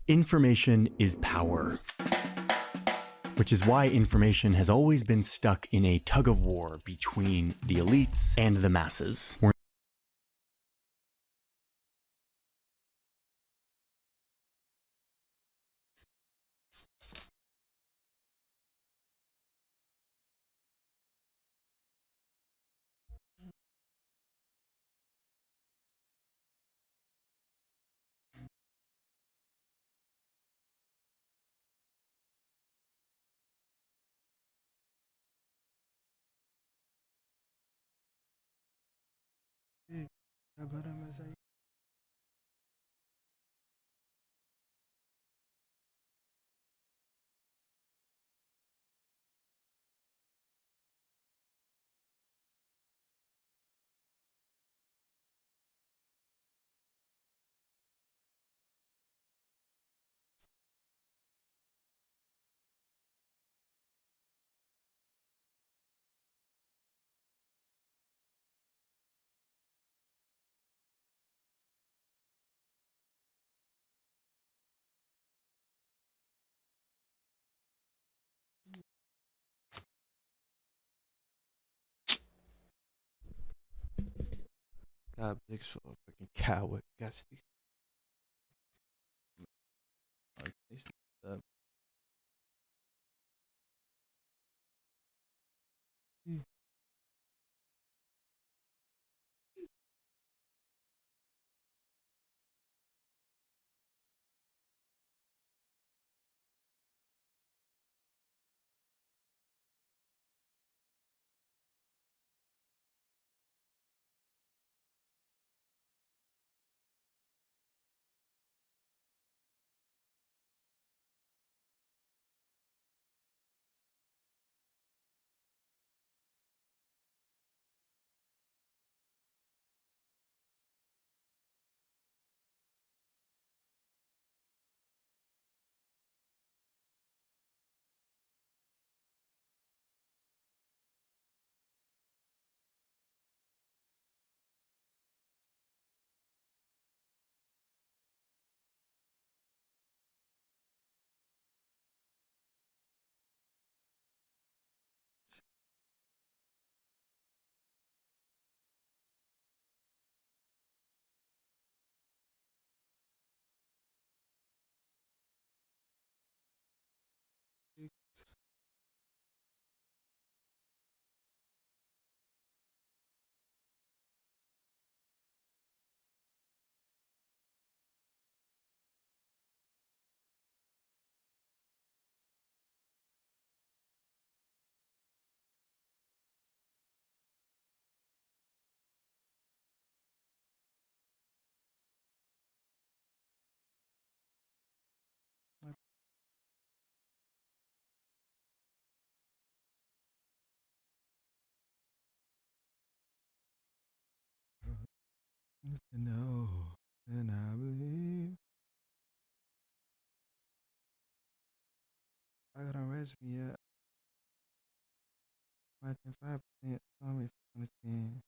Information is power, which is why information has always been stuck in a tug of war between the elites and the masses. God, Big's for a freaking coward. Got Steve. No, and I believe I got arrest me yet. My 5%, only 10.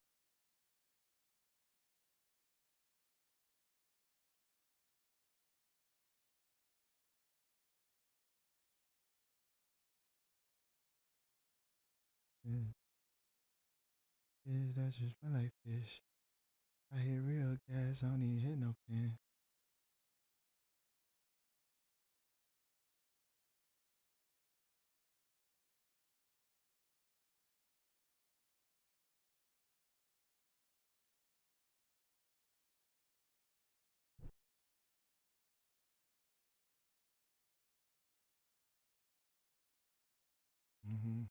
Yeah, yeah, that's just my life fish. I hit real gas, I don't even hit no pin. Mm-hmm.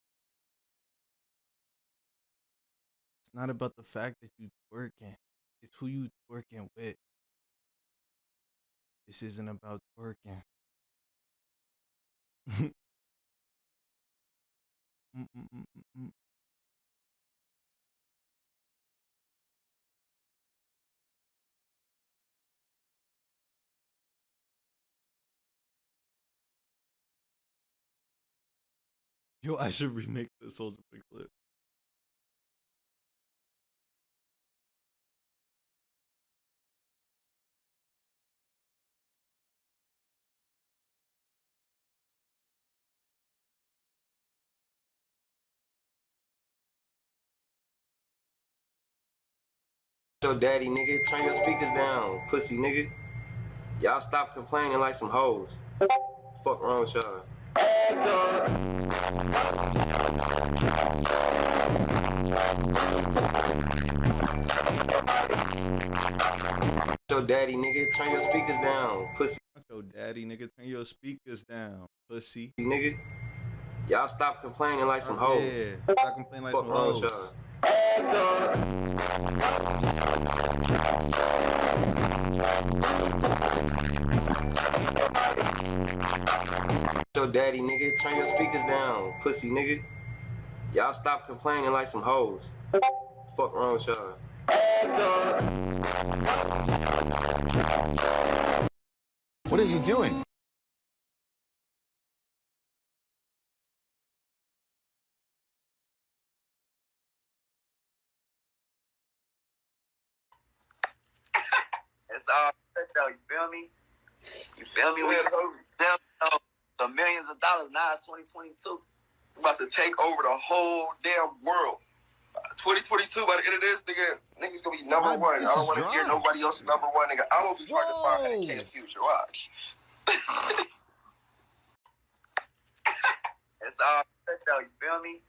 It's not about the fact that you twerking. It's who you twerking with. This isn't about twerking. Mm-mm-mm-mm-mm. Yo, I should remake the Soldier Boy clip. Your daddy, nigga. Turn your speakers down, pussy, nigga. Y'all stop complaining like some hoes. Fuck wrong with y'all. Your daddy, nigga. Turn your speakers down, pussy. Yo, daddy, nigga, turn your speakers down, pussy. Nigga. Y'all stop complaining like some hoes. Yeah, stop complaining like Fuck some wrong hoes. with y'all. Your daddy, nigga. Turn your speakers down, pussy, nigga. Y'all stop complaining like some hoes. Fuck wrong with y'all. What are you doing? It's all good though, you feel me? You feel me? We still the millions of dollars. Now it's 2022. We're about to take over the whole damn world. 2022, by the end of this, niggas gonna be number one. I don't want to hear nobody else number one, nigga. I'm gonna be trying to find 100K in the future. Watch. It's all good though, you feel me?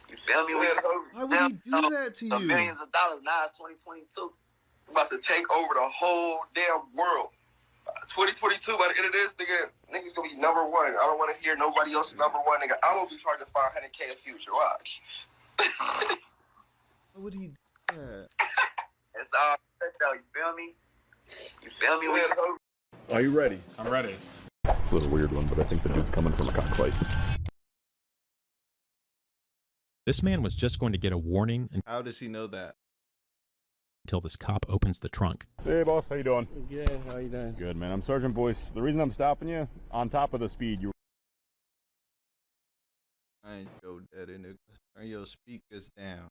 You feel me? Why would he do that to the you? millions of dollars. Now it's 2022. We're about to take over the whole damn world. 2022, by the end of this, niggas gonna be number one. I don't want to hear nobody else number one, nigga. I'm gonna be trying to find 100K in the future. Watch. Why would he do that? It's all good though, you feel me? You feel me? Are you ready? I'm ready. It's a little weird one, but I think the dude's coming from a cockfight. This man was just going to get a warning How does he know that? until this cop opens the trunk. Hey, boss, how you doing? Good, how you doing? Good, man. I'm Sergeant Boyce. The reason I'm stopping you, on top of the speed, you I ain't your daddy, nigga. Turn your speakers down.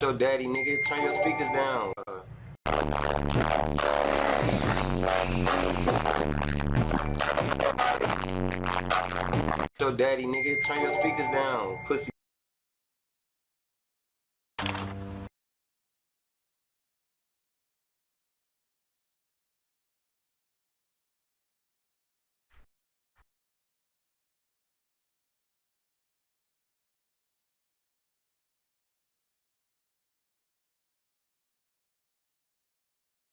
Your daddy, nigga. Turn your speakers down. Your daddy, nigga. Turn your speakers down, pussy.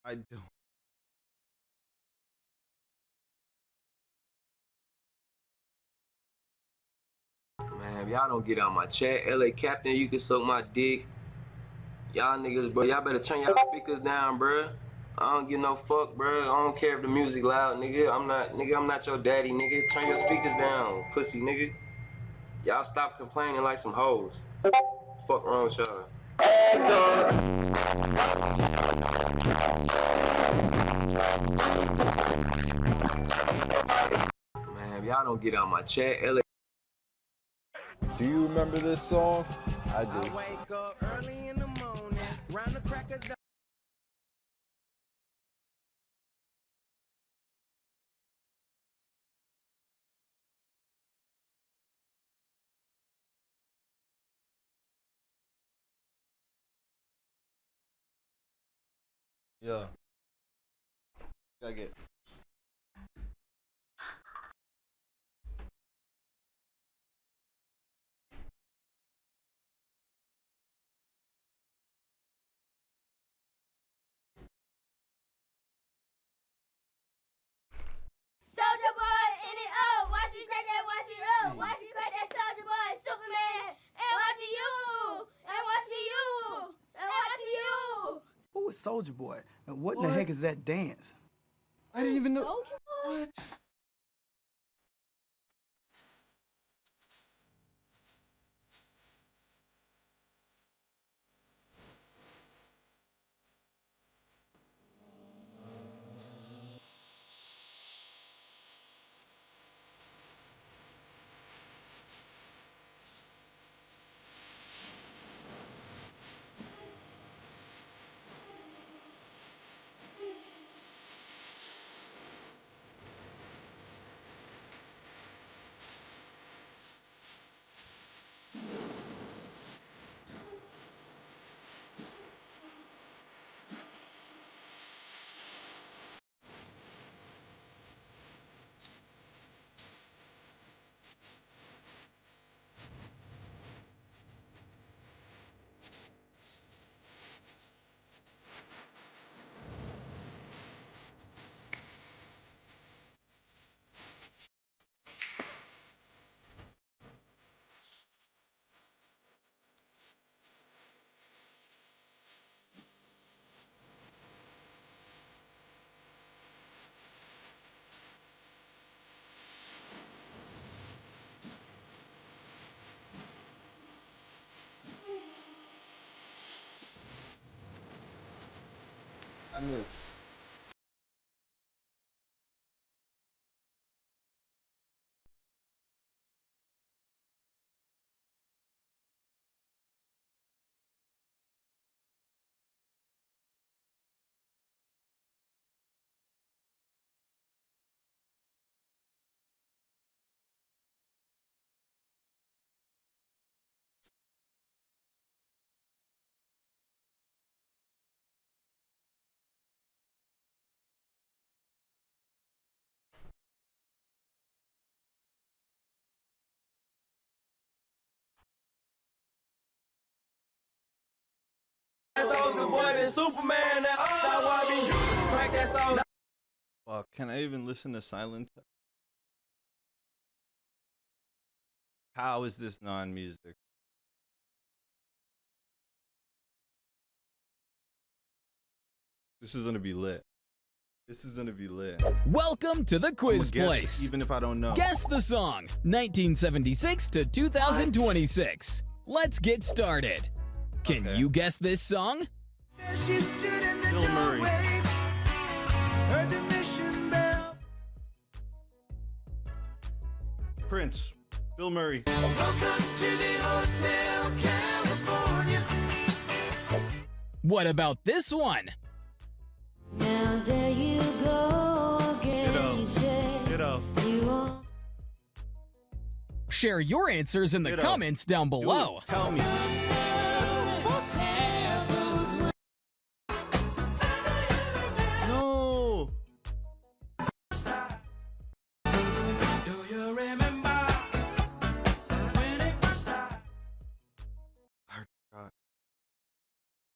I don't. Man, if y'all don't get out my chat, LA Captain, you can suck my dick. Y'all niggas, bro, y'all better turn y'all speakers down, bro. I don't give no fuck, bro. I don't care if the music loud, nigga. I'm not your daddy, nigga. Turn your speakers down, pussy, nigga. Y'all stop complaining like some hoes. Fuck wrong with y'all. Man, if y'all don't get out my chat, LA. Do you remember this song? I do. I wake up early in the morning, round the crack of dawn. Yeah. Gotta get. Soulja Boy. And what in the heck is that dance? I didn't even know. What? I moved. Fuck, can I even listen to silent? How is this non-music? This is gonna be lit. This is gonna be lit. Welcome to the quiz place. Even if I don't know. Guess the song, 1976 to 2026. Let's get started. Can you guess this song? Bill Murray. Prince. Bill Murray. Welcome to the Hotel California. What about this one? Now there you go again. You say you want. Share your answers in the comments down below. Tell me. No.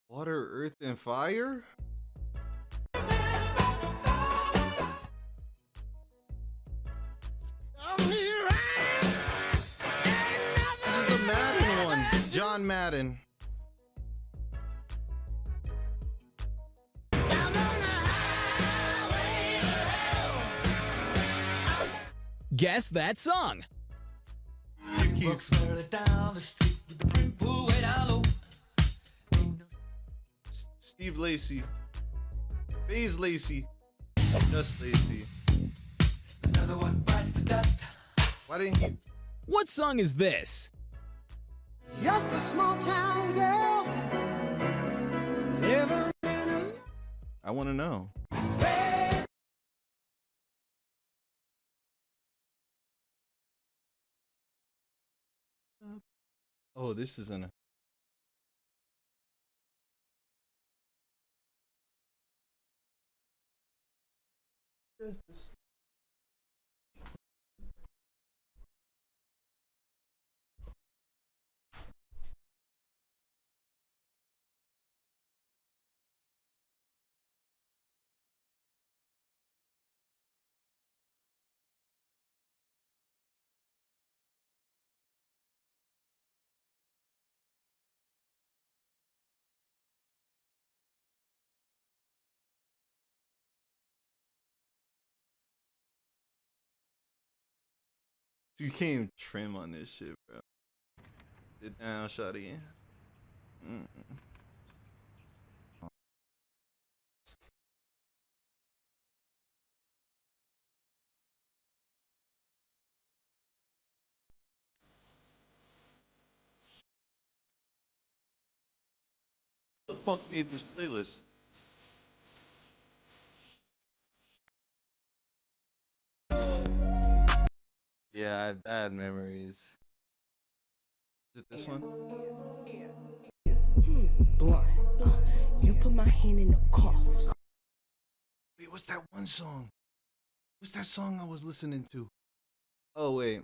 Water, earth, and fire? This is the Madden one. John Madden. Guess that song. Steve Lacy. FaZe Lacy. Just Lacy. Another one bites the dust. Why didn't he? What song is this? Just a small town girl. Living in a I want to know. Oh, this is an. Just this. You can't even trim on this shit, bro. Sit down, shawty. The fuck made this playlist? Yeah, I have bad memories. Is it this one? Blunt. You put my hand in the cuffs. Wait, what's that one song? What's that song I was listening to? Oh, wait.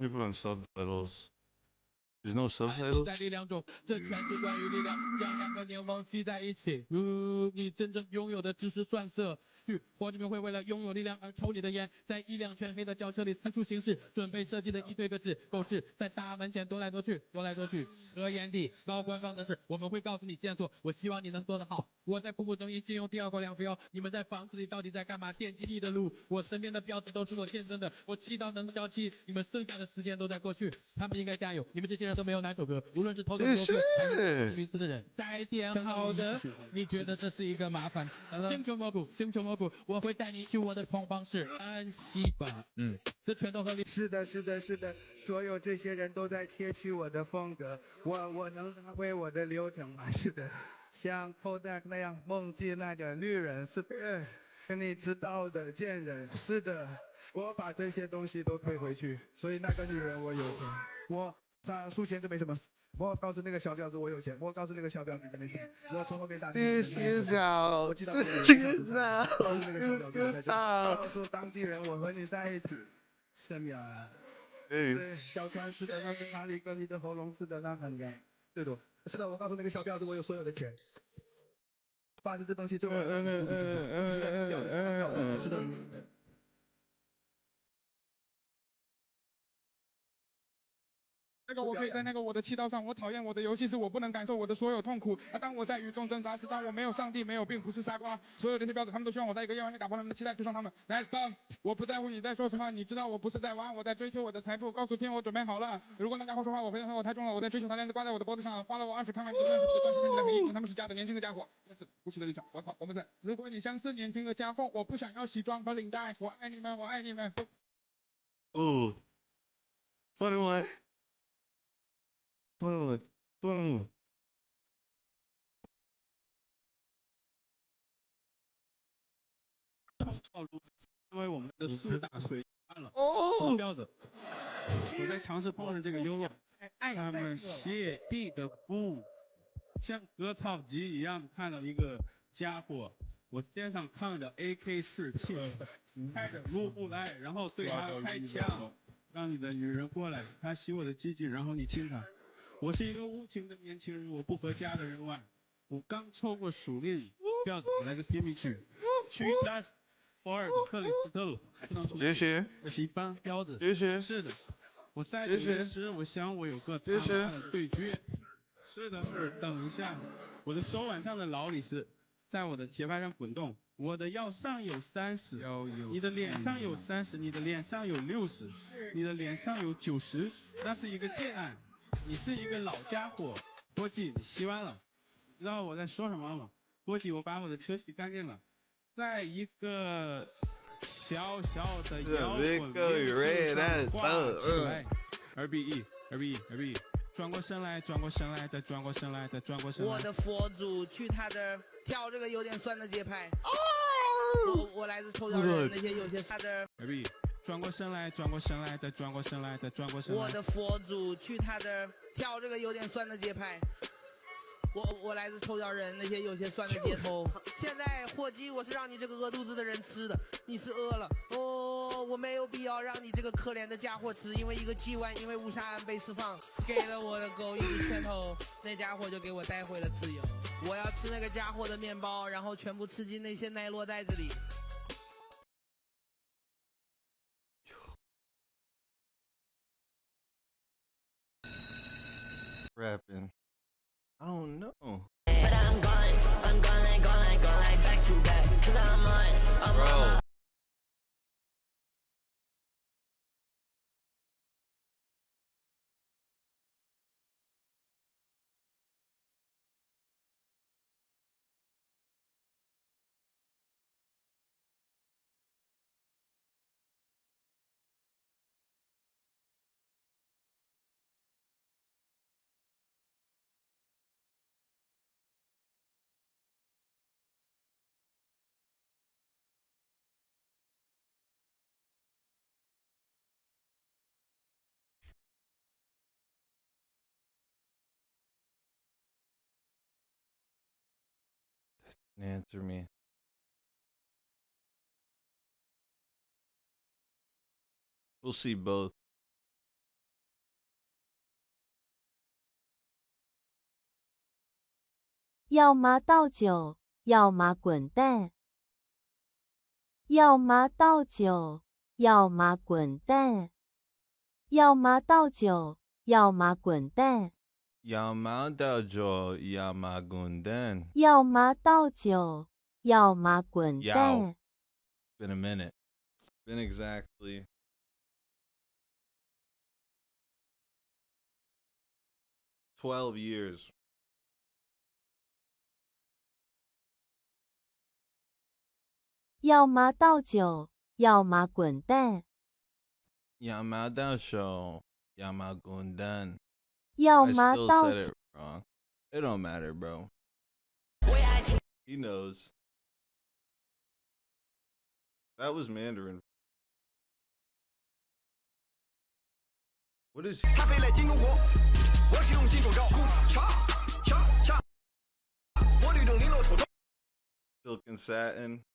People on subtitles. There's no subtitles? 在力量中，这全是关于力量，将两个柠檬系在一起。你真正拥有的只是算色。伙计们会为了拥有力量而抽你的烟，在一辆全黑的轿车里四处行驶，准备设计的一堆个字狗屎，在大门前踱来踱去，踱来踱去。和眼底高官方的事，我们会告诉你建错，我希望你能做得好。我在苦苦争取借用第二口两票，你们在房子里到底在干嘛？惦记你的路，我身边的标志都是我见证的，我祈祷能交期，你们剩下的时间都在过去，他们应该加油，你们这些人都没有哪首歌，无论是投的歌还是名字的人，带点好的，你觉得这是一个麻烦？星球蘑菇，星球蘑菇，我会带你去我的同方式，安息吧。这全都合理。是的，是的，是的，所有这些人都在窃取我的风格，我能发挥我的流程吗？是的，像 Kodak 那样梦境那个绿人，是的，你知道的贱人，是的，我把这些东西都退回去，所以那个女人我有钱，我输钱就没什么。我告诉那个小婊子我有钱，我告诉那个小婊子没钱，我从后面打。这是小，我知道这个小，告诉那个小婊子在这，告诉当地人我和你在一起，是吗？对，小川是的，那是哪里跟你的喉咙是的，那很干，对的，是的，我告诉那个小婊子我有所有的钱，把这东西就，是的。那个我可以在那个我的祈祷上，我讨厌我的游戏是我不能感受我的所有痛苦。当我在雨中挣扎时，当我没有上帝，没有并不是傻瓜。所有这些标准，他们都希望我在一个夜晚里打破他们的期待，追上他们。来，棒！我不在乎你在说什么，你知道我不是在玩，我在追求我的财富。告诉天，我准备好了。如果那家伙说话，我非常说我太重了，我在追求他，链子挂在我的脖子上，花了我20看完你的钻石，看起来很硬，他们是假的年轻的家伙。这是不实的立场。我靠，我们在。如果你相信年轻的家伙，我不想要西装和领带。我爱你们，我爱你们。哦，21。对。因为我们的树大水大了，什么标准？我在尝试烹饪这个优酪，他们谢地的不像割草机一样看到一个家伙，我肩上扛着 AK-47，开着卢布莱，然后对他开枪，让你的女人过来，她洗我的鸡鸡，然后你亲她。我是一个无情的年轻人，我不和家的人玩。我刚抽过属令，标准来个甜蜜曲，去单博尔克里斯特鲁，不能出去。这是一般标准。是的，我在这时，我想我有个谈判的对决。是的，等一下，我的手腕上的劳力士在我的节拍上滚动，我的腰上有30，你的脸上有30，你的脸上有60，你的脸上有90，那是一个建案。你是一个老家伙，波吉，你洗完了，你知道我在说什么吗？波吉，我把我的车洗干净了，在一个小小的摇滚挂起来，2BE，转过身来，转过身来，再转过身来，再转过身来。我的佛祖，去他的跳这个有点酸的节拍。我来自抽奖人，那些有些他的。2BE。转过身来，转过身来，再转过身来，再转过身来。我的佛祖，去他的跳这个有点酸的节拍。我来自臭脚人那些有些酸的街头。现在火鸡我是让你这个饿肚子的人吃的，你是饿了哦，我没有必要让你这个可怜的家伙吃，因为一个 G1因为误杀案被释放，给了我的狗一只拳头，那家伙就给我带回了自由。我要吃那个家伙的面包，然后全部吃进那些奈落袋子里。Rapping. I don't know. But I'm gone like back to back. Cause I'm on. Bro. Answer me. We'll see both. "要么倒酒，要么滚蛋。要么倒酒，要么滚蛋。要么倒酒，要么滚蛋。Yama Dojo Yamagundan. 要么倒酒，要么滚 Yow. 蛋。Been a minute. It's been exactly 12 years. 要么倒酒，要么滚蛋。Yama Dojo Yamagundan. 要 I 么 still 倒 said 酒 it wrong. It don't matter, bro. He knows. That was Mandarin. What is he? Silk and satin.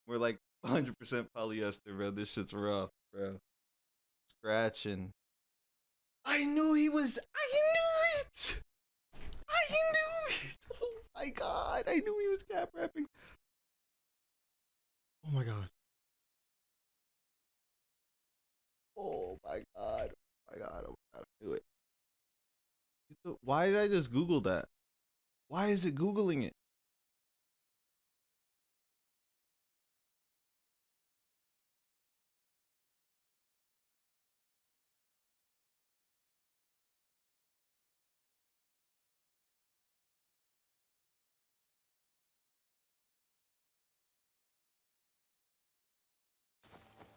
We're like 100% polyester, bro. This shit's rough, bro. Scratching. I knew he was. I knew it. I knew it. Oh my god. I knew he was cap rapping. Oh my god. Oh my god. Oh my god. Oh my god. I knew it. Why did I just Google that? Why is it Googling it?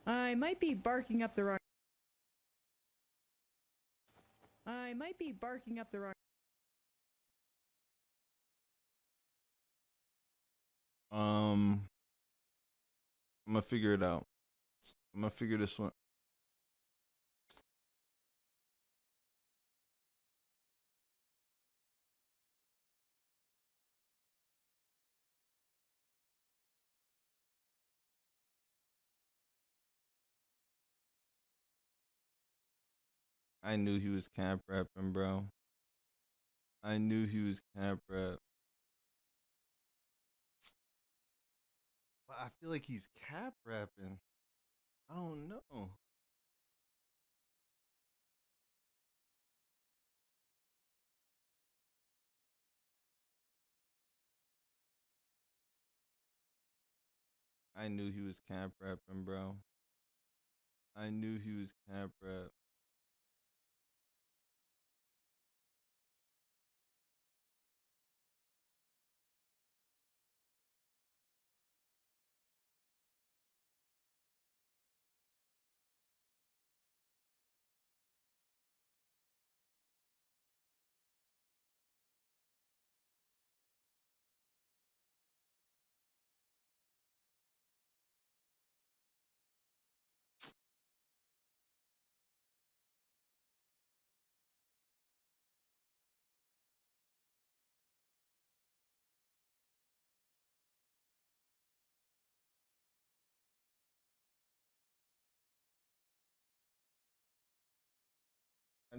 I might be barking up the wrong. I might be barking up the wrong. I'm gonna figure it out. I'm gonna figure this one. I knew he was camp rapping, bro. I knew he was camp rap. But I feel like he's cap rapping. I don't know. I knew he was camp rapping, bro. I knew he was camp rap.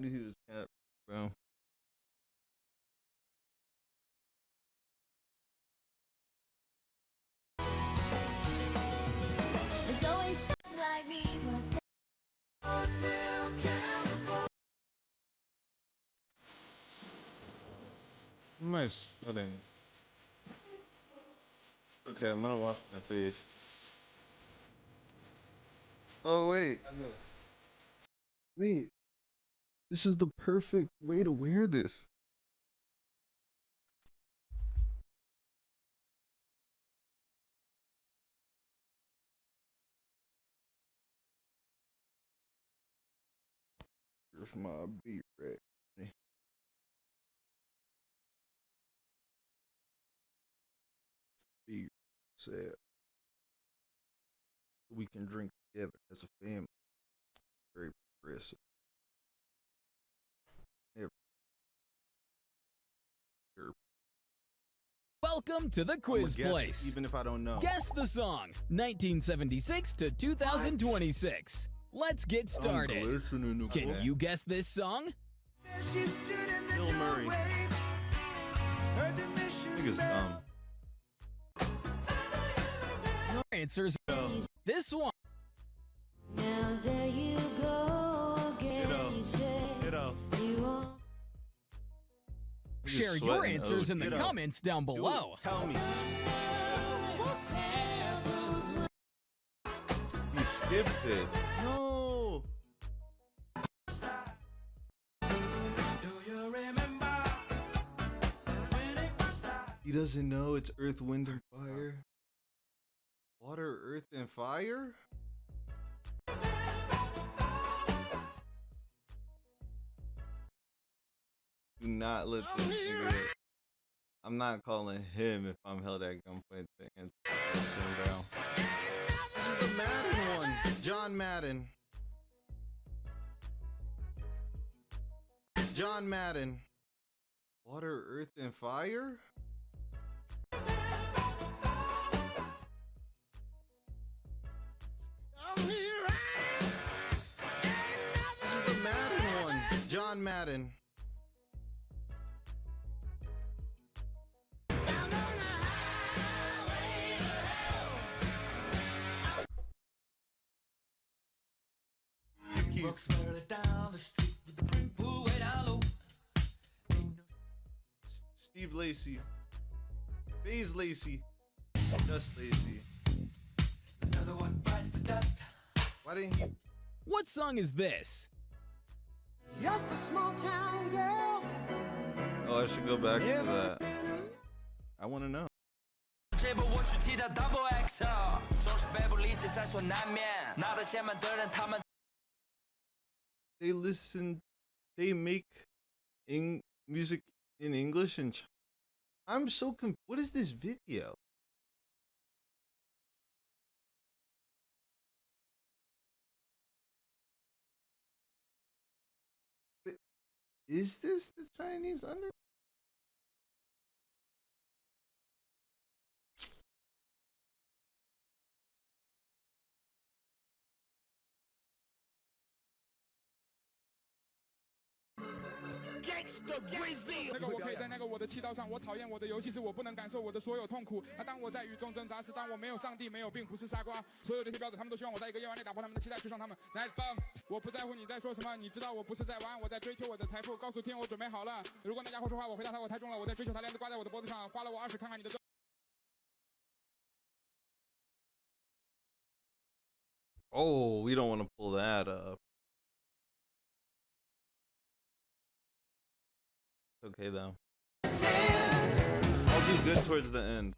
knew he was cat, bro. It's always times like these when Mas, olha aí. Okay, I'm gonna wash my face. Oh wait. Wait. This is the perfect way to wear this. Here's my beat right. Beat said we can drink together as a family. Very progressive. Welcome to the quiz guess, place. even if I don't know. Guess the song, 1976 to 2026. Let's get started. Can you guess this song? Bill Murray. Nigga's dumb. Your answers are this one. now there you go again. You say you want. Share your answers in the comments down below. Tell me. He skipped it. No. He doesn't know it's Earth, Wind, and Fire. Water, Earth, and Fire? Do not let this nigga hit. I'm not calling him if I'm held at gunpoint to answer the question, bro. This is the Madden one. John Madden. John Madden. Water, Earth, and Fire? This is the Madden one. John Madden. Steve Lacy, Faze Lacy, Dust Lacy. Another one bites the dust. Why didn't he? What song is this? Just a small town girl. Oh, I should go back to that. I want to know. They listen, they make music in English and I'm so what is this video? Is this the Chinese under?那个我可以在那个我的祈祷上，我讨厌我的游戏是我不能感受我的所有痛苦。当我在雨中挣扎时，当我没有上帝，没有病，不是傻瓜。所有这些标准，他们都希望我在一个夜晚里打破他们的期待，追上他们。来吧，我不在乎你在说什么，你知道我不是在玩，我在追求我的财富。告诉天，我准备好了。如果那家伙说话，我回答他我太重了，我在追求他，链子挂在我的脖子上，花了我20，看看你的。Oh, we don't want to pull that up. Okay though. I'll do good towards the end.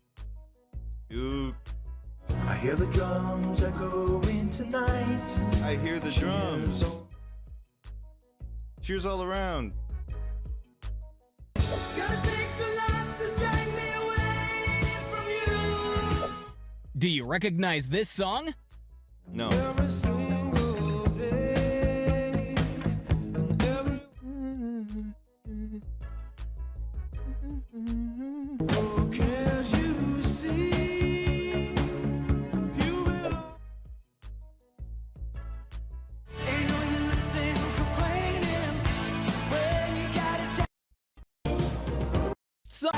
Dude. I hear the drums echoing tonight. I hear the drums. Cheers all around. Do you recognize this song? No. song.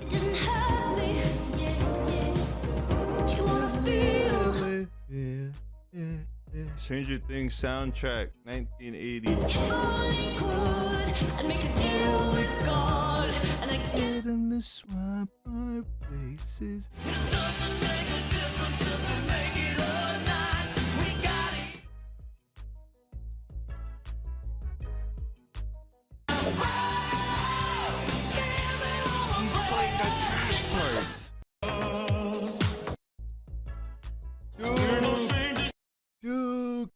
It doesn't hurt me. Do you wanna feel? Stranger Things soundtrack, 1980. If only could, I'd make a deal with God, and I Get in the swamp our places. It doesn't make a difference if we make it or not. We got it. He's playing the trash part. Duke.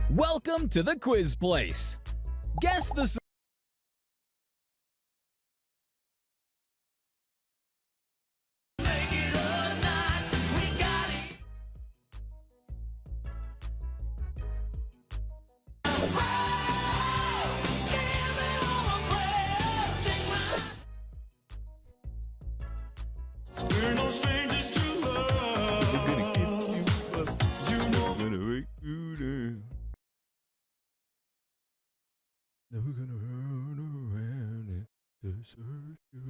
Welcome to the quiz place. Guess the song. We're no strangers to love. We're gonna keep you up. You know, we're gonna wake you down. Now we're gonna run around and desert you.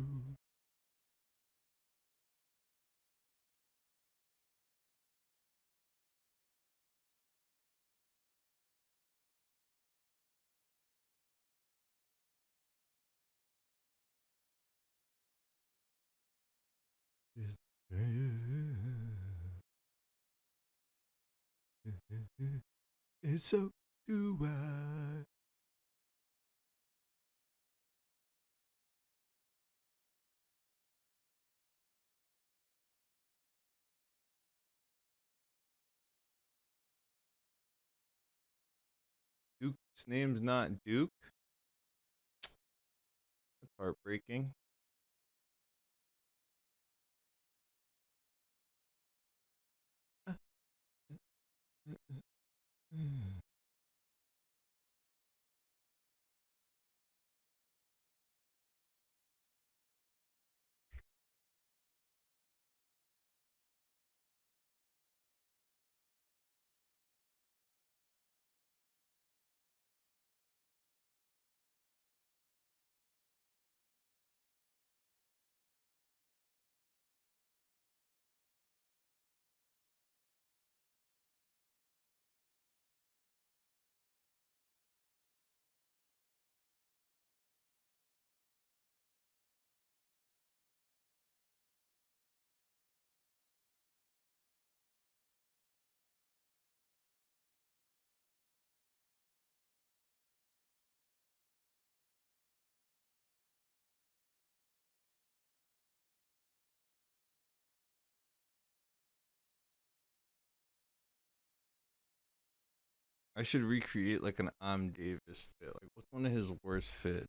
And so do I. Duke's name's not Duke. That's heartbreaking. I should recreate like an I'm Davis fit. Like, what's one of his worst fits?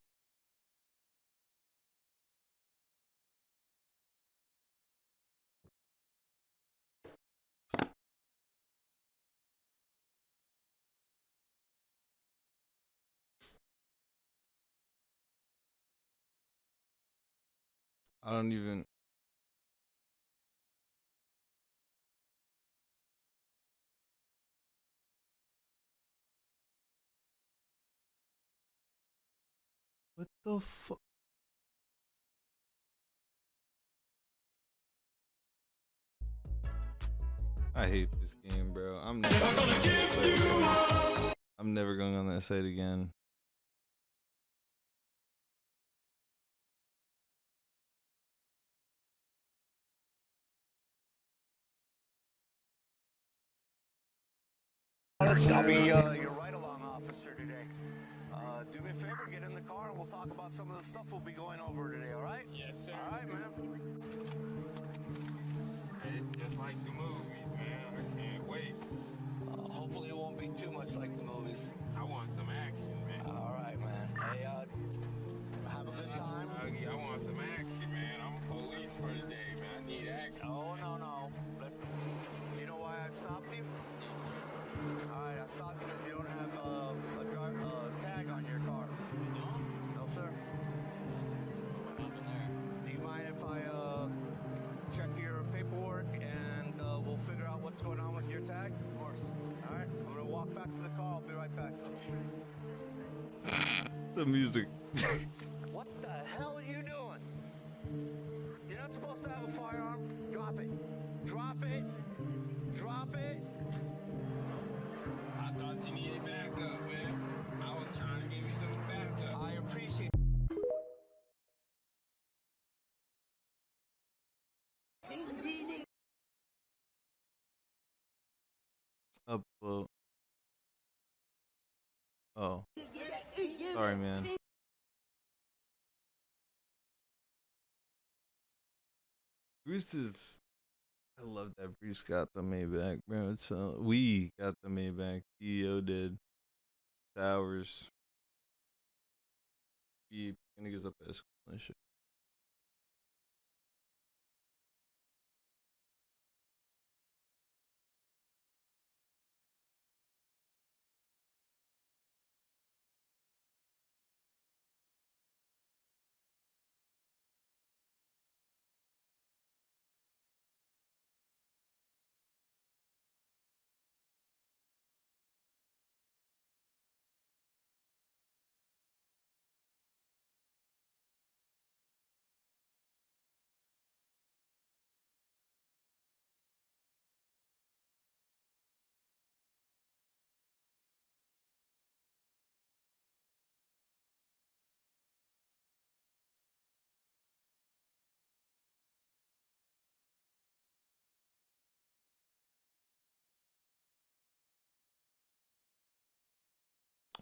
I don't even. What the fuck? I hate this game, bro. I'm never going on that site again. I'm never going on that site again. I'll be your ride-along officer today. Do me a favor, get in the car, and we'll talk about some of the stuff we'll be going over today, all right? Yes, sir. All right, man. It's just like the movies, man. I can't wait. Hopefully it won't be too much like the movies. I want some action, man. All right, man. Hey, have a good time. I want some action, man. I'm police for the day, man. I need action. Oh, no. You know why I stopped you? Yes, sir. All right, I stopped you because you don't have a tag on your car. No? No, sir. back to the car. I'll be right back. The music. What the hell are you doing? You're not supposed to have a firearm. Drop it. Drop it. Drop it. I thought you needed backup, man. I was trying to give you some backup. I appreciate Upvote. Oh. Sorry, man. Bruce is. I love that Bruce got the Maybach, bro. It's we got the Maybach. EO did. Towers. He niggas up at school and shit.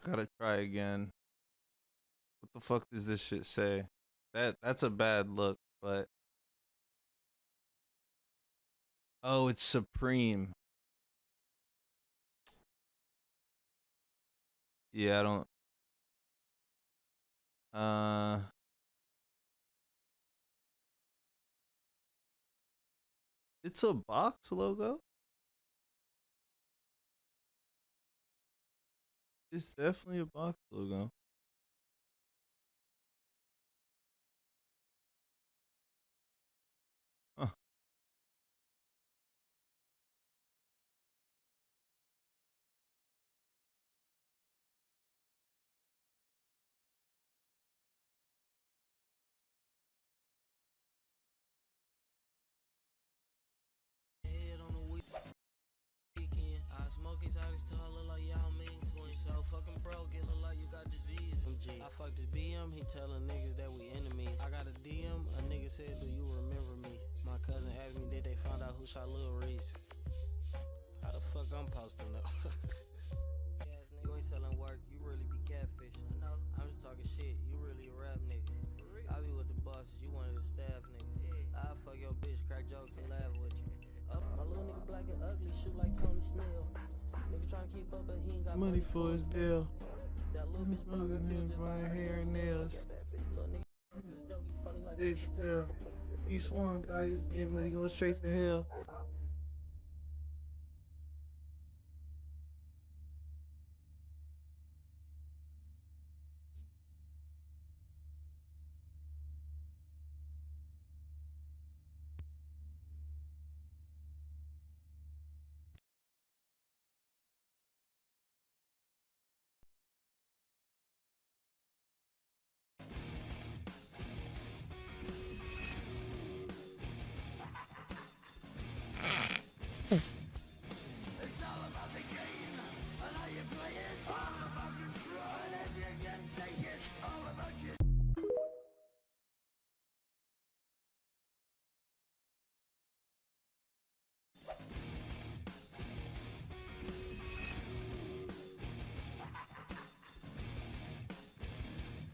Gotta try again. What the fuck does this shit say? That's a bad look, but oh, it's Supreme. Yeah, I don't. It's a box logo. It's definitely a box logo. Huh. I fucked his BM, he telling niggas that we enemies. I got a DM, a nigga said, do you remember me? My cousin asked me, did they find out who shot Lil Reese? How the fuck I'm posting up? Yes, nigga, you ain't selling work, you really be catfishing. No, I'm just talking shit, you really a rap nigga. I be with the bosses, you one of the staff niggas. I fuck your bitch, crack jokes and laugh with you. My little nigga black and ugly, shoot like Tony Snell. Nigga trying to keep up, but he ain't got Money for his bill. That little bitch broke until just my hair and nails. He swung, guys. Getting ready to go straight to hell.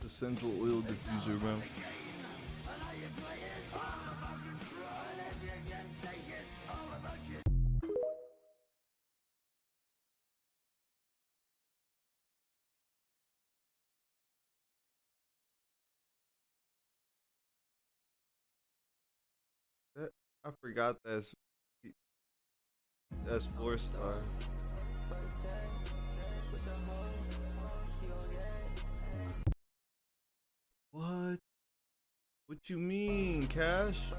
Essential oil diffuser, bro. I forgot that's 4-star. What? What you mean, Cash?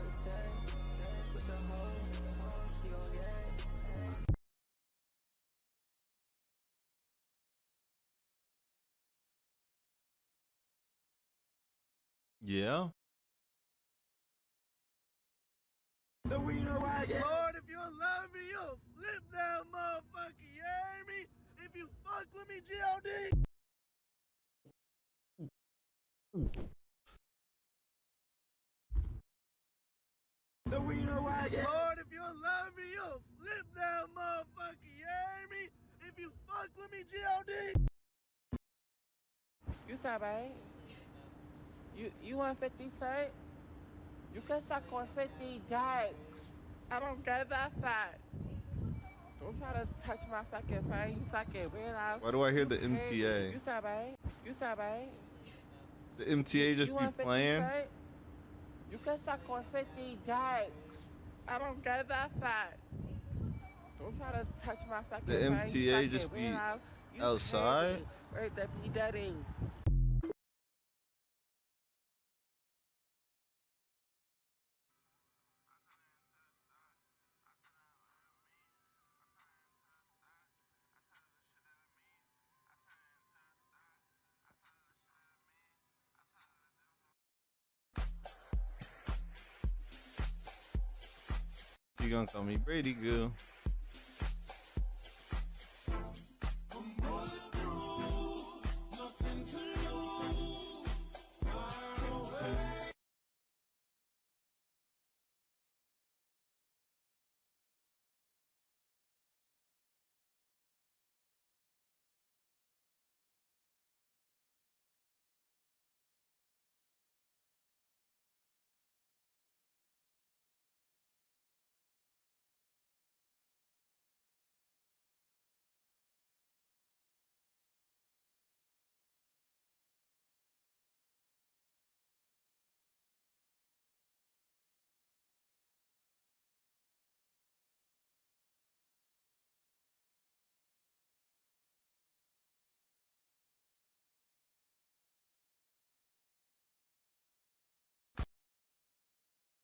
Yeah. The wiener wagon. Lord, if you love me, you'll flip that motherfucker. You hear me? If you fuck with me, G.O.D. The wiener wagon. Lord, if you love me, you'll flip that motherfucker. You hear me? If you fuck with me, G.O.D. You say, babe? You want 50 cents? You can suck on 50 dicks. I don't go that fat. Don't try to touch my fucking face, you fucking weirdo. Why do I hear the MTA? You say, babe? You say, babe? The MTA just be playing? You can suck on 50 dicks. I don't go that fat. Don't try to touch my fucking face. The MTA just be outside? Right, the P Daddy. You gonna call me Brady Goo?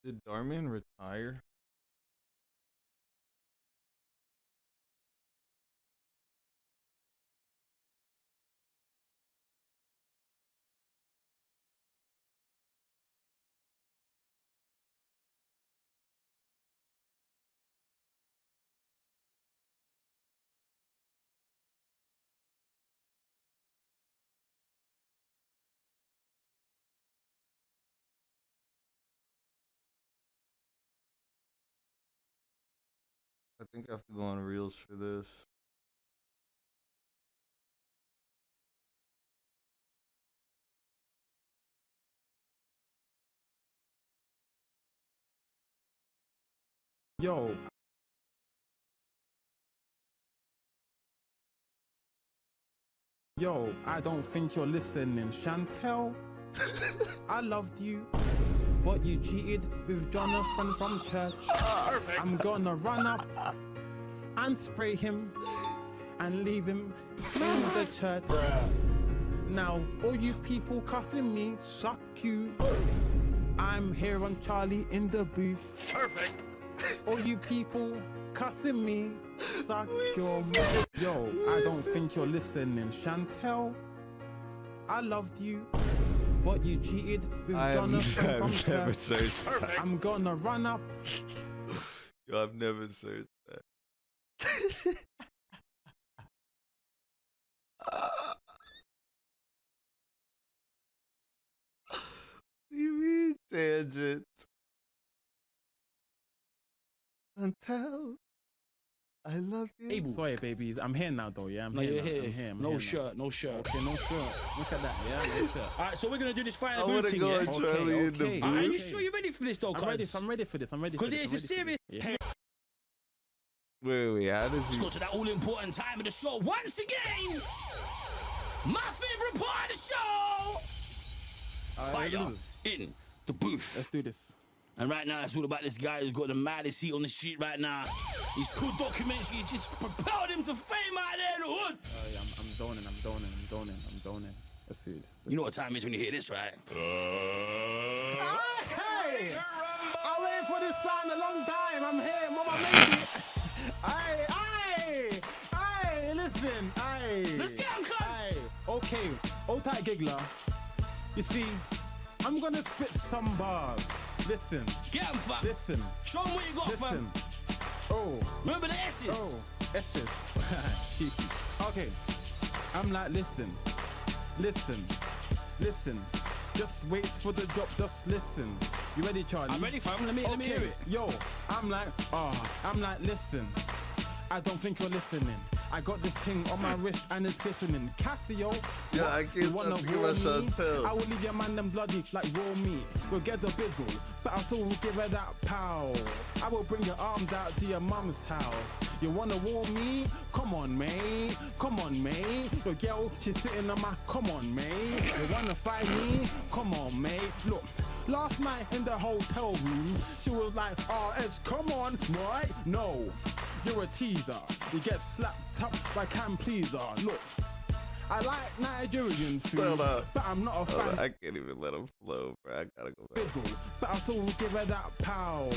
Did Darman retire? I think I have to go on Reels for this. Yo. Yo, I don't think you're listening, Chantel. I loved you, but you cheated with Jonathan from church. I'm gonna run up and spray him and leave him in the church. Now, all you people cussing me, suck you. I'm here on Charlie in the booth. Perfect. All you people cussing me, suck your mouth. Yo, I don't think you're listening, Chantel. I loved you, but you cheated with Jonathan from I've never church. searched that. I'm gonna run up. Yo, I've never searched that. What do you mean, tangent? Until I love you. Sorry, babies. I'm here now, though. Yeah, I'm No, here. you're now. here. I'm here. I'm No here shirt, no shirt. Okay, no shirt. Look at that. Yeah, no shirt. All right, so we're gonna do this fire I wanna booting, go yeah? on Charlie in the booth. Are you sure you're ready for this, though? I'm ready for this. I'm ready for Because this. it's a serious. Yeah. Wait, how does Let's he... go to that all-important time of the show once again. My favorite part of the show. Fire in the booth. Let's do this. And right now, it's all about this guy who's got the maddest heat on the street right now. His cool documentary just propelled him to fame out there in the hood. Yeah, I'm doning. Let's see this. You know what time it is when you hear this, right? Hey! I waited for this song a long time. I'm here, mama made it. Aye, listen, aye. Let's get him, cuz. Okay, old tight giggler. You see, I'm gonna spit some bars. Listen. Get 'em, fam. Listen. Show 'em what you got, Listen. fam. Oh. Remember the S's? Oh. S's. Cheeky. Okay. I'm like, listen. Listen. Listen. Just wait for the drop, just listen. You ready, Charlie? I'm ready, fam. Let me hear it. Yo, I'm like, listen. I don't think you're listening. I got this thing on my wrist and it's glistening. Casio, Yeah, what? I can't You wanna stop thinking raw about me? Chantel. I will leave your man them bloody like raw meat. We'll get the bizzle, but I'll still give her that pow. I will bring your arms out to your mum's house. You wanna war me? Come on, mate. Come on, mate. Your girl, she's sitting on my. Come on, mate. You wanna fight me? Come on, mate. Look. Last night in the hotel room, she was like, "RS, come on, right? No, you're a teaser. You get slapped up by Cam Pleaser. Look, I like Nigerian food, but I'm not a fan. I can't even let him flow, bro. I gotta go back. Bizzle, but I'll still give her that pow.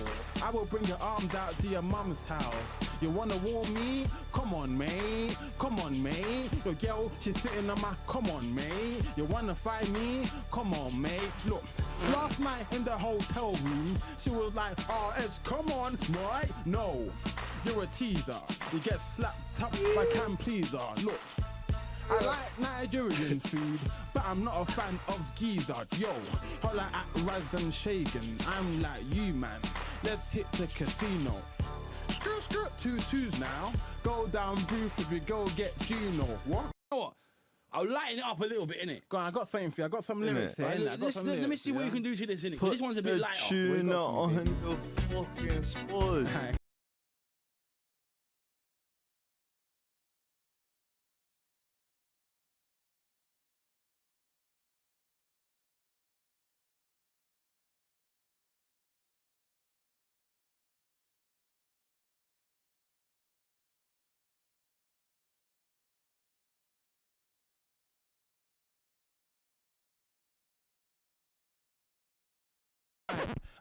I will bring your arms out to your mum's house. You wanna war me? Come on, mate. Come on, mate. Your girl, she's sitting on my. Come on, mate. You wanna fight me? Come on, mate. Look, last night in the hotel room, she was like, "RS, come on, right? No, you're a teaser. You get slapped up by Cam Pleaser. Look. I like Nigerian food, but I'm not a fan of geezer. Yo, holla at Raz and Shagan. I'm like you, man. Let's hit the casino. Screw, 2-2s now. Go down booth if we go get Juno. What? You know what? I'll lighten it up a little bit, innit? Go on, I got something for you. I got some lyrics here. Right, let me see what you can do to this, innit? 'Cause this one's a bit lighter. Put the tune on the fucking spot.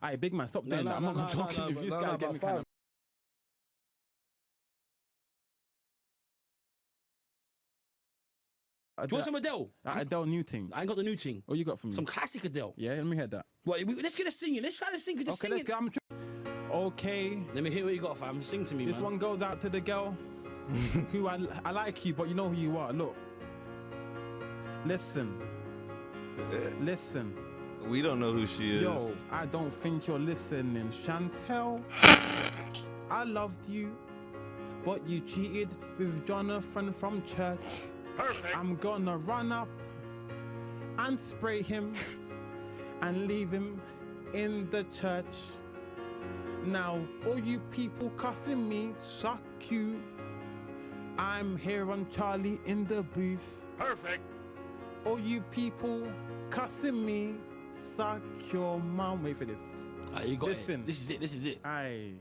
Alright, big man, stop doing that. I'm not gonna talk if this guy get me kind of. Do you want some Adele? Adele new thing. I ain't got the new thing. What you got for me? Some classic Adele. Yeah, let me hear that. Well, let's get a singing. Let's try to sing. Just Okay, sing let's it. get. Okay. Let me hear what you got, fam. Sing to me, This man. one goes out to the girl who I like you, but you know who you are. Look. Listen. Listen. We don't know who she is. Yo, I don't think you're listening. Chantel, I loved you, but you cheated with Jonathan from church. Perfect. I'm gonna run up and spray him and leave him in the church. Now, all you people cussing me, suck you. I'm here on Charlie in the booth. Perfect. All you people cussing me, suck your mom. Wait for this. You got Listen. it. This is it. This is it. Aye.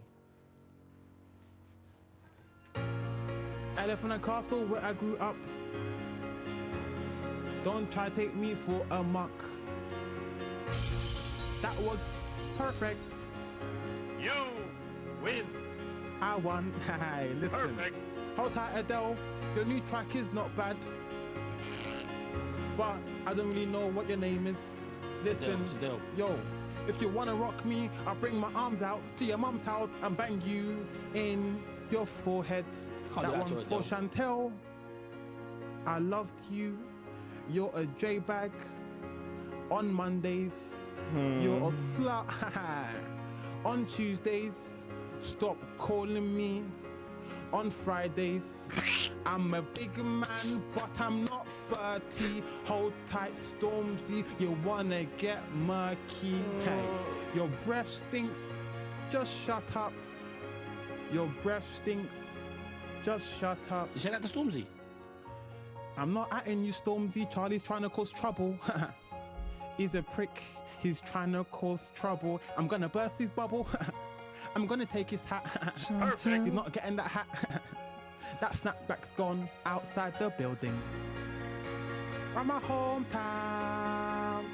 Elephant and Castle, where I grew up. Don't try to take me for a muck. That was perfect. You win. I won. Hey, listen. Perfect. Hold tight, Adele. Your new track is not bad, but I don't really know what your name is. Listen, Adele. yo, if you wanna rock me, I'll bring my arms out to your mum's house and bang you in your forehead. Can't do That that to one's for Adele. Chantel. I loved you. You're a J-bag on Mondays. You're a slut on Tuesdays. Stop calling me on Fridays. I'm a big man, but I'm not 30. Hold tight, Stormzy, you wanna get murky. Hey, your breath stinks, just shut up. Your breath stinks, just shut up. You said that to Stormzy? I'm not atting you, Stormzy. Charlie's trying to cause trouble. He's a prick. He's trying to cause trouble. I'm gonna burst his bubble. I'm gonna take his hat. Perfect. He's not getting that hat. That snapback's gone outside the building. From my hometown.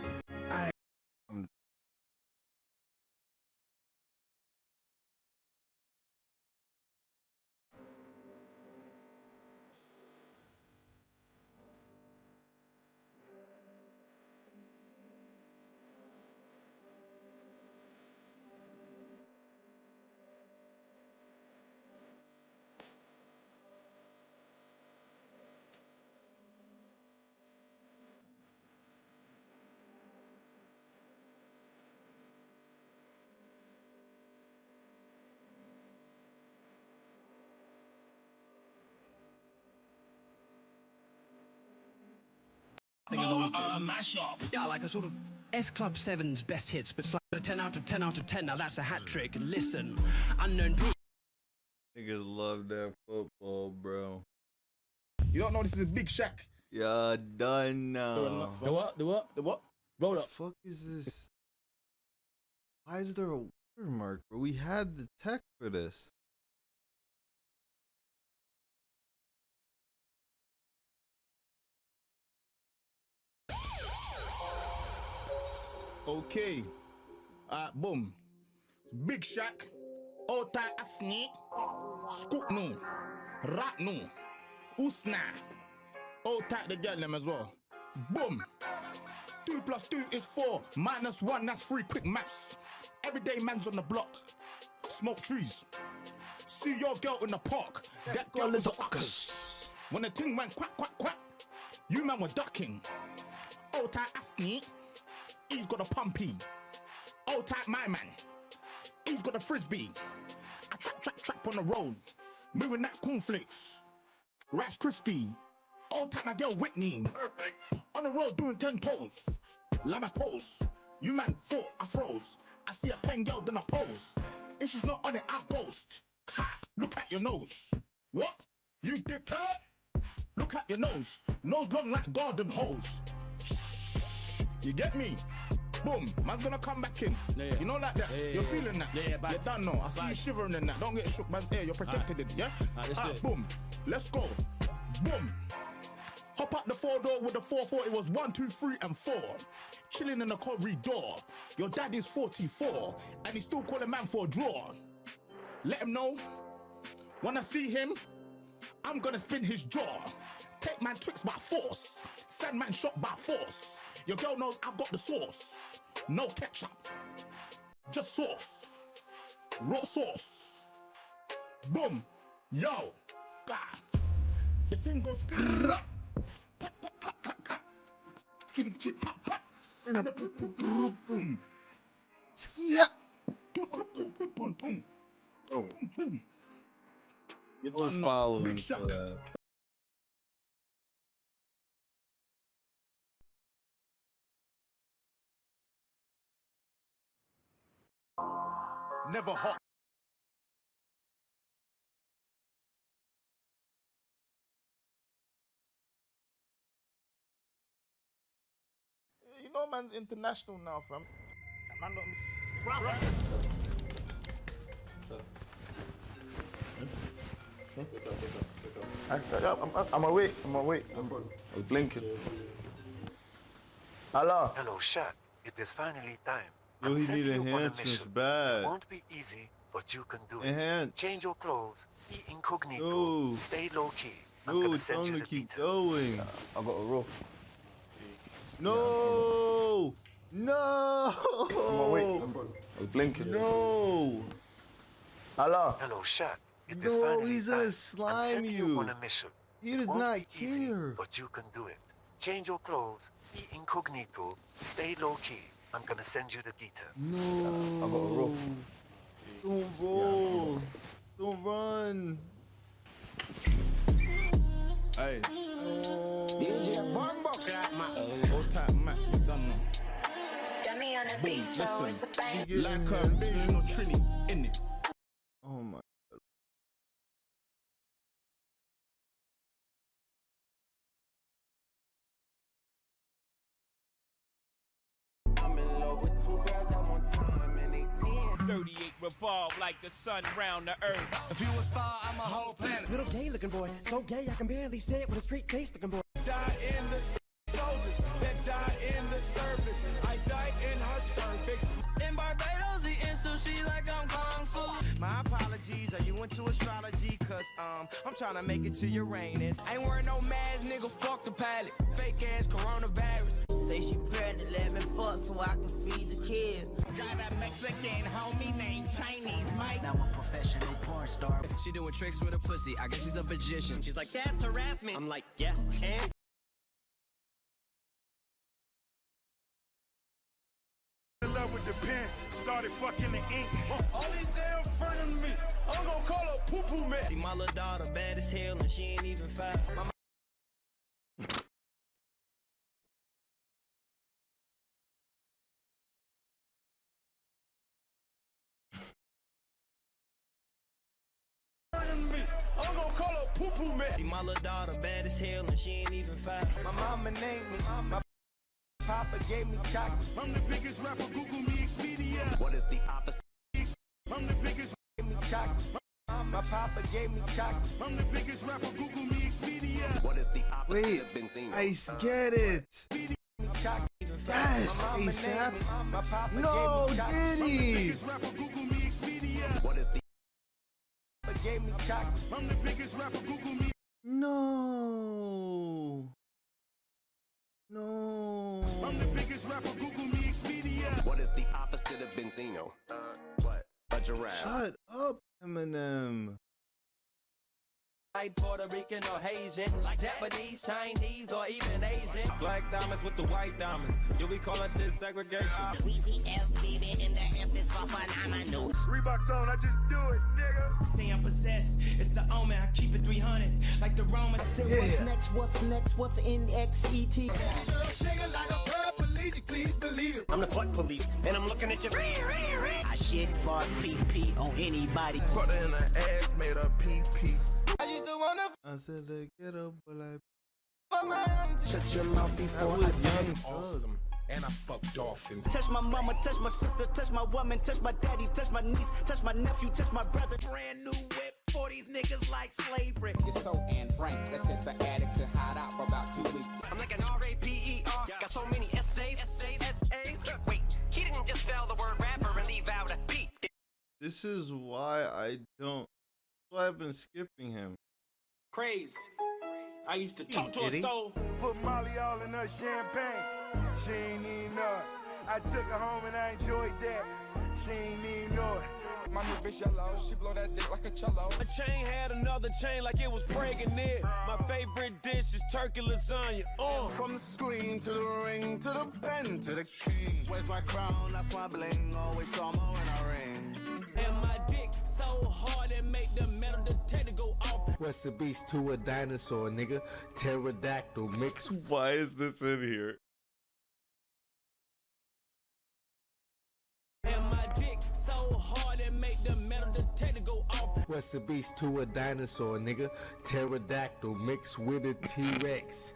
mashup. Yeah, like a sort of S Club 7's best hits, but it's like a 10 out of 10 out of 10. Now that's a hat trick. Listen, unknown people. Niggas love that football, bro. You don't know this is Big Shaq? Yeah, done now. The what? The what? The what? Roll up. What the fuck is this? Why is there a watermark, bro? We had the tech for this. Okay. Boom. Big Shaq. Ota Asni. Scoop no. Rat no. Usna. Ota the girl them as well. Boom. 2 + 2 is 4. -1, that's 3. Quick maths. Everyday man's on the block. Smoke trees. See your girl in the park. That girl is a uckus. When the ting went quack, quack, quack, you man were ducking. Ota Asni. He's got a pumpy. Old type my man. He's got a frisbee. I trap on the road. Moving that cornflakes. Rice crispy. Old type my girl Whitney. Perfect. On the road doing 10 toes. Lama pose. You man thought I froze. I see a pen girl then I pose. If she's not on it, I boast. Ha! Look at your nose. What? You dickhead? Look at your nose. Nose long like garden hose. You get me? Boom, man's gonna come back in. Yeah. You know like that? Yeah, you're feeling that? Yeah, you done know. I see you shivering in that. Don't get shook, man's ear. You're protected it, yeah? Boom, let's go. Boom. Hop out the 4-door with the 4-4. It was 1, 2, 3, and 4. Chilling in the corridor. Your dad is 44, and he's still calling man for a draw. Let him know. When I see him, I'm gonna spin his jaw. Take man Twix by force. Send man shot by force. Your girl knows I've got the sauce. No ketchup. Just sauce. Raw sauce. Boom. Yo. God. The thing goes. Oh. You was following for that. Never hot. You know man's international now, fam. Man don't... I'm awake. I was blinking. Hello. Hello, Shaq. It is finally time. Yo, he need enhancements bad. It won't be easy, but you can do Enhance. it. Change your clothes, be incognito, Yo. stay low key. I'm Yo, gonna tell send him you to the keep details. going. I got a roll. No! No! I'm awake. I was blinking. No! Hello. Hello, Shaq. It is No, finally he's time. gonna slime I'm sending you. on a mission. He It does won't not be easy, care. but you can do it. Change your clothes, be incognito, stay low key. I'm gonna send you the details. No! I got a roll. Don't roll! Don't run! Hey. DJ Bumbo Clap, man. Old type Mac, you done know. Boom, listen. Like a invasion of Trini, innit? Oh my. I'm in love with 2 girls at one time and they 10. 38 revolve like the sun round the earth. If you a star, I'm a whole planet. Little gay looking boy, so gay I can barely say it with a straight face looking boy. Die in the soldiers that die in the service. I died in her cervix. In Barbados, eating sushi like I'm Kung Fu. My apologies, are you into astrology? Cause I'm trying to make it to Uranus. I ain't wearing no mask, nigga, fuck the pilot. Fake ass coronavirus. Say she pregnant, let me fuck so I can feed the kids. Got a Mexican homie named Chinese Mike. Now I'm a professional porn star. She doing tricks with her pussy, I guess she's a magician. She's like, that's harassment. I'm like, yeah, and in love with the pen, started fucking the ink. All these damn friends of me, I'm gonna call her poo-poo man. my little daughter bad as hell and she ain't even 5. poo-poo man. See, my little daughter bad as hell and she ain't even 5. My mama named me, my papa gave me cock. I'm the biggest rapper, Google me Expedia. What is the opposite? I'm the biggest gave me cock. My papa gave me cock. I'm the biggest rapper, Google me Expedia. What is the opposite Wait, of Benzino? I get it. Yes, ASAP. No, Diddy. What is the gave me cock. I'm the biggest rapper, Google me. No. No. I'm the biggest rapper, Google me Expedia. What is the opposite of Benzino? What? A giraffe. Shut up, Eminem. Like Puerto Rican or Haitian, like Japanese, Chinese, or even Asian. Black diamonds with the white diamonds. Yeah, we call that shit segregation. Weezy F, baby, and the F is for phenomenal. Reeboks on, I just do it, nigga. See, I'm possessed. It's the omen. I keep it 300, like the Romans. Yeah. What's next? What's next? What's in XET? Please believe it. I'm the butt police, and I'm looking at your. I shit for PP on anybody. Put in the ass, made a PP. I used to wanna I said they get up, but I fuck my auntie. Shut your mouth before I young. Awesome. And I fuck dolphins. Touch my mama, touch my sister, touch my woman, touch my daddy, touch my niece, touch my nephew, touch my brother. Brand new whip for these niggas like slavery. It's so Anne Frank. Let's hit the attic to hide out for about 2 weeks. I'm like an R-A-P-E-R. Got so many essays. Wait, he didn't just spell the word rapper and leave out a beat. This is why I don't. Why I've been skipping him. Crazy. I used to talk to a stove. Put Molly all in her champagne. She ain't even know it. I took her home and I enjoyed that. She ain't even know it. My new bitch yellow, she blow that dick like a cello. A chain had another chain like it was pregnant. My favorite dish is turkey lasagna. From the screen to the ring to the pen to the king. Where's my crown? That's my bling. Always drama when I ring. And my dick so hard it make the metal detector go off. What's the beast to a dinosaur, nigga? Pterodactyl mix. Why is this in here? And my dick so hard it make the metal detector go off. What's the beast to a dinosaur, nigga? Pterodactyl mixed with a T-Rex.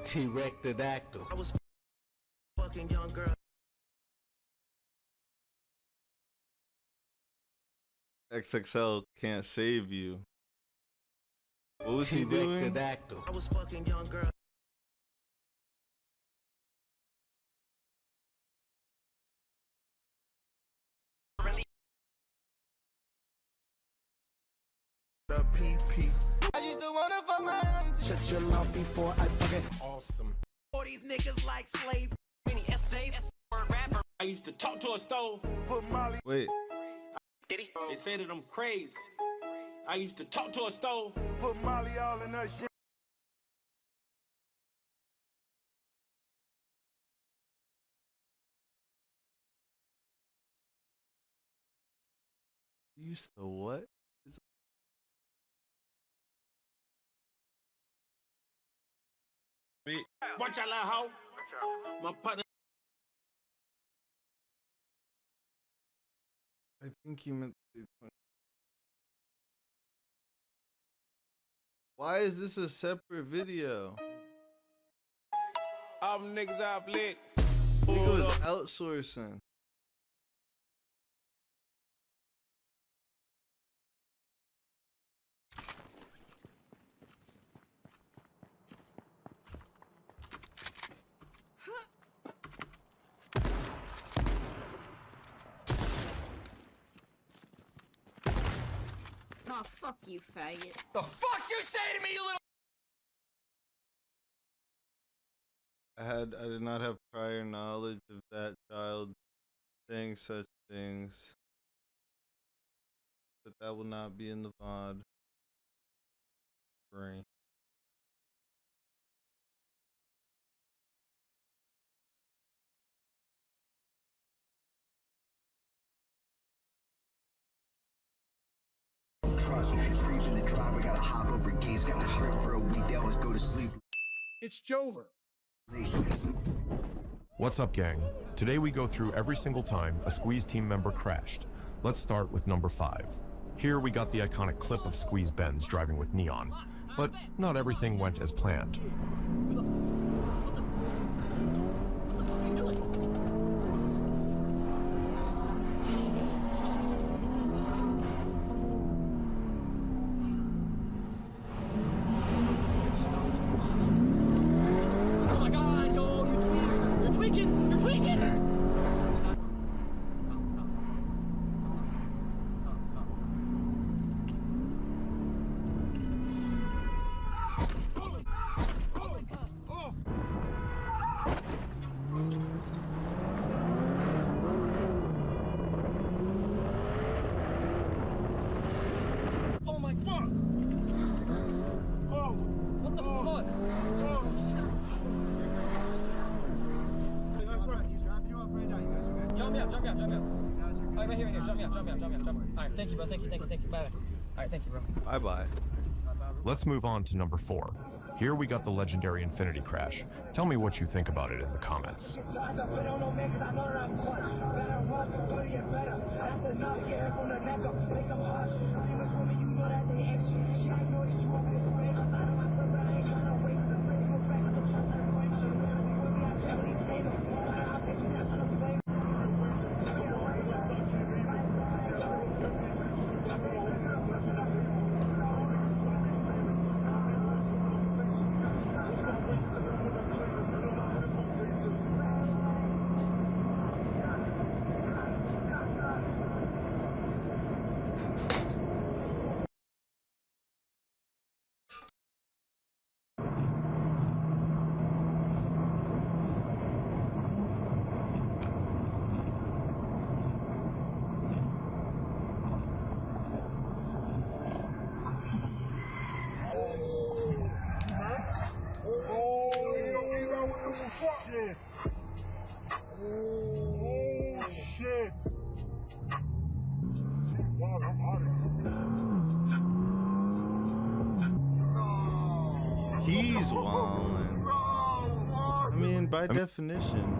T-Rectodactyl. I was fucking young girl. XXL can't save you. What was he doing? I was fucking young girl. The PP. I used to wanna fuck my auntie. Shut your mouth before I fucking. Awesome. For these niggas like slave. Many essays. Word rapper. I used to talk to a stove. Put Molly. Wait. Did he? They say that I'm crazy. I used to talk to a stove. Put Molly all in her shit. Used to what? Watch out, little hoe. My partner. I think you meant. Why is this a separate video? All them niggas out lit. Nigga was outsourcing. Oh, fuck you, faggot. The fuck you say to me, you little. I did not have prior knowledge of that child saying such things. But that will not be in the VOD. Brain. Trust me, streets in the drive, I gotta hop over gates, got a trip for a week, they always go to sleep. It's Jover. What's up, gang? Today we go through every single time a Squeeze team member crashed. Let's start with number 5. Here we got the iconic clip of Squeeze Benz driving with Neon. But not everything went as planned. Oh my god, yo, you're tweaking! You're tweaking! Oh my fuck! Oh! What the fuck? He's dropping you off right now. You guys are good. Jump me up. Alright, right here. Jump me up. Alright, thank you, bro. Thank you. Bye. Alright, thank you, bro. Bye-bye. Let's move on to number 4. Here we got the legendary Infinity Crash. Tell me what you think about it in the comments. He's wildin'. I mean, by definition.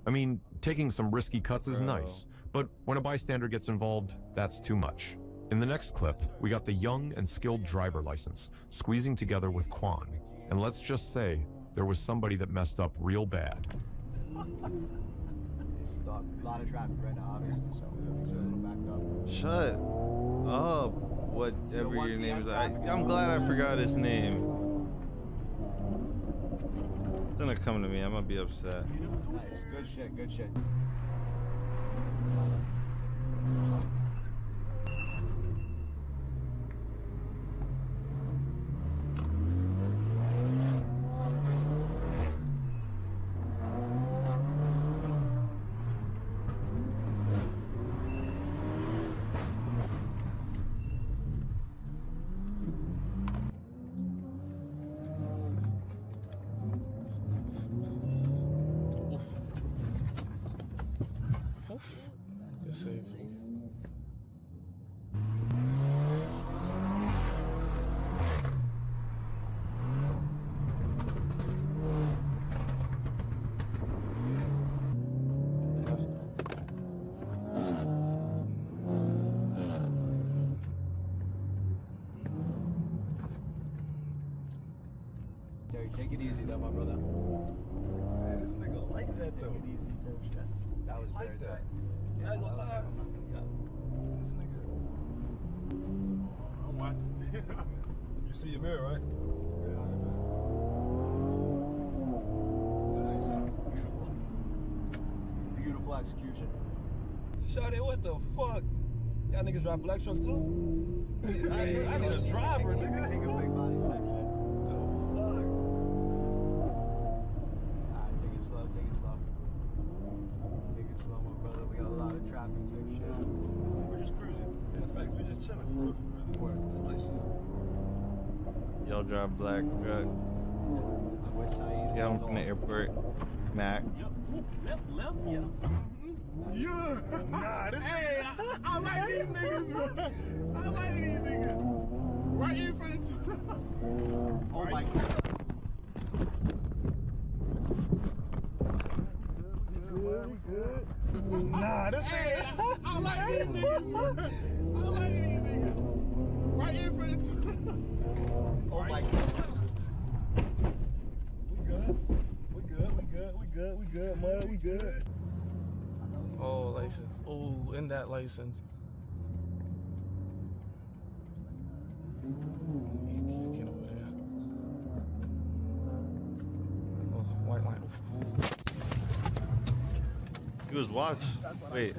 I mean, taking some risky cuts is nice, but when a bystander gets involved, that's too much. In the next clip, we got the young and skilled driver license squeezing together with Quan. And let's just say, there was somebody that messed up real bad. A lot of traffic right now, obviously, so things are a little backed up. Shut up, whatever your name is. I'm glad I forgot his name. It's gonna come to me. I'm gonna be upset. Nice, good shit. Take it easy though, my brother. Man, this nigga like that though. Take it easy too, shit. That was very tight. Yeah, I ain't gonna lie. This nigga. I'm watching. You see your mirror, right? Beautiful execution. Shawty, what the fuck? Y'all niggas drive black trucks too? I need a driver, nigga. Take a big body type shit. Y'all drive black truck. I'm with Saeed Get home from the airport. Mac. Left, yeah. Yeah. Nah, this hey, I like these niggas, bro. I like these niggas. Right in front of oh my God. Nah, this nigga. I like these niggas, bro. I like these niggas. Right in front of oh my God. We good, man. We good. Oh, license. Oh, in that license. Get over there. Oh, white line. Ooh. He was watch. Wait.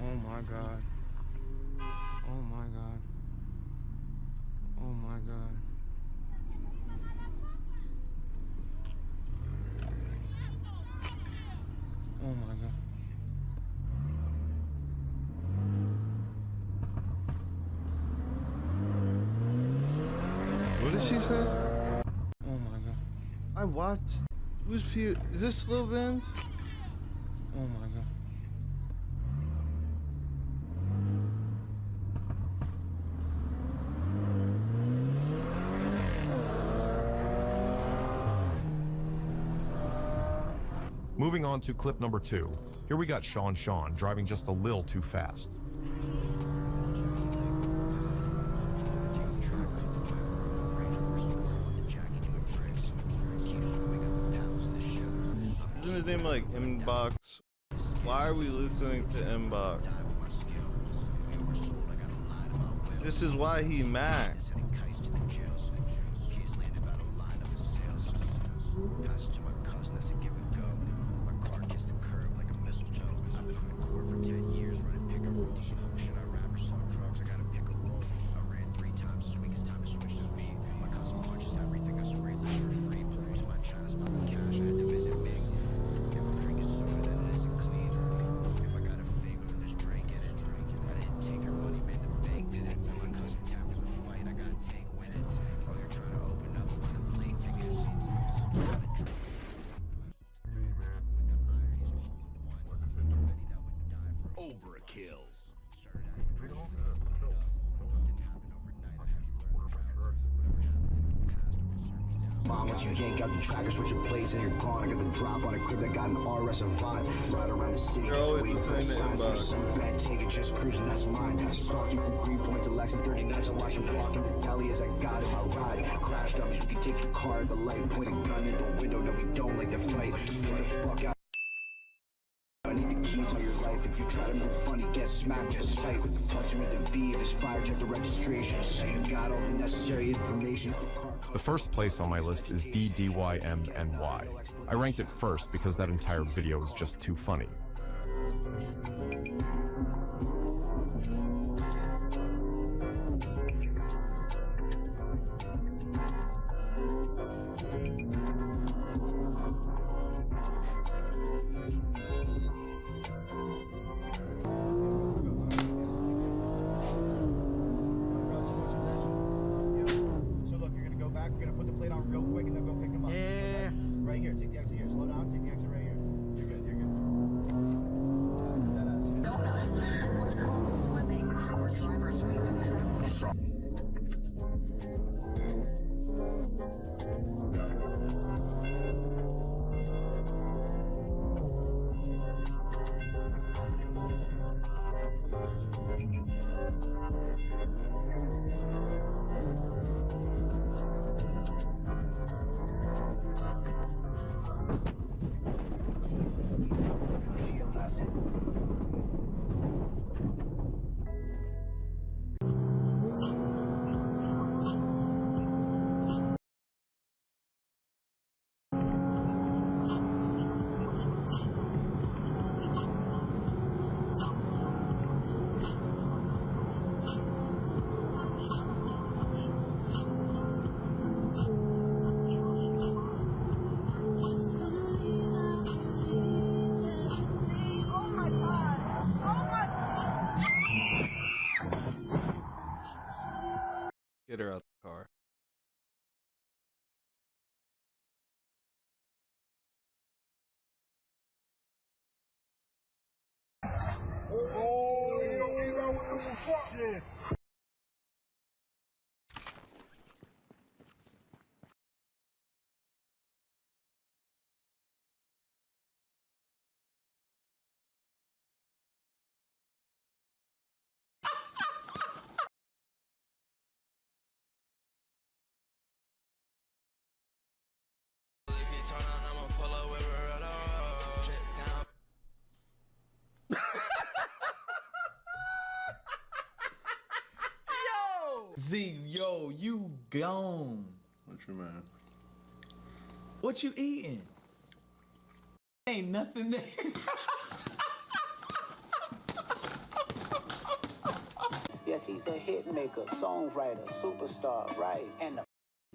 Oh my God. Oh my God. Oh my God. Oh my God. What did she say? Oh my God. I watched. Who's Pew? Is this Slow Benz? Oh my God. Moving on to clip number 2. Here we got Sean driving just a little too fast. Isn't his name like Inbox? Why are we listening to Inbox? This is why he mad. Overkill. Once you yank out the track or switch your place and you're gone, I got the drop on a clip that got an RS and vibe. Right around the city, just waiting for a sign. So some bad take it, just cruising, that's mine. Stalking from Greenpoint to Lexington 39, so watch him walking the deli as I got in my ride. Crash dummies, we can take your car at the light, point a gun in the window, no we don't like to fight. Get the fuck out. I need the keys to your life. If you try to move funny, get smacked with a spike. Touch me with the V, if it's fire, check the registration. So you got all the necessary information. The first place on my list is DDYMNY. I ranked it first because that entire video is just too funny. Get her out the car. Z, yo, you gone. What you mean? What you eating? Ain't nothing there. Yes, he's a hit maker, songwriter, superstar, right? And a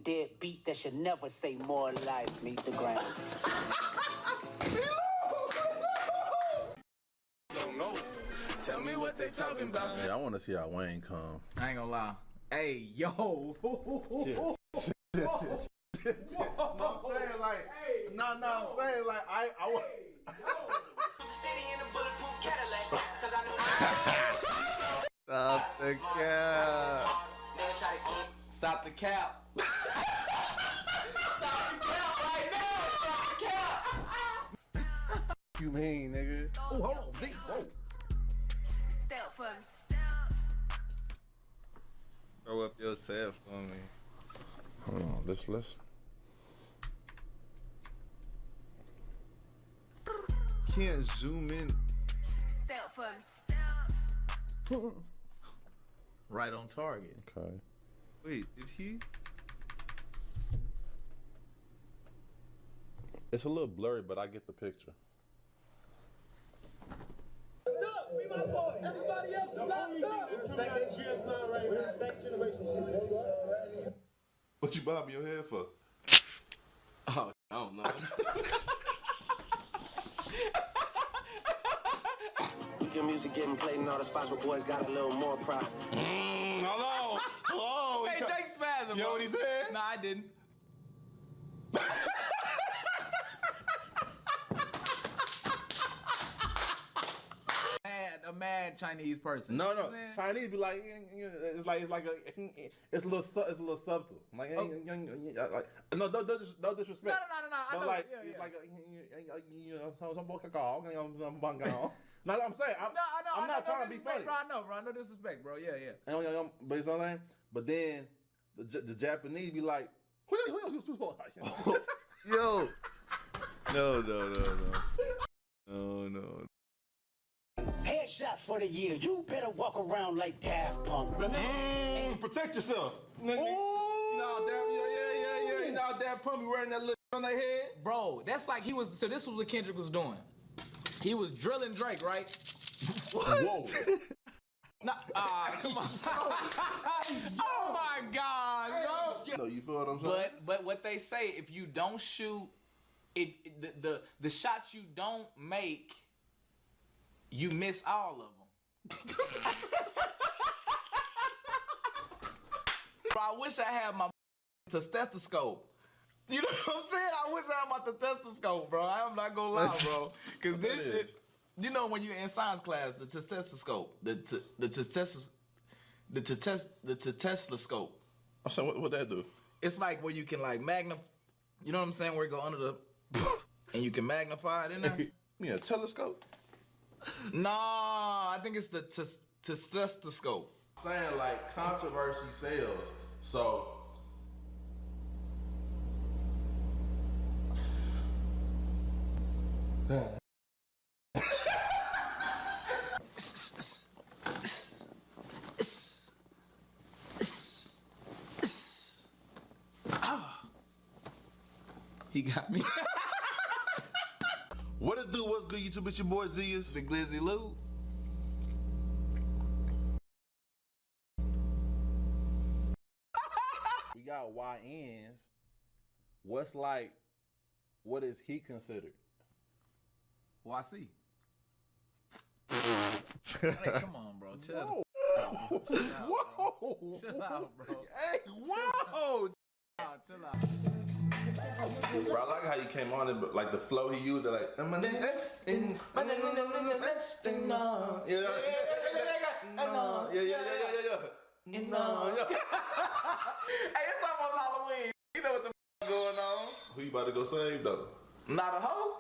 dead beat that should never say more life. Meet the Grams. Don't know. Tell me what they talking about. Hey, I want to see how Wayne come. I ain't gonna lie. Hey, yo. No, I'm saying like, I'm saying like, I want. Stop the cap. Stop the cap. Stop the cap right now. Stop the cap. You mean, nigga? Oh, hold on, Z. Whoa. Step for me. Throw up yourself for me. Hold on, let's. Can't zoom in. Step for me. Right on target. Okay. Wait, did he? It's a little blurry, but I get the picture. Look, be my boy. Everybody else is locked up. Respect that GS9 right here. Respect generation shit. What you bobbing your head for? Oh, I don't know. Your music getting played in all the spots where boys got a little more pride. Hello. Hello. Hey, Jake Spasm. You know what he said? No, I didn't. A mad Chinese person. No, You know no. what I'm saying? Chinese be like, it's a little subtle. Like, like no disrespect. No. I But know. like, Yeah. it's like some boy cacao. No, I'm saying, I'm not trying to be funny. Bro, I know disrespect, bro. Yeah. But you know what I'm saying? But then the Japanese be like, Yo. No. Headshot for the year. You better walk around like Daft Punk. Remember? Protect yourself. You know, yeah. You know, Daft Punk be wearing that little on their head. Bro, that's like he was. So this was what Kendrick was doing. He was drilling Drake, right? Whoa. Come on. Oh my God, bro. No, you feel what I'm saying? But what they say, if you don't shoot, the shots you don't make, you miss all of them. Bro, I wish I had my stethoscope. You know what I'm saying? I wish I had my stethoscope, bro. I am not gonna lie, bro. Cause this shit, you know, when you're in science class, the stethoscope, the stethoscope. I'm saying, what that do? It's like where you can like magnify. You know what I'm saying? Where you go under the, and you can magnify it in there. You mean a telescope? Nah, I think it's the stethoscope. Saying like controversy sells, so. He got me. What it do? What's good, YouTube? It's your boy Zias. The Glizzy Lou. We got YNs. What is he considered? YC. Hey, come on, bro. Chill. Whoa! Chill out, bro. Hey, whoa! Chill out. Bro, I like how you came on it, but like the flow he used, like yeah. Hey, it's almost Halloween. You know what the going on? Who you about to go save though? Not a hoe.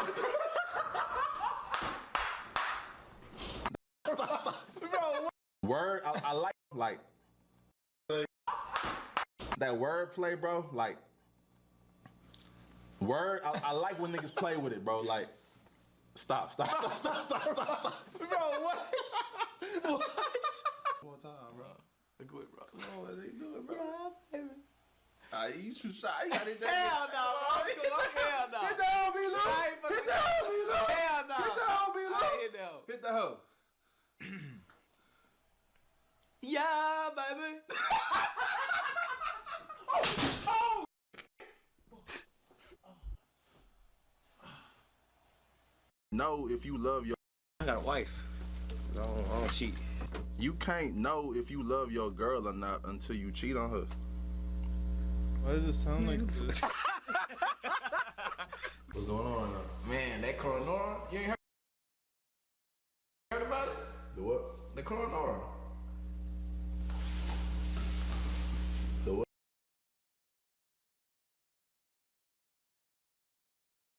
Bro, word, I like that word play, bro. Like word, I like when niggas play with it, bro. Like stop. Bro, what? What? One time, bro. Good, bro. Oh, what they doing, bro? You too shy. You got it. Hell no, bro. Hell no. Hit the hoe, B-Lo. Hit the hoe, B-Lo. Hell no. Hit the hoe, B-Lo. Hit the hoe. Yeah, baby. Oh. Know if you love your. I got a wife. I don't cheat. You can't know if you love your girl or not until you cheat on her. Why does it sound like this? What's going on right now? Man, that Coronora, you ain't heard about it? The what? The Coronora. The what?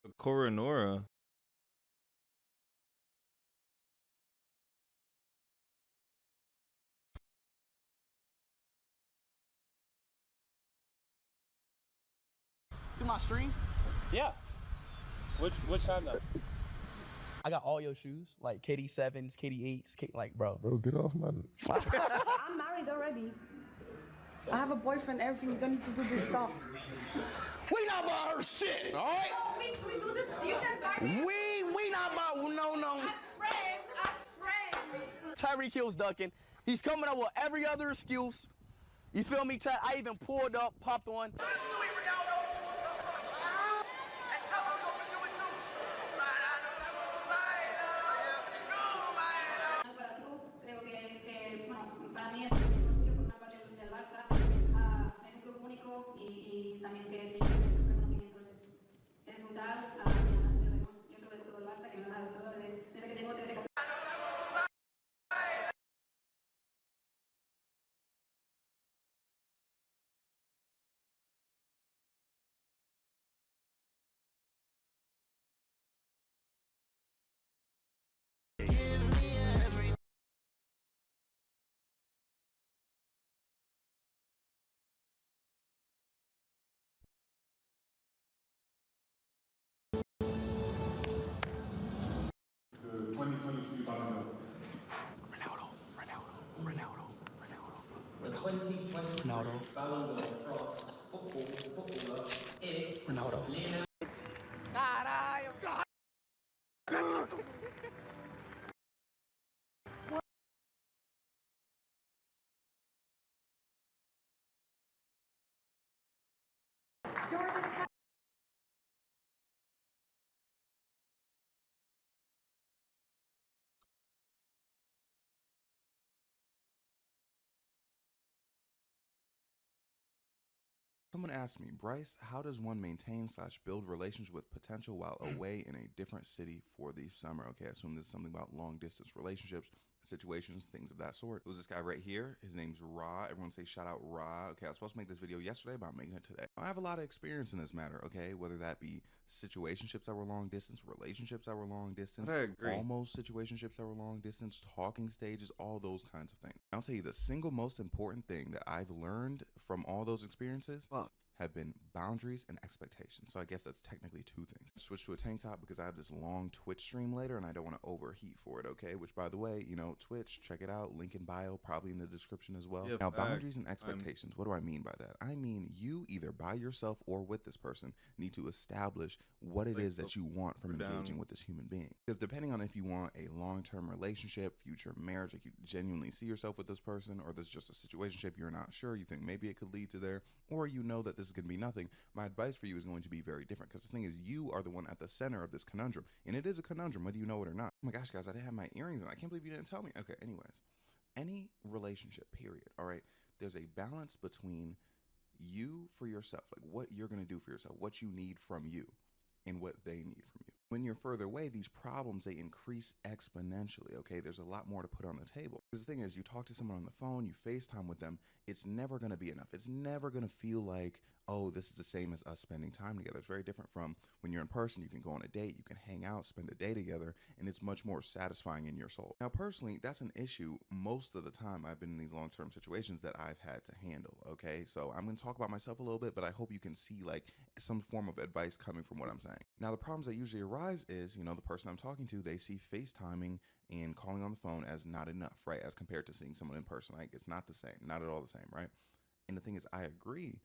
The Coronora. My stream? Yeah. Which time though? I got all your shoes, like KD7s, KD8s, like bro. Bro, get off my. I'm married already. I have a boyfriend, everything. You don't need to do this stuff. We not about her shit, all right? We do this. You can buy me. We not about no. As friends. Tyreek Hill's ducking. He's coming up with every other excuse. You feel me, Chad? I even pulled up, popped on. Y también que sí, reconocimiento es brutal. Yo soy de todo el Barça, que me ha dado todo desde que tengo 13. Ronaldo. Ronaldo. Caralho, cara. Someone asked me, Bryce, how does one maintain / build relations with potential while away in a different city for the summer? Okay, I assume this is something about long distance relationships, situations, things of that sort. It was this guy right here. His name's Ra. Everyone say shout out Ra. Okay, I was supposed to make this video yesterday, but I'm making it today. I have a lot of experience in this matter, okay? Whether that be situationships that were long distance, relationships that were long distance, I agree. almost situationships that were long distance, talking stages, all those kinds of things. I'll tell you the single most important thing that I've learned from all those experiences have been boundaries and expectations. So I guess that's technically two things. Switch to a tank top because I have this long Twitch stream later and I don't want to overheat for it, okay? Which, by the way, you know, Twitch, check it out. Link in bio, probably in the description as well. Yeah, now, fact. boundaries and expectations. What do I mean by that? I mean you either by yourself or with this person need to establish what it is that you want from engaging with this human being. Because depending on if you want a long-term relationship, future marriage, like you genuinely see yourself with this person, or this is just a situationship, you're not sure, you think maybe it could lead to there, or you know that this is going to be nothing, my advice for you is going to be very different. Because the thing is, you are the one at the center of this conundrum. And it is a conundrum, whether you know it or not. Oh my gosh, guys, I didn't have my earrings on. I can't believe you didn't tell me. Okay, anyways. Any relationship, period. All right. There's a balance between you for yourself, like what you're going to do for yourself, what you need from you, and what they need from you. When you're further away, these problems, they increase exponentially, okay? There's a lot more to put on the table. Because the thing is, you talk to someone on the phone, you FaceTime with them, it's never going to be enough. It's never going to feel like, oh, this is the same as us spending time together. It's very different from when you're in person. You can go on a date, you can hang out, spend a day together, and it's much more satisfying in your soul. Now, personally, that's an issue most of the time I've been in these long-term situations that I've had to handle, okay? So I'm going to talk about myself a little bit, but I hope you can see like some form of advice coming from what I'm saying. Now, the problems that usually arise is, you know, the person I'm talking to, they see FaceTiming and calling on the phone as not enough, right? As compared to seeing someone in person. Like, it's not the same, not at all the same, right? And the thing is, I agree.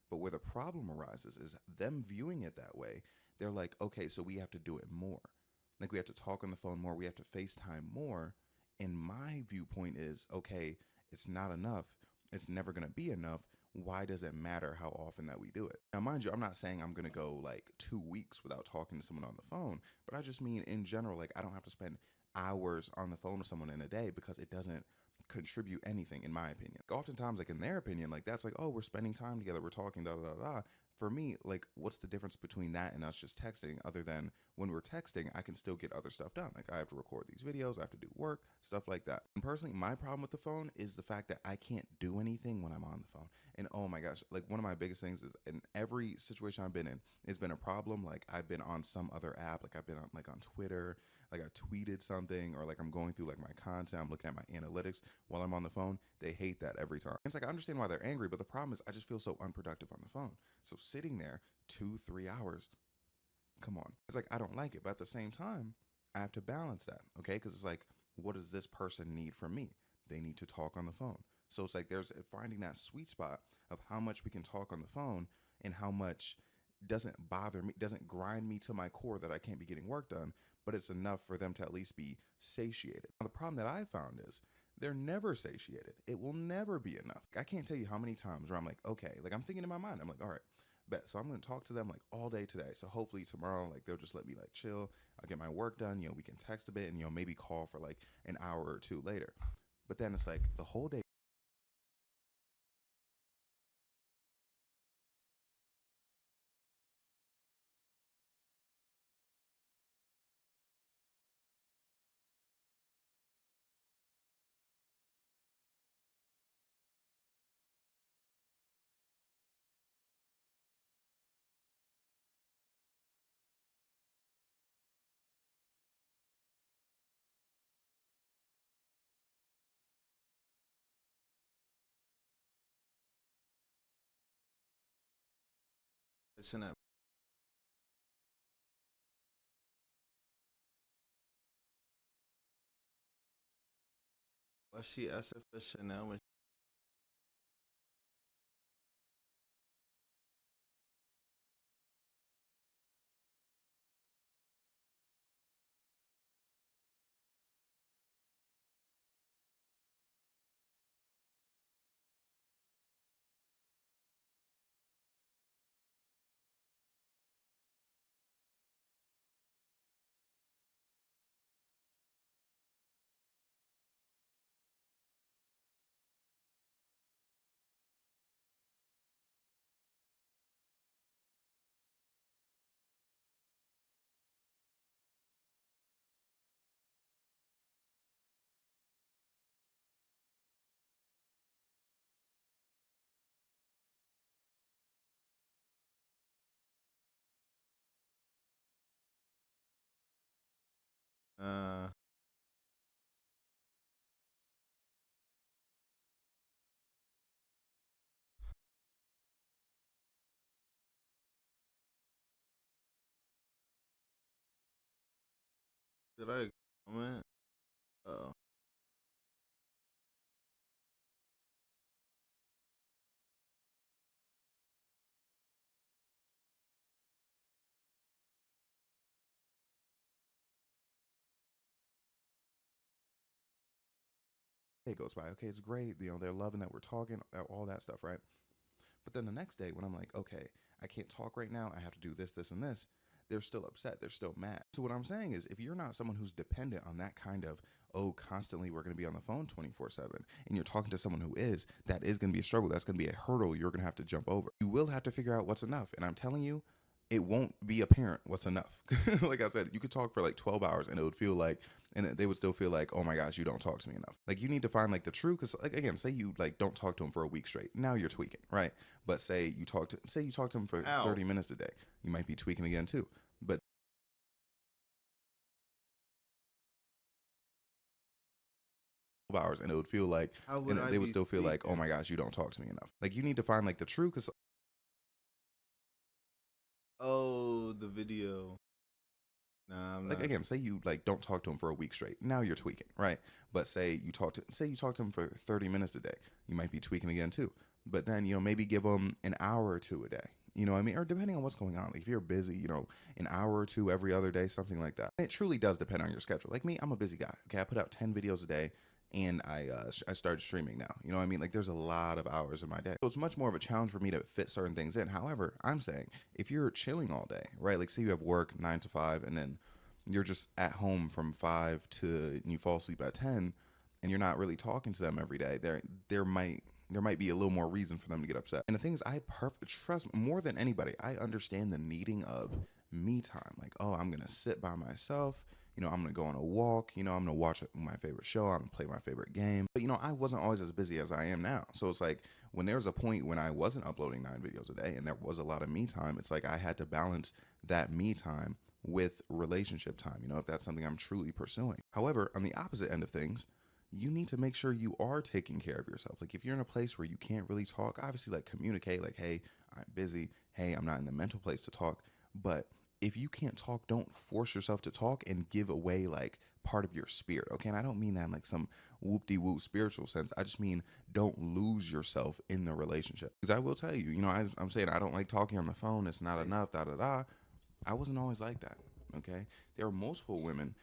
But where the problem arises is them viewing it that way. They're like, okay, so we have to do it more. Like, we have to talk on the phone more. We have to FaceTime more. And my viewpoint is, okay, it's not enough. It's never going to be enough. Why does it matter how often that we do it? Now, mind you, I'm not saying I'm going to go like 2 weeks without talking to someone on the phone, but I just mean in general, like I don't have to spend hours on the phone with someone in a day because it doesn't contribute anything, in my opinion. Oftentimes, like in their opinion, like that's like, oh, we're spending time together, we're talking, da da da da. For me, like, what's the difference between that and us just texting, other than when we're texting, I can still get other stuff done. Like, I have to record these videos, I have to do work, stuff like that. And personally, my problem with the phone is the fact that I can't do anything when I'm on the phone. And oh my gosh, like one of my biggest things is in every situation I've been in, it's been a problem. Like, I've been on some other app, like I've been on like on Twitter, like I tweeted something, or like I'm going through like my content, I'm looking at my analytics while I'm on the phone. They hate that every time. It's like, I understand why they're angry, but the problem is I just feel so unproductive on the phone. So sitting there 2-3 hours, come on. It's like, I don't like it, but at the same time, I have to balance that, okay? Because it's like, what does this person need from me? They need to talk on the phone. So it's like there's finding that sweet spot of how much we can talk on the phone and how much doesn't bother me, doesn't grind me to my core that I can't be getting work done, but it's enough for them to at least be satiated. Now, the problem that I found is they're never satiated. It will never be enough. I can't tell you how many times where I'm like, okay, like I'm thinking in my mind, I'm like, all right, bet. So I'm going to talk to them like all day today. So hopefully tomorrow, like they'll just let me like chill. I'll get my work done. You know, we can text a bit and, you know, maybe call for like an hour or two later. But then it's like the whole day. Listen up. Why she asking for Chanel when did I comment? Oh. It goes by. Okay, it's great. You know, they're loving that we're talking, all that stuff, right? But then the next day when I'm like, okay, I can't talk right now. I have to do this, this, and this. They're still upset. They're still mad. So what I'm saying is, if you're not someone who's dependent on that kind of, oh, constantly we're going to be on the phone 24/7, and you're talking to someone who is, that is going to be a struggle. That's going to be a hurdle you're going to have to jump over. You will have to figure out what's enough. And I'm telling you, it won't be apparent what's enough. Like I said, you could talk for like 12 hours and it would feel like, and they would still feel like, oh my gosh, you don't talk to me enough. Like you need to find like the true, because like, again, say you like don't talk to him for a week straight. Now you're tweaking, right? But say you talk to him for 30 minutes a day. You might be tweaking again too. But hours and it would feel like, and they would still feel like, oh my gosh, you don't talk to me enough. Like you need to find like the true, because oh, the video. Nah, I'm like not. again, say you like don't talk to him for a week straight. Now you're tweaking, right? But say you talk to him for 30 minutes a day. You might be tweaking again too. But then, maybe give him an hour or two a day. You know what I mean? Or depending on what's going on. Like if you're busy, an hour or two every other day, something like that. And it truly does depend on your schedule. Like me, I'm a busy guy. Okay, I put out 10 videos a day. And I started streaming now. You know what I mean? Like there's a lot of hours in my day. So it's much more of a challenge for me to fit certain things in. However, I'm saying if you're chilling all day, right? Like say you have work 9 to 5 and then you're just at home from 5 to, and you fall asleep at 10 and you're not really talking to them every day, there might be a little more reason for them to get upset. And the thing is, trust more than anybody, I understand the needing of me time. Like, oh, I'm going to sit by myself. I'm going to go on a walk. I'm going to watch my favorite show. I'm going to play my favorite game. But, I wasn't always as busy as I am now. So it's like when there was a point when I wasn't uploading 9 videos a day and there was a lot of me time, it's like I had to balance that me time with relationship time, if that's something I'm truly pursuing. However, on the opposite end of things, you need to make sure you are taking care of yourself. Like if you're in a place where you can't really talk, obviously like communicate like, hey, I'm busy. Hey, I'm not in the mental place to talk. But if you can't talk, don't force yourself to talk and give away like part of your spirit. Okay. And I don't mean that in like some whoop-de-whoop spiritual sense. I just mean don't lose yourself in the relationship. Because I will tell you, I'm saying I don't like talking on the phone. It's not enough, da-da-da. I wasn't always like that. Okay. There are multiple women.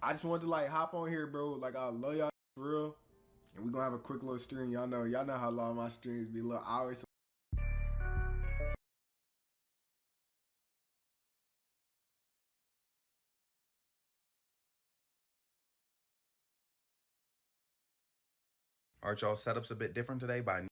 I just wanted to like hop on here, bro. Like I love y'all for real. And we gonna have a quick little stream. Y'all know how long my streams be, a little hours. Aren't y'all setups a bit different today by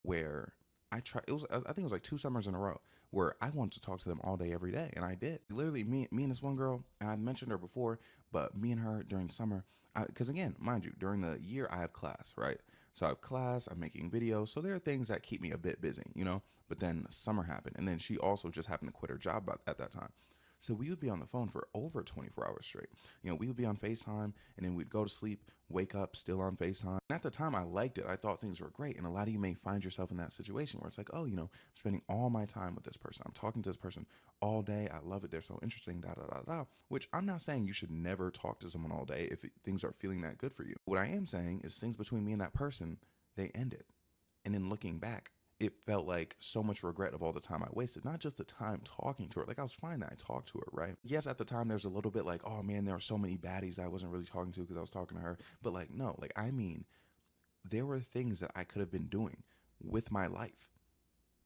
where I tried, I think it was like 2 summers in a row where I wanted to talk to them all day, every day. And I did. Literally me and this one girl, and I mentioned her before, but me and her during summer, because again, mind you, during the year I have class, right? So I have class, I'm making videos. So there are things that keep me a bit busy, you know, but then summer happened. And then she also just happened to quit her job at that time. So we would be on the phone for over 24 hours straight. You know, we would be on FaceTime and then we'd go to sleep, wake up, still on FaceTime. And at the time I liked it. I thought things were great. And a lot of you may find yourself in that situation where it's like, oh, you know, I'm spending all my time with this person. I'm talking to this person all day. I love it. They're so interesting, da, da, da, da. Which I'm not saying you should never talk to someone all day if things are feeling that good for you. What I am saying is things between me and that person, they ended. And then looking back, it felt like so much regret of all the time I wasted. Not just the time talking to her. Like, I was fine that I talked to her, right? Yes, at the time, there's a little bit like, oh man, there are so many baddies that I wasn't really talking to because I was talking to her. But like, no, like, I mean, there were things that I could have been doing with my life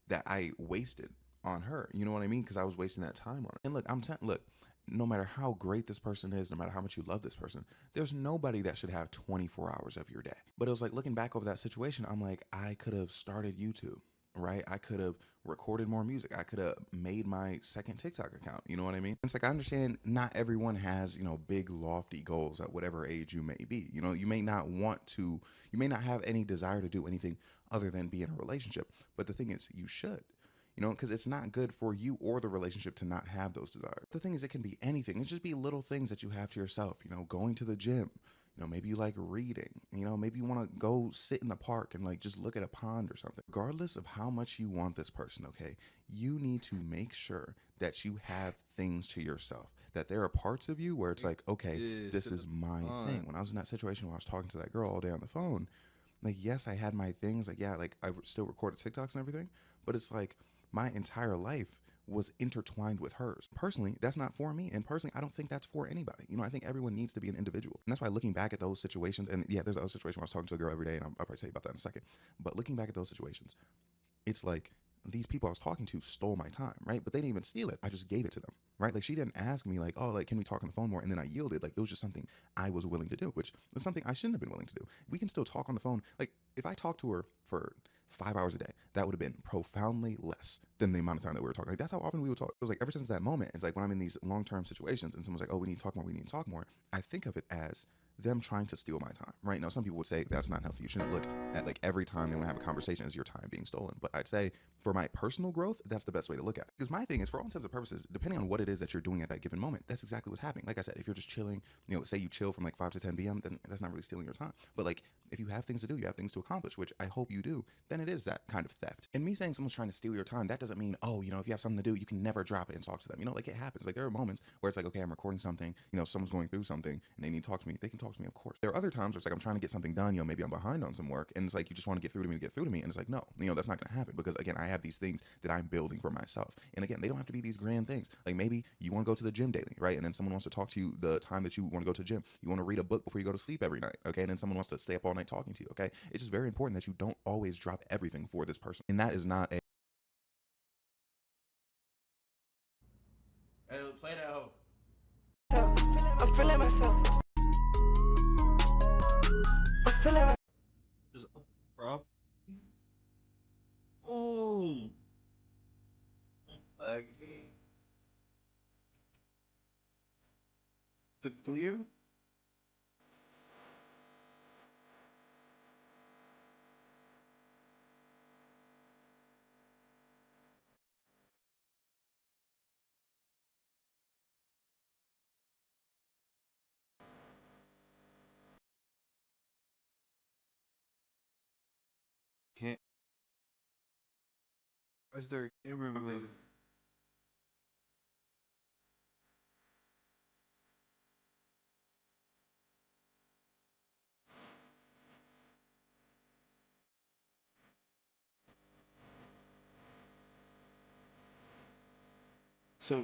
that I wasted on her. You know what I mean? Because I was wasting that time on it. And look, look, no matter how great this person is, no matter how much you love this person, there's nobody that should have 24 hours of your day. But it was like looking back over that situation, I'm like, I could have started YouTube, right? I could have recorded more music. I could have made my second TikTok account. You know what I mean? It's like, I understand not everyone has, you know, big lofty goals at whatever age you may be. You know, you may not have any desire to do anything other than be in a relationship. But the thing is, you should. You know, because it's not good for you or the relationship to not have those desires. The thing is, it can be anything. It just be little things that you have to yourself. You know, going to the gym. You know, maybe you like reading. You know, maybe you want to go sit in the park and like just look at a pond or something. Regardless of how much you want this person, okay, you need to make sure that you have things to yourself. That there are parts of you where it's like, okay, this is my thing. When I was in that situation where I was talking to that girl all day on the phone, like, yes, I had my things. Like, yeah, like I still recorded TikToks and everything, but it's like, my entire life was intertwined with hers. Personally, that's not for me. And personally, I don't think that's for anybody. You know, I think everyone needs to be an individual. And that's why looking back at those situations, and yeah, there's a situation where I was talking to a girl every day, and I'll probably tell you about that in a second. But looking back at those situations, it's like these people I was talking to stole my time, right? But they didn't even steal it. I just gave it to them, right? Like, she didn't ask me like, oh, like, can we talk on the phone more? And then I yielded. Like, it was just something I was willing to do, which is something I shouldn't have been willing to do. We can still talk on the phone. Like, if I talked to her for 5 hours a day, that would have been profoundly less than the amount of time that we were talking. Like, that's how often we would talk. It was like, ever since that moment, it's like when I'm in these long-term situations and someone's like, oh, we need to talk more, we need to talk more, I think of it as them trying to steal my time, right? Now, some people would say that's not healthy. You shouldn't look at like every time they want to have a conversation as your time being stolen. But I'd say for my personal growth, that's the best way to look at it. Because my thing is, for all intents and purposes, depending on what it is that you're doing at that given moment, that's exactly what's happening. Like I said, if you're just chilling, you know, say you chill from like 5 to 10 p.m., then that's not really stealing your time. But like, if you have things to do, you have things to accomplish, which I hope you do, then it is that kind of theft. And me saying someone's trying to steal your time, that doesn't mean, oh, you know, if you have something to do, you can never drop it and talk to them. You know, like, it happens. Like, there are moments where it's like, okay, I'm recording something, you know, someone's going through something and they need to talk to me. They can talk to me, of course. There are other times where it's like, I'm trying to get something done, you know, maybe I'm behind on some work, and it's like, you just want to get through to me. And it's like, no, you know, that's not going to happen, because again, I have these things that I'm building for myself. And again, they don't have to be these grand things. Like, maybe you want to go to the gym daily, right? And then someone wants to talk to you the time that you want to go to the gym. You want to read a book before you go to sleep every night, okay? And then someone wants to stay up all night talking to you, okay? It's just very important that you don't always drop everything for this person. And that is not a... Hey, play that hoe. I'm feeling myself. I'm feeling myself. Just bro. Oh. Like the clear. Can't. Is there a camera moving? So,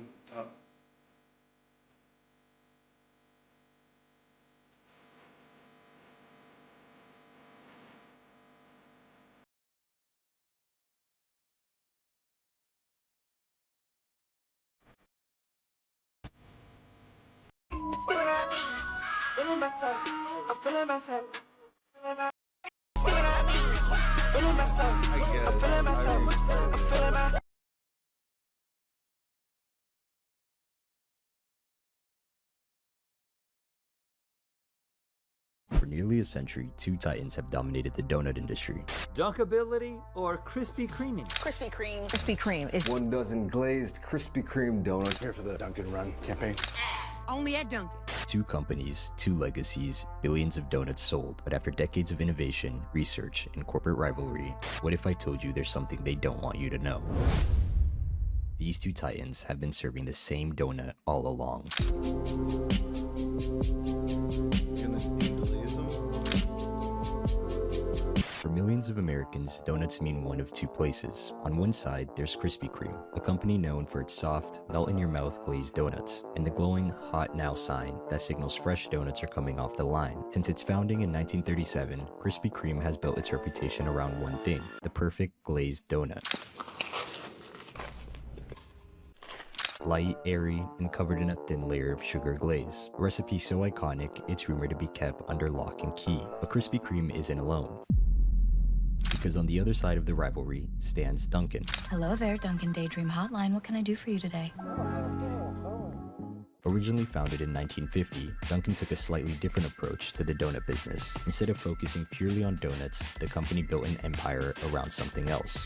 feeling myself. I'm feeling myself. Feeling myself. I'm feeling myself. I'm feeling myself. For nearly a century, two titans have dominated the donut industry. Dunkability or Krispy Kreming? Krispy Kreme. Krispy Kreme is 1 dozen glazed Krispy Kreme donuts. Here for the Dunkin' Run campaign. only at Dunkin'. Two companies, two legacies, billions of donuts sold. But after decades of innovation, research, and corporate rivalry, what if I told you there's something they don't want you to know? These two titans have been serving the same donut all along. For millions of Americans, donuts mean one of two places. On one side, there's Krispy Kreme, a company known for its soft, melt-in-your-mouth glazed donuts, and the glowing "Hot Now" sign that signals fresh donuts are coming off the line. Since its founding in 1937, Krispy Kreme has built its reputation around one thing: the perfect glazed donut. Light, airy, and covered in a thin layer of sugar glaze. A recipe so iconic, it's rumored to be kept under lock and key. But Krispy Kreme isn't alone, because on the other side of the rivalry stands Dunkin'. Hello there, Dunkin' Daydream Hotline. What can I do for you today? Originally founded in 1950, Dunkin' took a slightly different approach to the donut business. Instead of focusing purely on donuts, the company built an empire around something else.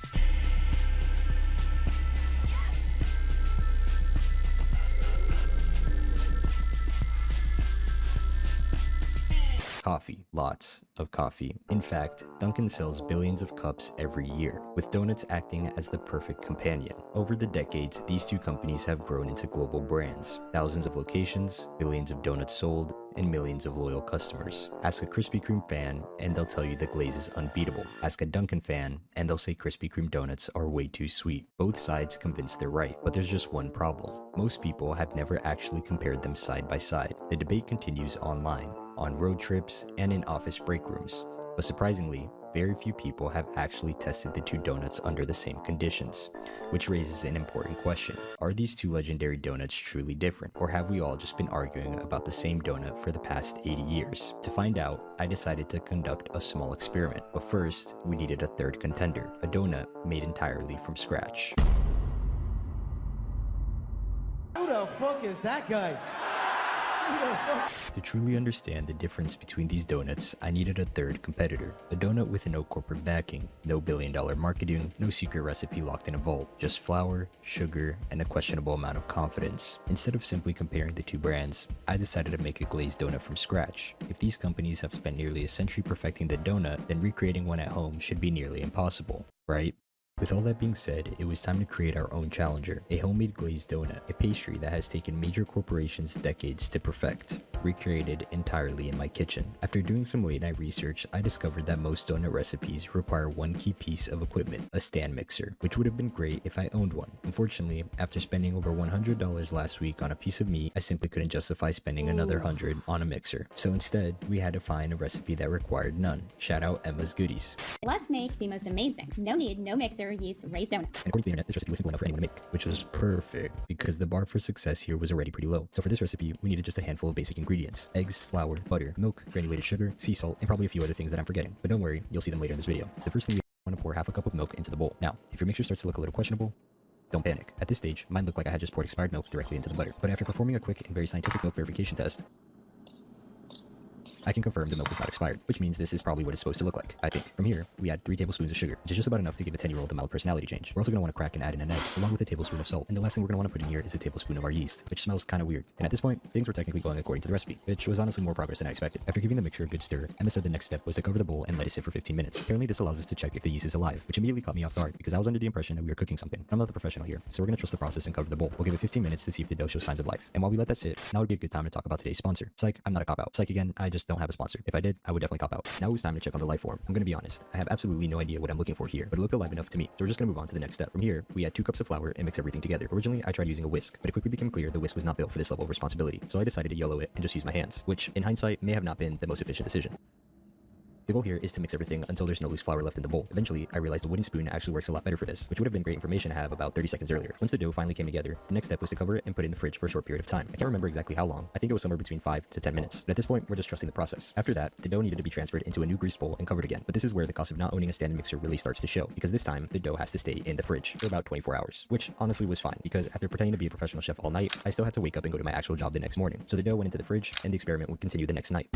Coffee. Lots of coffee. In fact, Dunkin' sells billions of cups every year, with donuts acting as the perfect companion. Over the decades, these two companies have grown into global brands. Thousands of locations, billions of donuts sold, and millions of loyal customers. Ask a Krispy Kreme fan, and they'll tell you the glaze is unbeatable. Ask a Dunkin' fan, and they'll say Krispy Kreme donuts are way too sweet. Both sides convinced they're right, but there's just one problem. Most people have never actually compared them side by side. The debate continues online, on road trips, and in office break rooms. But surprisingly, very few people have actually tested the two donuts under the same conditions, which raises an important question. Are these two legendary donuts truly different, or have we all just been arguing about the same donut for the past 80 years? To find out, I decided to conduct a small experiment. But first, we needed a third contender, a donut made entirely from scratch. Who the fuck is that guy? To truly understand the difference between these donuts, I needed a third competitor. A donut with no corporate backing, no billion-dollar marketing, no secret recipe locked in a vault, just flour, sugar, and a questionable amount of confidence. Instead of simply comparing the two brands, I decided to make a glazed donut from scratch. If these companies have spent nearly a century perfecting the donut, then recreating one at home should be nearly impossible, right? With all that being said, it was time to create our own challenger, a homemade glazed donut, a pastry that has taken major corporations decades to perfect, recreated entirely in my kitchen. After doing some late night research, I discovered that most donut recipes require one key piece of equipment, a stand mixer, which would have been great if I owned one. Unfortunately, after spending over $100 last week on a piece of meat, I simply couldn't justify spending another $100 on a mixer. So instead, we had to find a recipe that required none. Shout out Emma's Goodies. Let's make the most amazing, no need, no mixer, yeast raised donut. And according to the internet, this recipe was simple enough for anyone to make, which was perfect because the bar for success here was already pretty low. So for this recipe, we needed just a handful of basic ingredients: eggs, flour, butter, milk, granulated sugar, sea salt, and probably a few other things that I'm forgetting. But don't worry, you'll see them later in this video. The first thing, we want to pour half a cup of milk into the bowl. Now, if your mixture starts to look a little questionable, don't panic. At this stage, mine looked like I had just poured expired milk directly into the butter. But after performing a quick and very scientific milk verification test, I can confirm the milk is not expired, which means this is probably what it's supposed to look like, I think. From here, we add 3 tablespoons of sugar, which is just about enough to give a 10-year-old a mild personality change. We're also going to want to crack and add in an egg, along with a tablespoon of salt. And the last thing we're going to want to put in here is a tablespoon of our yeast, which smells kind of weird. And at this point, things were technically going according to the recipe, which was honestly more progress than I expected. After giving the mixture a good stir, Emma said the next step was to cover the bowl and let it sit for 15 minutes. Apparently this allows us to check if the yeast is alive, which immediately caught me off guard because I was under the impression that we were cooking something. I'm not the professional here, so we're going to trust the process and cover the bowl. We'll give it 15 minutes to see if the dough shows signs of life. And while we let that sit, now would be a good time to talk about today's sponsor. Psych, I'm not a cop-out. Psych again, I just don't have a sponsor. If I did, I would definitely cop out. Now it's time to check on the life form. I'm gonna be honest, I have absolutely no idea what I'm looking for here, but it looked alive enough to me. So we're just gonna move on to the next step. From here, we add 2 cups of flour and mix everything together. Originally, I tried using a whisk, but it quickly became clear the whisk was not built for this level of responsibility. So I decided to YOLO it and just use my hands, which in hindsight may have not been the most efficient decision. The goal here is to mix everything until there's no loose flour left in the bowl. Eventually, I realized the wooden spoon actually works a lot better for this, which would have been great information to have about 30 seconds earlier. Once the dough finally came together, the next step was to cover it and put it in the fridge for a short period of time. I can't remember exactly how long. I think it was somewhere between 5 to 10 minutes. But at this point, we're just trusting the process. After that, the dough needed to be transferred into a new grease bowl and covered again. But this is where the cost of not owning a stand mixer really starts to show, because this time, the dough has to stay in the fridge for about 24 hours, which honestly was fine, because after pretending to be a professional chef all night, I still had to wake up and go to my actual job the next morning. So the dough went into the fridge, and the experiment would continue the next night.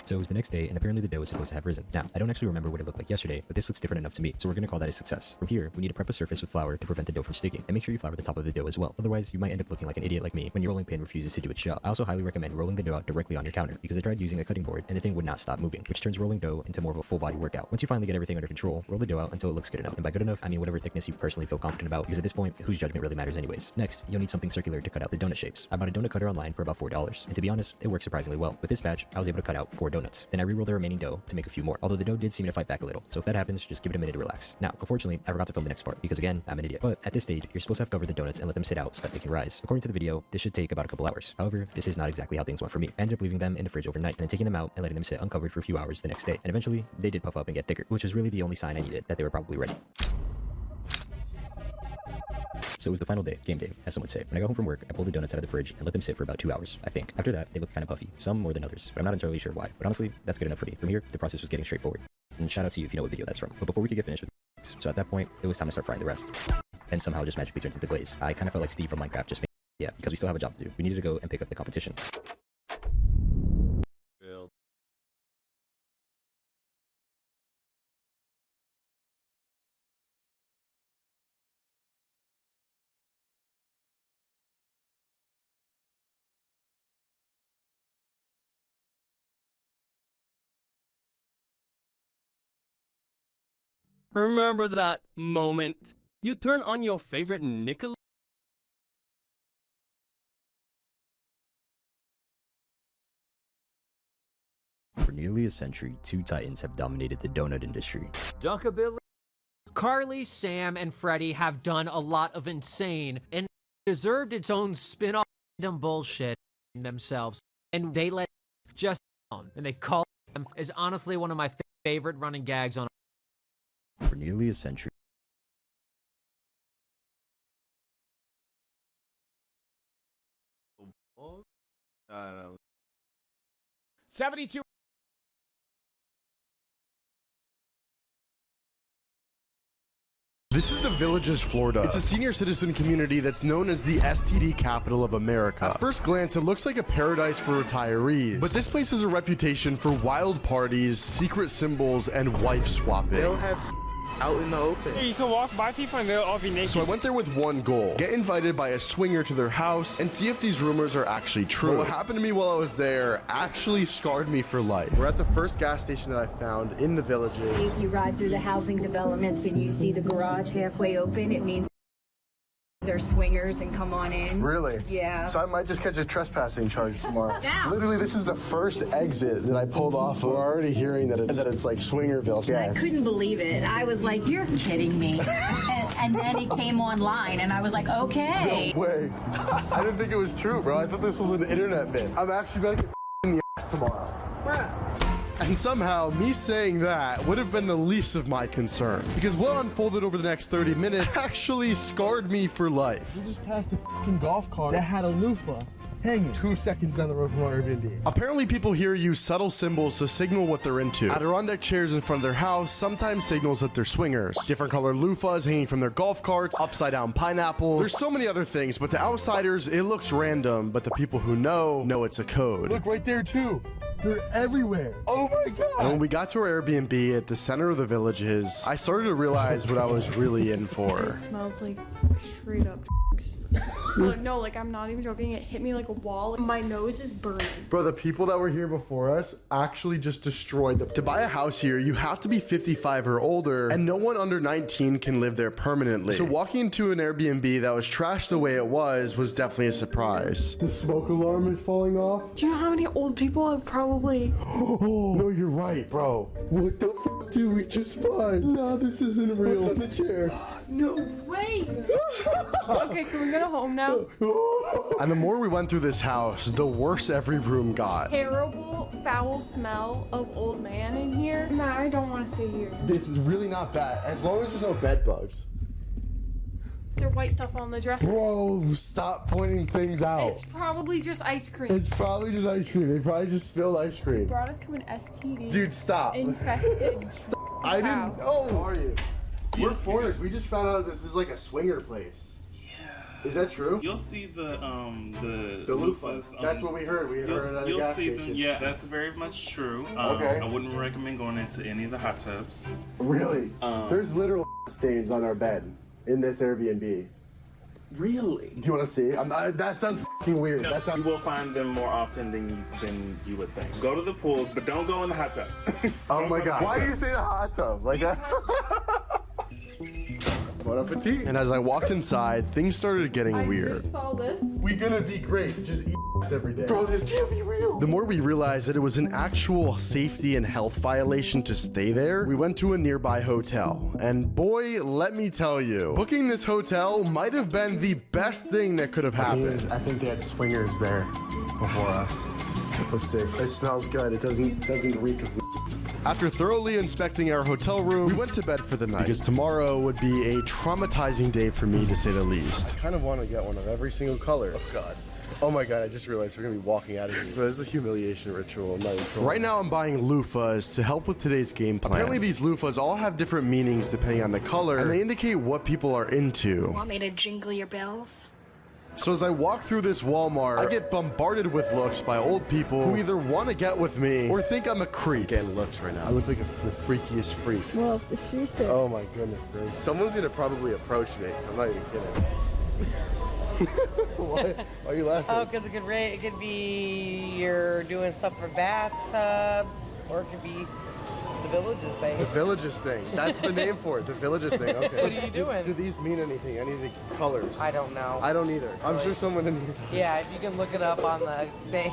So it was the next day, and apparently the dough was supposed to have risen. Now, I don't actually remember what it looked like yesterday, but this looks different enough to me, so we're going to call that a success. From here, we need to prep a surface with flour to prevent the dough from sticking, and make sure you flour the top of the dough as well. Otherwise, you might end up looking like an idiot like me when your rolling pin refuses to do its job. I also highly recommend rolling the dough out directly on your counter, because I tried using a cutting board, and the thing would not stop moving, which turns rolling dough into more of a full body workout. Once you finally get everything under control, roll the dough out until it looks good enough, and by good enough, I mean whatever thickness you personally feel confident about, because at this point, whose judgment really matters anyways. Next, you'll need something circular to cut out the donut shapes. I bought a donut cutter online for about $4, and to be honest, it works surprisingly well. With this batch, I was able to cut out 4 donuts. Then I re-rolled the remaining dough to make a few more, although the dough did seem to fight back a little, so if that happens, just give it a minute to relax. Now, unfortunately, I forgot to film the next part, because again, I'm an idiot. But at this stage, you're supposed to have covered the donuts and let them sit out so that they can rise. According to the video, this should take about a couple hours. However, this is not exactly how things went for me. I ended up leaving them in the fridge overnight, and then taking them out and letting them sit uncovered for a few hours the next day, and eventually, they did puff up and get thicker, which was really the only sign I needed that they were probably ready. So it was the final day, game day, as some would say. When I got home from work, I pulled the donuts out of the fridge and let them sit for about 2 hours, I think. After that, they looked kind of puffy, some more than others, but I'm not entirely sure why. But honestly, that's good enough for me. From here, the process was getting straightforward. And shout out to you if you know what video that's from. But before we could get finished with so at that point, it was time to start frying the rest. And somehow just magically turns into glaze. I kind of felt like Steve from Minecraft just made, yeah, because we still have a job to do. We needed to go and pick up the competition. Remember that moment? You turn on your favorite nickel. For nearly a century, 2 titans have dominated the donut industry. Dunkability. Carly, Sam, and Freddie have done a lot of insane and deserved its own spin-off random bullshit themselves. And they let just on, and they call them is honestly one of my favorite running gags on. For nearly a century. I don't know. 72. This is the Villages, Florida. It's a senior citizen community that's known as the STD capital of America. At first glance, it looks like a paradise for retirees. But this place has a reputation for wild parties, secret symbols, and wife swapping. They'll have out in the open. Yeah, you can walk by people and they'll all be naked. So I went there with one goal: get invited by a swinger to their house and see if these rumors are actually true. But what happened to me while I was there actually scarred me for life. We're at the first gas station that I found in the Villages. You ride through the housing developments and you see the garage halfway open, it means they're swingers and come on in. Really? Yeah. So I might just catch a trespassing charge tomorrow. Literally, this is the first exit that I pulled off. We're already hearing that it's like Swingerville. I couldn't believe it. I was like, you're kidding me. and then it came online and I was like, okay. No way. I didn't think it was true, bro. I thought this was an internet bit. I'm actually going to get in the ass tomorrow. Bruh. And somehow, me saying that would have been the least of my concern. Because what unfolded over the next 30 minutes actually scarred me for life. We just passed a fucking golf cart that had a loofah hanging 2 seconds down the road from our Airbnb. Apparently, people here use subtle symbols to signal what they're into. Adirondack chairs in front of their house sometimes signals that they're swingers. Different colored loofahs hanging from their golf carts, upside down pineapples. There's so many other things, but to outsiders, it looks random, but the people who know it's a code. Look right there too. They're everywhere. Oh my God. And when we got to our Airbnb at the center of the Villages, I started to realize what I was really in for. It smells like straight up drugs. No, like I'm not even joking. It hit me like a wall. My nose is burning. Bro, the people that were here before us actually just destroyed them. To buy a house here, you have to be 55 or older, and no one under 19 can live there permanently. So walking into an Airbnb that was trashed the way it was definitely a surprise. The smoke alarm is falling off. Do you know how many old people have probably probably. No, you're right, bro. What the f did we just find? No, this isn't real. What's on the chair? No way. Okay, can we go home now? And the more we went through this house, the worse every room got. Terrible, foul smell of old man in here. Nah, I don't want to stay here. It's really not bad, as long as there's no bed bugs. There's white stuff on the dresser. Bro, stop pointing things out. It's probably just ice cream. It's probably just ice cream. They probably just spilled ice cream. Brought us to an STD. Dude, stop. Infected. I didn't know. How are you? We're foreigners. We just found out this is like a swinger place. Yeah. Is that true? You'll see the loofahs. That's what we heard. We heard it at a gas station. Yeah, that's very much true. Okay. I wouldn't recommend going into any of the hot tubs. Really? There's literal stains on our bed in this Airbnb. Really? Do you want to see? That sounds fucking weird. No, you will find them more often than you would think. Go to the pools, but don't go in the hot tub. Oh my god. Why do you say the hot tub like that? Bon appetit. And as I walked inside, things started getting weird. I just saw this. We gonna be great. Just eat every day. Bro, this can't be real. The more we realized that it was an actual safety and health violation to stay there, we went to a nearby hotel. And boy, let me tell you, booking this hotel might have been the best thing that could have happened. I think they had swingers there before us. Let's see. It smells good. It doesn't reek of. After thoroughly inspecting our hotel room, we went to bed for the night because tomorrow would be a traumatizing day for me, to say the least. I kind of want to get one of every single color. Oh god. Oh my god, I just realized we're gonna be walking out of here. This is a humiliation ritual. I'm not even sure. Right now I'm buying loofahs to help with today's game plan. Apparently these loofahs all have different meanings depending on the color, and they indicate what people are into. Want me to jingle your bells? So as I walk through this Walmart, I get bombarded with looks by old people who either want to get with me or think I'm a creep. Getting looks right now. I look like the freakiest freak. Well, if the shoe fits. Oh my goodness, bro. Someone's gonna probably approach me. I'm not even kidding. Why are you laughing? Oh, because it could be you're doing stuff for bathtub, or it could be the Villages thing. The Villages thing. That's the name for it. The Villages thing. Okay. What are you doing? Do these mean anything? Any of these colors? I don't know. I don't either. I'm sure someone in here does. Yeah, if you can look it up on the thing.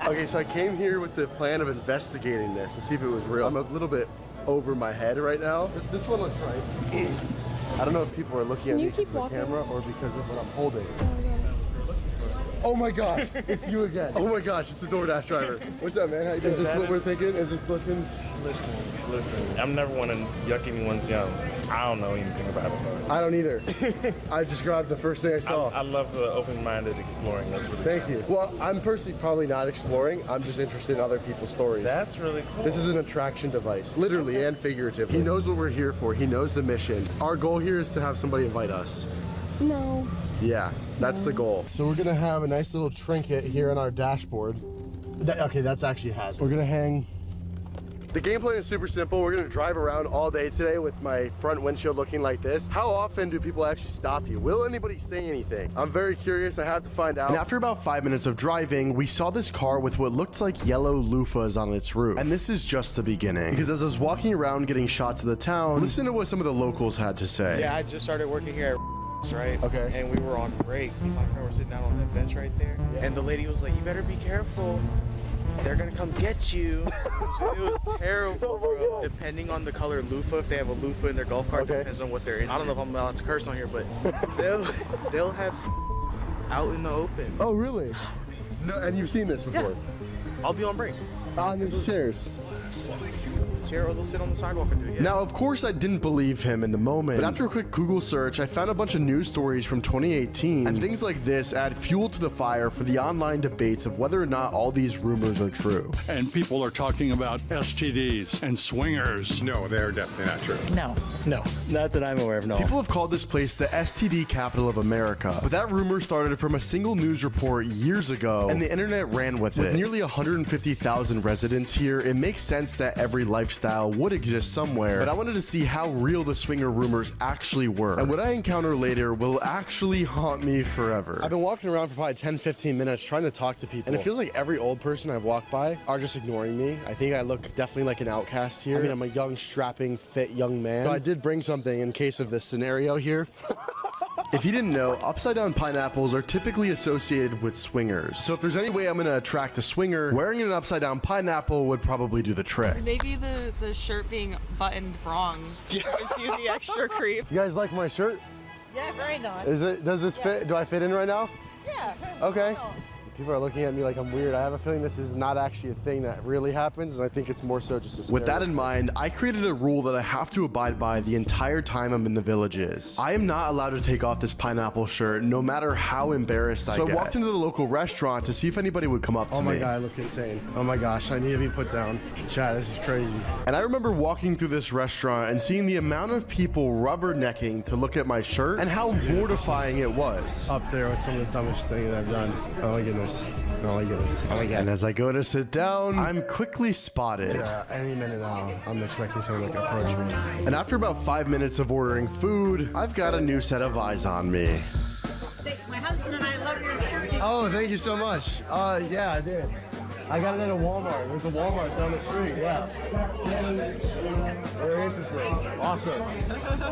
Okay, so I came here with the plan of investigating this to see if it was real. I'm a little bit over my head right now. This one looks right. I don't know if people are looking at me because of the camera or because of what I'm holding. Oh my gosh, it's you again. Oh my gosh, it's the DoorDash driver. What's up, man? How you doing? Is this what we're thinking? Is this looking? Listen. I'm never one to yuck anyone's yum. I don't know anything about it. I don't either. I just grabbed the first thing I saw. I love the open-minded exploring. That's what Thank you. Well, I'm personally probably not exploring. I'm just interested in other people's stories. That's really cool. This is an attraction device, literally and figuratively. He knows what we're here for. He knows the mission. Our goal here is to have somebody invite us. No. Yeah, that's the goal. So we're gonna have a nice little trinket here on our dashboard. Okay, that's actually hazard. We're gonna hang. The game plan is super simple. We're gonna drive around all day today with my front windshield looking like this. How often do people actually stop you? Will anybody say anything? I'm very curious. I have to find out. And after about 5 minutes of driving, we saw this car with what looked like yellow loofahs on its roof. And this is just the beginning. Because as I was walking around getting shots of the town, listen to what some of the locals had to say. Yeah, I just started working here at right? Okay. And we were on break. Me and my friend were sitting down on that bench right there. Yeah. And the lady was like, you better be careful. They're gonna come get you. It was terrible, bro. Depending on the color loofah, if they have a loofah in their golf cart, depends on what they're into. I don't know if I'm allowed to curse on here, but they'll have out in the open. Oh, really? No, and you've seen this before? Yeah. I'll be on break. On these chairs. Or they'll sit on the sidewalk and do it. Yeah. Now, of course, I didn't believe him in the moment, but after a quick Google search, I found a bunch of news stories from 2018, and things like this add fuel to the fire for the online debates of whether or not all these rumors are true. And people are talking about STDs and swingers. No, they're definitely not true. No, not that I'm aware of. No. People have called this place the STD capital of America, but that rumor started from a single news report years ago, and the internet ran with it. With nearly 150,000 residents here, it makes sense that every lifestyle would exist somewhere, but I wanted to see how real the swinger rumors actually were, and what I encounter later will actually haunt me forever. I've been walking around for probably 10-15 minutes trying to talk to people, and it feels like every old person I've walked by are just ignoring me. I think I look definitely like an outcast here. I mean, I'm a young, strapping, fit young man, so I did bring something in case of this scenario here. If you didn't know, upside down pineapples are typically associated with swingers. So if there's any way I'm gonna attract a swinger, wearing an upside down pineapple would probably do the trick. Maybe the shirt being buttoned wrong gives you the extra creep. You guys like my shirt? Yeah, very nice. Does this fit? Do I fit in right now? Yeah. Okay. People are looking at me like I'm weird. I have a feeling this is not actually a thing that really happens, and I think it's more so just a stereotype. With that in mind, I created a rule that I have to abide by the entire time I'm in the villages. I am not allowed to take off this pineapple shirt, no matter how embarrassed I get. So I walked into the local restaurant to see if anybody would come up to me. Oh my god, I look insane. Oh my gosh, I need to be put down. Chat, this is crazy. And I remember walking through this restaurant and seeing the amount of people rubbernecking to look at my shirt and how mortifying it was. Up there with some of the dumbest things I've done. Oh my goodness. Oh my goodness. Oh my god. And as I go to sit down, I'm quickly spotted. Any minute now, I'm expecting someone to approach me. And after about 5 minutes of ordering food, I've got a new set of eyes on me. My husband and I love your shirt. Oh, thank you so much. Yeah, I did. I got it at a Walmart. There's a Walmart down the street. Yeah. Very interesting. Awesome.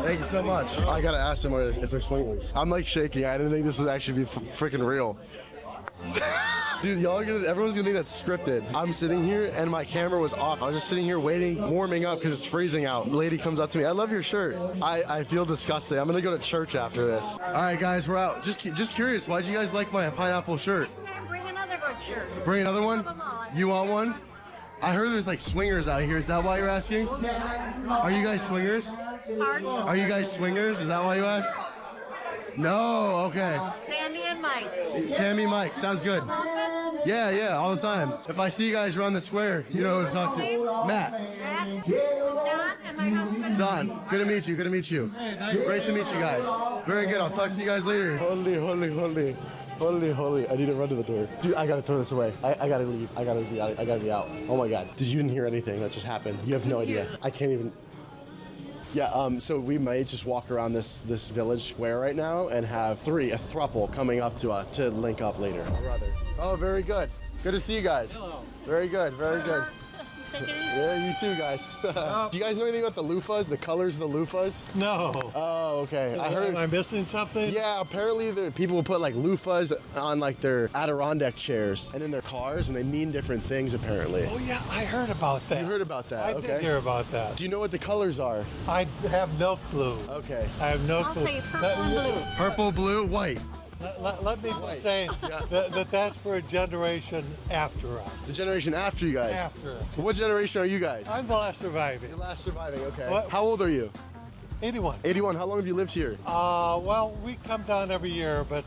Thank you so much. I gotta ask them if they're swingers. I'm like shaking. I didn't think this would actually be freaking real. Dude, everyone's gonna think that's scripted. I'm sitting here and my camera was off. I was just sitting here waiting, warming up because it's freezing out. Lady comes up to me. I love your shirt. I feel disgusting. I'm gonna go to church after this. All right, guys, we're out. Just curious, why'd you guys like my pineapple shirt? Bring another good shirt. Bring another one? You want one? I heard there's like swingers out here. Is that why you're asking? Are you guys swingers? Pardon? Are you guys swingers? Is that why you asked? No, okay. Sandy and Mike. Tammy, Mike, sounds good. Yeah, all the time. If I see you guys around the square, you know who to talk to. Matt. Don and my husband. Don, good to meet you, Great to meet you guys. Very good, I'll talk to you guys later. Holy. I need to run to the door. Dude, I gotta throw this away. I gotta leave. I gotta be out. Oh my god. Did you even hear anything that just happened? You have no idea. I can't even. Yeah, so we might just walk around this village square right now and have a throuple coming up to link up later. Oh, very good. Good to see you guys. Hello. Very good. Yeah, you too, guys. Do you guys know anything about the loofahs, the colors of the loofahs? No. Oh, okay. I heard. Am I missing something? Yeah, apparently people will put like loofahs on like their Adirondack chairs and in their cars, and they mean different things apparently. Oh yeah, I heard about that. You heard about that? I did hear about that. Do you know what the colors are? I have no clue. Okay. I have no I'll clue. say purple and blue. Purple, blue, white. Let me just say that's for a generation after us. The generation after you guys? After us. What generation are you guys? I'm the last surviving. You're last surviving, okay. What? How old are you? 81. 81. How long have you lived here? Well, we come down every year, but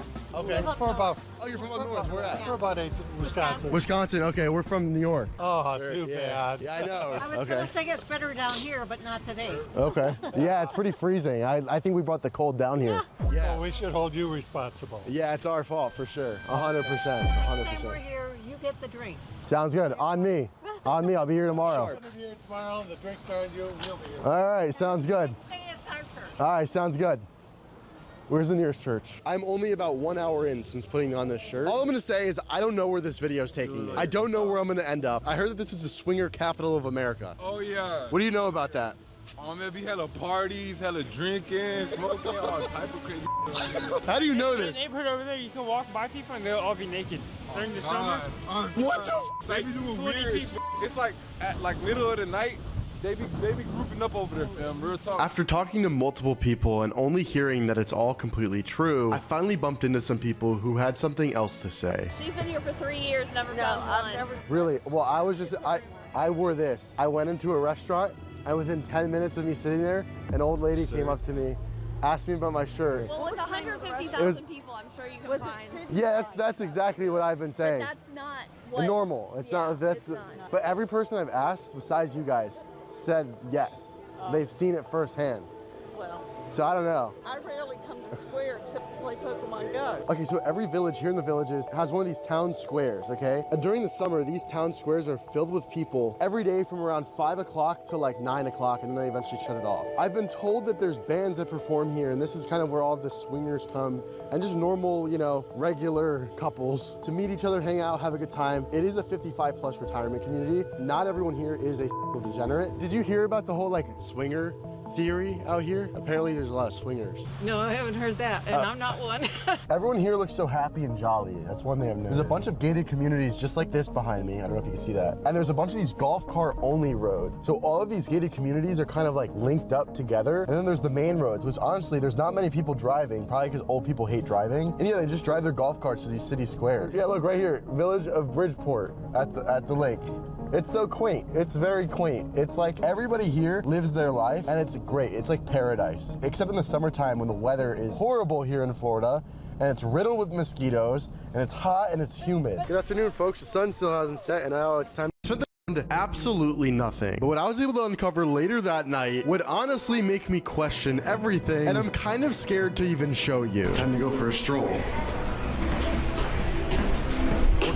for about. Oh, you're from up north. Where at? For about Wisconsin. Wisconsin. Okay, we're from New York. Oh, too bad. Yeah, I know. I was gonna say it's better down here, but not today. Okay. Yeah, it's pretty freezing. I think we brought the cold down here. So we should hold you responsible. Yeah, it's our fault for sure. 100%. Next time we're here, you get the drinks. Sounds good. On me. On me. I'll be here tomorrow. I'm going to be here tomorrow, and the drinks are on you, and you'll be here. All right, sounds good. Stay at Thur. All right, sounds good. Where's the nearest church? I'm only about 1 hour in since putting on this shirt. All I'm gonna say is I don't know where this video is taking me. I don't know where I'm gonna end up. I heard that this is the swinger capital of America. Oh yeah. What do you know about that? There be hella parties, hella drinking, smoking, all type of crazy. How do you know In this? the neighborhood over there, you can walk by people and they'll all be naked during the summer. What the? They be doing weird shit. It's like at middle of the night. They be grouping up over there, fam. Real talk. After talking to multiple people and only hearing that it's all completely true, I finally bumped into some people who had something else to say. She's been here for 3 years, never done one. Really? Well, I wore this. I went into a restaurant, and within 10 minutes of me sitting there, an old lady came up to me, asked me about my shirt. Well, with 150,000 people, I'm sure you can find. Yeah, that's exactly what I've been saying. But that's not what, normal. It's not. That's. But every person I've asked, besides you guys, said yes. They've seen it firsthand. Well, so I don't know. I rarely come to the square except to play Pokemon Go. Okay, so every village here in the villages has one of these town squares, okay? And during the summer, these town squares are filled with people every day from around 5 o'clock to like 9 o'clock, and then they eventually shut it off. I've been told that there's bands that perform here, and this is kind of where all the swingers come, and just normal, regular couples to meet each other, hang out, have a good time. It is a 55+ retirement community. Not everyone here is a degenerate. Did you hear about the whole swinger theory out here. Apparently there's a lot of swingers. No, I haven't heard that, and I'm not one. Everyone here looks so happy and jolly. That's one thing I've noticed. There's a bunch of gated communities just like this behind me. I don't know if you can see that. And there's a bunch of these golf cart only roads. So all of these gated communities are kind of like linked up together. And then there's the main roads, which honestly, there's not many people driving, probably because old people hate driving. And yeah, they just drive their golf carts to these city squares. Yeah, look right here, Village of Bridgeport at the lake. It's so quaint. It's very quaint. It's like everybody here lives their life and it's great. It's like paradise. Except in the summertime when the weather is horrible here in Florida and it's riddled with mosquitoes and it's hot and it's humid. Good afternoon, folks. The sun still hasn't set and now it's time to spend absolutely nothing. But what I was able to uncover later that night would honestly make me question everything, and I'm kind of scared to even show you. Time to go for a stroll.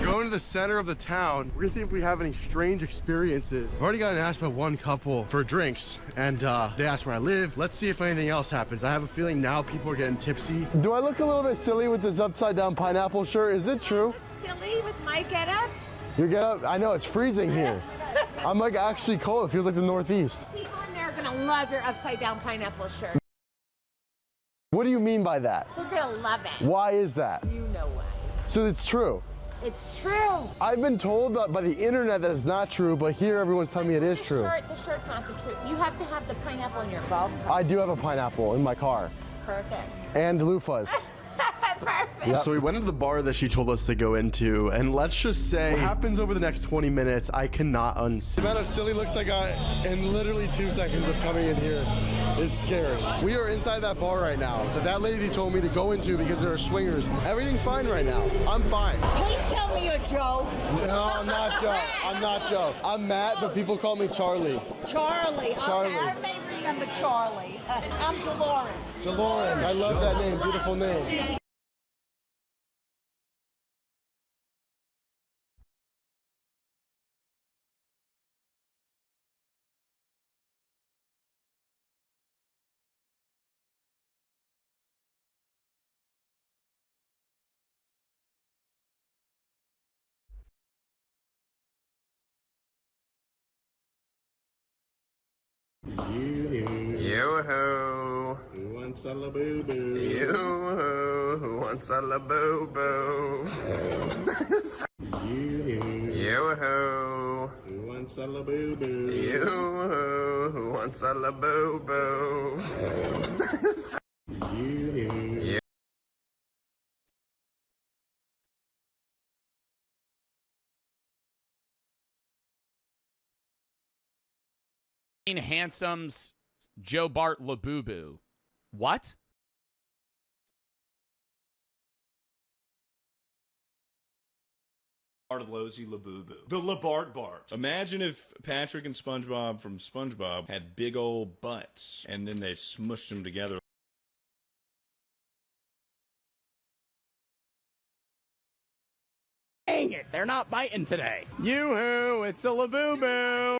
Going to the center of the town. We're gonna see if we have any strange experiences. I've already gotten asked by one couple for drinks and they asked where I live. Let's see if anything else happens. I have a feeling now people are getting tipsy. Do I look a little bit silly with this upside down pineapple shirt? Is it true? Silly with my getup? Your getup? I know, it's freezing here. I'm like actually cold. It feels like the Northeast. People in there are gonna love your upside down pineapple shirt. What do you mean by that? They're gonna love it. Why is that? You know why. So it's true. It's true. I've been told by the internet that it's not true, but here everyone's telling me it is true. The shirt's not the truth. You have to have the pineapple in your golf cart. I do have a pineapple in my car. Perfect. And loofahs. Perfect. Yep. So we went into the bar that she told us to go into, and let's just say what happens over the next 20 minutes, I cannot unsee. The amount of silly looks I got in literally 2 seconds of coming in here is scary. We are inside that bar right now that lady told me to go into because there are swingers. Everything's fine right now. I'm fine. Please tell me you're Joe. No, I'm not Joe. I'm not Joe. I'm Matt, but people call me Charlie. Charlie. Charlie. Okay, I may remember Charlie. I'm Dolores. Dolores. I love that name. Beautiful name. Yo-ho. Who wants a la boo-boo? Yo-ho. Who wants a la boo-boo? Yo-ho. Who wants a la boo-boo? Yo-ho. Who wants a la boo-boo? Yo-ho. Handsome's Joe Bart Labubu. What? Bartolozzi Labubu. The LaBart Bart. Imagine if Patrick and SpongeBob from SpongeBob had big old butts and then they smushed them together. Dang it, they're not biting today. Yoo-hoo, it's a Labubu.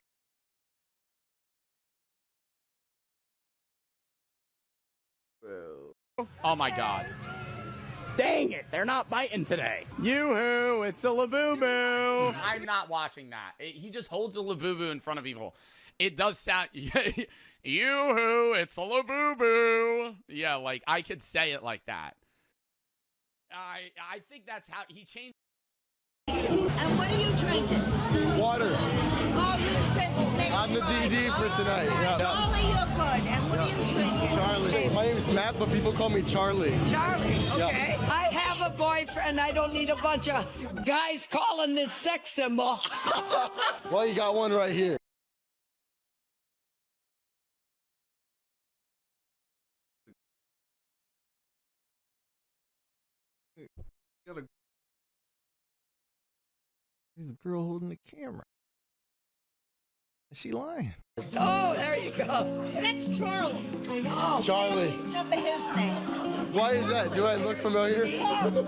Oh my god. Dang it, they're not biting today. Yoo-hoo, it's a Labubu. I'm not watching that. He just holds a Labubu in front of people. It does sound, yoo-hoo, it's a Labubu. Yeah, like, I could say it like that. I think that's how he changed. And what are you drinking? Water. Oh, you just make I'm the DD for tonight. Yeah. Charlie, you're good. And what are you drinking? Charlie. My name's Matt, but people call me Charlie. Charlie, okay. Yeah. I have a boyfriend. I don't need a bunch of guys calling this sex symbol. Well, you got one right here. Got a He's the girl holding the camera. Is she lying? Oh, there you go. That's Charlie. I know. Charlie. I don't remember his name. Why is that? Do I look familiar?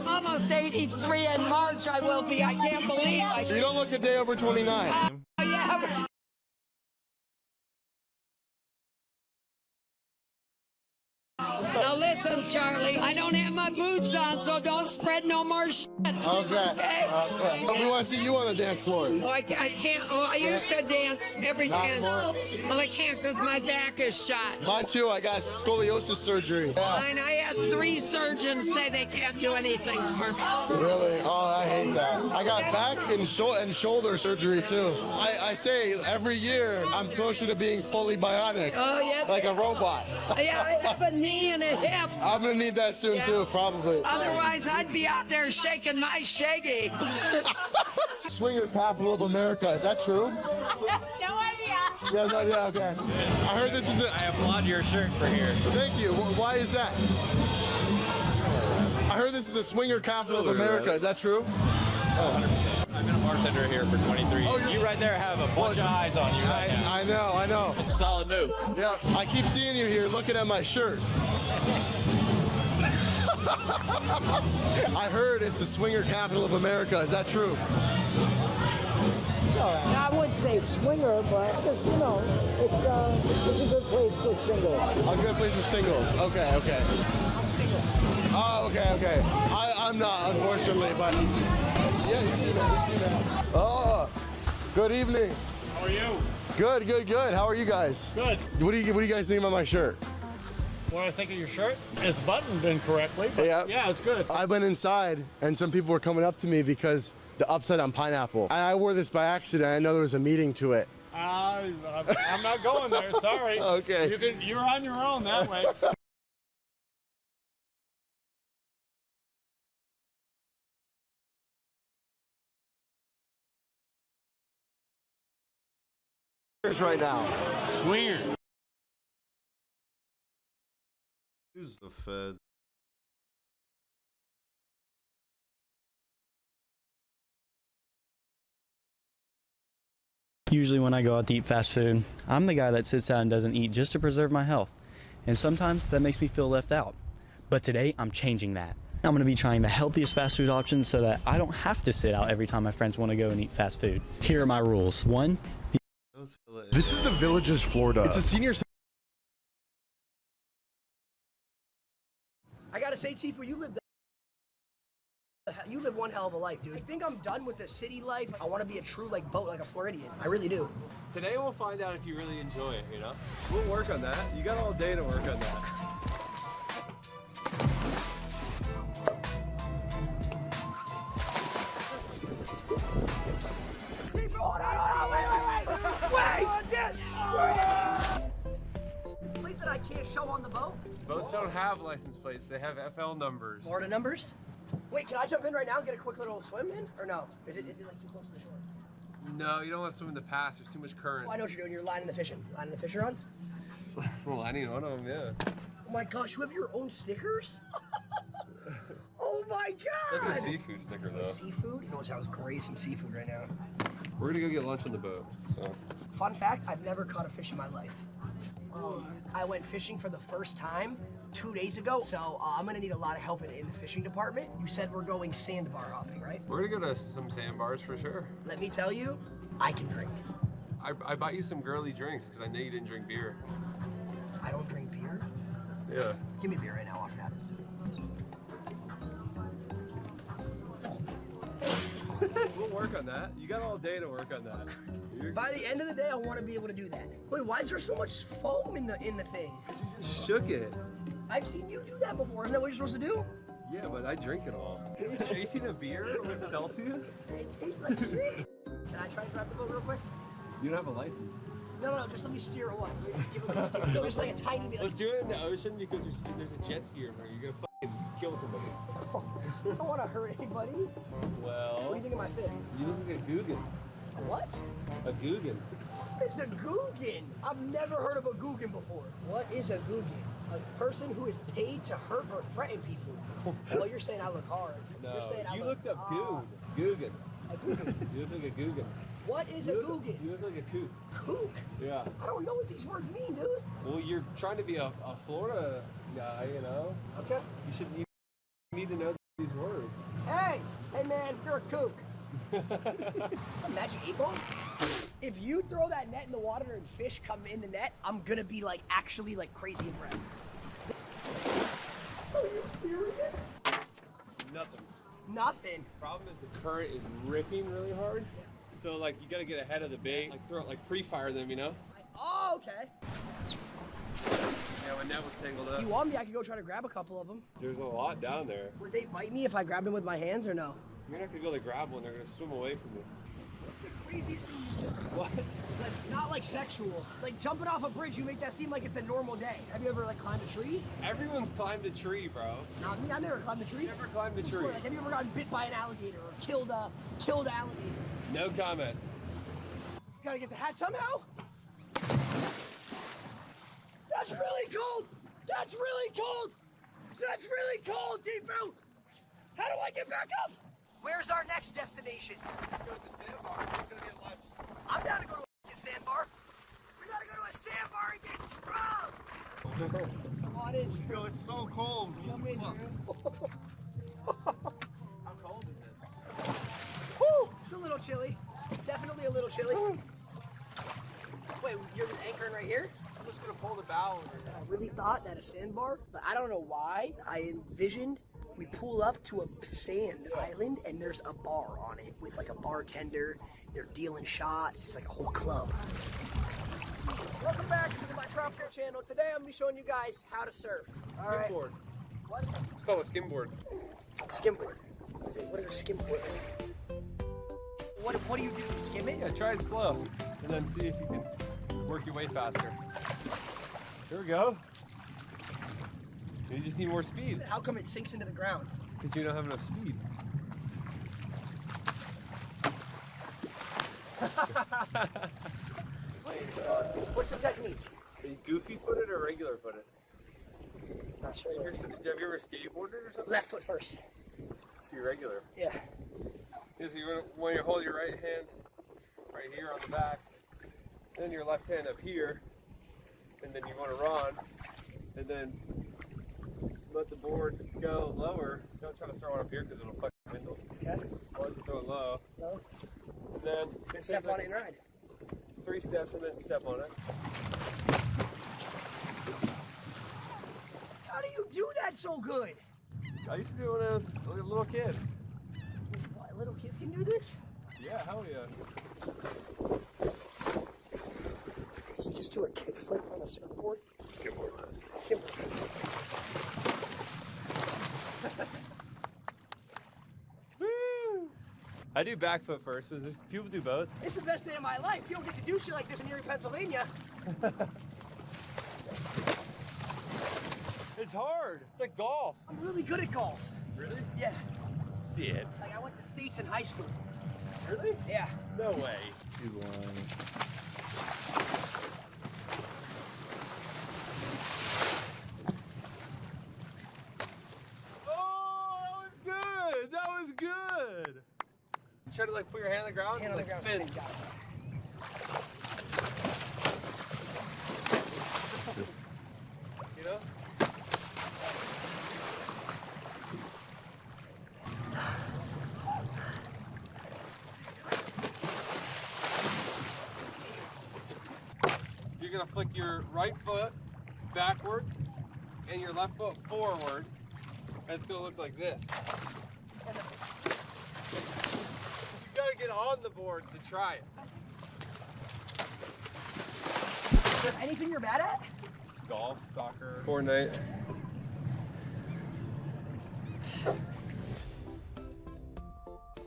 Almost 83 in March I will be. I can't believe I You don't look a day over 29. yeah. Now listen, Charlie, I don't have my boots on, so don't spread no more shit. Okay. We want to see you on the dance floor. Oh, I can't. Oh, I used to dance every dance. Well, I can't because my back is shot. Mine too. I got scoliosis surgery. And I had 3 surgeons say they can't do anything for me. Really? Oh, I hate that. I got back and shoulder surgery too. I say every year I'm closer to being fully bionic. Oh, yeah. Like a robot. Yeah, I have a knee and a hip. I'm gonna need that soon too, probably. Otherwise, I'd be out there shaking my shaggy. Swinger capital of America. Is that true? No idea. Yeah, no, yeah, okay. I heard this is I applaud your shirt for here. Thank you. Why is that? I heard this is a swinger capital of America. Is that true? Oh, 100%. I've been a bartender here for 23 years. You right there have a bunch of eyes on you right now. I know. It's a solid move. Yeah, I keep seeing you here looking at my shirt. I heard it's the swinger capital of America. Is that true? It's all right. I wouldn't say swinger, but just, you know, it's a good place for singles. A good place for singles. Okay. I'm single. Oh, okay. I'm not, unfortunately, but yeah, you do that. Oh, good evening. How are you? Good. How are you guys? Good. What do you guys think about my shirt? What do I think of your shirt? It's buttoned incorrectly, but yeah, it's good. I went inside, and some people were coming up to me because the upside down pineapple. I wore this by accident. I know there was a meeting to it. I'm not going there. Sorry. Okay. You're on your own that way. Right now. Swinger. Who's the Fed? Usually when I go out to eat fast food, I'm the guy that sits out and doesn't eat just to preserve my health. And sometimes that makes me feel left out. But today, I'm changing that. I'm going to be trying the healthiest fast food options so that I don't have to sit out every time my friends want to go and eat fast food. Here are my rules. 1. This is the Villages, Florida. It's a senior. I gotta say, Tifu, you live one hell of a life, dude. I think I'm done with the city life. I want to be a true like a Floridian. I really do. Today we'll find out if you really enjoy it, you know? We'll work on that. You got all day to work on that. Wait! This plate that I can't show on the boat? Boats don't have license plates. They have FL numbers. Florida numbers? Wait, can I jump in right now and get a quick little swim in? Or no? Is it like too close to the shore? No, you don't want to swim in the pass. There's too much current. Oh, I know what you're doing. You're lining the fishing. Lining the fisher rods? Well, I need one of them, yeah. Oh my gosh, you have your own stickers? Oh my god! That's a seafood sticker, though. Seafood? You know what sounds great? Some seafood right now. We're gonna go get lunch on the boat, so. Fun fact, I've never caught a fish in my life. I went fishing for the first time 2 days ago, so I'm gonna need a lot of help in the fishing department. You said we're going sandbar hopping, right? We're gonna go to some sandbars for sure. Let me tell you, I can drink. I bought you some girly drinks because I know you didn't drink beer. I don't drink beer? Yeah. Give me beer right now, watch what happens. We'll work on that. You got all day to work on that. By the end of the day, I want to be able to do that. Wait, why is there so much foam in the thing? You just shook it. I've seen you do that before. Isn't that what you're supposed to do? Yeah, but I drink it all. Are we chasing a beer with Celsius? It tastes like shit. Can I try to drive the boat real quick? You don't have a license. No, just let me steer it once. Let me just give it a steer. No, just like a tiny bit. Let's do it in the ocean because there's a jet ski in there. You're gonna fucking kill somebody. I don't want to hurt anybody. Well. What do you think of my fit? You look like a Guggen. A what? A Guggen. What is a Guggen? I've never heard of a Guggen before. What is a Guggen? A person who is paid to hurt or threaten people. Well, you're saying I look hard. No, you're saying you looked up Guggen. A Guggen. You look like a Guggen. What is a Guggen? You look like a kook. Kook? Yeah. I don't know what these words mean, dude. Well, you're trying to be a Florida guy, you know? Okay. You should need to know these words. Hey man, you're a kook. Is that a magic 8 ball? If you throw that net in the water and fish come in the net, I'm gonna be like actually like crazy impressed. Oh, you're serious? Nothing. Nothing. Problem is the current is ripping really hard. So like you gotta get ahead of the bait, like throw it, like pre-fire them, you know? Oh, okay. Yeah, my net was tangled up. You want me? I could go try to grab a couple of them. There's a lot down there. Would they bite me if I grabbed them with my hands or no? You're not gonna go to grab one, they're gonna swim away from you. What's the craziest thing you do? What? Like, not like sexual. Like jumping off a bridge, you make that seem like it's a normal day. Have you ever like climbed a tree? Everyone's climbed a tree, bro. Not me, I never climbed a tree. Never climbed a tree. Like, have you ever gotten bit by an alligator or killed alligator? No comment. You gotta get the hat somehow? That's really cold! That's really cold! That's really cold, Tifu! How do I get back up? Where's our next destination? I'm down to go to a sandbar. We gotta go to a sandbar and get scrubbed! Come on in, Drew. Yo, it's so cold. Come in, Drew. How cold is it? Woo! It's a little chilly. Definitely a little chilly. Wait, you're just anchoring right here? I'm just gonna pull the bow over. I really thought that a sandbar, but I don't know why. I envisioned we pull up to a sand island and there's a bar on it with like a bartender. They're dealing shots. It's like a whole club. Welcome back to my tropical channel. Today I'm gonna be showing you guys how to surf. All right. Skimboard. What? It's called a skimboard. Skimboard. What is a skimboard? What do you do? Skim it? Yeah, try it slow, and then see if you can work your way faster. Here we go. You just need more speed. How come it sinks into the ground? Because you don't have enough speed. What's the technique? Are you goofy footed or regular footed? Not sure. Have you ever skateboarded or something? Left foot first. So you're regular. Yeah. Is you want to hold your right hand right here on the back, then your left hand up here, and then you want to run, and then let the board go lower. Don't try to throw it up here because it'll fucking windle. Okay. Once you throw it low, No. and then Step on it and ride. 3 steps and then step on it. How do you do that so good? I used to do it when I was a little kid. What, little kids can do this? Yeah, hell yeah. You just do a kickflip on a surfboard? Skimboard. Skimboard. Woo! I do back foot first. People do both. It's the best day of my life. You don't get to do shit like this in Erie, Pennsylvania. It's hard. It's like golf. I'm really good at golf. Really? Yeah. Shit. Like I went to States in high school. Really? Yeah. No way. He's lying. Oh, that was good. That was good. Try to like put your hand on the ground and like spin. You know? You're gonna flick your right foot backwards and your left foot forward. And it's gonna look like this. You gotta get on the board to try it. Is there anything you're bad at? Golf, soccer, Fortnite.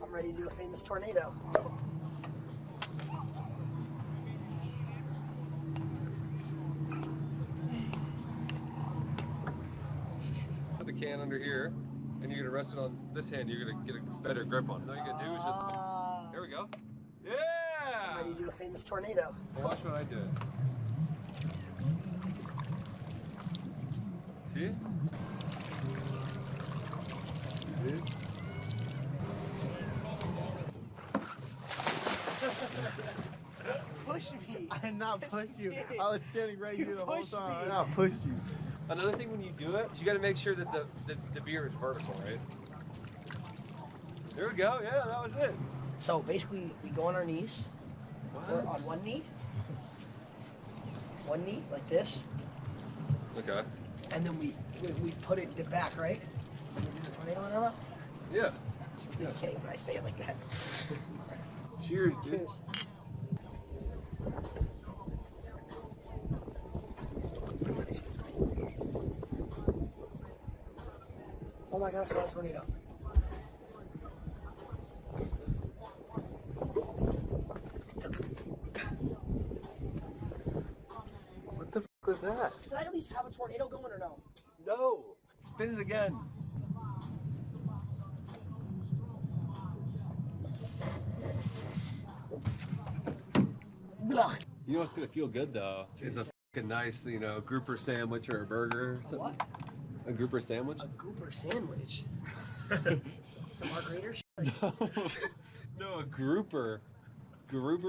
I'm ready to do a famous tornado. Put the can under here, and you're gonna rest it on this hand. You're gonna get a better grip on it. All you gotta do is just. There we go. Yeah! I'm ready to do a famous tornado. Well, watch what I do. See? Push me. I did not push you. did. I was standing right You here the whole pushed time. me. I not pushed you. Another thing when you do it, is you gotta make sure that the beer is vertical, right? There we go. Yeah, that was it. So basically, we go on our knees. We're on one knee. One knee, like this. Okay. And then we put it back, right? Is it tornado in there? Yeah. It's really okay when I say it like that. Cheers, dude. Cheers. Oh my god, I saw a tornado. What the f was that? Did I at least have a tornado going or no? No. Spin it again. Blah. You know what's gonna feel good though? Is a fucking nice, you know, grouper sandwich or a burger or something. What? A grouper sandwich? A goober sandwich? Some margarita shit? No, a grouper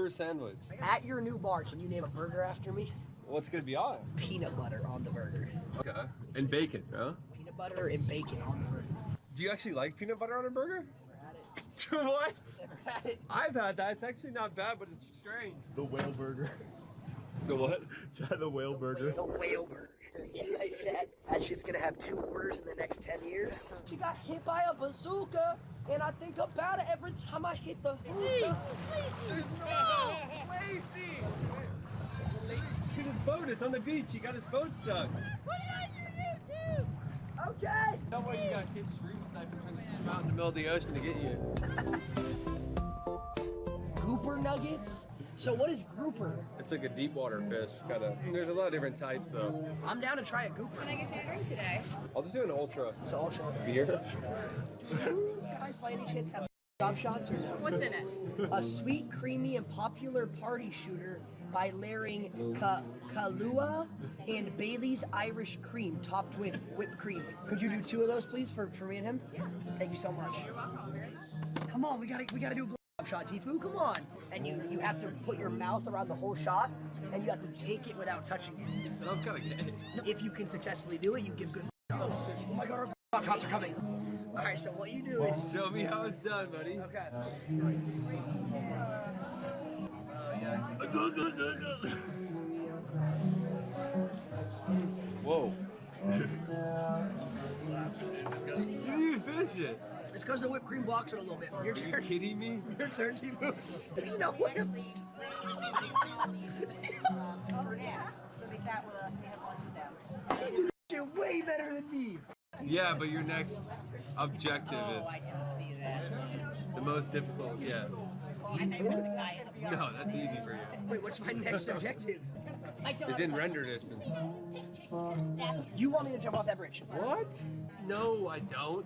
sandwich. At your new bar, can you name a burger after me? What's gonna be on? Peanut butter on the burger. Okay. And bacon, huh? Peanut butter and bacon on the burger. Do you actually like peanut butter on a burger? Never had it. What? Never had it. I've had that. It's actually not bad, but it's strange. The whale burger. The what? Try the whale burger. The whale burger. I said that shit's gonna have 2 orders in the next 10 years. She got hit by a bazooka, and I think about it every time I hit the hookah. Lacey! His boat. It's on the beach. He got his boat stuck. Put it on your YouTube! Okay! That way you got kids stream sniping trying to swim out in the middle of the ocean to get you. Grouper nuggets? So what is grouper? It's like a deep water fish. There's a lot of different types though. I'm down to try a grouper. Can I get you a drink today? I'll just do an ultra. So ultra. Beer? You guys by any chance have job shots or no? What's in it? A sweet, creamy, and popular party shooter by layering Kahlua and Bailey's Irish cream topped with whipped cream. Could you do 2 of those, please, for me and him? Yeah. Thank you so much. You're welcome. Come on, we gotta do a job shot, Tifu. Come on. And you have to put your mouth around the whole shot, and you have to take it without touching it. Sounds kind of gay. If you can successfully do it, you give good jobs. Oh my god, our job shots are coming. All right, so what you do is show me how it's done, buddy. Okay. Whoa. You didn't even finish it. It's because the whipped cream blocks it a little bit. Your turn. Are you kidding me? Your turn, Tifu. There's no way. So they sat with us. We had lunches down. He did shit way better than me. Yeah, but your next objective is I can see that. the most difficult. Yeah. No, that's easy for you. Wait, what's my next objective? Is in render distance. You want me to jump off that bridge? What? No, I don't.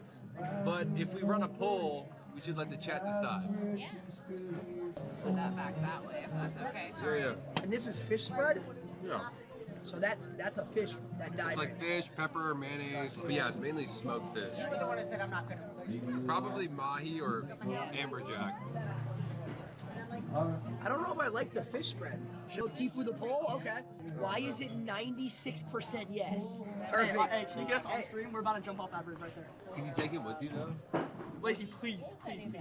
But if we run a poll, we should let the chat decide. Put that back that way if that's okay. Sorry. Yeah. And this is fish spread? Yeah. So that's a fish that died. It's like fish, pepper, mayonnaise. But yeah, it's mainly smoked fish. You're the one who said I'm not gonna. Probably mahi or amberjack. I don't know if I like the fish spread. Show Tifu the poll? Okay. Why is it 96% yes? Perfect. Hey, can you guess on stream? We're about to jump off that bridge right there. Can you take him with you though? Lacey, please.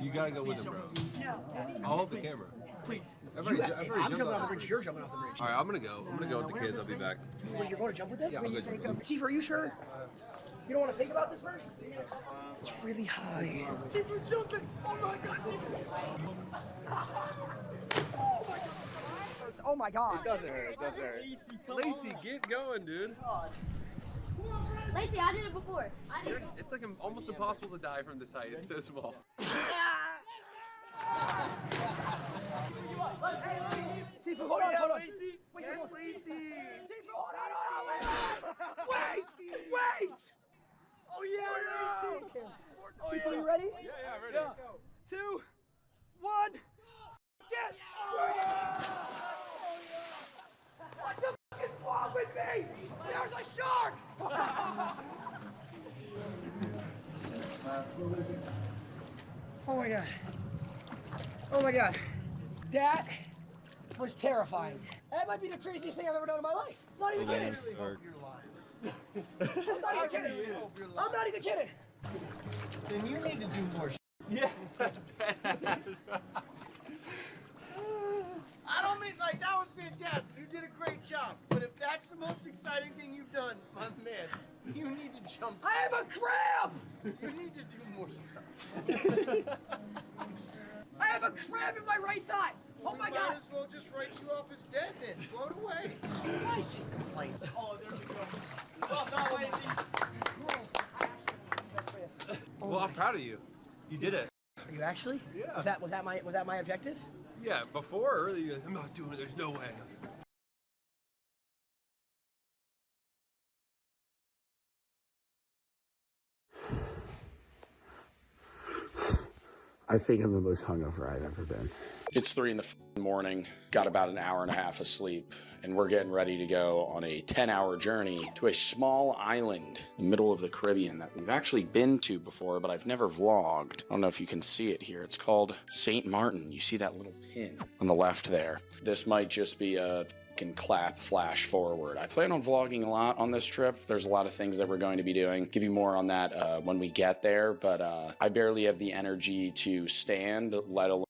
You gotta go with him, bro. No. I'll hold the camera. Please. I'm jumping off the bridge. You're jumping off the bridge. All right, I'm gonna go with the kids. I'll be back. Wait, you're going to jump with them? Yeah, I'll go jump with them. Tifu, are you sure? You don't want to think about this first? It's really high. Tifu's jumping. Oh my god. Oh my god. It doesn't hurt. It doesn't hurt. Lacey, get going, dude. Lacey, I did it before. It's like almost impossible to die from this height. It's so small. Tifu, hold on. Lacey. Wait, Yes, Lacey. Tifu, hold on. Wait. Oh yeah, Lacey. Tifu, you ready? Yeah, ready. 2, 1. Get! What the f is wrong with me? There's a shark! Oh my god. Oh my god. That was terrifying. That might be the craziest thing I've ever done in my life. Not even kidding. I'm not even kidding. Then you need to do more Yeah. I don't mean like that was fantastic. You did a great job. But if that's the most exciting thing you've done, my man, you need to jump. I am a crab! You need to do more stuff. I have a crab in my right thigh. Oh my God. Might as well just write you off as dead then. Float away. I see complaint. Oh, there we go. Oh, no, lazy. Well, I'm proud of you. You did it. Are you actually? Yeah. Was that my objective? Yeah, before or earlier, I'm not doing it. There's no way. I think I'm the most hungover I've ever been. It's 3 in the morning, got about an hour and a half of sleep, and we're getting ready to go on a 10-hour journey to a small island in the middle of the Caribbean that we've actually been to before, but I've never vlogged. I don't know if you can see it here. It's called St. Martin. You see that little pin on the left there. This might just be a fucking clap flash forward. I plan on vlogging a lot on this trip. There's a lot of things that we're going to be doing. Give you more on that when we get there, but I barely have the energy to stand, let alone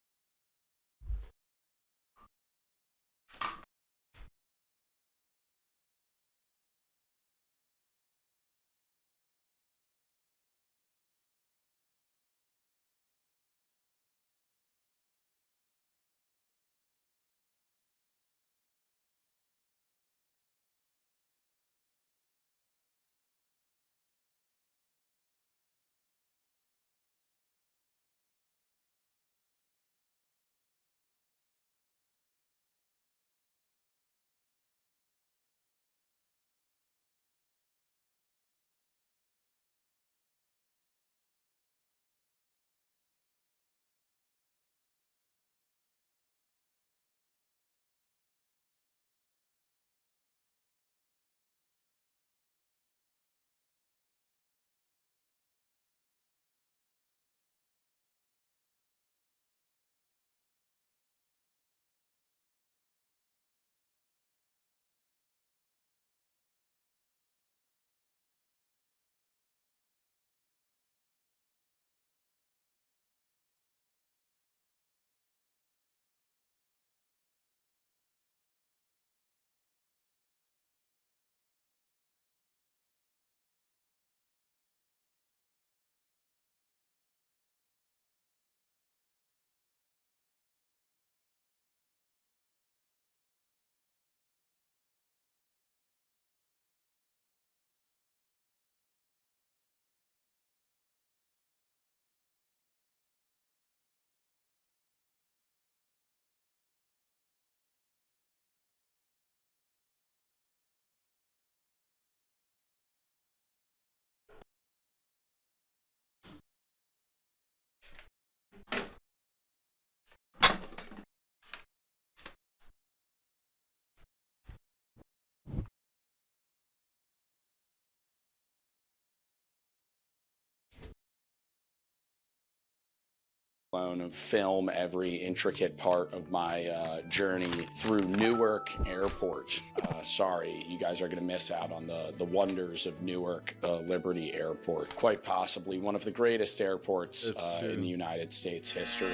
of film every intricate part of my journey through Newark Airport. Sorry, you guys are going to miss out on the wonders of Newark Liberty Airport. Quite possibly one of the greatest airports in the United States history.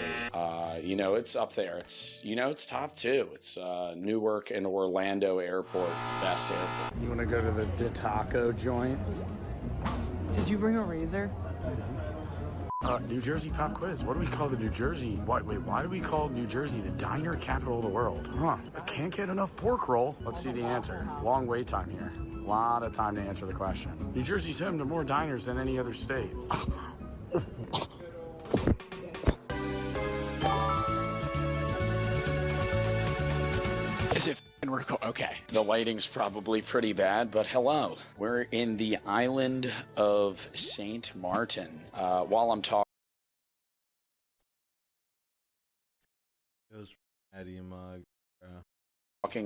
You know, it's up there. It's, you know, it's top 2. It's Newark and Orlando Airport, best airport. You want to go to the taco joint? Did you bring a razor? New Jersey pop quiz. What do we call the New Jersey? Why do we call New Jersey the diner capital of the world? Huh? I can't get enough pork roll. Let's see the answer. Long wait time here. A lot of time to answer the question. New Jersey's home to more diners than any other state. Is it okay? The lighting's probably pretty bad, but hello. We're in the island of St. Martin. While I'm talking,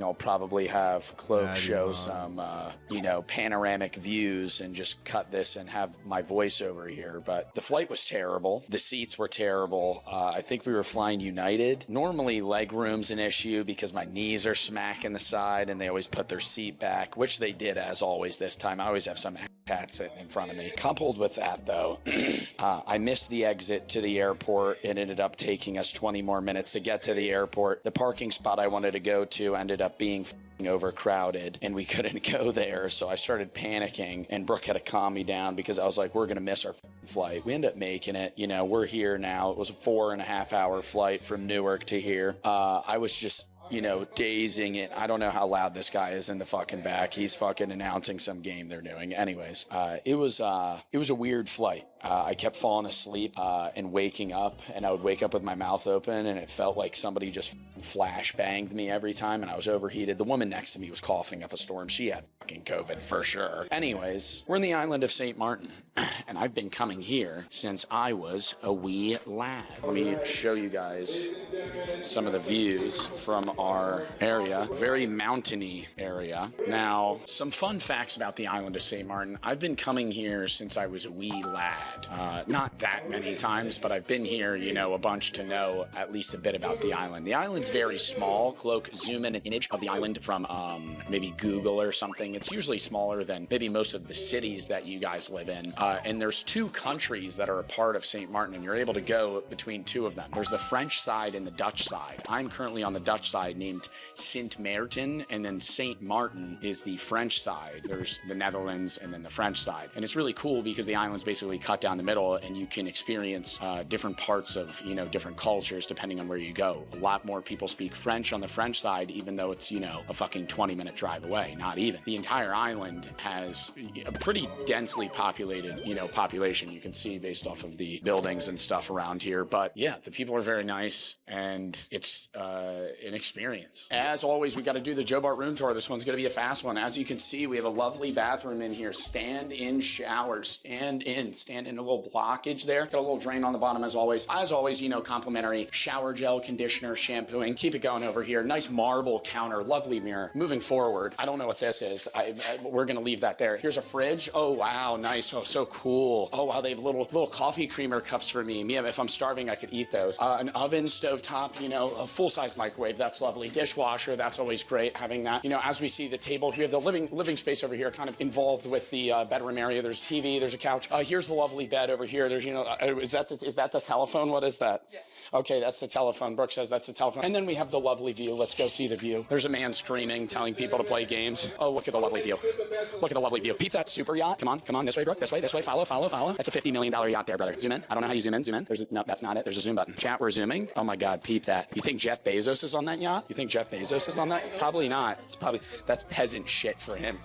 I'll probably have Cloak show some, you know, panoramic views and just cut this and have my voice over here. But the flight was terrible. The seats were terrible. I think we were flying United. Normally, leg room's an issue because my knees are smacking the side and they always put their seat back, which they did as always this time. I always have some cat sitting in front of me. Coupled with that, though, I missed the exit to the airport. It ended up taking us 20 more minutes to get to the airport. The parking spot I wanted to go to ended up being overcrowded and we couldn't go there, so I started panicking and Brooke had to calm me down because I was like, we're gonna miss our flight. We ended up making it. You know, we're here now. It was a 4.5 hour flight from Newark to here. I was just, you know, dazing it. I don't know how loud this guy is in the fucking back. He's fucking announcing some game they're doing. Anyways, it was a weird flight. I kept falling asleep and waking up, and I would wake up with my mouth open, and it felt like somebody just flash banged me every time, and I was overheated. The woman next to me was coughing up a storm. She had fucking COVID for sure. Anyways, we're in the island of St. Martin, and I've been coming here since I was a wee lad. Let me show you guys some of the views from our area. Very mountainy area. Now, some fun facts about the island of St. Martin. I've been coming here since I was a wee lad. Not that many times, but I've been here, you know, a bunch to know at least a bit about the island. The island's very small. Cloak, zoom in an image of the island from maybe Google or something. It's usually smaller than maybe most of the cities that you guys live in. And there's 2 countries that are a part of St. Martin, and you're able to go between 2 of them. There's the French side and the Dutch side. I'm currently on the Dutch side, named Sint Maarten, and then St. Martin is the French side. There's the Netherlands and then the French side. And it's really cool because the island's basically cut down the middle, and you can experience different parts of, you know, different cultures depending on where you go. A lot more people speak French on the French side, even though it's, you know, a fucking 20-minute drive away. Not even. The entire island has a pretty densely populated, you know, population. You can see based off of the buildings and stuff around here. But yeah, the people are very nice, and it's an experience. As always, we got to do the Joe Bart room tour. This one's going to be a fast one. As you can see, we have a lovely bathroom in here. Stand-in shower. Stand in a little blockage there. Got a little drain on the bottom as always. As always, you know, complimentary shower gel, conditioner, shampooing. Keep it going over here. Nice marble counter. Lovely mirror. Moving forward, I don't know what this is. We're going to leave that there. Here's a fridge. Oh, wow. Nice. Oh, so cool. Oh, wow. They have little coffee creamer cups for me. If I'm starving, I could eat those. An oven, stovetop, you know, a full-size microwave. That's lovely. Dishwasher. That's always great having that. You know, as we see the table, we have the living space over here kind of involved with the bedroom area. There's a TV. There's a couch. Here's the lovely bed over here. There's, you know, is that the telephone? What is that? Yes. Okay, that's the telephone. Brooke says that's the telephone. And then we have the lovely view. Let's go see the view. There's a man screaming, telling people to play games. Oh, look at the lovely view. Look at the lovely view. Peep that super yacht. Come on. This way, Brooke. This way. Follow. That's a $50 million yacht there, brother. Zoom in. I don't know how you zoom in. No, that's not it. There's a zoom button. Chat, we're zooming. Oh my God, peep that. You think Jeff Bezos is on that yacht? Probably not. That's peasant shit for him.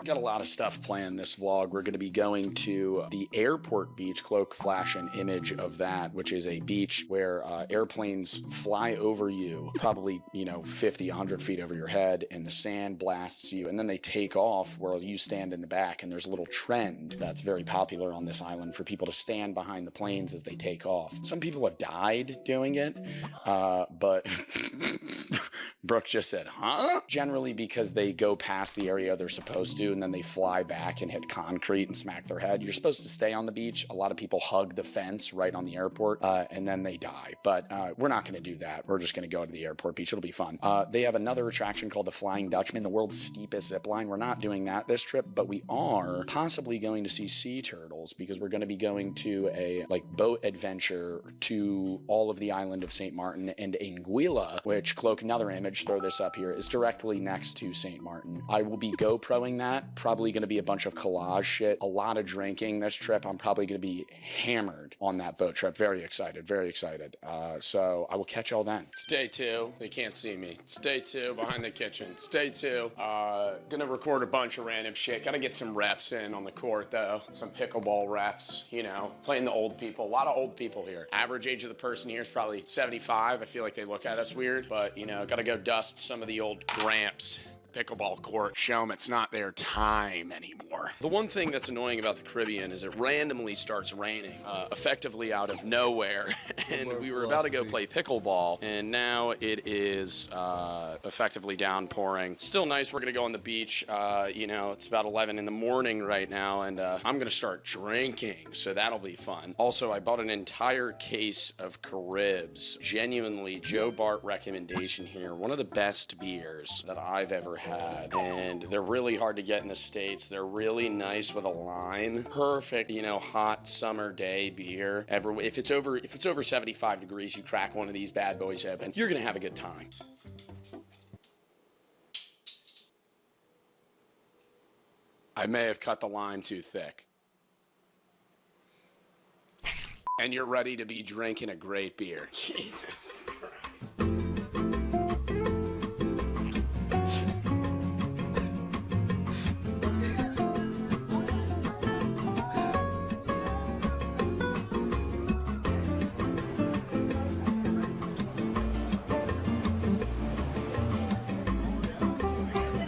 We got a lot of stuff planned this vlog. We're going to be going to the airport beach. Cloak, flash an image of that, which is a beach where airplanes fly over you, probably, you know, 50, 100 feet over your head, and the sand blasts you, and then they take off where you stand in the back, and there's a little trend that's very popular on this island for people to stand behind the planes as they take off. Some people have died doing it, but Brooke just said, huh? Generally because they go past the area they're supposed to, and then they fly back and hit concrete and smack their head. You're supposed to stay on the beach. A lot of people hug the fence right on the airport, and then they die. But we're not going to do that. We're just going to go to the airport beach. It'll be fun. They have another attraction called the Flying Dutchman, the world's steepest zip line. We're not doing that this trip, but we are possibly going to see sea turtles because we're going to be going to a boat adventure to all of the island of St. Martin, and Anguilla, which, Cloak, another image, throw this up here, is directly next to St. Martin. I will be GoProing that. Probably going to be a bunch of collage shit, a lot of drinking this trip. I'm probably going to be hammered on that boat trip. Very excited. So I will catch y'all then. It's day 2. They can't see me. It's day 2 behind the kitchen. It's day 2. Gonna record a bunch of random shit. Gotta get some reps in on the court though. Some pickleball reps, you know, playing the old people. A lot of old people here. Average age of the person here is probably 75. I feel like they look at us weird, but you know, gotta go dust some of the old gramps. Pickleball court, show them it's not their time anymore. The one thing that's annoying about the Caribbean is it randomly starts raining, effectively out of nowhere, and we were about to go play pickleball, and now it is effectively downpouring. Still nice. We're gonna go on the beach. You know, it's about 11 in the morning right now, and I'm gonna start drinking, so that'll be fun. Also, I bought an entire case of Caribs. Genuinely, Joe Bart recommendation here. One of the best beers that I've ever had, and they're really hard to get in the States. They're really really nice with a lime. Perfect, you know, hot summer day beer. If it's over 75 degrees, you crack one of these bad boys open, you're gonna have a good time. I may have cut the lime too thick. And you're ready to be drinking a great beer. Jesus Christ.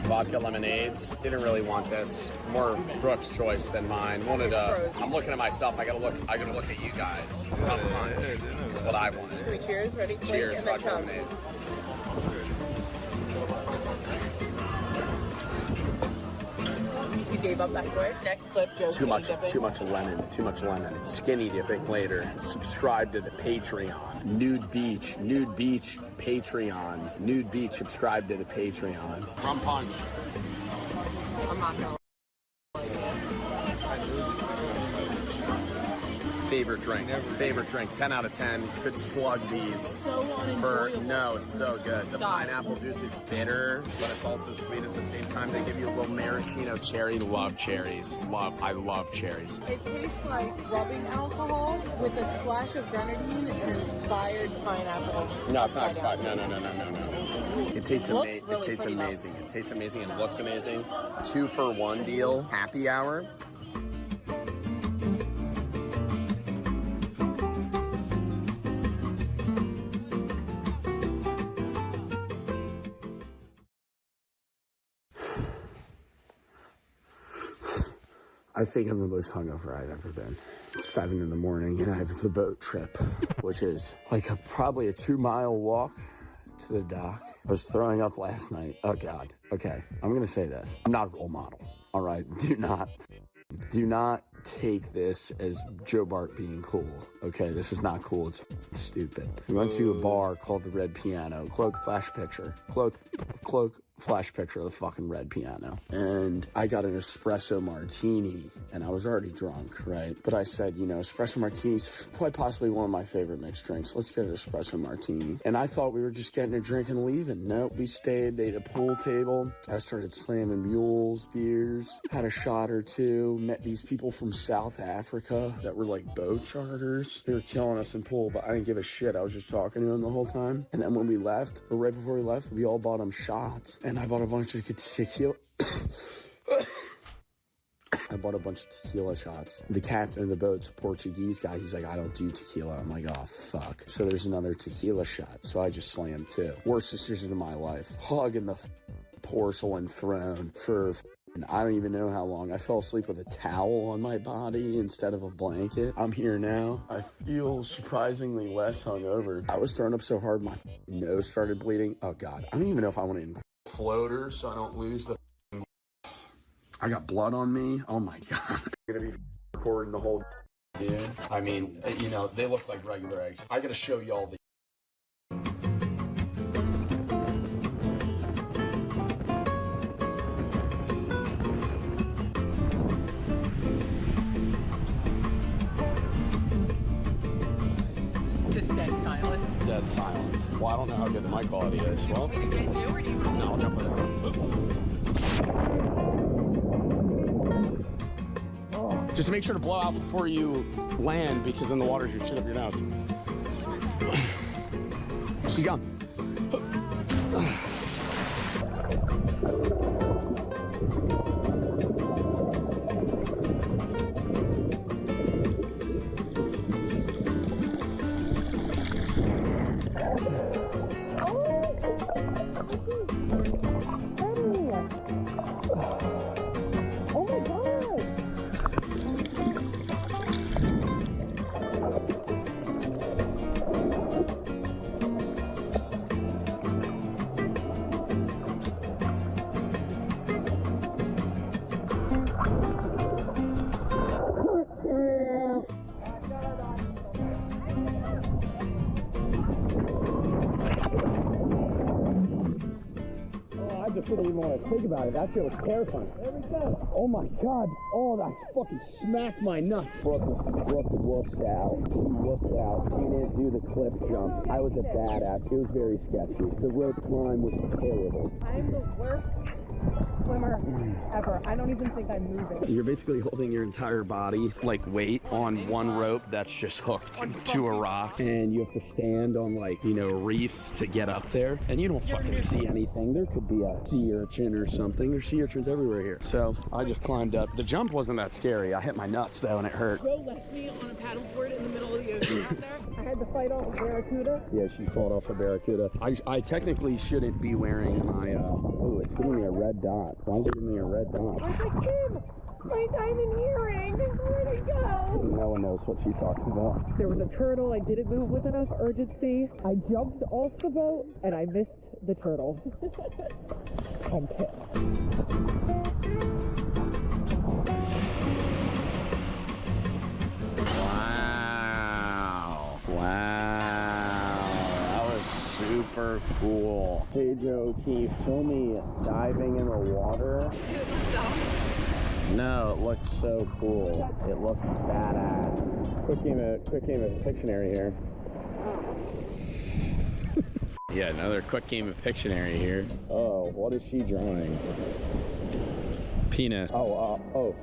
Vodka lemonades. Didn't really want this. More Brooke's choice than mine. I'm looking at myself. I gotta look at you guys. It's what I wanted. Can we cheers? Ready? Cheers. And then Vodka chug. lemonade. You gave up that quick. Next clip, Joe's Too much lemon. Skinny dipping later. Subscribe to the Patreon. Nude Beach, Patreon. Nude Beach, subscribe to the Patreon. Rum punch. I'm not gonna. Favorite drink, 10 out of 10. Could slug these. So unenjoyable. No, it's so good. The pineapple juice, it's bitter, but it's also sweet at the same time. They give you a little maraschino cherry. Love cherries. I love cherries. It tastes like rubbing alcohol with a splash of grenadine and an expired pineapple. No, it's not expired. No. It tastes amazing. Really It tastes pretty, amazing. It tastes amazing and looks amazing. 2-for-1 deal. Happy hour. I think I'm the most hungover I've ever been. It's 7 in the morning and I have the boat trip, which is like probably a 2-mile walk to the dock. I was throwing up last night. Oh God. Okay, I'm gonna say this. I'm not a role model. All right, do not take this as Joe Bart being cool. Okay, this is not cool. It's stupid. We went to a bar called the Red Piano. Cloak flash picture of the fucking Red Piano. And I got an espresso martini and I was already drunk, right? But I said, you know, espresso martini's quite possibly one of my favorite mixed drinks. Let's get an espresso martini. And I thought we were just getting a drink and leaving. Nope, we stayed. They had a pool table. I started slamming mules, beers, had a shot or two, met these people from South Africa that were like boat charters. They were killing us in pool, but I didn't give a shit. I was just talking to them the whole time. And then when we left, or right before we left, we all bought them shots. And I bought a bunch of tequila. I bought a bunch of tequila shots. The captain of the boat's a Portuguese guy. He's like, I don't do tequila. I'm like, oh, fuck. So there's another tequila shot. So I just slammed 2. Worst decision of my life. Hugging the porcelain throne for I don't even know how long. I fell asleep with a towel on my body instead of a blanket. I'm here now. I feel surprisingly less hungover. I was throwing up so hard my nose started bleeding. Oh God, I don't even know if I want to include floaters so I don't lose the. I got blood on me. Oh my God. I'm gonna be recording the whole. Dude, I mean, you know, they look like regular eggs. I gotta show y'all the. Dead silence. Well, I don't know how good my quality is. Well, no, I'll jump with it. Just make sure to blow out before you land, because then the water's gonna shoot up your nose. So you gone. just don't even want to think about it. That shit was terrifying. Oh my god. Oh, that fucking smacked my nuts. Brooke wussed out. She wussed out. She didn't do the cliff jump. I was a badass. It was very sketchy. The rope climb was terrible. I'm the worst swimmer ever. I don't even think I'm moving. You're basically holding your entire body, like weight, on one rope that's just hooked to a rock. And you have to stand on, like, you know, reefs to get up there. And you don't fucking see anything. There could be a sea urchin or something. There's sea urchins everywhere here. So I just climbed up. The jump wasn't that scary. I hit my nuts though and it hurt. Joe left me on a paddleboard in the middle of the ocean out there. I had to fight off a barracuda. Yeah, she fought off a barracuda. I technically shouldn't be wearing my, oh, it's giving me a red dot. Why is it giving me a red dot? I was like, Kim, my diamond earring, where'd it go? No one knows what she's talking about. There was a turtle, I didn't move with enough urgency. I jumped off the boat and I missed the turtle. I'm pissed. Wow, that was super cool. Hey Joe, can you film me diving in the water? No, it looked so cool. It looked badass. Quick game of Pictionary here. Yeah, another quick game of Pictionary here. Oh, what is she drawing? Penis. Oh,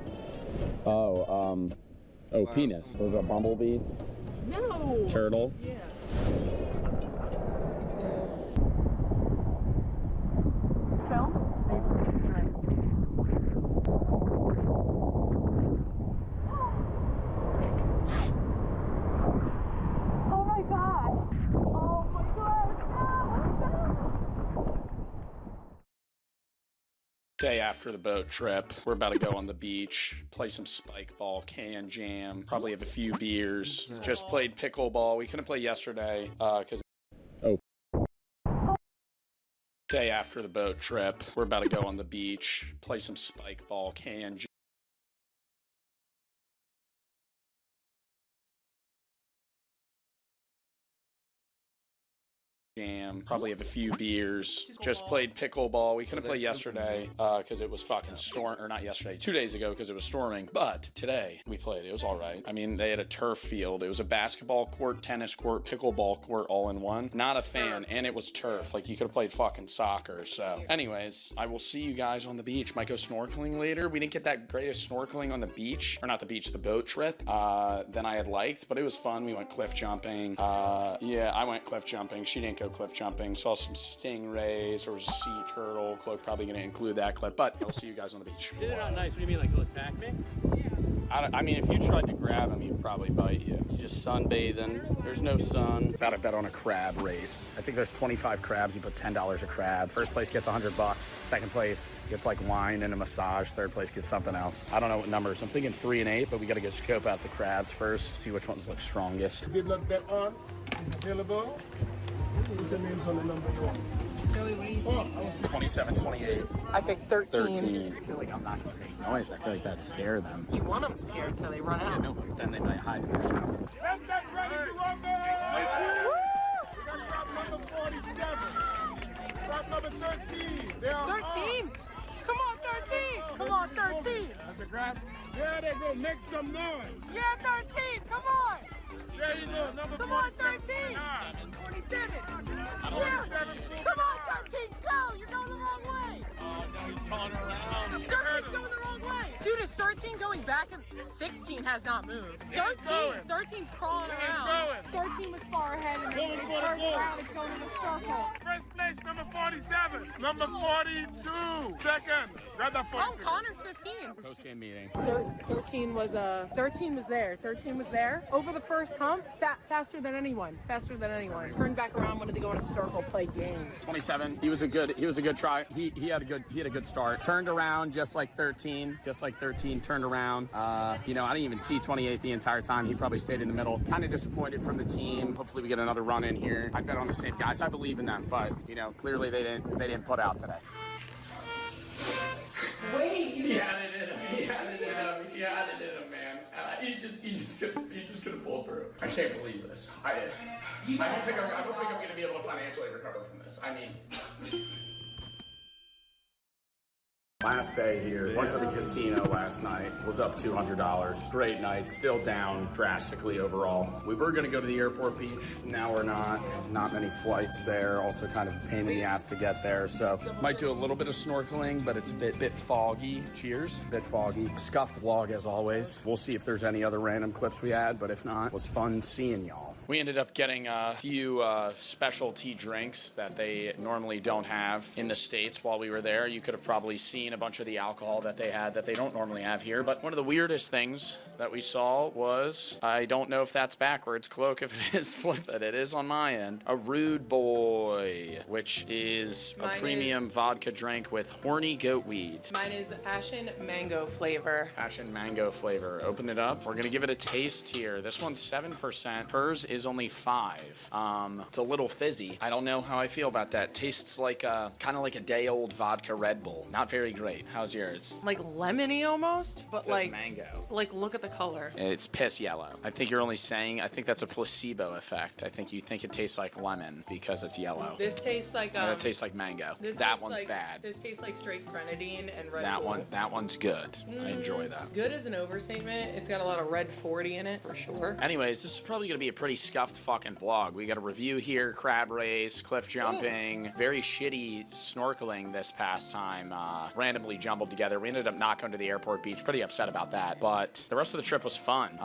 penis. Was it a bumblebee? No. Turtle? Yeah. Film? Oh my god. Oh my god. Day after the boat trip, we're about to go on the beach, play some spike ball, can jam, probably have a few beers. Just played pickleball. We couldn't play yesterday because. Day after the boat trip, we're about to go on the beach, play some spike ball, can jam. Probably have a few beers. Just played pickleball. We couldn't play yesterday because it was fucking not yesterday, 2 days ago because it was storming. But today we played. It was all right. I mean, they had a turf field. It was a basketball court, tennis court, pickleball court all in one. Not a fan, and it was turf. Like, you could have played fucking soccer. So anyways, I will see you guys on the beach. Might go snorkeling later. We didn't get that greatest snorkeling on the beach, or not the beach, the boat trip than I had liked, but it was fun. We went cliff jumping. Yeah, I went cliff jumping. She didn't go cliff jumping. Saw some stingrays. There was a sea turtle. Chloe probably gonna include that clip, but I will see you guys on the beach. They're not nice. What do you mean, like he'll attack me? I mean, if you tried to grab him, he'd probably bite you. He's just sunbathing. There's no sun. About to bet on a crab race. I think there's 25 crabs. You put $10 a crab. First place gets $100. Second place gets like wine and a massage. Third place gets something else. I don't know what numbers. I'm thinking 3 and 8, but we got to go scope out the crabs first. See which ones look strongest. Good luck bet on is available. What's your names on the number you want? 27, 28. I picked 13. 13. I feel like I'm not going to make noise. I feel like that'd scare them. You want them scared so they run out. I know, but then they might hide in their shower. Let's get ready to rumble! We got crab number 47. Crab number 13. 13? Come on, 13! Come on, 13! That's a crab. There they go. Make some noise. Yeah, 13! Come on! There you go. Number Come on, 47. 13! 47! Yeah. Yeah! Come on, 13! Go! You're going the wrong way! Oh, no, he's calling around. 13's going the wrong way! Dude, is 13 going back and 16 has not moved? 13's crawling around. 13 was far ahead and then the first round is going in a circle. First place, number 47. Number 42. Second. Grab that 42. Oh, Connor's 15. Post-game meeting. 13 was there. 13 was there. Over the first hump, faster than anyone. Faster than anyone. Turned back around, wanted to go in a circle, play game. 27. He was a good try. He had a good start. Turned around just like 13. Turned around. You know, I didn't even see 28 the entire time. He probably stayed in the middle. Kind of disappointed from the team. Hopefully we get another run in here. I bet on the same guys. I believe in them, but you know, clearly they didn't put out today. Wait. He had it in him, man. He just couldn't pull through. I can't believe this. I don't think I'm gonna be able to financially recover from this. I mean. Last day here. Went to the casino last night. Was up $200. Great night. Still down drastically overall. We were gonna go to the airport beach. Now we're not. Not many flights there. Also kind of a pain in the ass to get there. So might do a little bit of snorkeling, but it's a bit foggy. Cheers. Bit foggy. Scuffed vlog as always. We'll see if there's any other random clips we had, but if not, it was fun seeing y'all. We ended up getting a few specialty drinks that they normally don't have in the States while we were there. You could have probably seen a bunch of the alcohol that they had that they don't normally have here. But one of the weirdest things that we saw was, I don't know if that's backwards, Cloak, if it is, flip it. It is on my end. A Rude Boy, which is a premium vodka drink with horny goat weed. Mine is Ashen Mango flavor. Ashen Mango flavor. Open it up. We're gonna give it a taste here. This one's 7%. Hers is only 5. It's a little fizzy. I don't know how I feel about that. Tastes like kind of like a day-old vodka Red Bull. Not very great. How's yours? Like lemony almost, but like mango. Like look at the color. It's piss yellow. I think you're only saying, I think that's a placebo effect. I think you think it tastes like lemon because it's yellow. This tastes like that tastes like mango. That one's bad. This tastes like straight grenadine and Red that Bull. That one's good. I enjoy that. Good is an overstatement. It's got a lot of Red 40 in it for sure. Anyways, this is probably gonna be a pretty scuffed fucking vlog. We got a review here, crab race, cliff jumping, very shitty snorkeling this past time, randomly jumbled together. We ended up not going to the airport beach, pretty upset about that, but the rest of the trip was fun.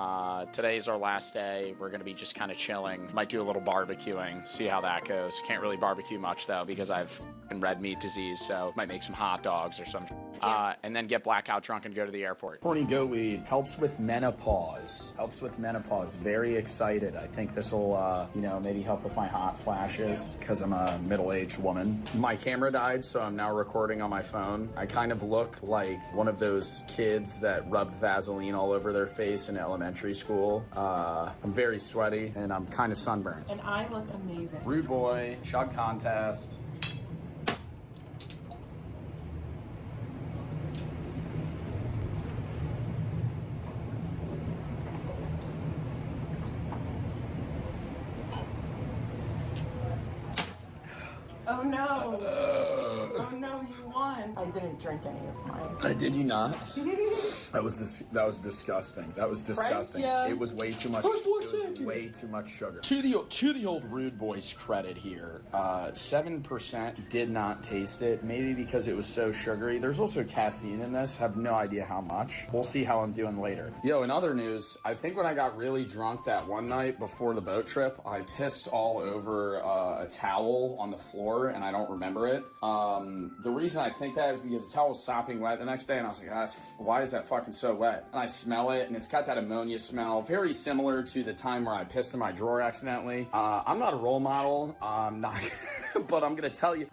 Today's our last day. We're gonna be just kind of chilling. Might do a little barbecuing, see how that goes. Can't really barbecue much though because I've red meat disease, so might make some hot dogs or something. And then get blackout drunk and go to the airport. Horny goat weed helps with menopause. Helps with menopause. Very excited. I think this will, you know, maybe help with my hot flashes because I'm a middle-aged woman. My camera died, so I'm now recording on my phone. I kind of look like one of those kids that rubbed Vaseline all over their face in elementary school. I'm very sweaty and I'm kind of sunburned. And I look amazing. Rude Boy, chug contest. Oh no. Oh no, you won. I didn't drink any of mine. Did you not? That was disgusting. That was disgusting. Yeah. It was way too much. It was way too much sugar. To the old Rude Boy's credit here, 7% did not taste it. Maybe because it was so sugary. There's also caffeine in this. Have no idea how much. We'll see how I'm doing later. Yo, in other news, I think when I got really drunk that one night before the boat trip, I pissed all over a towel on the floor, and I don't remember it. The reason I think that is because the towel was sopping wet the next day, and I was like, why is that fucking so wet? And I smell it, and it's got that ammonia smell, very similar to the time where I pissed in my drawer accidentally. I'm not a role model, not, but I'm gonna tell you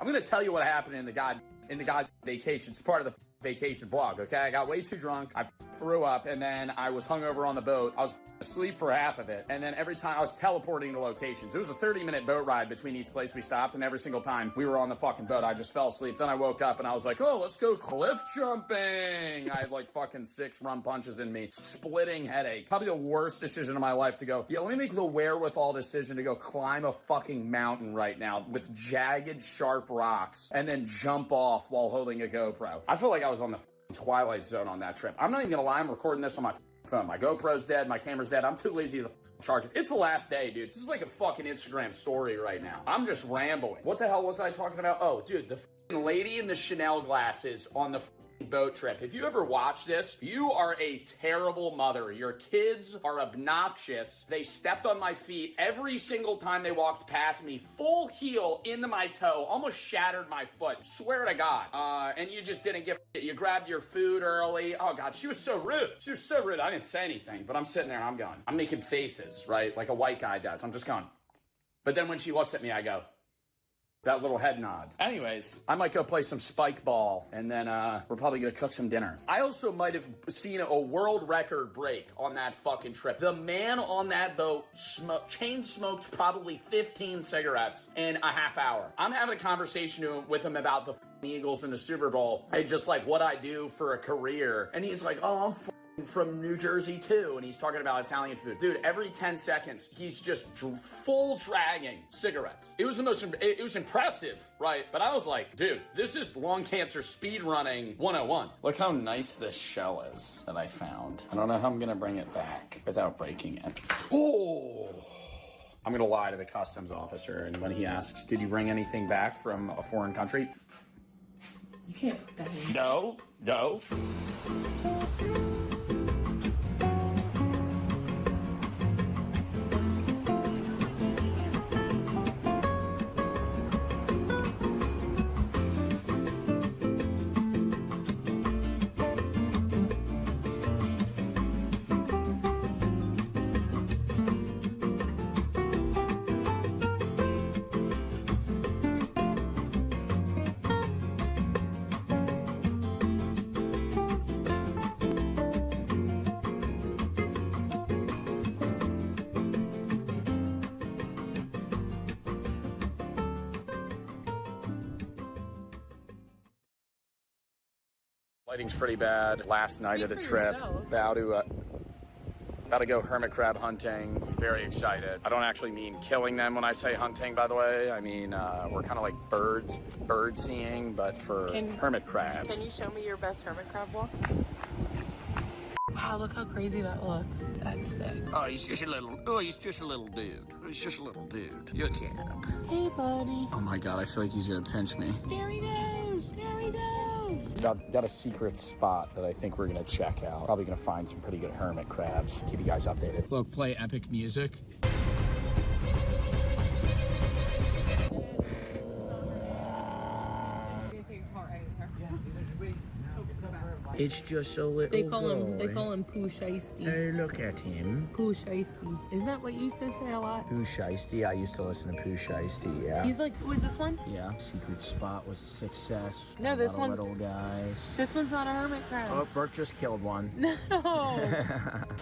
what happened in the god vacation. It's part of the vacation vlog, okay? I got way too drunk, I threw up, and then I was hungover on the boat. I was asleep for half of it, and then every time I was teleporting to locations. It was a 30-minute boat ride between each place we stopped, and every single time we were on the fucking boat, I just fell asleep. Then I woke up and I was like, oh, let's go cliff jumping. I had like fucking 6 rum punches in me, splitting headache. Probably the worst decision of my life to go, yeah, let me make the wherewithal decision to go climb a fucking mountain right now with jagged, sharp rocks and then jump off while holding a GoPro. I feel like I was on the Twilight Zone on that trip. I'm not even gonna lie, I'm recording this on my phone. My GoPro's dead, my camera's dead. I'm too lazy to charge it. It's the last day, dude. This is like a fucking Instagram story right now. I'm just rambling. What the hell was I talking about? Oh, dude, the lady in the Chanel glasses on the boat trip. If you ever watch this, you are a terrible mother. Your kids are obnoxious. They stepped on my feet every single time they walked past me, full heel into my toe, almost shattered my foot. Swear to God. And you just didn't give a shit. You grabbed your food early. Oh God, she was so rude. She was so rude. I didn't say anything, but I'm sitting there and I'm going. I'm making faces, right? Like a white guy does. I'm just going. But then when she looks at me, I go, that little head nod. Anyways, I might go play some spike ball, and then we're probably gonna cook some dinner. I also might have seen a world record break on that fucking trip. The man on that boat chain smoked probably 15 cigarettes in a half hour. I'm having a conversation with him about the Eagles in the Super Bowl and just like what I do for a career. And he's like, oh, I'm from New Jersey too, and he's talking about Italian food. Dude, every 10 seconds, he's just full dragging cigarettes. It was it was impressive, right? But I was like, dude, this is lung cancer speed running 101. Look how nice this shell is that I found. I don't know how I'm gonna bring it back without breaking it. Oh! I'm gonna lie to the customs officer, and when he asks, did you bring anything back from a foreign country? You can't put that in. No, no. Lighting's pretty bad. Last night of the trip, about to go hermit crab hunting. Very excited. I don't actually mean killing them when I say hunting, by the way. I mean, we're kind of like bird seeing, but for hermit crabs. Can you show me your best hermit crab walk? Wow, look how crazy that looks. That's sick. Oh, he's just a little dude. He's just a little dude. You can't. Hey, buddy. Oh my God, I feel like he's gonna pinch me. There he goes. There he goes. Got a secret spot that I think we're gonna check out. Probably gonna find some pretty good hermit crabs. Keep you guys updated. Look, play epic music. It's just a little They call him Pooh Shiesty. Hey, look at him. Pooh Shiesty. Isn't that what you used to say a lot? Pooh Shiesty. I used to listen to Pooh Shiesty, yeah. He's like, who is this one? Yeah. Secret spot was a success. No, this one's little guys. This one's not a hermit crab. Oh, Bert just killed one. No.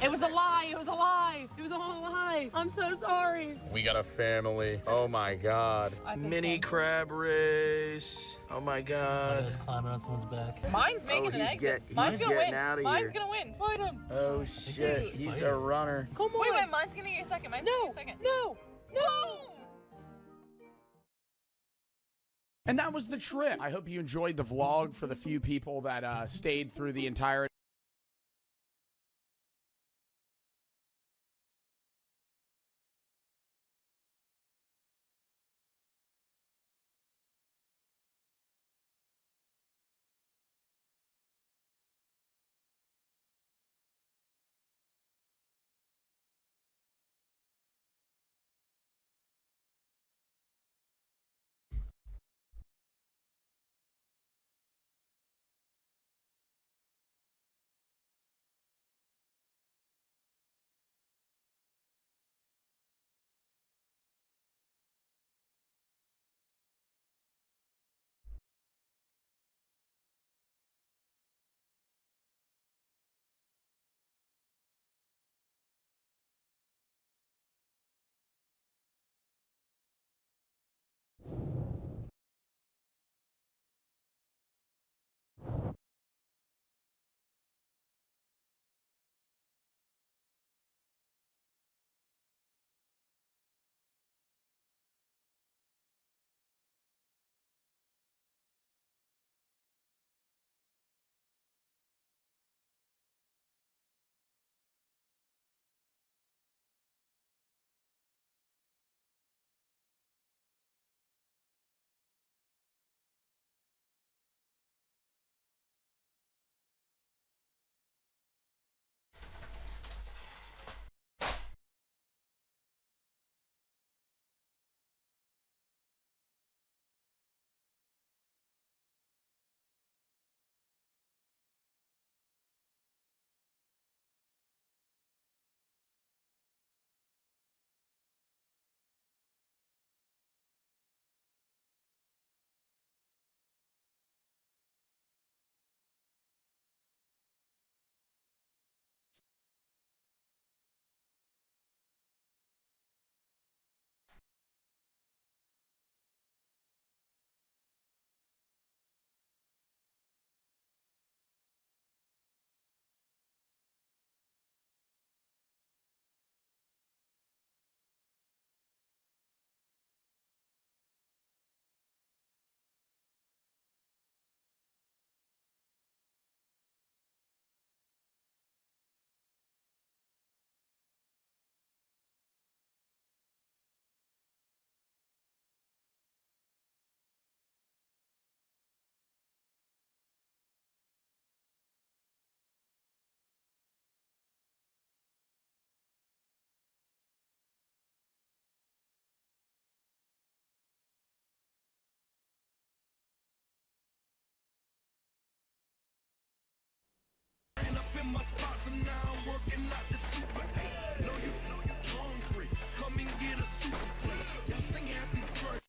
It was a lie. It was a lie. It was all a lie. I'm so sorry. We got a family. Oh my God. Mini crab race. Oh my God. Just climbing on someone's back. Mine's making an exit. Mine's gonna win. Mine's gonna win. Fight him. Oh shit, he's a runner. Come on. Wait, mine's gonna get a second. Mine's gonna get a second. No. And that was the trip. I hope you enjoyed the vlog for the few people that stayed through the entire my spots, and now I'm working out the super 8. Know you hungry, come and get a super plate. Y'all sing happy birthday.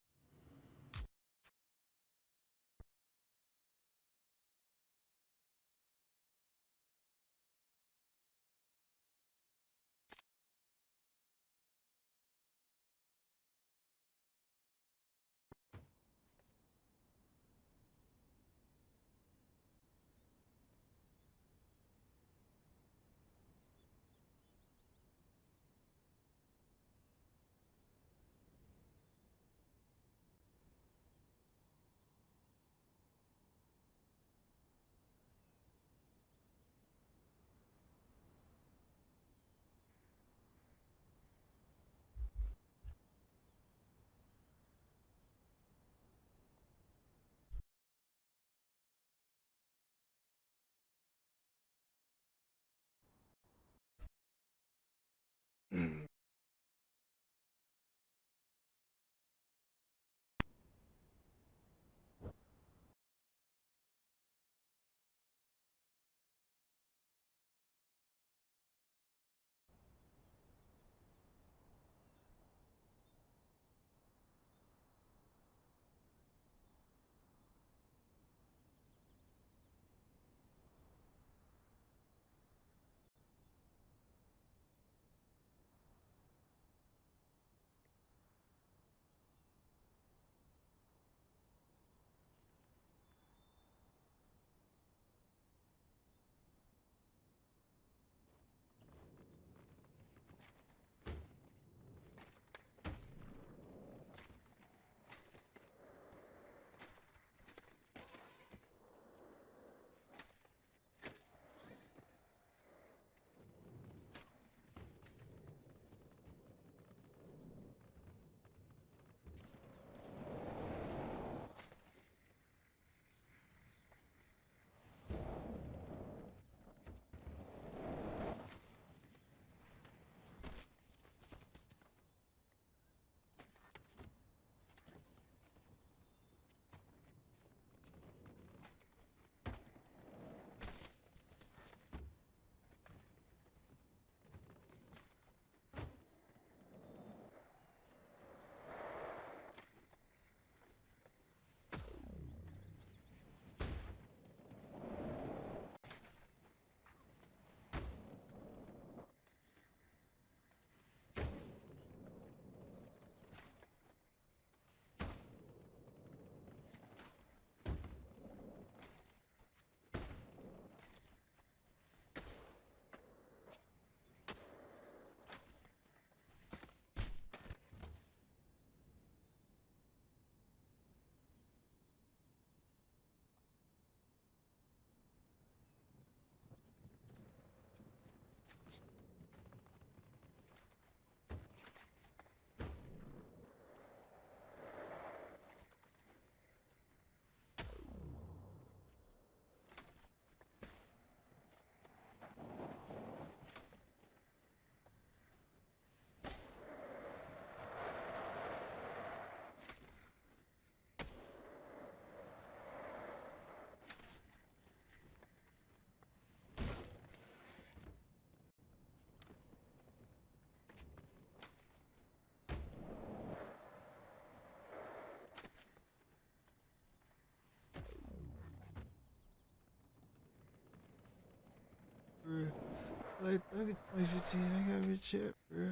Like back in 2015, I got rich shit, bro.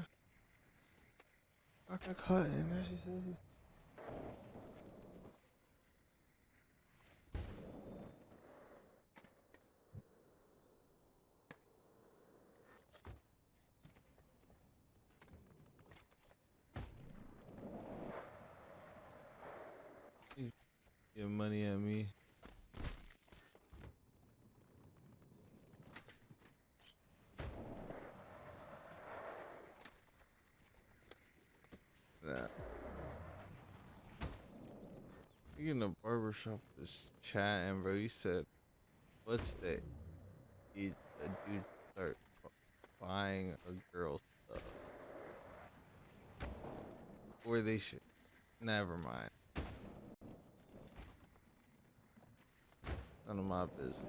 I got caught and now she says he's getting money at me. Nah. You in the barbershop was chatting, bro. He said, what's that? A dude start buying a girl stuff. Or they should. Never mind. None of my business.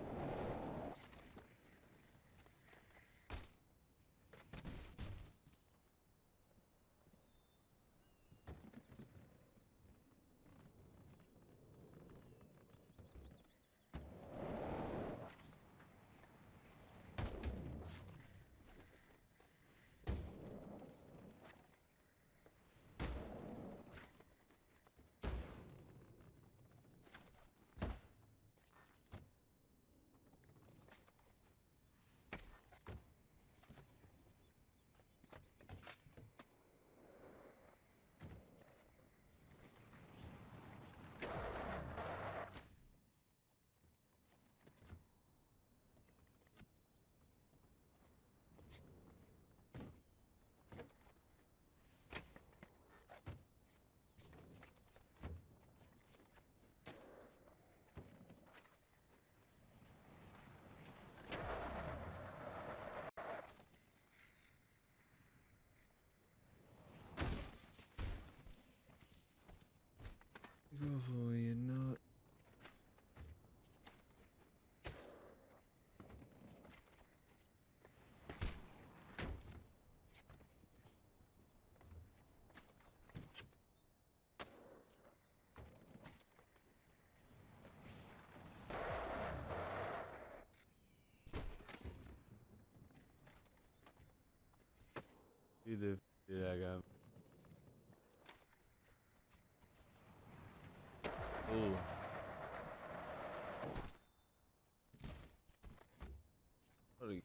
Before you know it. Yeah, I got. Ooh. What are you?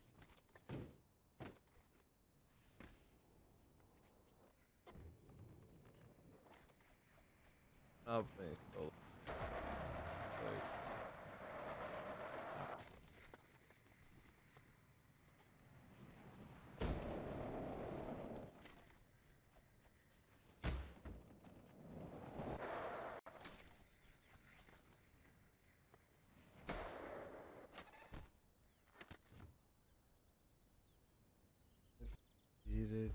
I'm playing solo. Like, defeated.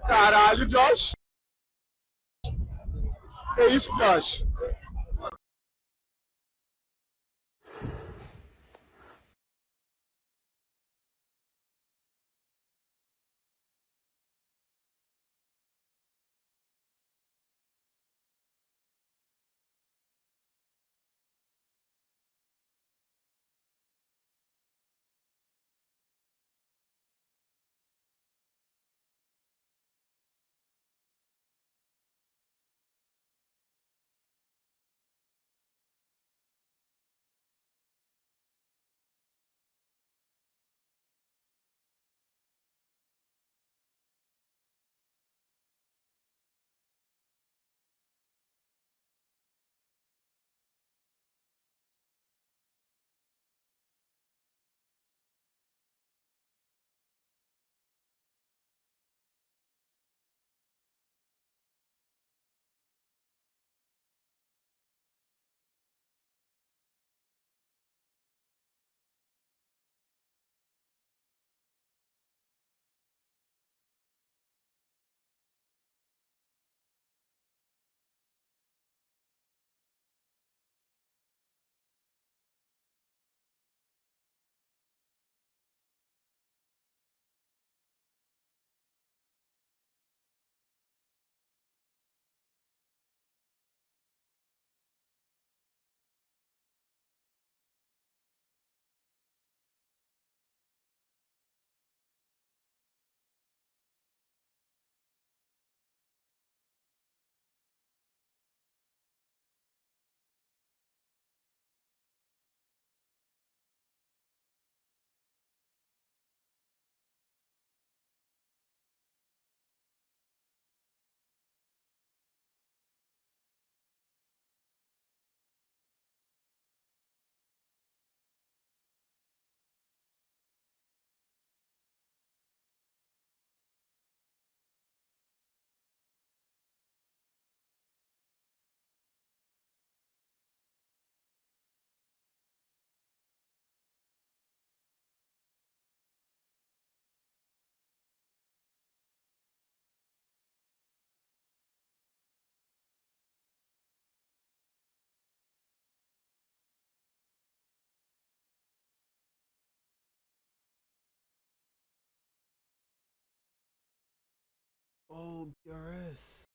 Caralho, Josh. Que isso, Josh? Oh, DRS.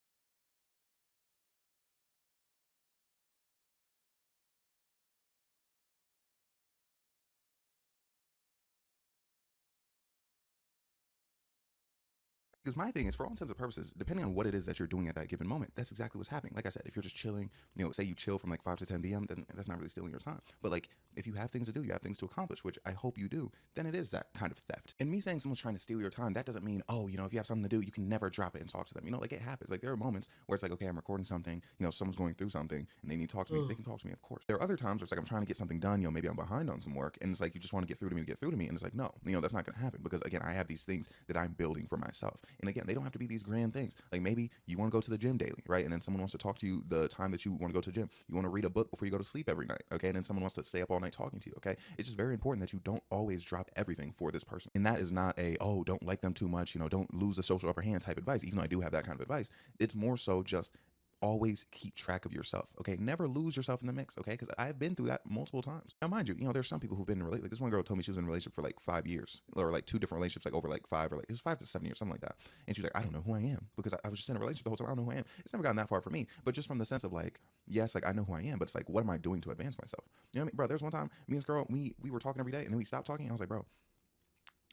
Because my thing is, for all intents and purposes, depending on what it is that you're doing at that given moment, that's exactly what's happening. Like I said, if you're just chilling, you know, say you chill from like 5 to 10 p.m., then that's not really stealing your time. But like, if you have things to do, you have things to accomplish, which I hope you do, then it is that kind of theft. And me saying someone's trying to steal your time, that doesn't mean, oh, you know, if you have something to do, you can never drop it and talk to them. You know, like it happens. Like there are moments where it's like, okay, I'm recording something, you know, someone's going through something and they need to talk to me. They can talk to me, of course. There are other times where it's like, I'm trying to get something done, you know, maybe I'm behind on some work and it's like, you just want to get through to me to get through to me. And it's like, no, you know, that's not going to happen because again, I have these things that I'm building for myself. And again, they don't have to be these grand things. Like maybe you want to go to the gym daily, right? And then someone wants to talk to you the time that you want to go to the gym. You want to read a book before you go to sleep every night, okay? And then someone wants to stay up all night talking to you, okay? It's just very important that you don't always drop everything for this person. And that is not a, oh, don't like them too much, you know, don't lose the social upper hand type advice, even though I do have that kind of advice. It's more so just always keep track of yourself, okay? Never lose yourself in the mix, okay? Because I've been through that multiple times. Now, mind you, you know, there's some people who've been in like this one girl told me she was in a relationship for like 5 years, or like 2 different relationships, like over like 5 or like it was 5 to 7 years, something like that. And she's like, I don't know who I am because I was just in a relationship the whole time. I don't know who I am. It's never gotten that far for me, but just from the sense of like, yes, like I know who I am, but it's like, what am I doing to advance myself? You know what I mean, bro? There's one time me and this girl, we were talking every day, and then we stopped talking. And I was like, bro,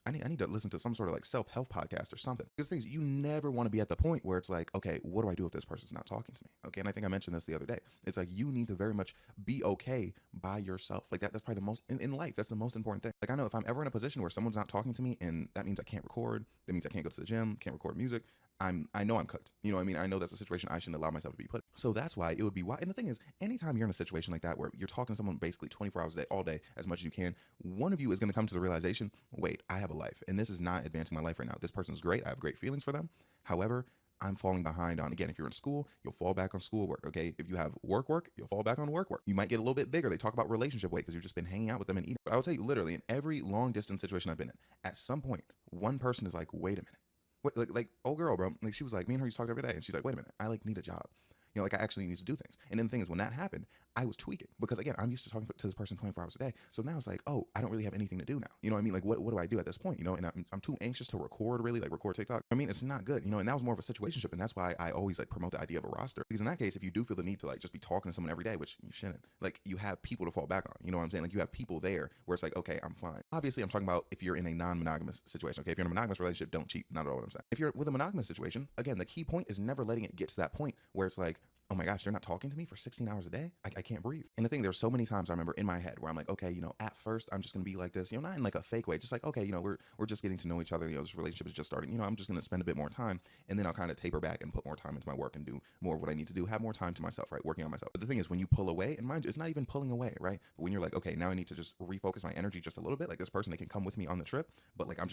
I need to listen to some sort of like self-help podcast or something. Because things you never want to be at the point where it's like, okay, what do I do if this person's not talking to me? Okay, and I think I mentioned this the other day. It's like you need to very much be okay by yourself. Like that's probably the most in life. That's the most important thing. Like I know if I'm ever in a position where someone's not talking to me, and that means I can't record. That means I can't go to the gym, can't record music. I know I'm cooked. You know what I mean? I know that's a situation I shouldn't allow myself to be put in. So that's why it would be why. And the thing is, anytime you're in a situation like that where you're talking to someone basically 24 hours a day, all day, as much as you can, one of you is going to come to the realization, wait, I have a life, and this is not advancing my life right now. This person's great. I have great feelings for them. However, I'm falling behind on, again, if you're in school, you'll fall back on schoolwork, okay? If you have work, you'll fall back on work. You might get a little bit bigger. They talk about relationship weight because you've just been hanging out with them and eating. But I will tell you, literally, in every long distance situation I've been in, at some point, one person is like, wait a minute. Like, oh girl, bro, like she was like, me and her used to talk every day, and she's like, wait a minute, I like need a job. You know, like I actually need to do things. And then the thing is, when that happened, I was tweaking because again, I'm used to talking to this person 24 hours a day. So now it's like, oh, I don't really have anything to do now. You know what I mean? Like, what do I do at this point? You know, and I'm too anxious to record, really, like record TikTok. I mean, it's not good, you know, and that was more of a situationship. And that's why I always like promote the idea of a roster. Because in that case, if you do feel the need to like just be talking to someone every day, which you shouldn't, like you have people to fall back on. You know what I'm saying? Like you have people there where it's like, okay, I'm fine. Obviously, I'm talking about if you're in a non-monogamous situation. Okay, if you're in a monogamous relationship, don't cheat. Not at all what I'm saying. If you're with a monogamous situation, again, the key point is never letting it get to that point where it's like, oh my gosh, they're not talking to me for 16 hours a day? I can't breathe. And the thing, there's so many times I remember in my head where I'm like, okay, you know, at first I'm just going to be like this, you know, not in like a fake way, just like, okay, you know, we're just getting to know each other, you know, this relationship is just starting, you know, I'm just going to spend a bit more time, and then I'll kind of taper back and put more time into my work and do more of what I need to do, have more time to myself, right, working on myself. But the thing is, when you pull away, and mind you, it's not even pulling away, right, but when you're like, okay, now I need to just refocus my energy just a little bit, like this person, they can come with me on the trip, but like I'm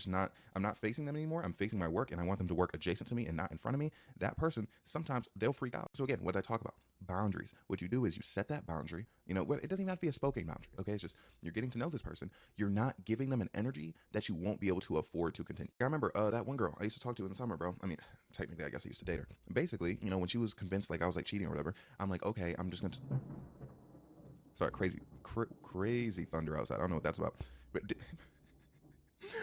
not facing them anymore, I'm facing my work, and I want them to work adjacent to me and not in front of me. That person, sometimes they'll freak out. So again, what did I talk about? Boundaries. What you do is you set that boundary. You know, it doesn't even have to be a spoken boundary. Okay, it's just you're getting to know this person. You're not giving them an energy that you won't be able to afford to continue. I remember that one girl I used to talk to in the summer, bro. I mean, technically, I guess I used to date her. Basically, you know, when she was convinced like I was like cheating or whatever, I'm like, okay, I'm just gonna. Sorry, crazy thunder outside. I don't know what that's about. But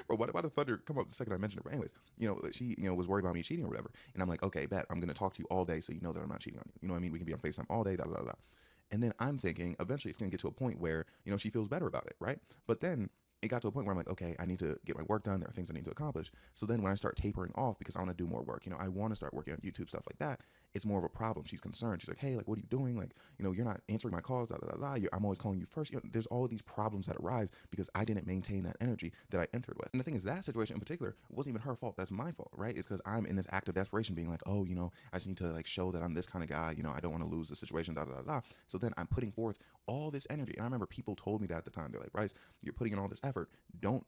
bro, why did the thunder come up the second I mentioned it? But anyways, you know, she, you know, was worried about me cheating or whatever. And I'm like, okay, bet, I'm going to talk to you all day so you know that I'm not cheating on you. You know what I mean? We can be on FaceTime all day, da, da, da, da. And then I'm thinking, eventually it's going to get to a point where, you know, she feels better about it, right? But then it got to a point where I'm like, okay, I need to get my work done. There are things I need to accomplish. So then when I start tapering off because I want to do more work, you know, I want to start working on YouTube, stuff like that, it's more of a problem. She's concerned. She's like, hey, like, what are you doing? Like, you know, you're not answering my calls, da, da, da, da. I'm always calling you first. You know, there's all these problems that arise because I didn't maintain that energy that I entered with. And the thing is, that situation in particular wasn't even her fault. That's my fault, right? It's because I'm in this act of desperation being like, oh, you know, I just need to like show that I'm this kind of guy. You know, I don't want to lose the situation, da, da, da, da. So then I'm putting forth all this energy. And I remember people told me that at the time. They're like, Bryce, you're putting in all this effort. Don't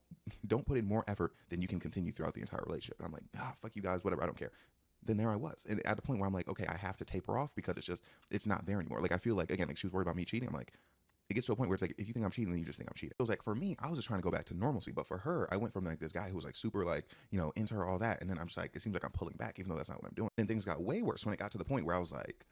put in more effort than you can continue throughout the entire relationship. And I'm like, fuck you guys, whatever, I don't care. Then there I was. And at the point where I'm like, okay, I have to taper off because it's not there anymore. Like I feel like, again, like she was worried about me cheating. I'm like, it gets to a point where it's like, if you think I'm cheating, then you just think I'm cheating. It was like, for me, I was just trying to go back to normalcy. But for her, I went from like this guy who was like super like, you know, into her, all that. And then I'm just like, it seems like I'm pulling back, even though that's not what I'm doing. And things got way worse when it got to the point where I was like,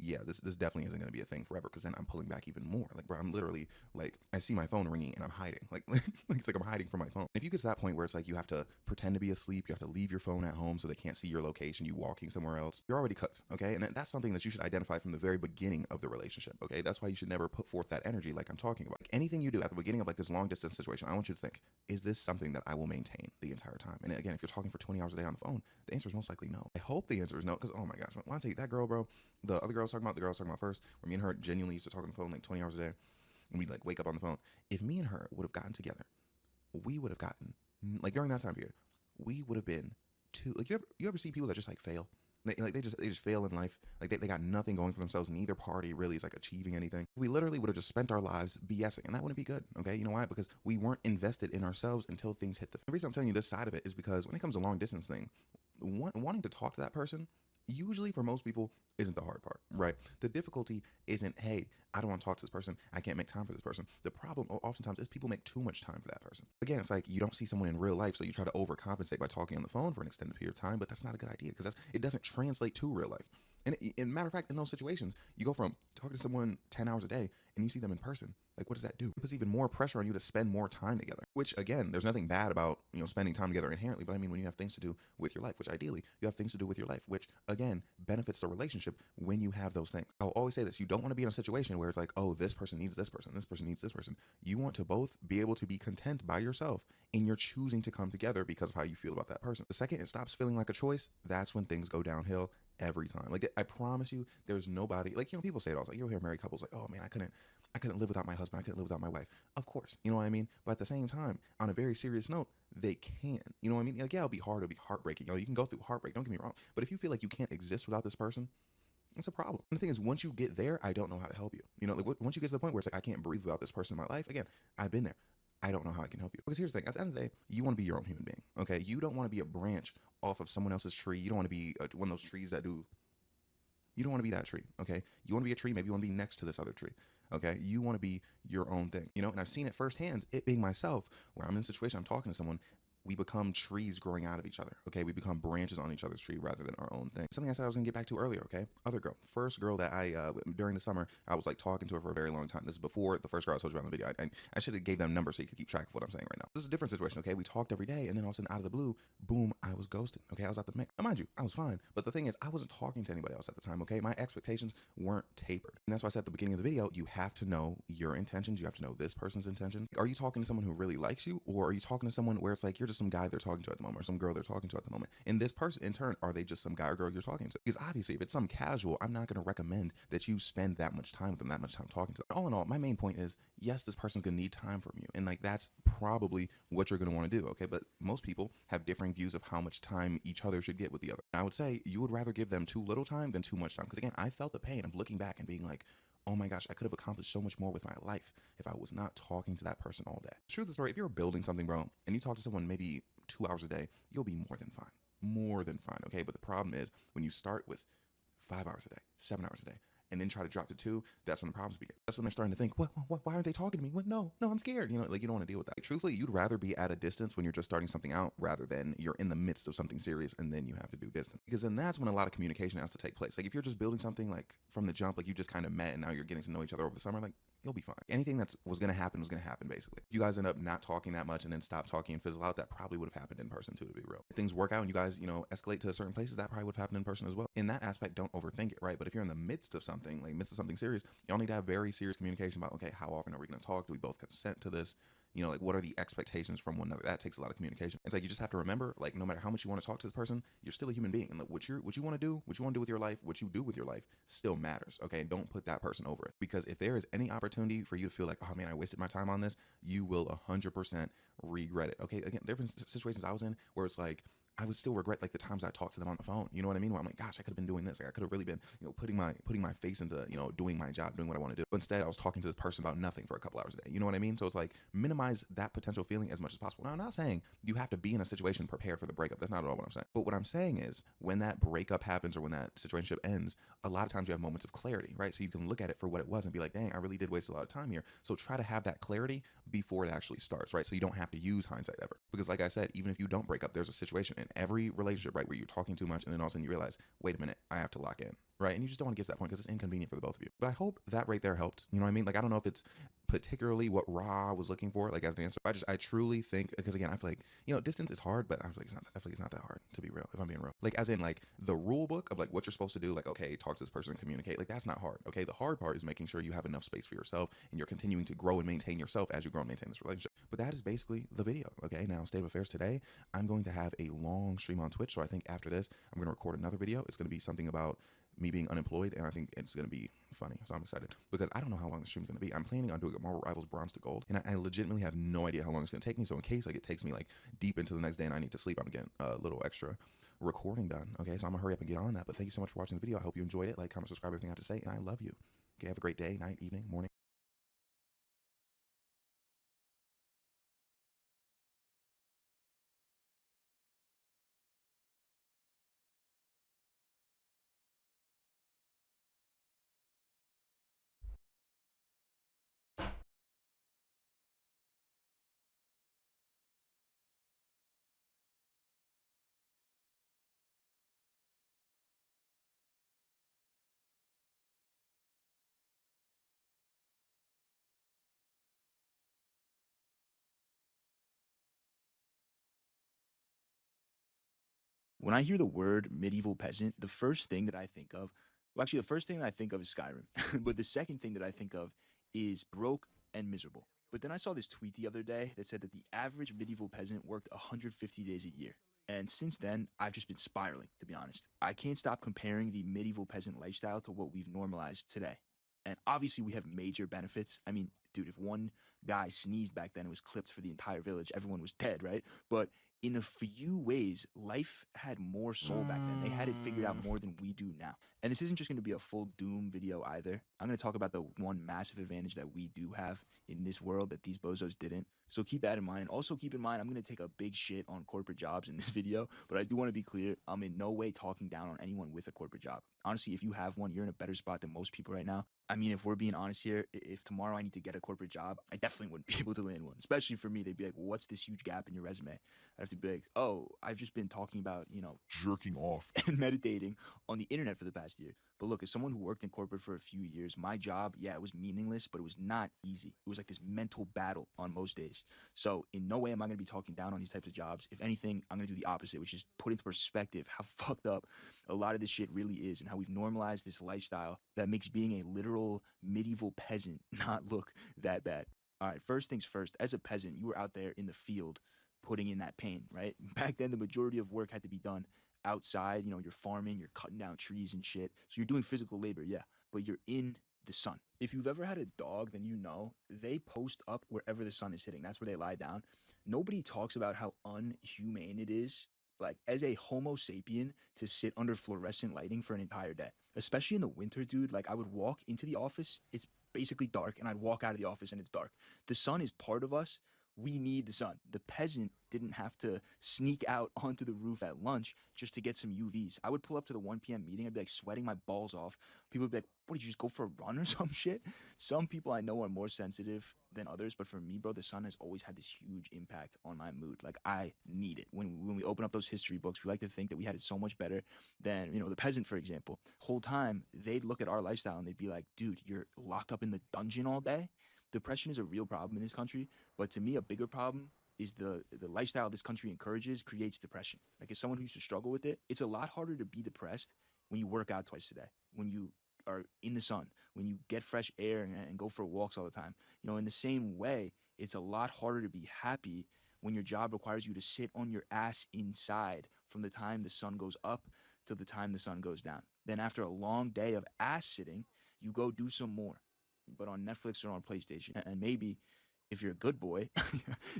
yeah, this definitely isn't going to be a thing forever, because then I'm pulling back even more. Like, bro, I'm literally like, I see my phone ringing and I'm hiding. Like it's like I'm hiding from my phone. If you get to that point where it's like you have to pretend to be asleep, you have to leave your phone at home so they can't see your location, you walking somewhere else, you're already cooked, okay? And that's something that you should identify from the very beginning of the relationship, okay? That's why you should never put forth that energy like I'm talking about. Like, anything you do at the beginning of like this long distance situation, I want you to think, is this something that I will maintain the entire time? And again, if you're talking for 20 hours a day on the phone, the answer is most likely no. I hope the answer is no, because oh my gosh, when I tell you that girl, bro, the other girl I was talking about first, where me and her genuinely used to talk on the phone like 20 hours a day, and we'd like wake up on the phone. If me and her would have gotten together, we would have gotten, like during that time period, we would have been two, like you ever see people that just like fail? They just fail in life. Like they got nothing going for themselves. Neither party really is like achieving anything. We literally would have just spent our lives BSing, and that wouldn't be good. Okay, you know why? Because we weren't invested in ourselves until things hit the reason I'm telling you this side of it is because when it comes to long distance thing, wanting to talk to that person, usually for most people, isn't the hard part, right? The difficulty isn't, hey, I don't want to talk to this person, I can't make time for this person. The problem oftentimes is people make too much time for that person. Again, it's like you don't see someone in real life, so you try to overcompensate by talking on the phone for an extended period of time, but that's not a good idea, because it doesn't translate to real life. And in matter of fact, in those situations, you go from talking to someone 10 hours a day and you see them in person. Like, what does that do? It puts even more pressure on you to spend more time together, which again, there's nothing bad about, you know, spending time together inherently, but I mean, when you have things to do with your life, which ideally you have things to do with your life, which again, benefits the relationship when you have those things. I'll always say this, you don't want to be in a situation where it's like, oh, this person needs this person needs this person. You want to both be able to be content by yourself, and you're choosing to come together because of how you feel about that person. The second it stops feeling like a choice, that's when things go downhill every time. Like, I promise you, there's nobody, like, you know, people say it all, like, you'll hear married couples like, oh man, I couldn't live without my husband, I couldn't live without my wife. Of course, you know what I mean? But at the same time, on a very serious note, they can. You know what I mean? Like, yeah, it'll be hard, it'll be heartbreaking. You know, you can go through heartbreak, don't get me wrong. But if you feel like you can't exist without this person, it's a problem. And the thing is, once you get there, I don't know how to help you. You know, like, once you get to the point where it's like, I can't breathe without this person in my life, again, I've been there. I don't know how I can help you. Because here's the thing, at the end of the day, you want to be your own human being, okay? You don't want to be a branch off of someone else's tree. You don't want to be one of those trees that do, you don't want to be that tree, okay? You want to be a tree, maybe you want to be next to this other tree, okay? You want to be your own thing, you know? And I've seen it firsthand, it being myself, where I'm in a situation, I'm talking to someone, we become trees growing out of each other, okay? We become branches on each other's tree rather than our own thing. Something I said I was gonna get back to earlier, okay? Other girl, first girl that I, during the summer, I was like talking to her for a very long time. This is before the first girl I told you about in the video. I should have gave them numbers so you could keep track of what I'm saying right now. This is a different situation, okay? We talked every day, and then all of a sudden, out of the blue, boom, I was ghosted, okay? I was out the mix. Now, mind you, I was fine, but the thing is, I wasn't talking to anybody else at the time, okay? My expectations weren't tapered. And that's why I said at the beginning of the video, you have to know your intentions, you have to know this person's intention. Are you talking to someone who really likes you, or are you talking to someone where it's like, you're just some guy they're talking to at the moment, or some girl they're talking to at the moment? And this person, in turn, are they just some guy or girl you're talking to? Because obviously, if it's some casual, I'm not going to recommend that you spend that much time with them, that much time talking to them. All in all, my main point is, yes, this person's going to need time from you. And like, that's probably what you're going to want to do, okay? But most people have differing views of how much time each other should get with the other. And I would say you would rather give them too little time than too much time. Because again, I felt the pain of looking back and being like, oh my gosh, I could have accomplished so much more with my life if I was not talking to that person all day. Truth of the story, if you're building something, bro, and you talk to someone maybe 2 hours a day, you'll be more than fine. More than fine, okay? But the problem is, when you start with 5 hours a day, 7 hours a day, and then try to drop to 2, that's when the problems begin. That's when they're starting to think, what, why aren't they talking to me? What? No, I'm scared. You know, like, you don't want to deal with that. Like, truthfully, you'd rather be at a distance when you're just starting something out rather than you're in the midst of something serious and then you have to do distance. Because then that's when a lot of communication has to take place. Like, if you're just building something like from the jump, like you just kind of met and now you're getting to know each other over the summer, like, you'll be fine. Anything that was going to happen, basically. If you guys end up not talking that much and then stop talking and fizzle out, that probably would have happened in person too, to be real. If things work out and you guys, you know, escalate to certain places, that probably would have happened in person as well. In that aspect, don't overthink it, right? But if you're in the midst of something, like midst of something serious, y'all need to have very serious communication about, okay, how often are we going to talk? Do we both consent to this? You know, like, what are the expectations from one another? That takes a lot of communication. It's like, you just have to remember, like, no matter how much you want to talk to this person, you're still a human being. And like, what you want to do with your life, what you do with your life still matters, okay? Don't put that person over it. Because if there is any opportunity for you to feel like, oh man, I wasted my time on this, you will 100% regret it, okay? Again, different situations I was in where it's like, I would still regret like the times I talked to them on the phone. You know what I mean? Where I'm like, gosh, I could have been doing this. Like, I could have really been, you know, putting my face into, you know, doing my job, doing what I want to do. But instead, I was talking to this person about nothing for a couple hours a day. You know what I mean? So it's like, minimize that potential feeling as much as possible. Now, I'm not saying you have to be in a situation prepared for the breakup. That's not at all what I'm saying. But what I'm saying is, when that breakup happens or when that situationship ends, a lot of times you have moments of clarity, right? So you can look at it for what it was and be like, dang, I really did waste a lot of time here. So try to have that clarity before it actually starts, right? So you don't have to use hindsight ever. Because like I said, even if you don't break up, there's a situation in every relationship, right, where you're talking too much and then all of a sudden you realize, wait a minute, I have to lock in, right? And you just don't want to get to that point because it's inconvenient for the both of you. But I hope that right there helped. You know what I mean? Like, I don't know if it's particularly what Ra was looking for, like, as an answer. I truly think, because again, I feel like, you know, distance is hard, but I feel like it's not that hard, to be real, if I'm being real. Like, as in, like, the rule book of, like, what you're supposed to do, like, okay, talk to this person, communicate, like, that's not hard, okay? The hard part is making sure you have enough space for yourself and you're continuing to grow and maintain yourself as you grow and maintain this relationship. But that is basically the video, okay? Now, state of affairs today, I'm going to have a long stream on Twitch, so I think after this, I'm going to record another video. It's going to be something about me being unemployed, and I think it's going to be funny, so I'm excited, because I don't know how long the stream's going to be. I'm planning on doing a Marvel Rivals Bronze to Gold, and I legitimately have no idea how long it's going to take me, so in case, like, it takes me, like, deep into the next day and I need to sleep, I'm getting a little extra recording done, okay? So I'm going to hurry up and get on that, but thank you so much for watching the video. I hope you enjoyed it. Like, comment, subscribe, everything I have to say, and I love you. Okay, have a great day, night, evening, morning. When I hear the word medieval peasant, the first thing that I think of, well, actually, the first thing that I think of is Skyrim. But the second thing that I think of is broke and miserable. But then I saw this tweet the other day that said that the average medieval peasant worked 150 days a year. And since then, I've just been spiraling, to be honest. I can't stop comparing the medieval peasant lifestyle to what we've normalized today. And obviously, we have major benefits. I mean, dude, if one guy sneezed back then, it was clipped for the entire village. Everyone was dead, right? But in a few ways, life had more soul back then. They had it figured out more than we do now. And this isn't just going to be a full doom video either. I'm going to talk about the one massive advantage that we do have in this world that these bozos didn't. So keep that in mind. And also keep in mind, I'm going to take a big shit on corporate jobs in this video, but I do want to be clear. I'm in no way talking down on anyone with a corporate job. Honestly, if you have one, you're in a better spot than most people right now. I mean, if we're being honest here, if tomorrow I need to get a corporate job, I definitely wouldn't be able to land one. Especially for me, they'd be like, well, what's this huge gap in your resume? I have to be like, oh, I've just been talking about, you know, jerking off and meditating on the internet for the past year. But look, as someone who worked in corporate for a few years, my job, yeah, it was meaningless, but it was not easy. It was like this mental battle on most days. So in no way am I going to be talking down on these types of jobs. If anything, I'm going to do the opposite, which is put into perspective how fucked up a lot of this shit really is and how we've normalized this lifestyle that makes being a literal medieval peasant not look that bad. All right, first things first, as a peasant, you were out there in the field putting in that pain, right? Back then, the majority of work had to be done outside. You know, you're farming, you're cutting down trees and shit. So you're doing physical labor, yeah, but you're in the sun. If you've ever had a dog, then you know they post up wherever the sun is hitting. That's where they lie down. Nobody talks about how unhumane it is, like, as a homo sapien, to sit under fluorescent lighting for an entire day. Especially in the winter, dude. Like, I would walk into the office, it's basically dark, and I'd walk out of the office and it's dark. The sun is part of us. We need the sun. The peasant didn't have to sneak out onto the roof at lunch just to get some UVs. I would pull up to the 1 p.m. meeting. I'd be like sweating my balls off. People would be like, what, did you just go for a run or some shit? Some people I know are more sensitive than others, but for me, bro, the sun has always had this huge impact on my mood. Like, I need it. When we open up those history books, we like to think that we had it so much better than, you know, the peasant, for example. Whole time, they'd look at our lifestyle and they'd be like, dude, you're locked up in the dungeon all day? Depression is a real problem in this country, but to me, a bigger problem is the lifestyle this country encourages creates depression. Like, as someone who used to struggle with it, it's a lot harder to be depressed when you work out twice a day, when you are in the sun, when you get fresh air and go for walks all the time. You know, in the same way, it's a lot harder to be happy when your job requires you to sit on your ass inside from the time the sun goes up till the time the sun goes down. Then after a long day of ass sitting, you go do some more, but on Netflix or on PlayStation. And maybe, if you're a good boy,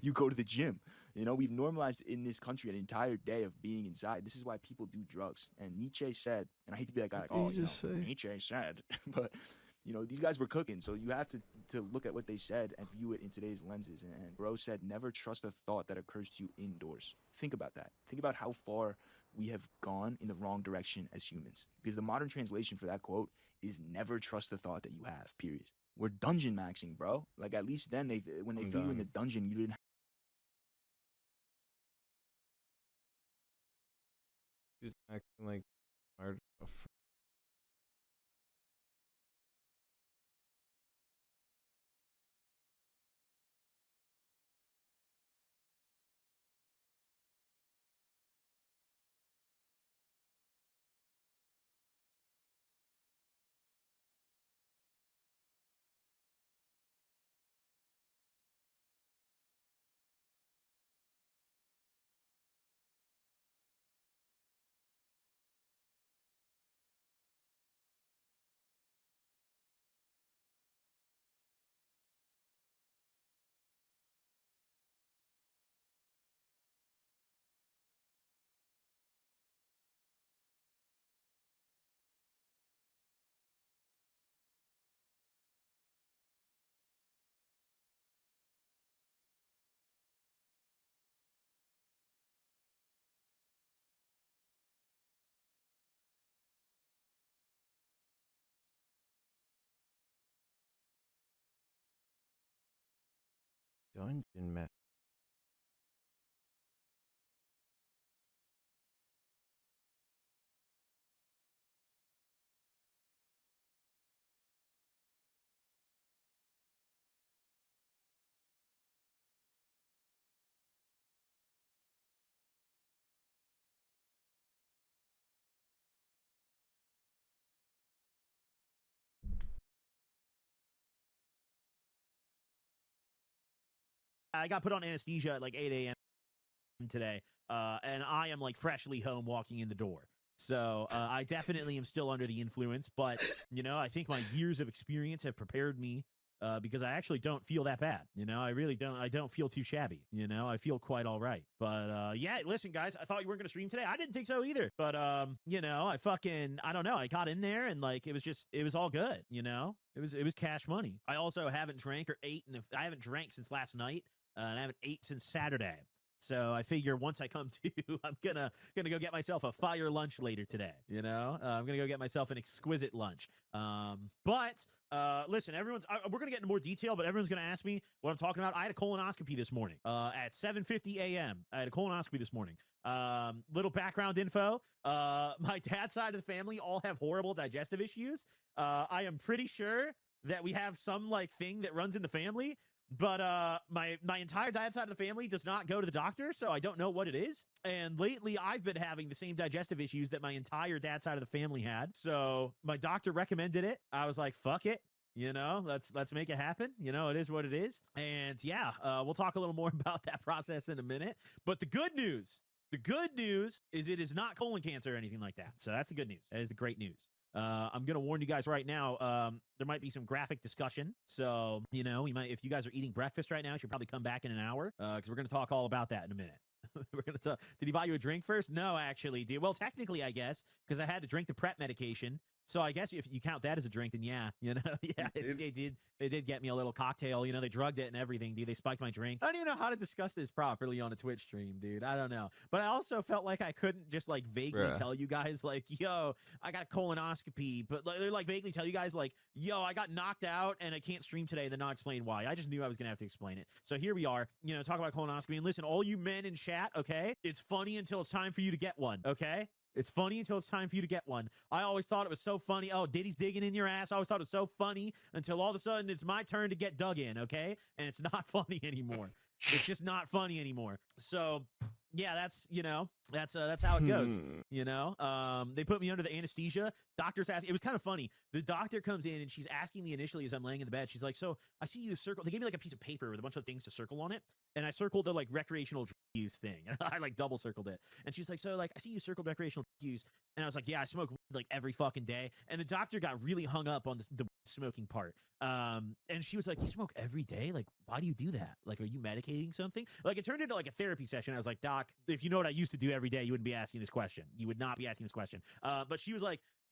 you go to the gym. You know, we've normalized in this country an entire day of being inside. This is why people do drugs. And Nietzsche said, and I hate to be that guy, like, oh, you know, Nietzsche said, but, you know, these guys were cooking. So you have to look at what they said and view it in today's lenses. And bro said, never trust a thought that occurs to you indoors. Think about that. Think about how far we have gone in the wrong direction as humans. Because the modern translation for that quote is never trust the thought that you have, period. We're dungeon maxing, bro. Like, at least then, when they threw you in the dungeon, you didn't He's acting like hard. Dungeon map. I got put on anesthesia at like 8 a.m. today, and I am like freshly home walking in the door. So I definitely am still under the influence, but you know, I think my years of experience have prepared me because I actually don't feel that bad. You know, I really don't. I don't feel too shabby. You know, I feel quite all right. But yeah, listen, guys, I thought you weren't gonna stream today. I didn't think so either. But you know, I don't know. I got in there and like it was all good. You know, it was cash money. I also haven't drank or ate, and I haven't drank since last night. And I haven't ate since Saturday. So I figure once I come to, I'm gonna go get myself a fire lunch later today. You know, I'm gonna go get myself an exquisite lunch. But listen, we're gonna get into more detail, but everyone's gonna ask me what I'm talking about. I had a colonoscopy this morning at 7:50 a.m. I had a colonoscopy this morning. Little background info. My dad's side of the family all have horrible digestive issues. I am pretty sure that we have some like thing that runs in the family. But my entire dad's side of the family does not go to the doctor, so I don't know what it is. And lately, I've been having the same digestive issues that my entire dad's side of the family had. So my doctor recommended it. I was like, fuck it. You know, let's make it happen. You know, it is what it is. And yeah, we'll talk a little more about that process in a minute. But the good news is it is not colon cancer or anything like that. So that's the good news. That is the great news. I'm going to warn you guys right now, there might be some graphic discussion. So, you know, if you guys are eating breakfast right now, you should probably come back in an hour because we're going to talk all about that in a minute. We're going to talk. Did he buy you a drink first? No, actually, dude. Well, technically, I guess, because I had to drink the prep medication. So I guess if you count that as a drink, then yeah, you know, yeah, they did get me a little cocktail. You know, they drugged it and everything, dude. They spiked my drink. I don't even know how to discuss this properly on a Twitch stream, dude. I don't know. But I also felt like I couldn't just like vaguely tell you guys like, yo, I got a colonoscopy, but like vaguely tell you guys like, yo, I got knocked out and I can't stream today, then not explain why. I just knew I was gonna have to explain it. So here we are, you know, talk about colonoscopy. And listen, all you men in chat, okay, it's funny until it's time for you to get one, okay? It's funny until it's time for you to get one. I always thought it was so funny. Oh, Diddy's digging in your ass. I always thought it was so funny until all of a sudden it's my turn to get dug in, okay? And it's not funny anymore. It's just not funny anymore. So, yeah, that's, you know, that's how it goes, you know? They put me under the anesthesia. Doctor's asking, it was kind of funny. The doctor comes in and she's asking me initially as I'm laying in the bed, she's like, so I see you circle. They gave me like a piece of paper with a bunch of things to circle on it. And I circled the like recreational drug use thing. And I like double circled it. And she's like, so like, I see you circled recreational drug use. And I was like, yeah, I smoke weed like every fucking day. And the doctor got really hung up on the smoking part. And she was like, you smoke every day? Like, why do you do that? Like, are you medicating something? Like, it turned into like a therapy session. I was like, doc, if you know what I used to do every day, you wouldn't be asking this question. You would not be asking this question. But she was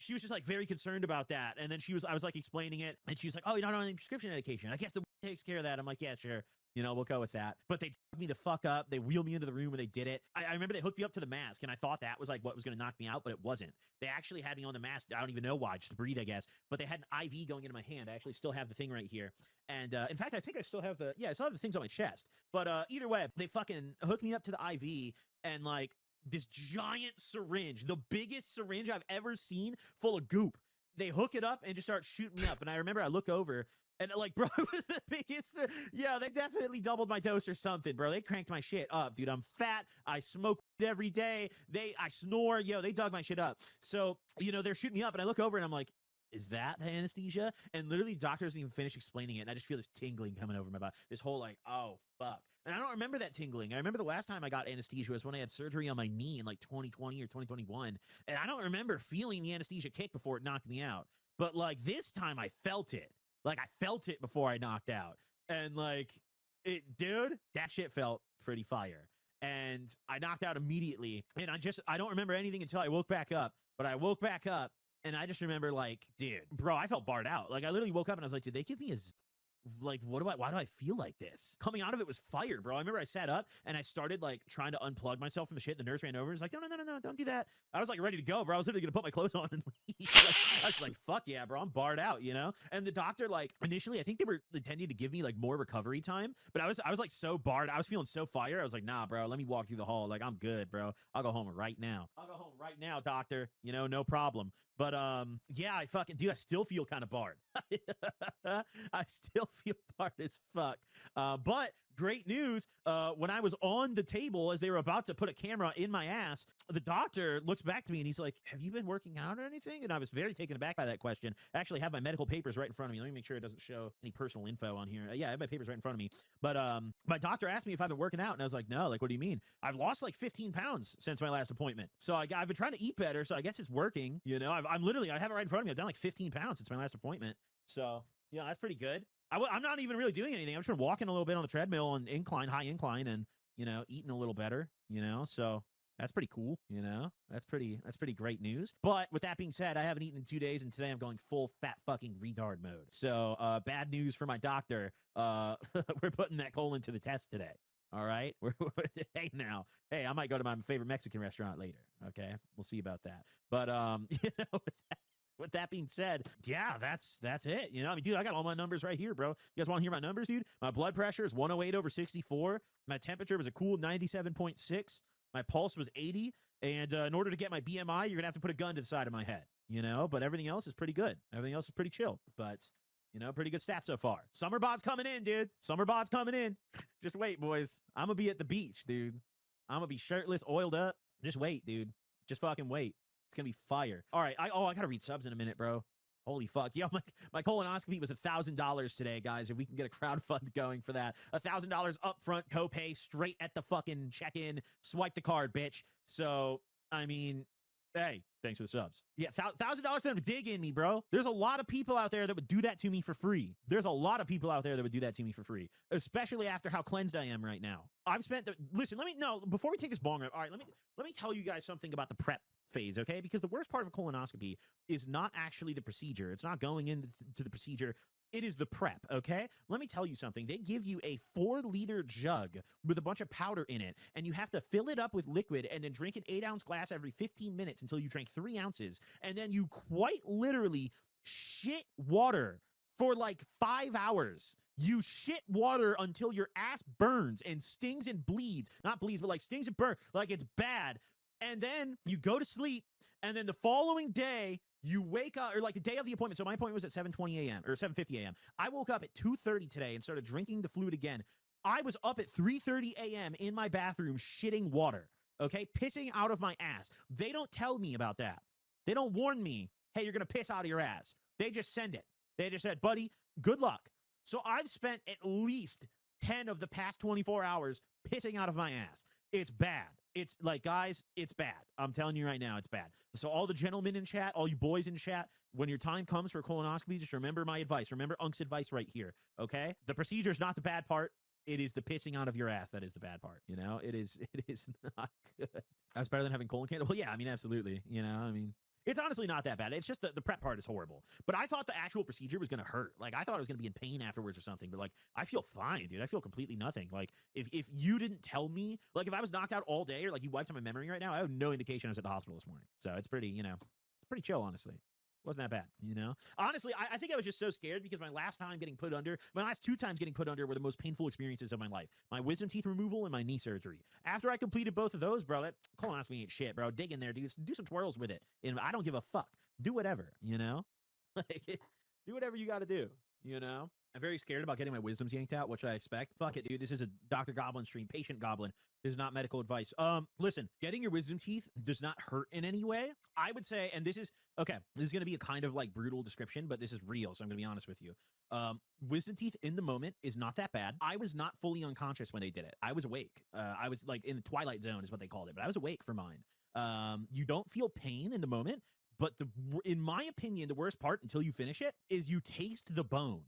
just like very concerned about that. And then I was like explaining it. And she was like, oh, you're not on any prescription medication. I guess the takes care of that. I'm like, yeah, sure. You know, we'll go with that. But they took me the fuck up. They wheeled me into the room and they did it. I remember they hooked me up to the mask, and I thought that was like what was going to knock me out, but it wasn't. They actually had me on the mask. I don't even know why, just to breathe, I guess. But they had an IV going into my hand. I actually still have the thing right here. And in fact, I think I still have the things on my chest. But either way, they fucking hooked me up to the IV and like this giant syringe, the biggest syringe I've ever seen, full of goop. They hook it up and just start shooting me up. And I remember I look over. And like, bro, it was the biggest. Yeah, they definitely doubled my dose or something, bro. They cranked my shit up, dude. I'm fat. I smoke every day. I snore. Yo, they dug my shit up. So, you know, they're shooting me up, and I look over and I'm like, is that the anesthesia? And literally, the doctor doesn't even finish explaining it, and I just feel this tingling coming over my body. This whole like, oh fuck. And I don't remember that tingling. I remember the last time I got anesthesia was when I had surgery on my knee in like 2020 or 2021, and I don't remember feeling the anesthesia kick before it knocked me out. But like this time, I felt it. Like, I felt it before I knocked out. And, like, dude, that shit felt pretty fire. And I knocked out immediately. And I don't remember anything until I woke back up. But I woke back up, and I just remember, like, dude, bro, I felt barred out. Like, I literally woke up, and I was like, did they give me a like, why do I feel like this? Coming out of it was fire, bro. I remember I sat up and I started like trying to unplug myself from the shit. The nurse ran over and was like, no, don't do that. I was like ready to go, bro. I was literally gonna put my clothes on and leave. Like, I was like, fuck yeah, bro. I'm barred out, you know? And the doctor, like, initially, I think they were intending to give me like more recovery time, but I was like so barred. I was feeling so fire. I was like, nah, bro, let me walk through the hall. Like, I'm good, bro. I'll go home right now. Doctor. You know, no problem. But yeah, I still feel kind of barred. I still feel barred as fuck. But great news. When I was on the table as they were about to put a camera in my ass, the doctor looks back to me and he's like, have you been working out or anything? And I was very taken aback by that question. I actually have my medical papers right in front of me. Let me make sure it doesn't show any personal info on here. Yeah, I have my papers right in front of me. But my doctor asked me if I've been working out, and I was like, no. Like, what do you mean? I've lost like 15 pounds since my last appointment. So I've been trying to eat better, so I guess it's working. You know, I have it right in front of me. I've done like 15 pounds since my last appointment. So yeah, that's pretty good. I'm not even really doing anything. I've just been walking a little bit on the treadmill and high incline, and, you know, eating a little better, you know, so that's pretty cool, you know, that's pretty great news. But with that being said, I haven't eaten in 2 days, and today I'm going full fat fucking retard mode. So bad news for my doctor. We're putting that colon to the test today. All right. Hey, I might go to my favorite Mexican restaurant later. Okay. We'll see about that. But, you know, with that being said, yeah, that's it. You know, I mean, dude, I got all my numbers right here, bro. You guys want to hear my numbers, dude? My blood pressure is 108/64. My temperature was a cool 97.6. My pulse was 80. And in order to get my BMI, you're going to have to put a gun to the side of my head, you know, but everything else is pretty good. Everything else is pretty chill, but, you know, pretty good stats so far. Summer bod's coming in, dude. Summer bod's coming in. Just wait, boys. I'm going to be at the beach, dude. I'm going to be shirtless, oiled up. Just wait, dude. Just fucking wait. It's going to be fire. All right. I got to read subs in a minute, bro. Holy fuck. Yo, my colonoscopy was $1,000 today, guys. If we can get a crowdfund going for that. $1,000 upfront copay straight at the fucking check-in. Swipe the card, bitch. So, I mean, hey, thanks for the subs. Yeah, $1,000 to dig in me, bro. There's a lot of people out there that would do that to me for free. Especially after how cleansed I am right now. I've spent listen, before we take this bong rip, all right, let me tell you guys something about the prep phase, okay? Because the worst part of a colonoscopy is not actually the procedure. It's not going into the procedure. It is the prep, okay? Let me tell you something. They give you a 4-liter jug with a bunch of powder in it, and you have to fill it up with liquid and then drink an 8-ounce glass every 15 minutes until you drink 3 ounces, and then you quite literally shit water for like 5 hours. You shit water until your ass burns and stings and bleeds. Not bleeds, but like stings and burns. Like it's bad. And then you go to sleep, and then the following day, you wake up, or like the day of the appointment. So my appointment was at 7:20 a.m. or 7:50 a.m. I woke up at 2:30 today and started drinking the fluid again. I was up at 3:30 a.m. in my bathroom shitting water, okay? Pissing out of my ass. They don't tell me about that. They don't warn me, hey, you're going to piss out of your ass. They just send it. They just said, buddy, good luck. So I've spent at least 10 of the past 24 hours pissing out of my ass. It's bad. It's like, guys, it's bad. I'm telling you right now, it's bad. So all the gentlemen in chat, all you boys in chat, when your time comes for a colonoscopy, just remember my advice. Remember Unk's advice right here, okay? The procedure is not the bad part. It is the pissing out of your ass that is the bad part, you know? It is not good. That's better than having colon cancer? Well, yeah, I mean, absolutely, you know? I mean, it's honestly not that bad. It's just the prep part is horrible. But I thought the actual procedure was going to hurt. Like, I thought I was going to be in pain afterwards or something. But, like, I feel fine, dude. I feel completely nothing. Like, if you didn't tell me, like, if I was knocked out all day or, like, you wiped out my memory right now, I have no indication I was at the hospital this morning. So it's pretty, you know, it's pretty chill, honestly. Wasn't that bad, you know? Honestly, I think I was just so scared because my last 2 times getting put under were the most painful experiences of my life. My wisdom teeth removal and my knee surgery. After I completed both of those, bro, that colonoscopy ain't shit, bro. Dig in there, dude. Do some twirls with it. And I don't give a fuck. Do whatever, you know? Like, do whatever you got to do, you know? I'm very scared about getting my wisdoms yanked out. What should I expect? Fuck it, dude. This is a Dr. Goblin stream. Patient Goblin. This is not medical advice. Listen, getting your wisdom teeth does not hurt in any way. I would say, and this is going to be a kind of like brutal description, but this is real, so I'm going to be honest with you. Wisdom teeth in the moment is not that bad. I was not fully unconscious when they did it. I was awake. I was like in the twilight zone is what they called it, but I was awake for mine. You don't feel pain in the moment, but in my opinion, the worst part until you finish it is you taste the bone.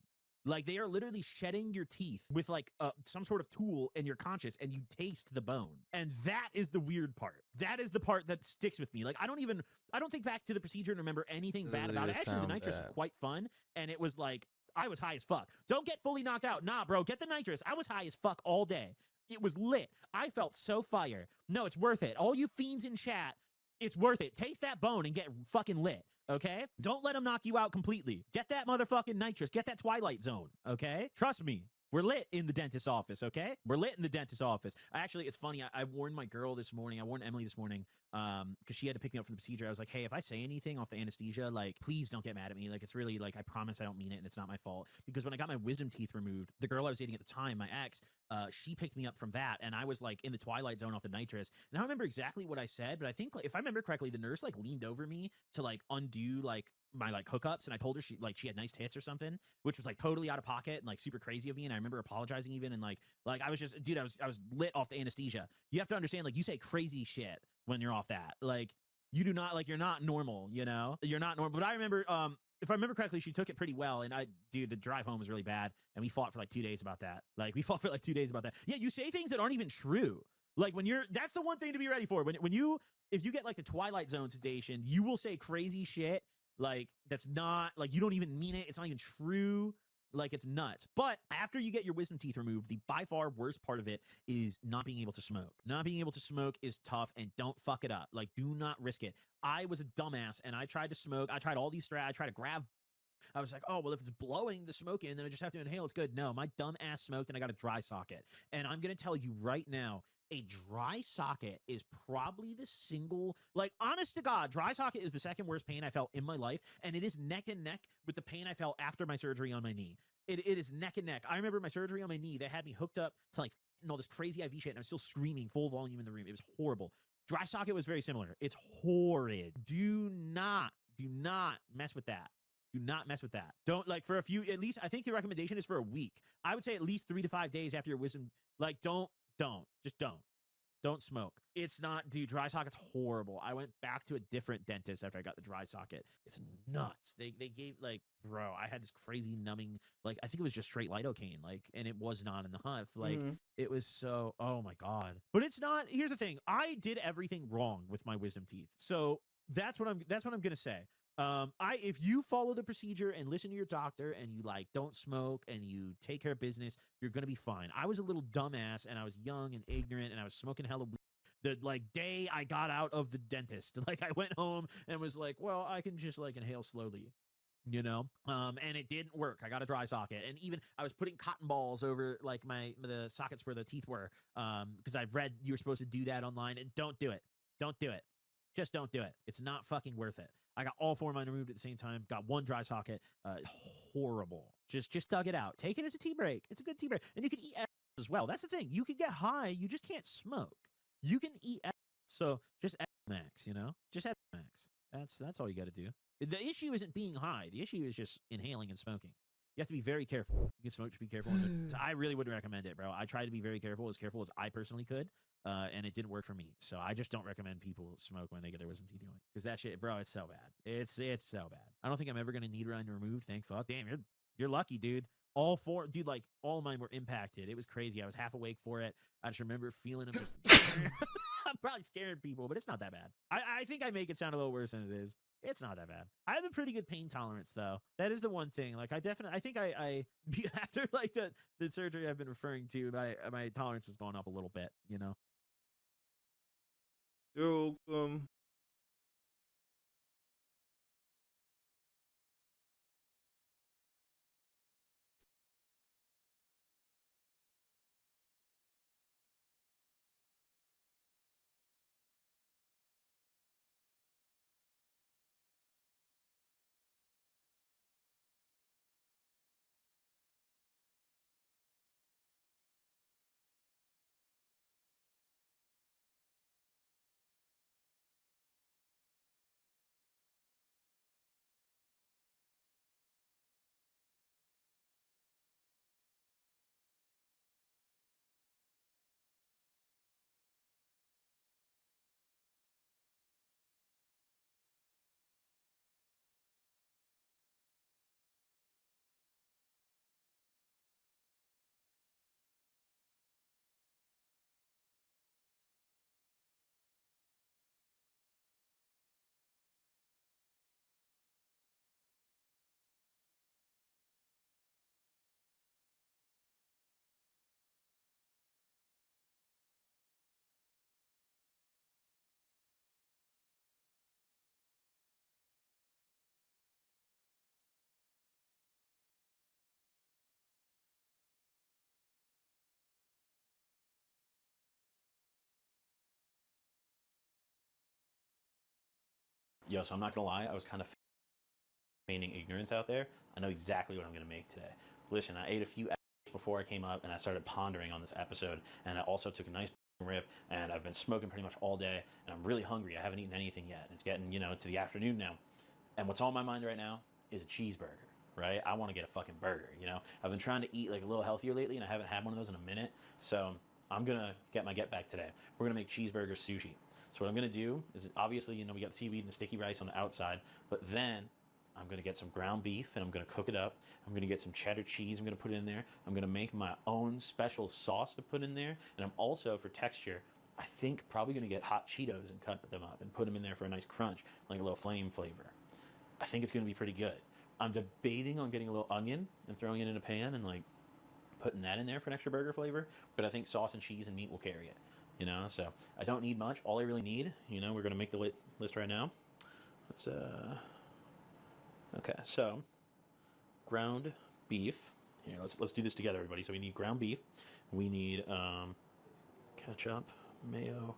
Like, they are literally shedding your teeth with, like, some sort of tool, and you're conscious, and you taste the bone. And that is the weird part. That is the part that sticks with me. Like, I don't think back to the procedure and remember anything bad about it. Actually, the nitrous was quite fun, and it was, like, I was high as fuck. Don't get fully knocked out. Nah, bro, get the nitrous. I was high as fuck all day. It was lit. I felt so fire. No, it's worth it. All you fiends in chat, it's worth it. Taste that bone and get fucking lit, okay? Don't let them knock you out completely. Get that motherfucking nitrous. Get that Twilight Zone, okay? Trust me. We're lit in the dentist's office, okay? We're lit in the dentist's office. Actually, it's funny. I warned my girl this morning. I warned Emily this morning because she had to pick me up from the procedure. I was like, hey, if I say anything off the anesthesia, like, please don't get mad at me. Like, it's really, like, I promise I don't mean it and it's not my fault. Because when I got my wisdom teeth removed, the girl I was dating at the time, my ex, she picked me up from that. And I was, like, in the Twilight Zone off the nitrous. And I don't remember exactly what I said, but I think, like, if I remember correctly, the nurse, like, leaned over me to, like, undo, like, my like hookups, and I told her she had nice tits or something, which was like totally out of pocket and like super crazy of me. And I remember apologizing even, and like I was just, dude, I was lit off the anesthesia. You have to understand, like, you say crazy shit when you're off that. Like, you do not, like, you're not normal, you know? You're not normal. But I remember, if I remember correctly, she took it pretty well. And dude, the drive home was really bad. And we fought for like 2 days about that. Like, we fought for like 2 days about that. Yeah, you say things that aren't even true. Like, that's the one thing to be ready for. If you get like the Twilight Zone sedation, you will say crazy shit. Like, that's not, like, you don't even mean it. It's not even true. Like, it's nuts. But after you get your wisdom teeth removed, the by far worst part of it is not being able to smoke. Not being able to smoke is tough, and don't fuck it up. Like, do not risk it. I was a dumbass, and I tried to smoke. I tried all these strats. I tried to grab. I was like, oh, well, if it's blowing the smoke in, then I just have to inhale. It's good. No, my dumb ass smoked, and I got a dry socket. And I'm going to tell you right now, a dry socket is probably the single, like, honest to God, dry socket is the second worst pain I felt in my life, and it is neck and neck with the pain I felt after my surgery on my knee. It is neck and neck. I remember my surgery on my knee. They had me hooked up to, like, all this crazy IV shit, and I was still screaming full volume in the room. It was horrible. Dry socket was very similar. It's horrid. Do not mess with that. Do not mess with that. Don't, like, for a few, at least, I think the recommendation is for a week. I would say at least 3 to 5 days after your wisdom, like, don't smoke. It's not, dude, dry socket's horrible. I went back to a different dentist after I got the dry socket. It's nuts. They gave, like, bro, I had this crazy numbing, like, I think it was just straight lidocaine, like, and it was not in the huff. Like, it was so, oh my God. But it's not, here's the thing. I did everything wrong with my wisdom teeth. So that's what I'm gonna say. If you follow the procedure and listen to your doctor and you, like, don't smoke and you take care of business, you're gonna be fine. I was a little dumbass and I was young and ignorant and I was smoking hella weed the, like, day I got out of the dentist. Like, I went home and was like, well, I can just, like, inhale slowly, you know? And it didn't work. I got a dry socket, and even I was putting cotton balls over, like, the sockets where the teeth were, because I read you were supposed to do that online, and don't do it. Don't do it. Just don't do it. It's not fucking worth it. I got all 4 of mine removed at the same time. Got 1 dry socket. Horrible. Just dug it out. Take it as a tea break. It's a good tea break. And you can eat as well. That's the thing. You can get high. You just can't smoke. You can eat. So just max, you know? Just max. That's all you got to do. The issue isn't being high. The issue is just inhaling and smoking. You have to be very careful. You can smoke, just be careful. So I really wouldn't recommend it, bro. I tried to be very careful as I personally could, and it didn't work for me. So I just don't recommend people smoke when they get their wisdom teeth going, because that shit, bro, it's so bad. It's so bad. I don't think I'm ever gonna need mine removed. Thank fuck. Damn, you're lucky, dude. All 4, dude, like, all of mine were impacted. It was crazy. I was half awake for it. I just remember feeling them. I'm probably scaring people, but it's not that bad. I think I make it sound a little worse than it is. It's not that bad. I have a pretty good pain tolerance, though. That is the one thing. Like, I think I after, like, the surgery I've been referring to, my tolerance has gone up a little bit, you know? You're welcome. Yo, so I'm not gonna lie, I was kind of feigning ignorance out there. I know exactly what I'm gonna make today. Listen, I ate a few eggs before I came up, and I started pondering on this episode, and I also took a nice rip, and I've been smoking pretty much all day, and I'm really hungry. I haven't eaten anything yet. It's getting, you know, to the afternoon now, and what's on my mind right now is a cheeseburger, right? I want to get a fucking burger, you know? I've been trying to eat like a little healthier lately, and I haven't had one of those in a minute, so I'm gonna get my get back today. We're gonna make cheeseburger sushi. So what I'm gonna do is, obviously, you know, we got the seaweed and the sticky rice on the outside, but then I'm gonna get some ground beef and I'm gonna cook it up. I'm gonna get some cheddar cheese, I'm gonna put it in there. I'm gonna make my own special sauce to put in there. And I'm also, for texture, I think probably gonna get hot Cheetos and cut them up and put them in there for a nice crunch, like a little flame flavor. I think it's gonna be pretty good. I'm debating on getting a little onion and throwing it in a pan and like putting that in there for an extra burger flavor, but I think sauce and cheese and meat will carry it, you know? So I don't need much. All I really need, you know, we're gonna make the list right now. Let's, okay, so ground beef. Here, let's do this together, everybody. So we need ground beef. We need ketchup, mayo,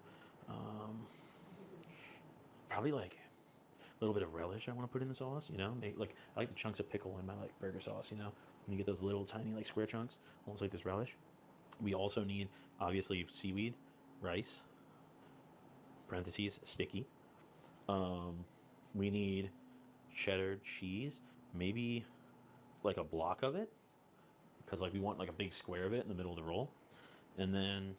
probably like a little bit of relish I want to put in the sauce, you know? Like, I like the chunks of pickle in my like burger sauce, you know? When you get those little tiny like square chunks, almost like this relish. We also need, obviously, seaweed, rice, parentheses, sticky. We need cheddar cheese, maybe like a block of it, because like we want like a big square of it in the middle of the roll. And then,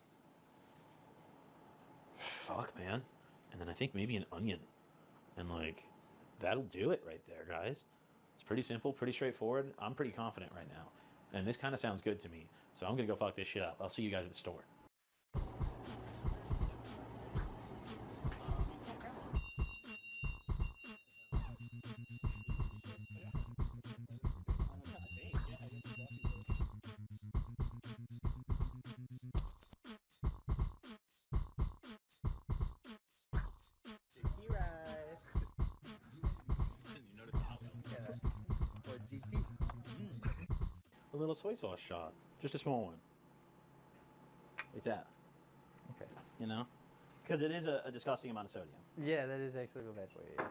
fuck, man. And then I think maybe an onion. And like, that'll do it right there, guys. It's pretty simple, pretty straightforward. I'm pretty confident right now. And this kind of sounds good to me. So I'm gonna go fuck this shit up. I'll see you guys at the store. A little soy sauce shot, just a small one, like that. Okay. You know, because it is a disgusting amount of sodium. Yeah, that is actually real bad for you.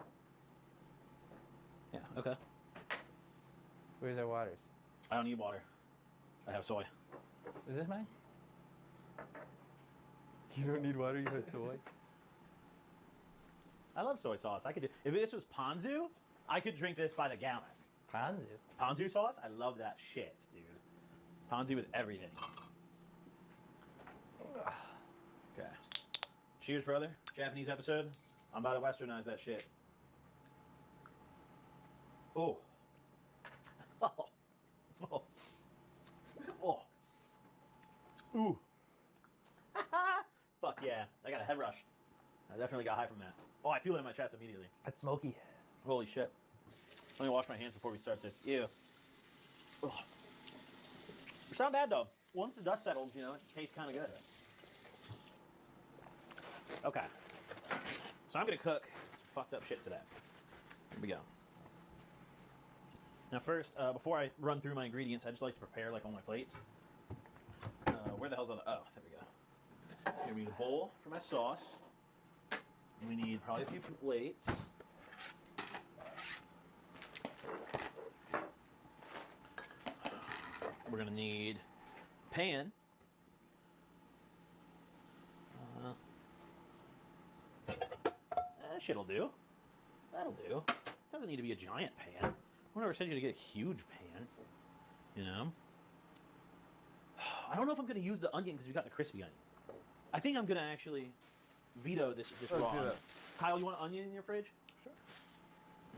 Yeah. Okay. Where's our waters? I don't need water. I have soy. Is this mine? You don't need water. You have soy. I love soy sauce. I could do, if this was ponzu, I could drink this by the gallon. Ponzu. Ponzu sauce? I love that shit, dude. Ponzu is everything. Okay. Cheers, brother. Japanese episode. I'm about to westernize that shit. Oh. Oh. Oh. Oh. Ooh. Fuck yeah. I got a head rush. I definitely got high from that. Oh, I feel it in my chest immediately. That's smoky. Holy shit. Let me wash my hands before we start this. Ew. Ugh. It's not bad though. Once the dust settles, you know, it tastes kind of good. Okay. So I'm gonna cook some fucked up shit today. Here we go. Now first, before I run through my ingredients, I just like to prepare like all my plates. Where the hell's all the, oh, there we go. Here we need a bowl for my sauce. We need probably a few plates. We're gonna need pan. That shit'll do. That'll do. Doesn't need to be a giant pan. I never said you're gonna get a huge pan. You know. I don't know if I'm gonna use the onion because we got the crispy onion. I think I'm gonna actually veto this raw onion. Kyle, you want an onion in your fridge? Sure.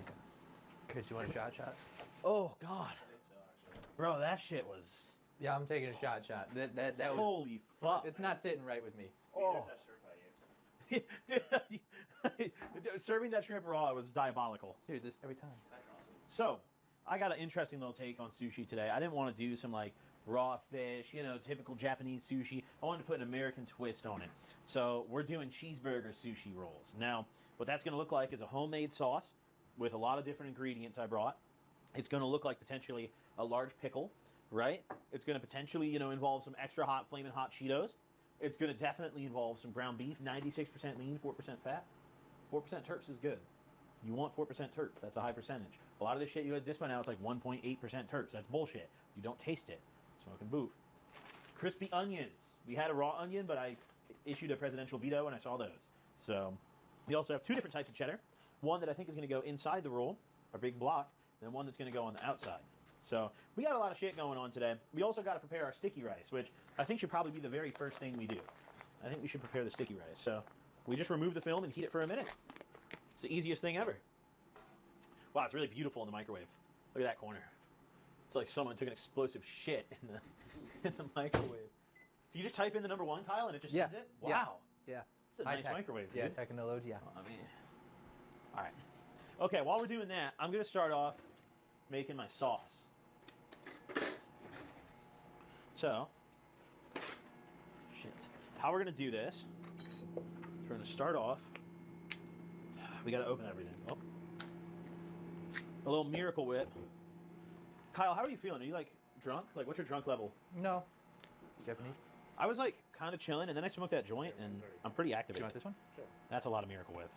Okay. Chris, you want a shot? Oh God. Bro, that shit was. Yeah, I'm taking a shot. That was. Holy fuck! It's not sitting right with me. Oh. Serving that shrimp raw was diabolical. Dude, this every time. So, I got an interesting little take on sushi today. I didn't want to do some like raw fish, you know, typical Japanese sushi. I wanted to put an American twist on it. So we're doing cheeseburger sushi rolls. Now, what that's going to look like is a homemade sauce with a lot of different ingredients I brought. It's going to look like potentially a large pickle, right? It's going to potentially, you know, involve some extra hot, flaming hot Cheetos. It's going to definitely involve some ground beef, 96% lean, 4% fat. 4% Turks is good. You want 4% terps. That's a high percentage. A lot of this shit you had dispo now, it's like 1.8% terps. That's bullshit. You don't taste it. Smoking booth. Crispy onions. We had a raw onion, but I issued a presidential veto and I saw those. So we also have 2 different types of cheddar. One that I think is going to go inside the roll, a big block, and one that's going to go on the outside. So we got a lot of shit going on today. We also got to prepare our sticky rice, which I think should probably be the very first thing we do. I think we should prepare the sticky rice. So we just remove the film and heat it for a minute. It's the easiest thing ever. Wow, it's really beautiful in the microwave. Look at that corner. It's like someone took an explosive shit in the microwave. So you just type in the number 1, Kyle, and it just sends it? Wow. Yeah. It's a nice microwave, dude. Yeah, technology, yeah. I mean, all right. Okay, while we're doing that, I'm going to start off making my sauce. So, shit. How we're going to do this, we're going to start off, we got to open everything. Oh. A little Miracle Whip. Kyle, how are you feeling? Are you, like, drunk? Like, what's your drunk level? No. Japanese? I was, like, kind of chilling, and then I smoked that joint, and I'm pretty activated. Do you want this one? Sure. That's a lot of Miracle Whip.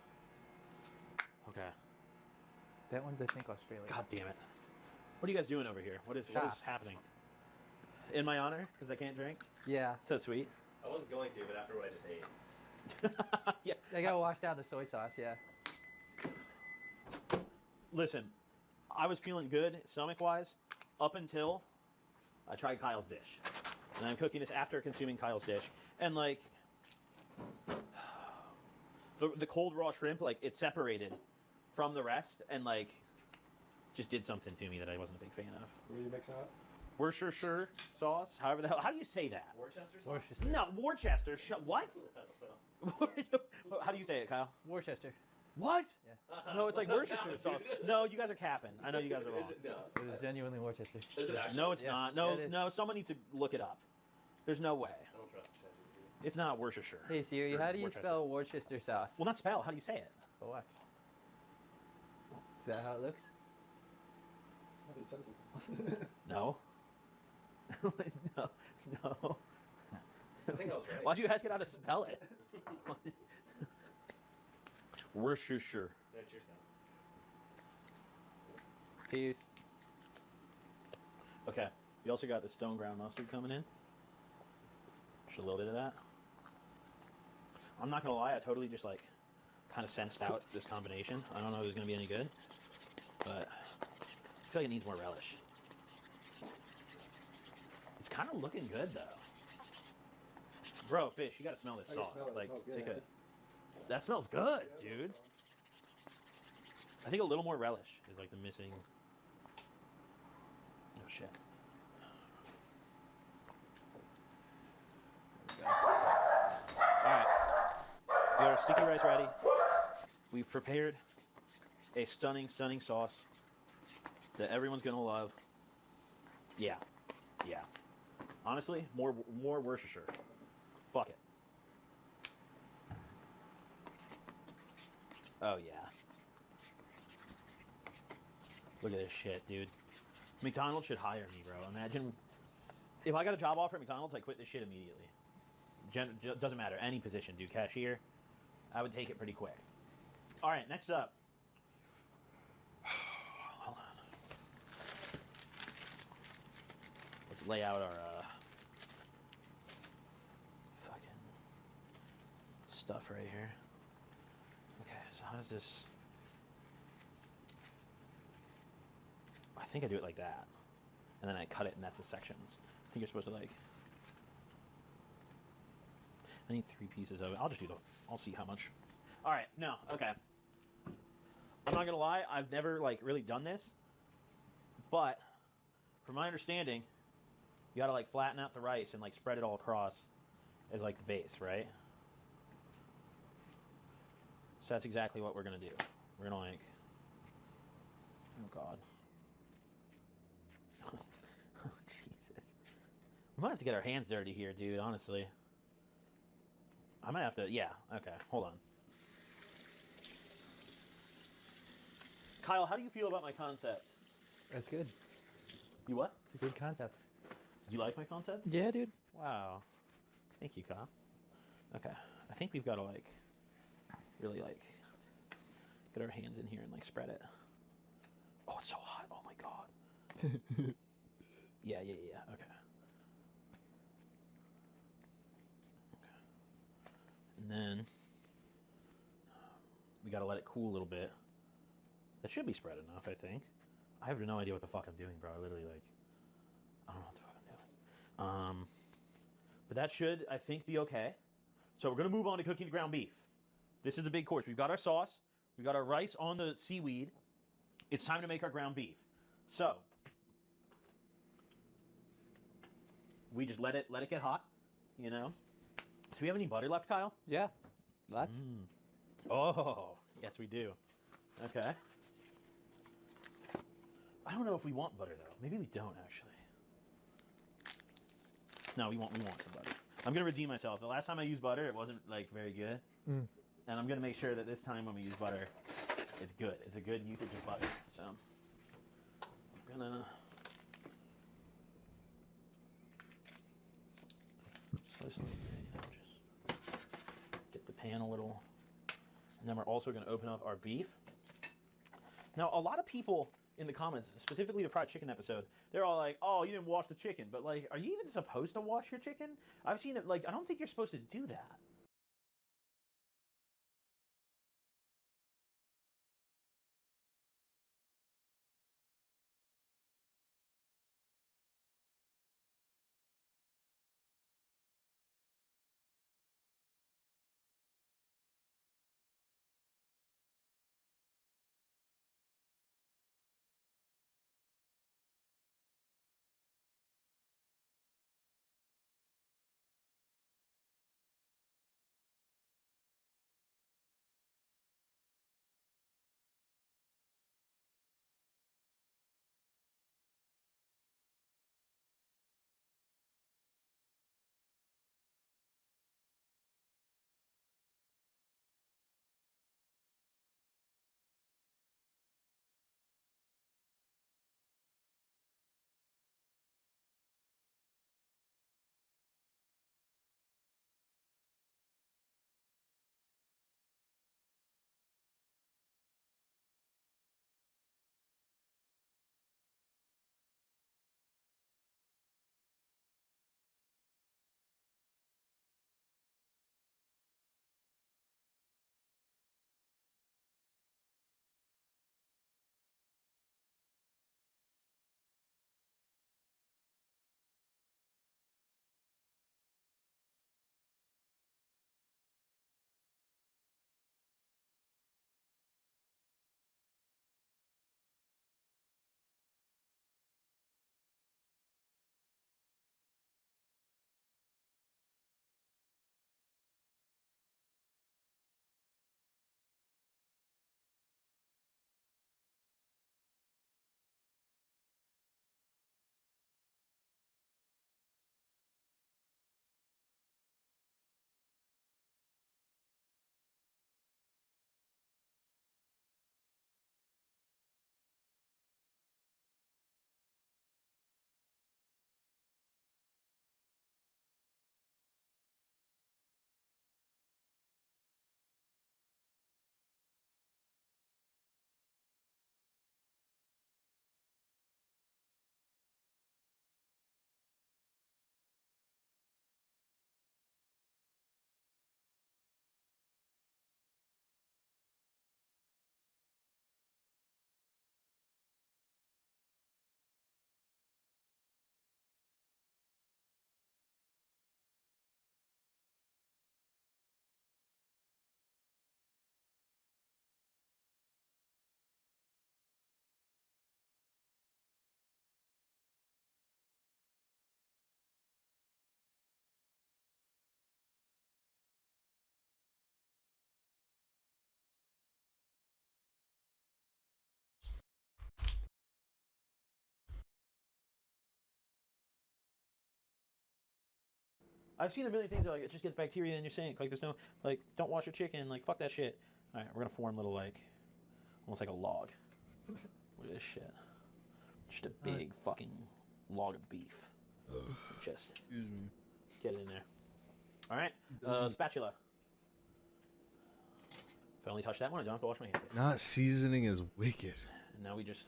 Okay. That one's, I think, Australia. God damn it. What are you guys doing over here? What is happening? In my honor? Because I can't drink? Yeah. So sweet. I wasn't going to, but after what I just ate. Yeah. They gotta wash down the soy sauce, yeah. Listen, I was feeling good stomach-wise up until I tried Kyle's dish. And I'm cooking this after consuming Kyle's dish. And, like, the cold raw shrimp, like, it separated from the rest and, like, just did something to me that I wasn't a big fan of. What are you mixing up? Worcestershire sauce, however the hell. How do you say that? Worcester sauce? Worcester. No, Worcester. What? How do you say it, Kyle? Worcester. What? Yeah. No, it's like Worcestershire sauce. No, you guys are capping. I know you guys are wrong. It was genuinely Worcester. Is it actually? No, it's not. No, it is. no, someone needs to look it up. There's no way. I don't trust ChatGPT. It's not Worcestershire. Hey Siri, how do you Worcester. spell Worcester sauce? Well, not spell. How do you say it? Go watch. Is that how it looks? No. No. No. I think I was right. Why'd you ask it how to spell it? Worcestershire. Yeah, cheers, now. Cheers. Okay. You also got the stone ground mustard coming in. Just a little bit of that. I'm not gonna lie, I totally just like kind of sensed out this combination. I don't know if it's gonna be any good, but I feel like it needs more relish. It's kind of looking good though. Bro, Fish, you gotta smell this sauce. Like, take a. That smells good, dude. I think a little more relish is like the missing. Oh shit. There we go. Alright. We got our sticky rice ready. We've prepared a stunning, stunning sauce that everyone's gonna love. Yeah. Yeah. Honestly, more Worcestershire. Fuck it. Oh yeah. Look at this shit, dude. McDonald's should hire me, bro. Imagine if I got a job offer at McDonald's, I quit this shit immediately. Doesn't matter, any position, dude. Cashier, I would take it pretty quick. All right, next up. Hold on. Let's lay out our fucking stuff right here. Okay, so how does this? I think I do it like that, and then I cut it, and that's the sections. I think you're supposed to like. I need 3 pieces of it. I'll just do the. I'll see how much. All right, no, okay. I'm not gonna lie, I've never like really done this, but from my understanding, you gotta like flatten out the rice and like spread it all across as like the base, right? So that's exactly what we're gonna do. We're gonna like. Oh God. Oh Jesus. We might have to get our hands dirty here, dude. Honestly. I might have to. Yeah. Okay. Hold on. Kyle, how do you feel about my concept? That's good. You what? It's a good concept. You like my concept? Yeah, dude. Wow. Thank you, Kyle. Okay. I think we've got to like really like Get our hands in here and like spread it. Oh, it's so hot. Oh my god. Yeah. Okay. And then we gotta let it cool a little bit. That should be spread enough, I think. I have no idea what the fuck I'm doing, bro. I literally like, I don't know what the fuck I'm doing. But that should, I think, be okay. So we're gonna move on to cooking the ground beef. This is the big course. We've got our sauce. We've got our rice on the seaweed. It's time to make our ground beef. So we just let it get hot, you know. Do we have any butter left, Kyle? Yeah, lots. Oh, yes we do. Okay. I don't know if we want butter though. Maybe we don't actually. No, we want some butter. I'm gonna redeem myself. The last time I used butter, it wasn't like very good, and I'm gonna make sure that this time when we use butter, it's good. It's a good usage of butter. So I'm gonna slice it, just get the pan a little, and then we're also gonna open up our beef. Now, a lot of people in the comments, specifically the fried chicken episode, they're all like, oh, you didn't wash the chicken. But like, are you even supposed to wash your chicken? I've seen it, like, I don't think you're supposed to do that. I've seen a million things like it just gets bacteria in your sink. Like there's no, like, don't wash your chicken. Like, fuck that shit. All right, we're gonna form little, like, almost like a log. Look at this shit. Just a big fucking log of beef. Just excuse me. Get it in there. All right, spatula. If I only touch that one, I don't have to wash my hands. Not seasoning is wicked. And now we just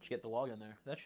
get the log in there. That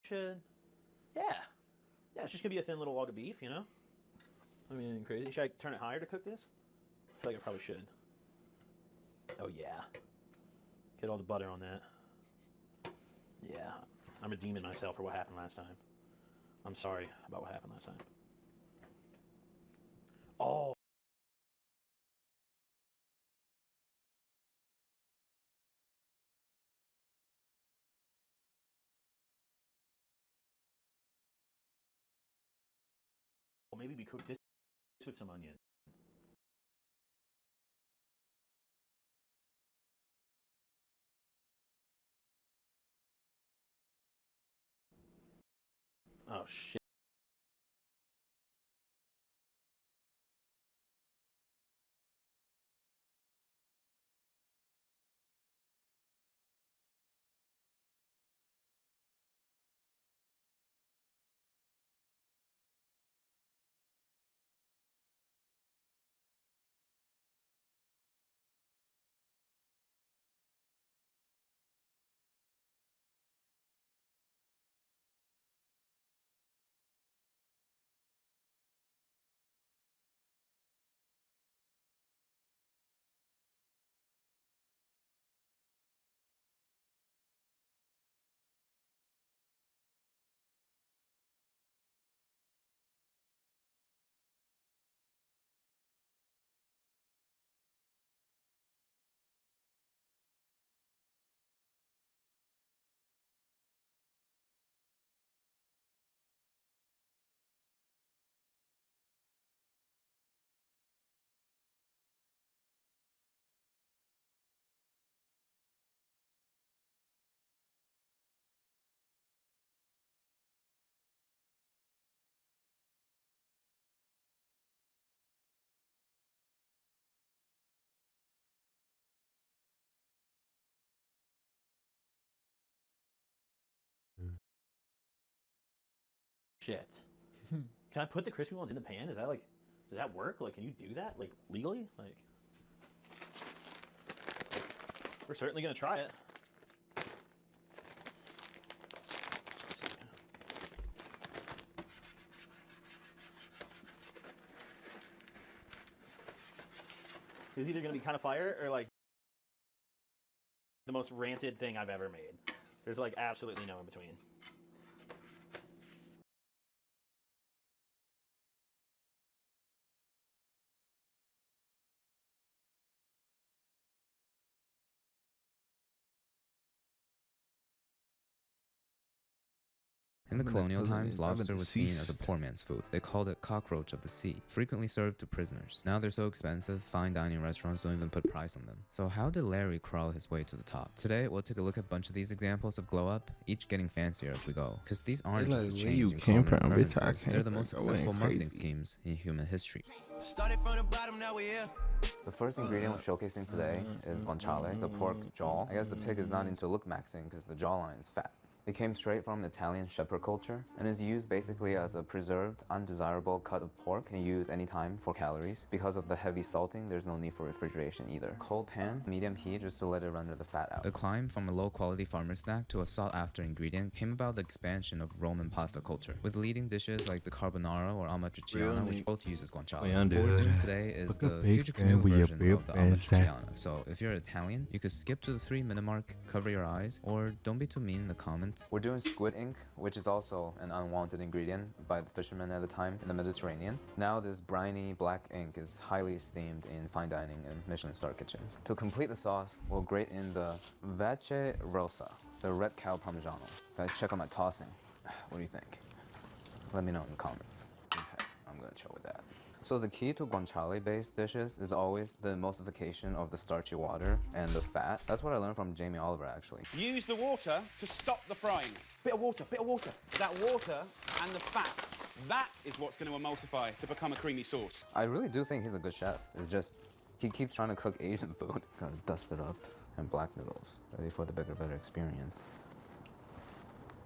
should. Yeah, it's just gonna be a thin little log of beef, you know? I mean, crazy. Should I turn it higher to cook this? I feel like I probably should. Oh, yeah. Get all the butter on that. Yeah, I'm redeeming myself for what happened last time. I'm sorry about what happened last time. Oh. Well, maybe we cook this with some onion. Oh, shit. Shit. Can I put the crispy ones in the pan? Is that like, does that work? Like, can you do that? Like, legally? Like, we're certainly gonna try it. It's either gonna be kind of fire or like the most rancid thing I've ever made. There's like absolutely no in between. In the colonial times, lobster was seen as a poor man's food. They called it cockroach of the sea, frequently served to prisoners. Now they're so expensive, fine dining restaurants don't even put price on them. So how did Larry crawl his way to the top? Today, we'll take a look at a bunch of these examples of glow up, each getting fancier as we go. Because these aren't just a change in culinary preferences, they're the most successful marketing schemes in human history. Started from the bottom, now we're here. The first ingredient we're showcasing today is guanciale, the pork jaw. I guess the pig is not into look maxing because the jawline is fat. It came straight from Italian shepherd culture and is used basically as a preserved, undesirable cut of pork and used anytime for calories. Because of the heavy salting, there's no need for refrigeration either. Cold pan, medium heat just to let it render the fat out. The climb from a low-quality farmer snack to a sought-after ingredient came about the expansion of Roman pasta culture, with leading dishes like the carbonara or amatriciana, which both uses guanciale. What we're doing today is the future canoe version of the amatriciana. So if you're Italian, you could skip to the 3-minute mark, cover your eyes, or don't be too mean in the comments. We're doing squid ink, which is also an unwanted ingredient by the fishermen at the time in the Mediterranean. Now this briny black ink is highly esteemed in fine dining and Michelin-star kitchens. To complete the sauce, we'll grate in the Vache Rosa, the red cow parmigiano. Guys, check out my tossing. What do you think? Let me know in the comments. Okay, I'm gonna chill with that. So the key to guanciale-based dishes is always the emulsification of the starchy water and the fat. That's what I learned from Jamie Oliver, actually. Use the water to stop the frying. Bit of water, bit of water. That water and the fat, that is what's going to emulsify to become a creamy sauce. I really do think he's a good chef. It's just, he keeps trying to cook Asian food. Gotta dust it up. And black noodles, ready for the bigger, better experience.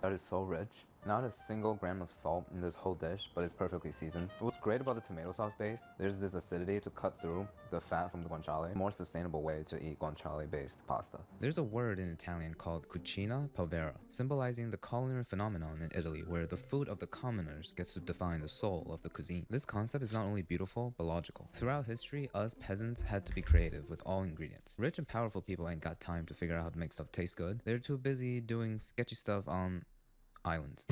That is so rich. Not a single gram of salt in this whole dish, but it's perfectly seasoned. What's great about the tomato sauce base, there's this acidity to cut through the fat from the guanciale. A more sustainable way to eat guanciale-based pasta. There's a word in Italian called cucina povera, symbolizing the culinary phenomenon in Italy where the food of the commoners gets to define the soul of the cuisine. This concept is not only beautiful, but logical. Throughout history, us peasants had to be creative with all ingredients. Rich and powerful people ain't got time to figure out how to make stuff taste good. They're too busy doing sketchy stuff on islands.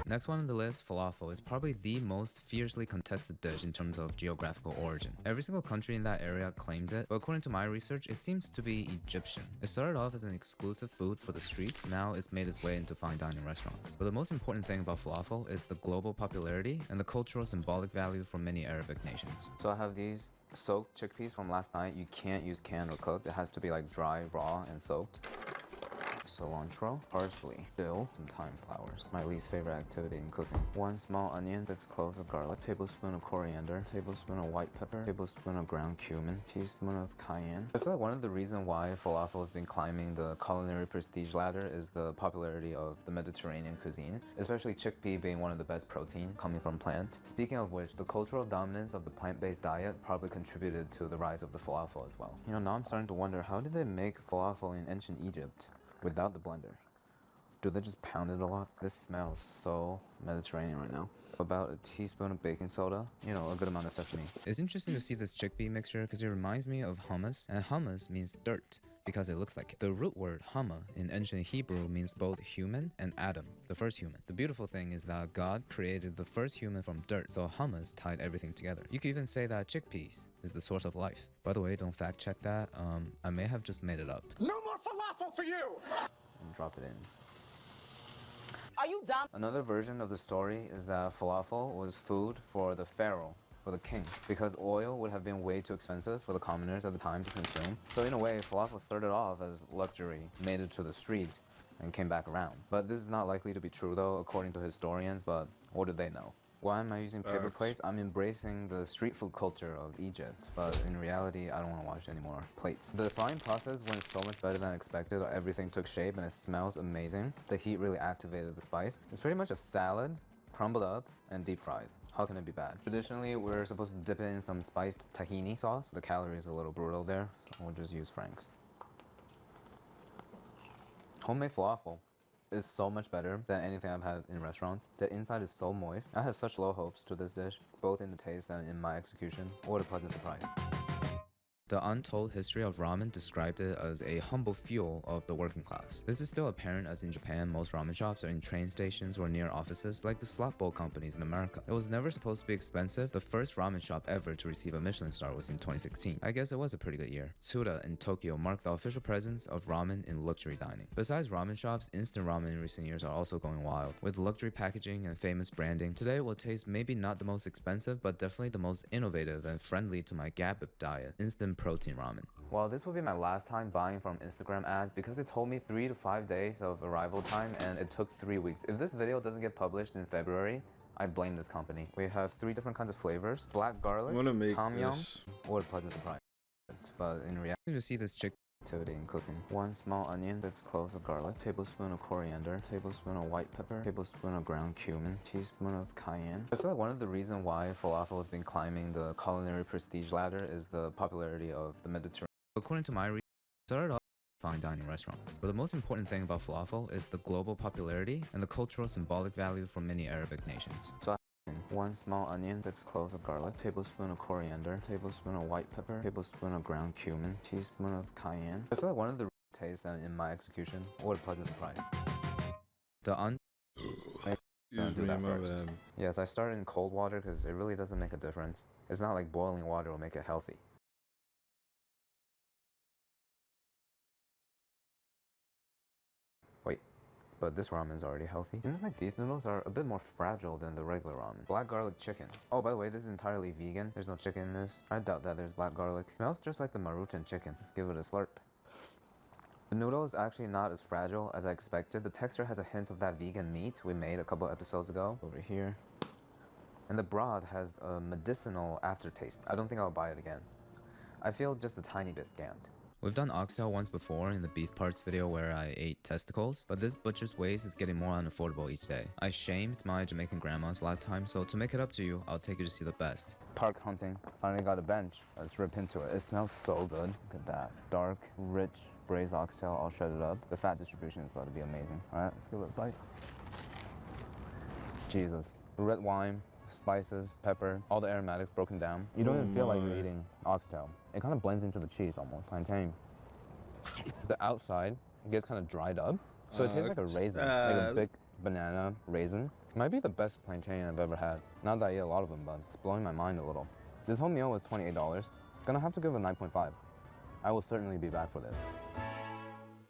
Next one on the list, falafel, is probably the most fiercely contested dish in terms of geographical origin. Every single country in that area claims it, but according to my research, it seems to be Egyptian. It started off as an exclusive food for the streets, now it's made its way into fine dining restaurants. But the most important thing about falafel is the global popularity and the cultural symbolic value for many Arabic nations. So I have these soaked chickpeas from last night. You can't use canned or cooked. It has to be like dry, raw, and soaked. Cilantro, parsley, dill, some thyme flowers. My least favorite activity in cooking. 1 small onion, 6 cloves of garlic, tablespoon of coriander, tablespoon of white pepper, tablespoon of ground cumin, teaspoon of cayenne. I feel like one of the reasons why falafel has been climbing the culinary prestige ladder is the popularity of the Mediterranean cuisine, especially chickpea being one of the best protein coming from plant. Speaking of which, the cultural dominance of the plant-based diet probably contributed to the rise of the falafel as well. You know, now I'm starting to wonder, how did they make falafel in ancient Egypt without the blender? Do they just pound it a lot? This smells so Mediterranean right now. About a teaspoon of baking soda, you know, a good amount of sesame. It's interesting to see this chickpea mixture because it reminds me of hummus, and hummus means dirt because it looks like it. The root word hama in ancient Hebrew means both human and Adam, the first human. The beautiful thing is that God created the first human from dirt, so hummus tied everything together. You could even say that chickpeas is the source of life. By the way, don't fact check that. I may have just made it up. No more falafel for you! And drop it in. Are you dumb? Another version of the story is that falafel was food for the pharaoh, for the king, because oil would have been way too expensive for the commoners at the time to consume. So in a way, falafel started off as luxury, made it to the street, and came back around. But this is not likely to be true though, according to historians, but what do they know? Why am I using paper Facts. plates? I'm embracing the street food culture of Egypt, but in reality, I don't want to watch any more plates. The frying process went so much better than expected. Everything took shape and it smells amazing. The heat really activated the spice. It's pretty much a salad, crumbled up, and deep fried. How can it be bad? Traditionally, we're supposed to dip it in some spiced tahini sauce. The calories are a little brutal there, so we'll just use Frank's. Homemade falafel is so much better than anything I've had in restaurants. The inside is so moist. I had such low hopes to this dish, both in the taste and in my execution. What a pleasant surprise. The untold history of ramen described it as a humble fuel of the working class. This is still apparent as in Japan, most ramen shops are in train stations or near offices like the slot bowl companies in America. It was never supposed to be expensive. The first ramen shop ever to receive a Michelin star was in 2016. I guess it was a pretty good year. Thur in Tokyo marked the official presence of ramen in luxury dining. Besides ramen shops, instant ramen in recent years are also going wild. With luxury packaging and famous branding, today it will taste maybe not the most expensive, but definitely the most innovative and friendly to my GABIP diet. Instant protein ramen. Well, this will be my last time buying from Instagram ads because it told me 3 to 5 days of arrival time and it took 3 weeks. If this video doesn't get published in February, I blame this company. We have 3 different kinds of flavors: black garlic, tom yum, or a pleasant surprise. But in reality, you see this chicken activity in cooking. 1 small onion, 6 cloves of garlic, tablespoon of coriander, tablespoon of white pepper, tablespoon of ground cumin, teaspoon of cayenne. I feel like one of the reasons why falafel has been climbing the culinary prestige ladder is the popularity of the Mediterranean. According to my research, it started off fine dining restaurants. But the most important thing about falafel is the global popularity and the cultural symbolic value for many Arabic nations. So 1 small onion, 6 cloves of garlic, tablespoon of coriander, tablespoon of white pepper, tablespoon of ground cumin, teaspoon of cayenne. I feel like one of the tastes and in my execution, what a pleasant surprise. Excuse me, my bad. Yes, I started in cold water because it really doesn't make a difference. It's not like boiling water will make it healthy. Wait. But this ramen is already healthy. Seems like these noodles are a bit more fragile than the regular ramen. Black garlic chicken. Oh, by the way, this is entirely vegan. There's no chicken in this. I doubt that there's black garlic. Smells just like the Maruchan chicken. Let's give it a slurp. The noodle is actually not as fragile as I expected. The texture has a hint of that vegan meat we made a couple episodes ago. Over here. And the broth has a medicinal aftertaste. I don't think I'll buy it again. I feel just a tiny bit scammed. We've done oxtail once before in the beef parts video where I ate testicles, but this butcher's waste is getting more unaffordable each day. I shamed my Jamaican grandmas last time, so to make it up to you, I'll take you to see the best. Park hunting. Finally got a bench. Let's rip into it. It smells so good. Look at that. Dark, rich, braised oxtail all shredded up. The fat distribution is about to be amazing. Alright, let's give it a bite. Jesus. Red wine, spices, pepper, all the aromatics broken down. You don't even feel like you're eating oxtail. It kind of blends into the cheese almost. Plantain. The outside gets kind of dried up, so it tastes like a raisin, like a big banana raisin. It might be the best plantain I've ever had. Not that I eat a lot of them, but it's blowing my mind a little. This whole meal was $28. Gonna have to give it a 9.5. I will certainly be back for this.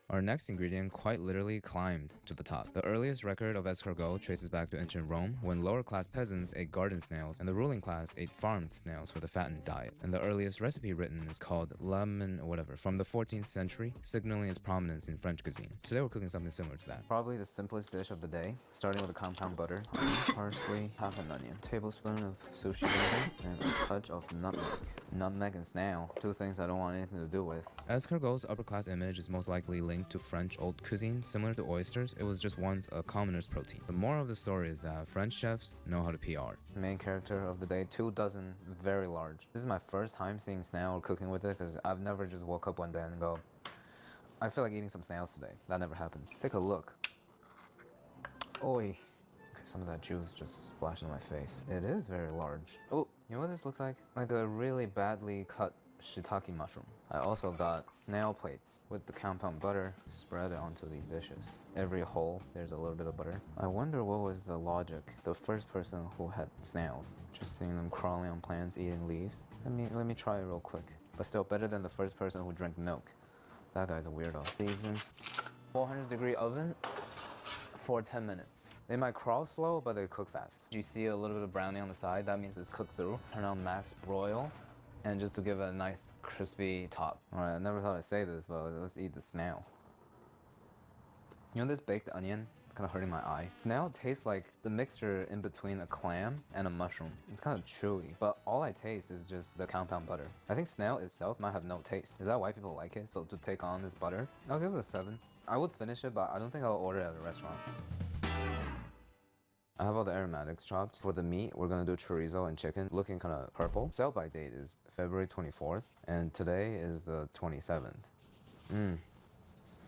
Our next ingredient quite literally climbed to the top. The earliest record of escargot traces back to ancient Rome, when lower-class peasants ate garden snails and the ruling class ate farmed snails for the fattened diet. And the earliest recipe written is called lemon or whatever, from the 14th century, signaling its prominence in French cuisine. Today we're cooking something similar to that. Probably the simplest dish of the day, starting with a compound butter, parsley, half an onion, tablespoon of sushi vinegar, and a touch of nutmeg. Nutmeg and snail, 2 things I don't want anything to do with. Escargot's upper-class image is most likely linked to French old cuisine. Similar to oysters, it was just once a commoner's protein. The moral of the story is that French chefs know how to PR. Main character of the day, 2 dozen, very large. This is my first time seeing snail or cooking with it because I've never just woke up one day and go, I feel like eating some snails today. That never happened. Let's take a look. Oi. Okay, some of that juice just splashed in my face. It is very large. Oh, you know what this looks like? Like a really badly cut shiitake mushroom. I also got snail plates with the compound butter spread onto these dishes. Every hole, there's a little bit of butter. I wonder what was the logic. The first person who had snails, just seeing them crawling on plants, eating leaves. Let me try it real quick. But still better than the first person who drank milk. That guy's a weirdo. Season 400-degree oven for 10 minutes. They might crawl slow, but they cook fast. You see a little bit of browning on the side, that means it's cooked through. Turn on max broil. And just to give it a nice crispy top. Alright, I never thought I'd say this, but let's eat the snail. You know this baked onion kind of hurting my eye. Snail tastes like the mixture in between a clam and a mushroom. It's kind of chewy, but all I taste is just the compound butter. I think snail itself might have no taste. Is that why people like it? So to take on this butter, I'll give it a 7. I would finish it, but I don't think I'll order it at a restaurant. I have all the aromatics chopped. For the meat, we're gonna do chorizo and chicken, looking kind of purple. Sell-by date is February 24th, and today is the 27th.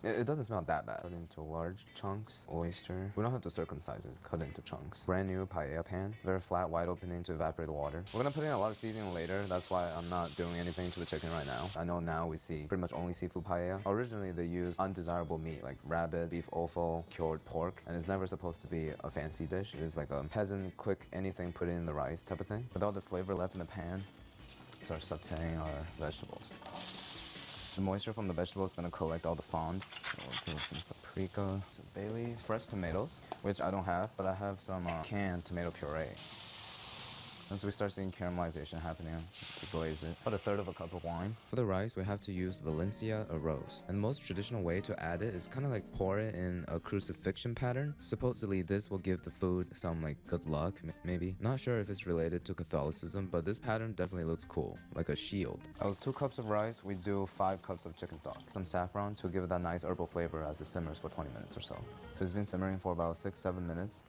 It doesn't smell that bad. Cut into large chunks. Oyster. We don't have to circumcise it. Cut into chunks. Brand new paella pan. Very flat, wide opening to evaporate the water. We're gonna put in a lot of seasoning later. That's why I'm not doing anything to the chicken right now. I know now we see pretty much only seafood paella. Originally, they used undesirable meat like rabbit, beef offal, cured pork, and it's never supposed to be a fancy dish. It's like a peasant, quick, anything put in the rice type of thing. With all the flavor left in the pan, start sauteing our vegetables. The moisture from the vegetable is going to collect all the fond. So we'll do some paprika, some bay leaf, fresh tomatoes, which I don't have, but I have some canned tomato puree. Once we start seeing caramelization happening, we glaze it. About 1/3 cup of wine. For the rice, we have to use Valencia arroz. And the most traditional way to add it is kind of like pour it in a crucifixion pattern. Supposedly, this will give the food some like good luck, maybe. Not sure if it's related to Catholicism, but this pattern definitely looks cool, like a shield. That was 2 cups of rice. We do 5 cups of chicken stock. Some saffron to give it that nice herbal flavor as it simmers for 20 minutes or so. So it's been simmering for about 6-7 minutes.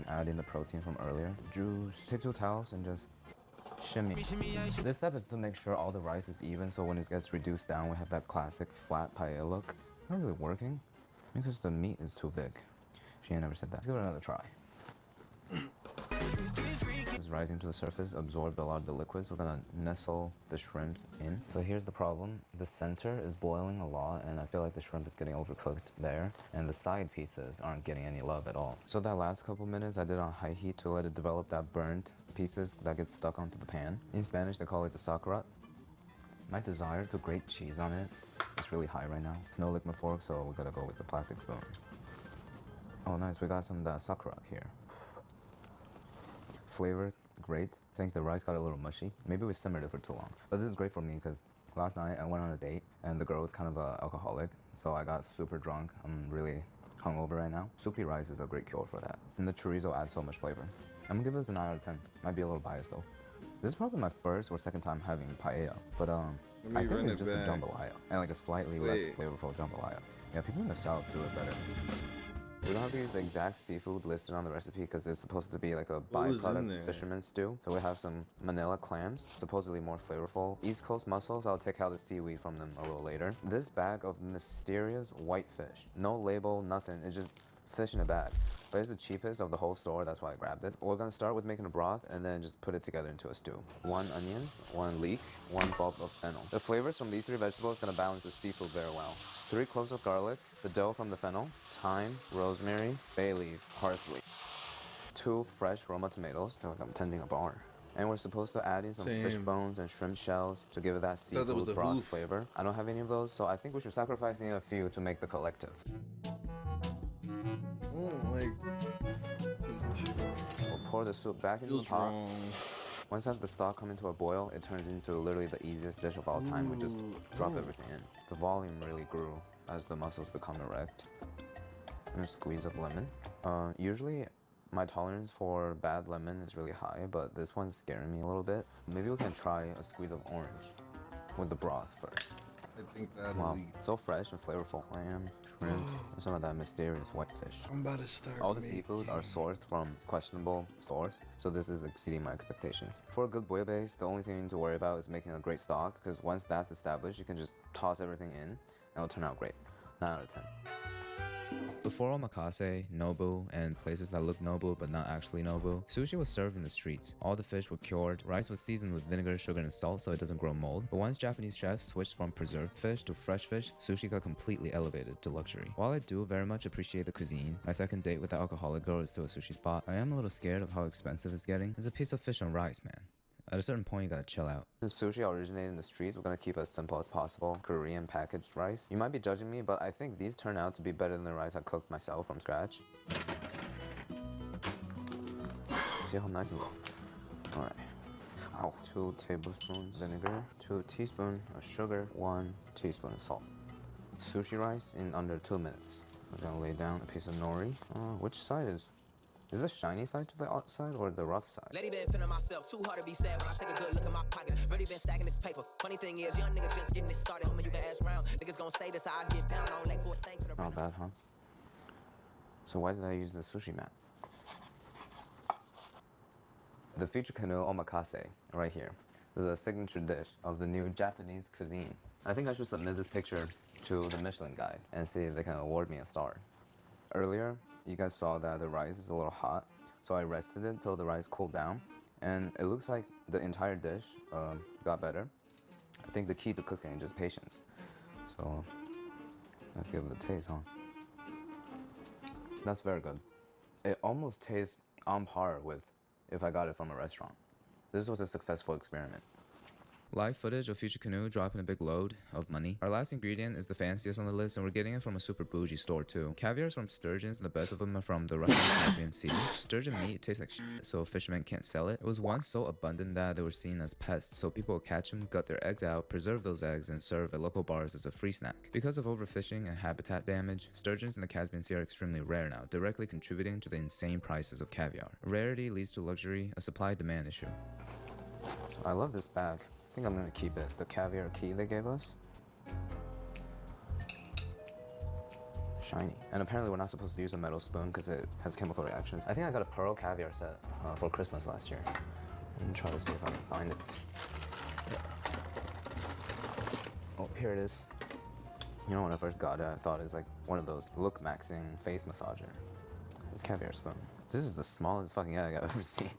Adding the protein from earlier. Juice. Take 2 towels and just shimmy. This step is to make sure all the rice is even, so when it gets reduced down, we have that classic flat paella look. Not really working because the meat is too big. She ain't never said that. Let's give it another try. It's rising to the surface, absorbed a lot of the liquids. We're gonna nestle the shrimps in. So here's the problem. The center is boiling a lot, and I feel like the shrimp is getting overcooked there, and the side pieces aren't getting any love at all. So that last couple minutes I did on high heat to let it develop that burnt pieces that get stuck onto the pan. In Spanish, they call it the sacrat. My desire to grate cheese on it is really high right now. No liquid fork, so we gotta go with the plastic spoon. Oh nice, we got some of that sacrat here. Flavor, great. I think the rice got a little mushy. Maybe we simmered it for too long. But this is great for me because last night I went on a date and the girl was kind of an alcoholic. So I got super drunk. I'm really hungover right now. Soupy rice is a great cure for that. And the chorizo adds so much flavor. I'm gonna give this a 9 out of 10. Might be a little biased though. This is probably my first or second time having paella. But I think it's just a jambalaya. And like a slightly less flavorful jambalaya. Yeah, people in the South do it better. We don't have to use the exact seafood listed on the recipe because it's supposed to be like a byproduct fisherman's stew. So we have some Manila clams, supposedly more flavorful. East Coast mussels, I'll take out the seaweed from them a little later. This bag of mysterious white fish. No label, nothing. It's just fish in a bag. But it's the cheapest of the whole store, that's why I grabbed it. We're gonna start with making a broth and then just put it together into a stew. 1 onion, 1 leek, 1 bulb of fennel. The flavors from these 3 vegetables is gonna balance the seafood very well. 3 cloves of garlic, the dough from the fennel, thyme, rosemary, bay leaf, parsley. 2 fresh Roma tomatoes. I feel like I'm tending a bar. And we're supposed to add in some fish bones and shrimp shells to give it that seafood broth flavor. I don't have any of those, so I think we should sacrifice a few to make the collective. We'll pour the soup back into the pot. Once the stock comes into a boil, it turns into literally the easiest dish of all time. We just drop everything in. The volume really grew as the muscles become erect. I'm gonna squeeze up lemon. Usually my tolerance for bad lemon is really high, but this one's scaring me a little bit. Maybe we can try a squeeze of orange with the broth first. I think that'll be so fresh and flavorful. Lamb, shrimp, and some of that mysterious white fish. I'm about to start. All the seafood are sourced from questionable stores, so this is exceeding my expectations. For a good bouillabaisse, the only thing you need to worry about is making a great stock, because once that's established, you can just toss everything in, and it'll turn out great. 9 out of 10. Before omakase, Nobu, and places that look Nobu but not actually Nobu, sushi was served in the streets. All the fish were cured, rice was seasoned with vinegar, sugar, and salt so it doesn't grow mold. But once Japanese chefs switched from preserved fish to fresh fish, sushi got completely elevated to luxury. While I do very much appreciate the cuisine, my second date with the alcoholic girl is to a sushi spot, I am a little scared of how expensive it's getting. It's a piece of fish and rice, man. At a certain point, you gotta chill out. Since sushi originated in the streets, we're gonna keep it as simple as possible. Korean packaged rice. You might be judging me, but I think these turn out to be better than the rice I cooked myself from scratch. See how nice it looks? Alright. Ow. 2 tablespoons vinegar, 2 teaspoons of sugar, 1 teaspoon of salt. Sushi rice in under 2 minutes. I'm gonna lay down a piece of nori. Which side is this shiny side to the outside or the rough side? Lady been feeling myself, too hard to be sad when I take a good look at my pocket. Really been stacking this paper. Funny thing is, young nigga just getting this started. Homie, you can ask around. Niggas gonna say this, how I get down. I don't like 4 things for the Not bad, huh? So why did I use the sushi mat? The future canoe omakase, right here. This is a signature dish of the new Japanese cuisine. I think I should submit this picture to the Michelin guide and see if they can award me a star. Earlier, you guys saw that the rice is a little hot, so I rested it till the rice cooled down, and it looks like the entire dish got better. I think the key to cooking is just patience. So let's give it a taste, huh? That's very good. It almost tastes on par with if I got it from a restaurant. This was a successful experiment. Live footage of Future Canoe dropping a big load of money. Our last ingredient is the fanciest on the list, and we're getting it from a super bougie store too. Caviar is from sturgeons, and the best of them are from the Russian Caspian Sea. Sturgeon meat tastes like shit, so fishermen can't sell it. It was once so abundant that they were seen as pests, so people would catch them, gut their eggs out, preserve those eggs, and serve at local bars as a free snack. Because of overfishing and habitat damage, sturgeons in the Caspian Sea are extremely rare now, directly contributing to the insane prices of caviar. Rarity leads to luxury, a supply-demand issue. I love this bag. I think I'm gonna keep it. The caviar key they gave us. Shiny. And apparently we're not supposed to use a metal spoon because it has chemical reactions. I think I got a pearl caviar set for Christmas last year. I'm gonna try to see if I can find it. Oh, here it is. You know, when I first got it, I thought it was like one of those look-maxing face massager. It's caviar spoon. This is the smallest fucking egg I've ever seen.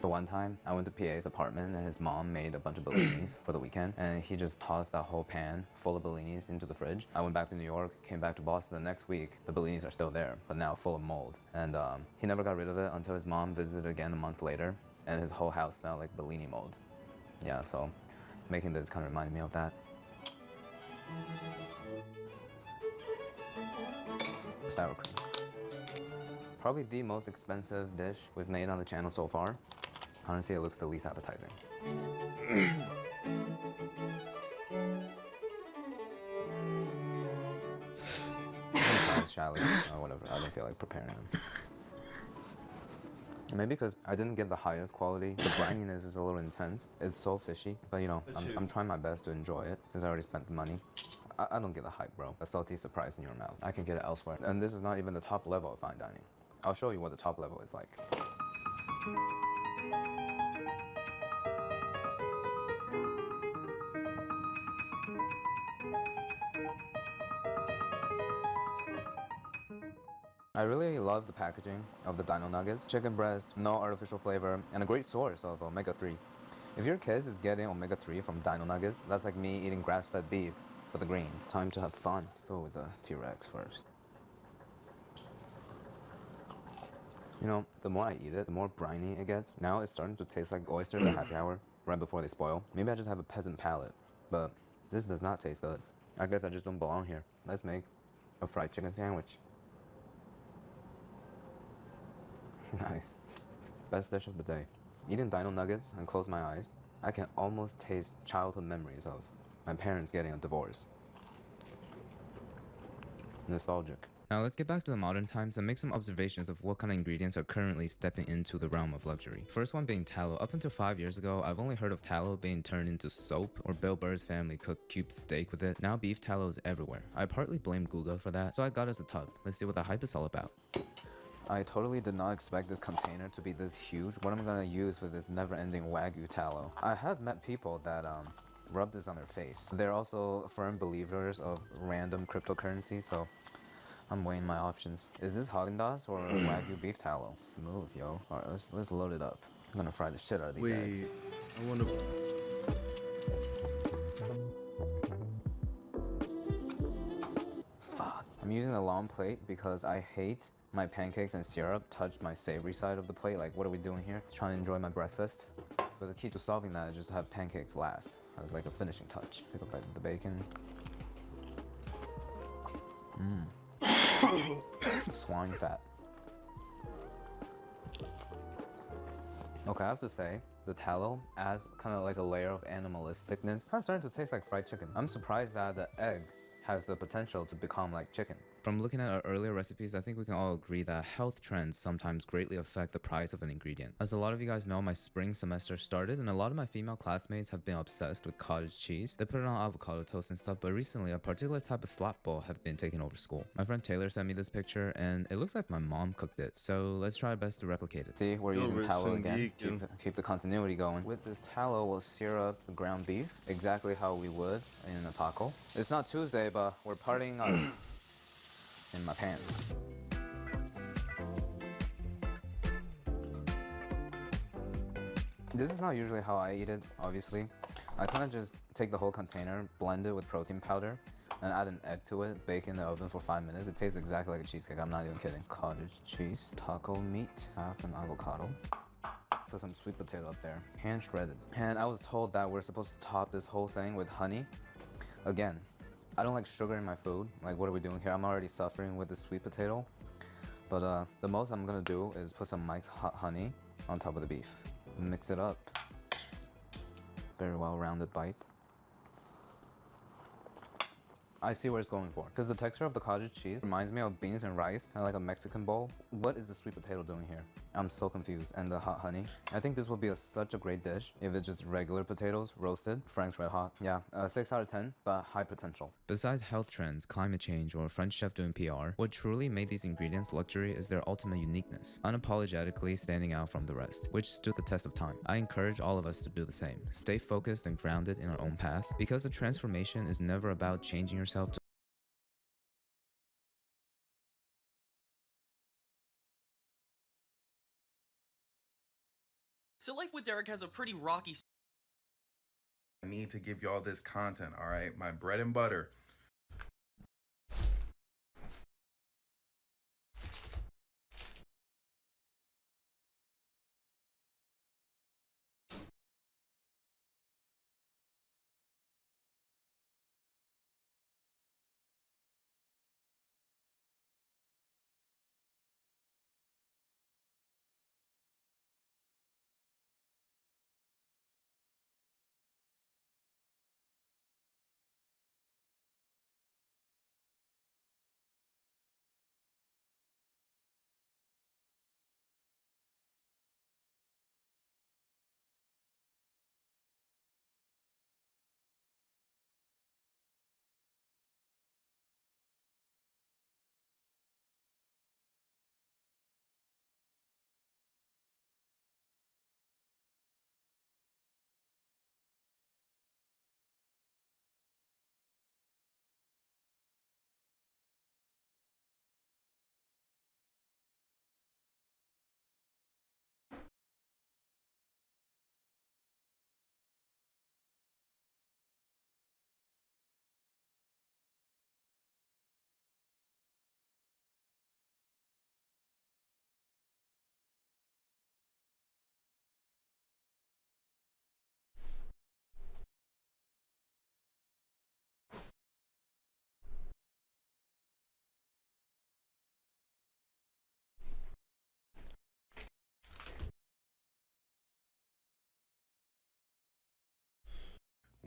The one time I went to PA's apartment and his mom made a bunch of bellinis for the weekend, and he just tossed that whole pan full of bellinis into the fridge. I went back to New York, came back to Boston the next week. The bellinis are still there, but now full of mold. And he never got rid of it until his mom visited again a month later, and his whole house smelled like bellini mold. Yeah, so making this kind of reminded me of that. Sour cream. Probably the most expensive dish we've made on the channel so far. Honestly, it looks the least appetizing. Shallots, whatever. I don't feel like preparing them. Maybe because I didn't get the highest quality. The brininess is a little intense. It's so fishy, but you know, I'm trying my best to enjoy it since I already spent the money. I don't get the hype, bro. A salty surprise in your mouth. I can get it elsewhere. And this is not even the top level of fine dining. I'll show you what the top level is like. I really love the packaging of the dino nuggets. Chicken breast, no artificial flavor, and a great source of omega-3. If your kids is getting omega-3 from dino nuggets, that's like me eating grass-fed beef for the greens. Time to have fun. Let's go with the T-Rex first. You know, the more I eat it, the more briny it gets. Now it's starting to taste like oysters at happy hour, right before they spoil. Maybe I just have a peasant palate, but this does not taste good. I guess I just don't belong here. Let's make a fried chicken sandwich. Nice. Best dish of the day. Eating dino nuggets and close my eyes, I can almost taste childhood memories of my parents getting a divorce. Nostalgic. Now let's get back to the modern times and make some observations of what kind of ingredients are currently stepping into the realm of luxury. First one being tallow. Up until 5 years ago, I've only heard of tallow being turned into soap, or Bill Burr's family cooked cubed steak with it. Now beef tallow is everywhere. I partly blame Google for that, so I got us a tub. Let's see what the hype is all about. I totally did not expect this container to be this huge. What am I gonna use with this never-ending Wagyu tallow? I have met people that rub this on their face. They're also firm believers of random cryptocurrency, so I'm weighing my options. Is this Haagen-Dazs or Wagyu beef tallow? Smooth, yo. All right, let's load it up. I'm gonna fry the shit out of these eggs. I wanna... Fuck. I'm using a long plate because I hate my pancakes and syrup touch my savory side of the plate. Like, what are we doing here? Just trying to enjoy my breakfast. But the key to solving that is just to have pancakes last as like a finishing touch. Pick up the bacon. Swine fat. Okay, I have to say, the tallow adds kind of like a layer of animalisticness. Kind of starting to taste like fried chicken. I'm surprised that the egg has the potential to become like chicken. From looking at our earlier recipes, I think we can all agree that health trends sometimes greatly affect the price of an ingredient. As a lot of you guys know, my spring semester started and a lot of my female classmates have been obsessed with cottage cheese. They put it on avocado toast and stuff, but recently a particular type of slop bowl have been taking over school. My friend Taylor sent me this picture and it looks like my mom cooked it. So let's try our best to replicate it. See, we're using tallow again. Keep the continuity going. With this tallow, we'll sear up the ground beef exactly how we would in a taco. It's not Tuesday, but we're partying on in my pants. This is not usually how I eat it, obviously. I kind of just take the whole container, blend it with protein powder, and add an egg to it, bake in the oven for 5 minutes. It tastes exactly like a cheesecake, I'm not even kidding. Cottage cheese, taco meat, half an avocado. Put some sweet potato up there, hand shredded. And I was told that we're supposed to top this whole thing with honey. Again, I don't like sugar in my food. Like, what are we doing here? I'm already suffering with the sweet potato. But the most I'm gonna do is put some Mike's hot honey on top of the beef. Mix it up. Very well-rounded bite. I see where it's going for. Because the texture of the cottage cheese reminds me of beans and rice, kind of like a Mexican bowl. What is the sweet potato doing here? I'm so confused. And the hot honey. I think this would be such a great dish if it's just regular potatoes, roasted, Frank's Red Hot. Yeah, 6 out of 10, but high potential. Besides health trends, climate change, or a French chef doing PR, what truly made these ingredients luxury is their ultimate uniqueness, unapologetically standing out from the rest, which stood the test of time. I encourage all of us to do the same. Stay focused and grounded in our own path, because the transformation is never about changing yourself to So life with Derek has a pretty rocky. I need to give y'all this content, all right? My bread and butter.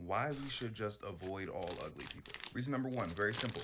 Why we should just avoid all ugly people. Reason number one, very simple.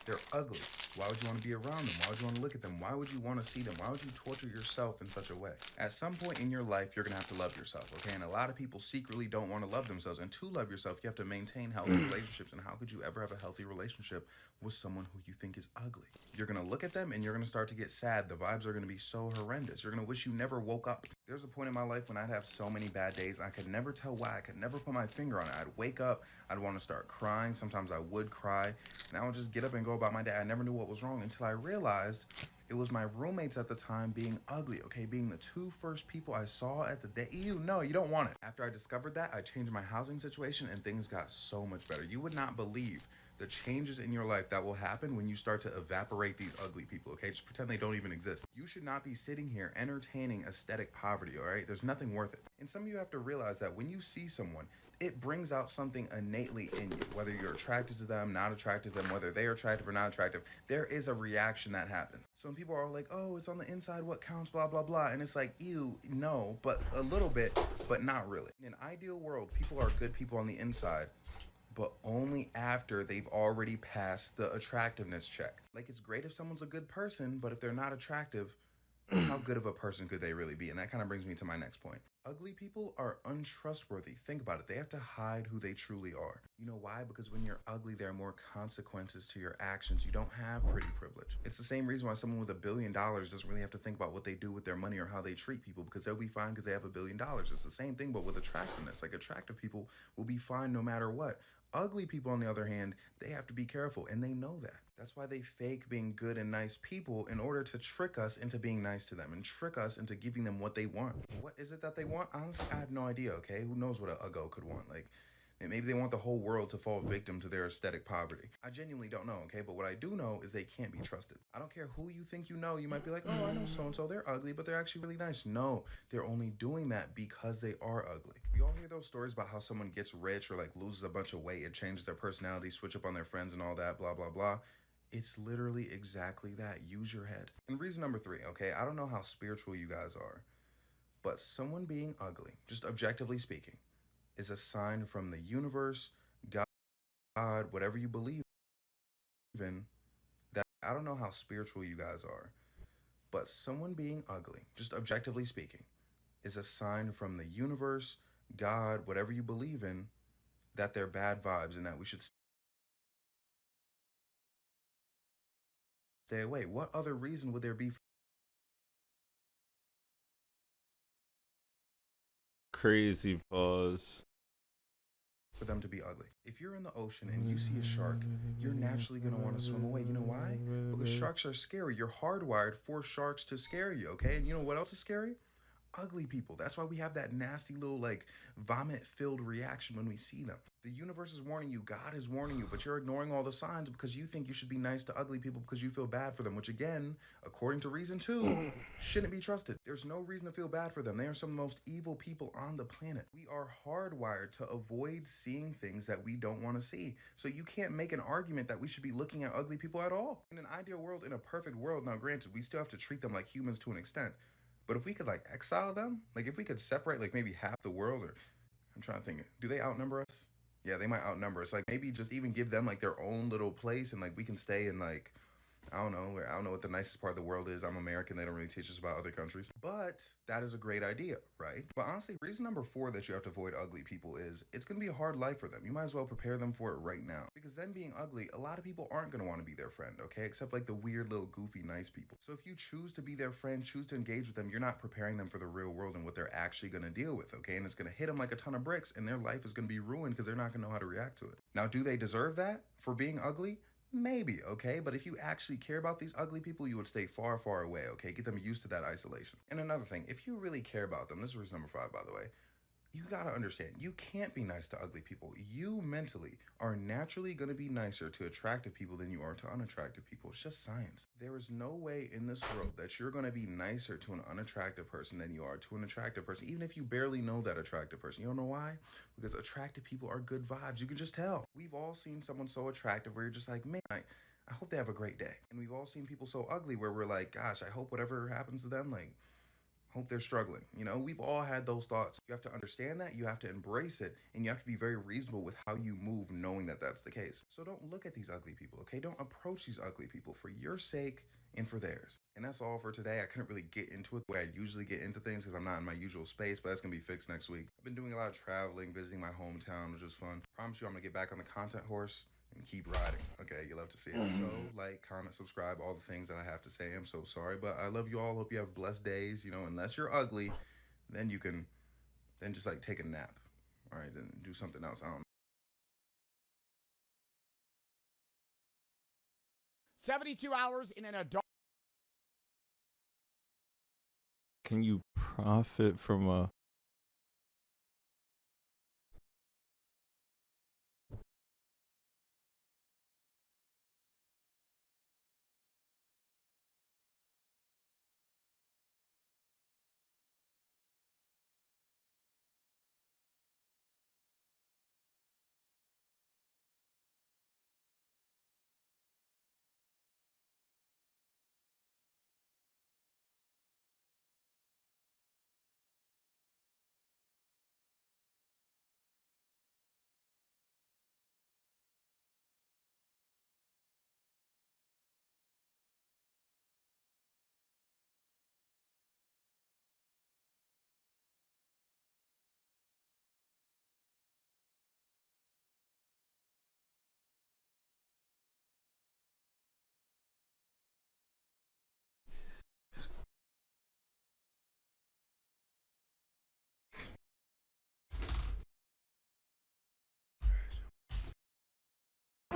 They're ugly. Why would you want to be around them? Why would you want to look at them? Why would you want to see them? Why would you torture yourself in such a way? At some point in your life, you're going to have to love yourself, okay? And a lot of people secretly don't want to love themselves. And to love yourself, you have to maintain healthy relationships. And how could you ever have a healthy relationship with someone who you think is ugly? You're going to look at them and you're going to start to get sad. The vibes are going to be so horrendous. You're going to wish you never woke up. There's a point in my life when I'd have so many bad days. I could never tell why. I could never put my finger on it. I'd wake up. I'd want to start crying. Sometimes I would cry. And I would just get up and go about my day. I never knew what was wrong until I realized it was my roommates at the time being ugly, okay? Being the two first people I saw at the day. Ew, no, you don't want it. After I discovered that, I changed my housing situation and things got so much better. You would not believe the changes in your life that will happen when you start to evaporate these ugly people, okay? Just pretend they don't even exist. You should not be sitting here entertaining aesthetic poverty, all right? There's nothing worth it. And some of you have to realize that when you see someone, it brings out something innately in you, whether you're attracted to them, not attracted to them, whether they're attractive or not attractive, there is a reaction that happens. So when people are like, oh, it's on the inside, what counts, blah, blah, blah, and it's like, ew, no, but a little bit, but not really. In an ideal world, people are good people on the inside, but only after they've already passed the attractiveness check. Like, it's great if someone's a good person, but if they're not attractive, how good of a person could they really be? And that kind of brings me to my next point. Ugly people are untrustworthy. Think about it. They have to hide who they truly are. You know why? Because when you're ugly, there are more consequences to your actions. You don't have pretty privilege. It's the same reason why someone with $1 billion doesn't really have to think about what they do with their money or how they treat people, because they'll be fine because they have $1 billion. It's the same thing, but with attractiveness. Like, attractive people will be fine no matter what. Ugly people, on the other hand, they have to be careful, and they know that. That's why they fake being good and nice people in order to trick us into being nice to them and trick us into giving them what they want. What is it that they want? Honestly, I have no idea, okay? Who knows what a uggo could want? Like, maybe they want the whole world to fall victim to their aesthetic poverty. I genuinely don't know, okay? But what I do know is they can't be trusted. I don't care who you think you know. You might be like, oh, I know so-and-so. They're ugly, but they're actually really nice. No, they're only doing that because they are ugly. We all hear those stories about how someone gets rich or like loses a bunch of weight, it changes their personality, switch up on their friends and all that, blah, blah, blah. It's literally exactly that. Use your head. And reason number 3, okay? I don't know how spiritual you guys are, but someone being ugly, just objectively speaking, is a sign from the universe, God, whatever you believe in, that I don't know how spiritual you guys are, but someone being ugly, just objectively speaking, is a sign from the universe, God, whatever you believe in, that they're bad vibes and that we should stay away. What other reason would there be Crazy pause. for them to be ugly? If you're in the ocean and you see a shark, you're naturally going to want to swim away. You know why? Because sharks are scary. You're hardwired for sharks to scare you, okay? And you know what else is scary? Ugly people. That's why we have that nasty little like vomit-filled reaction when we see them. The universe is warning you, God is warning you, but you're ignoring all the signs because you think you should be nice to ugly people because you feel bad for them, which again, according to reason 2, shouldn't be trusted. There's no reason to feel bad for them. They are some of the most evil people on the planet. We are hardwired to avoid seeing things that we don't want to see. So you can't make an argument that we should be looking at ugly people at all. In an ideal world, in a perfect world, now granted, we still have to treat them like humans to an extent. But if we could like exile them, like if we could separate like maybe half the world, or I'm trying to think, do they outnumber us? Yeah, they might outnumber us. Like maybe just even give them like their own little place and like we can stay in like, I don't know what the nicest part of the world is. I'm American. They don't really teach us about other countries. But that is a great idea, right? But honestly, reason number 4 that you have to avoid ugly people is it's going to be a hard life for them. You might as well prepare them for it right now. Because them being ugly, a lot of people aren't going to want to be their friend, okay? Except like the weird little goofy nice people. So if you choose to be their friend, choose to engage with them, you're not preparing them for the real world and what they're actually going to deal with, okay? And it's going to hit them like a ton of bricks and their life is going to be ruined because they're not going to know how to react to it. Now, do they deserve that for being ugly? Maybe, okay? But if you actually care about these ugly people, you would stay far, far away, okay? Get them used to that isolation. And another thing, if you really care about them, this is reason number 5, by the way, you gotta understand, you can't be nice to ugly people. You mentally are naturally gonna be nicer to attractive people than you are to unattractive people. It's just science. There is no way in this world that you're gonna be nicer to an unattractive person than you are to an attractive person, even if you barely know that attractive person. You don't know why? Because attractive people are good vibes. You can just tell. We've all seen someone so attractive where you're just like, man, I hope they have a great day. And we've all seen people so ugly where we're like, gosh, I hope whatever happens to them, like, hope they're struggling. You know, we've all had those thoughts. You have to understand that, you have to embrace it, and you have to be very reasonable with how you move knowing that that's the case. So don't look at these ugly people, okay? Don't approach these ugly people for your sake and for theirs. And that's all for today. I couldn't really get into it the way I usually get into things because I'm not in my usual space, but that's gonna be fixed next week. I've been doing a lot of traveling, visiting my hometown, which is fun. Promise you I'm gonna get back on the content horse and keep riding. Okay, you love to see it. So like, comment, subscribe, all the things that I have to say. I'm so sorry, but I love you all. Hope you have blessed days. You know, unless you're ugly, then you can just like take a nap. All right, then do something else. I don't know. 72 hours in an adult. Can you profit from a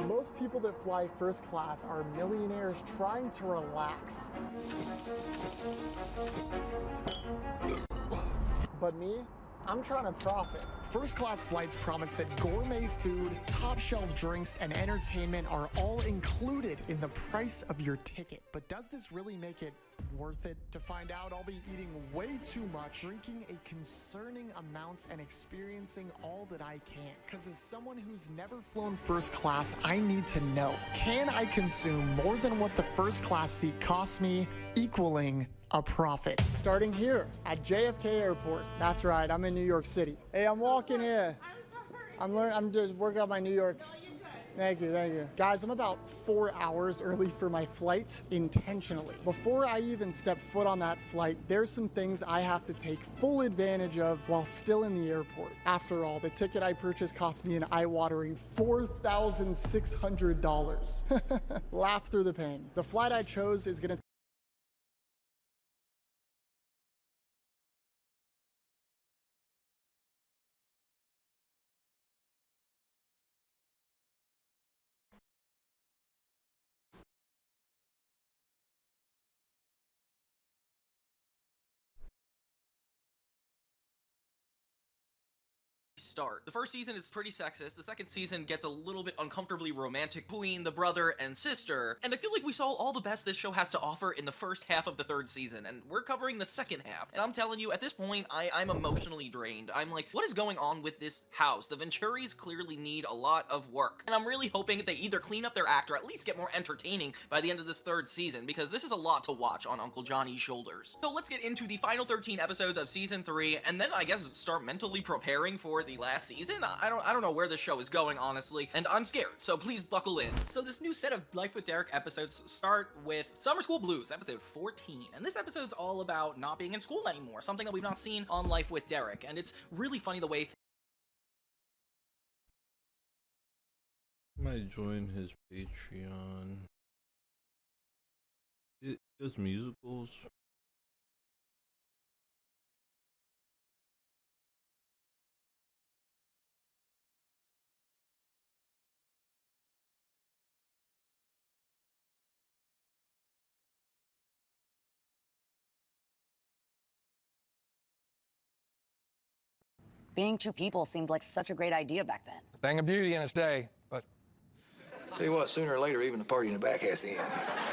Most people that fly first class are millionaires trying to relax. But me, I'm trying to profit. First class flights promise that gourmet food, top shelf drinks, and entertainment are all included in the price of your ticket. But does this really make it worth it? To find out, I'll be eating way too much, drinking a concerning amounts, and experiencing all that I can. Because as someone who's never flown first class, I need to know, can I consume more than what the first class seat costs me, equaling a profit? Starting here at JFK Airport. That's right, I'm in New York City. Hey, I'm walking here. I'm just working on my New York. Thank you, thank you. Guys, I'm about 4 hours early for my flight, intentionally. Before I even step foot on that flight, there's some things I have to take full advantage of while still in the airport. After all, the ticket I purchased cost me an eye-watering $4,600. Laugh through the pain. The flight I chose is gonna start. The first season is pretty sexist. The second season gets a little bit uncomfortably romantic between the brother and sister. And I feel like we saw all the best this show has to offer in the first half of the third season, and we're covering the second half. And I'm telling you, at this point, I'm emotionally drained. I'm like, what is going on with this house? The Venturis clearly need a lot of work. And I'm really hoping that they either clean up their act or at least get more entertaining by the end of this third season, because this is a lot to watch on Uncle Johnny's shoulders. So let's get into the final 13 episodes of season 3, and then I guess start mentally preparing for the last season. I don't know where the show is going, honestly, and I'm scared, so please buckle in. So this new set of Life with Derek episodes start with Summer School Blues, episode 14, and this episode's all about not being in school anymore, something that we've not seen on Life with Derek, and it's really funny the way Might join his Patreon. It does musicals. Being two people seemed like such a great idea back then. Thing of beauty in its day, but tell you what, sooner or later, even the party in the back has to end.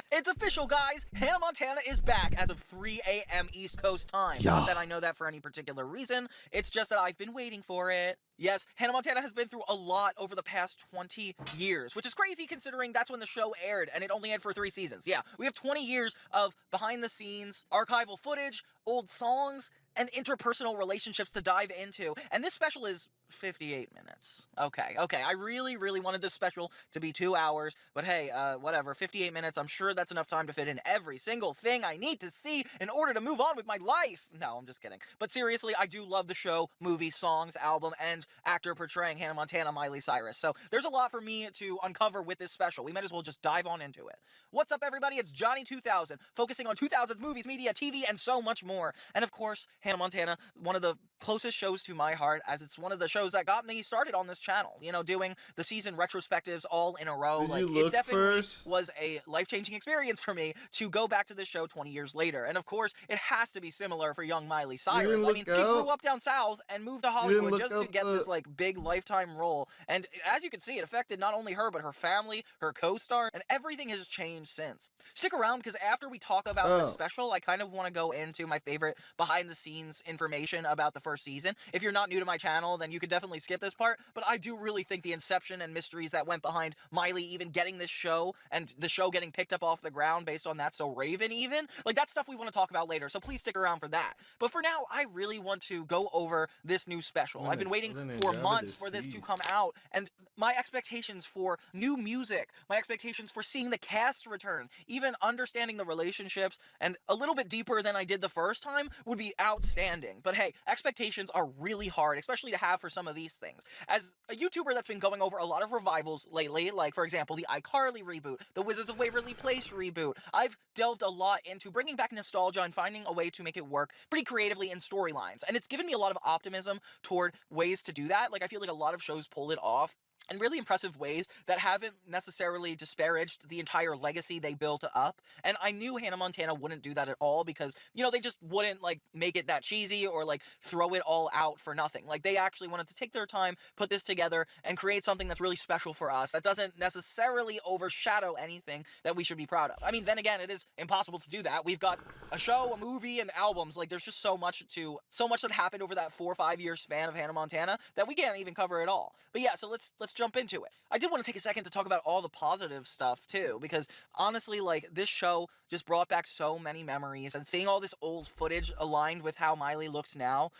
It's official, guys! Hannah Montana is back as of 3 a.m. East Coast time. Yeah. Not that I know that for any particular reason, it's just that I've been waiting for it. Yes, Hannah Montana has been through a lot over the past 20 years, which is crazy considering that's when the show aired, and it only aired for 3 seasons. Yeah, we have 20 years of behind-the-scenes, archival footage, old songs, and interpersonal relationships to dive into, and this special is 58 minutes. Okay, I really wanted this special to be 2 hours, but hey, whatever, 58 minutes, I'm sure that's enough time to fit in every single thing I need to see in order to move on with my life. No, I'm just kidding. But seriously, I do love the show, movie, songs, album, and actor portraying Hannah Montana, Miley Cyrus, so there's a lot for me to uncover with this special. We might as well just dive on into it. What's up, everybody? It's Johnny 2000, focusing on 2000s movies, media, TV, and so much more. And of course, Hannah Montana, one of the closest shows to my heart, as it's one of the shows that got me started on this channel. You know, doing the season retrospectives all in a row. Did like, you look it definitely first? was a life-changing experience for me to go back to this show 20 years later. And of course, it has to be similar for young Miley Cyrus. I look mean, she out? grew up down south and moved to didn't Hollywood look just to up get the- this, like, big lifetime role. And as you can see, it affected not only her, but her family, her co-star, and everything has changed since. Stick around, because after we talk about this special, I kind of want to go into my favorite behind-the-scenes information about the first season. If you're not new to my channel, then you could definitely skip this part, but I do really think the inception and mysteries that went behind Miley even getting this show, and the show getting picked up off the ground based on That's So Raven even, like, that's stuff we want to talk about later, so please stick around for that. But for now, I really want to go over this new special. I've been waiting for months for this to come out, and my expectations for new music, my expectations for seeing the cast return, even understanding the relationships, and a little bit deeper than I did the first time would be outstanding. But hey, expectations are really hard, especially to have for some of these things. As a YouTuber that's been going over a lot of revivals lately, like for example the iCarly reboot, the Wizards of Waverly Place reboot, I've delved a lot into bringing back nostalgia and finding a way to make it work pretty creatively in storylines, and it's given me a lot of optimism toward ways to do that. Like, I feel like a lot of shows pulled it off in really impressive ways that haven't necessarily disparaged the entire legacy they built up. And I knew Hannah Montana wouldn't do that at all because, you know, they just wouldn't like make it that cheesy or like throw it all out for nothing. Like they actually wanted to take their time, put this together, and create something that's really special for us that doesn't necessarily overshadow anything that we should be proud of. I mean, then again, it is impossible to do that. We've got a show, a movie, and albums. Like there's just so much that happened over that 4 or 5 year span of Hannah Montana that we can't even cover it all. But yeah, so let's jump into it. I did want to take a second to talk about all the positive stuff too, because honestly, like this show just brought back so many memories, and seeing all this old footage aligned with how Miley looks now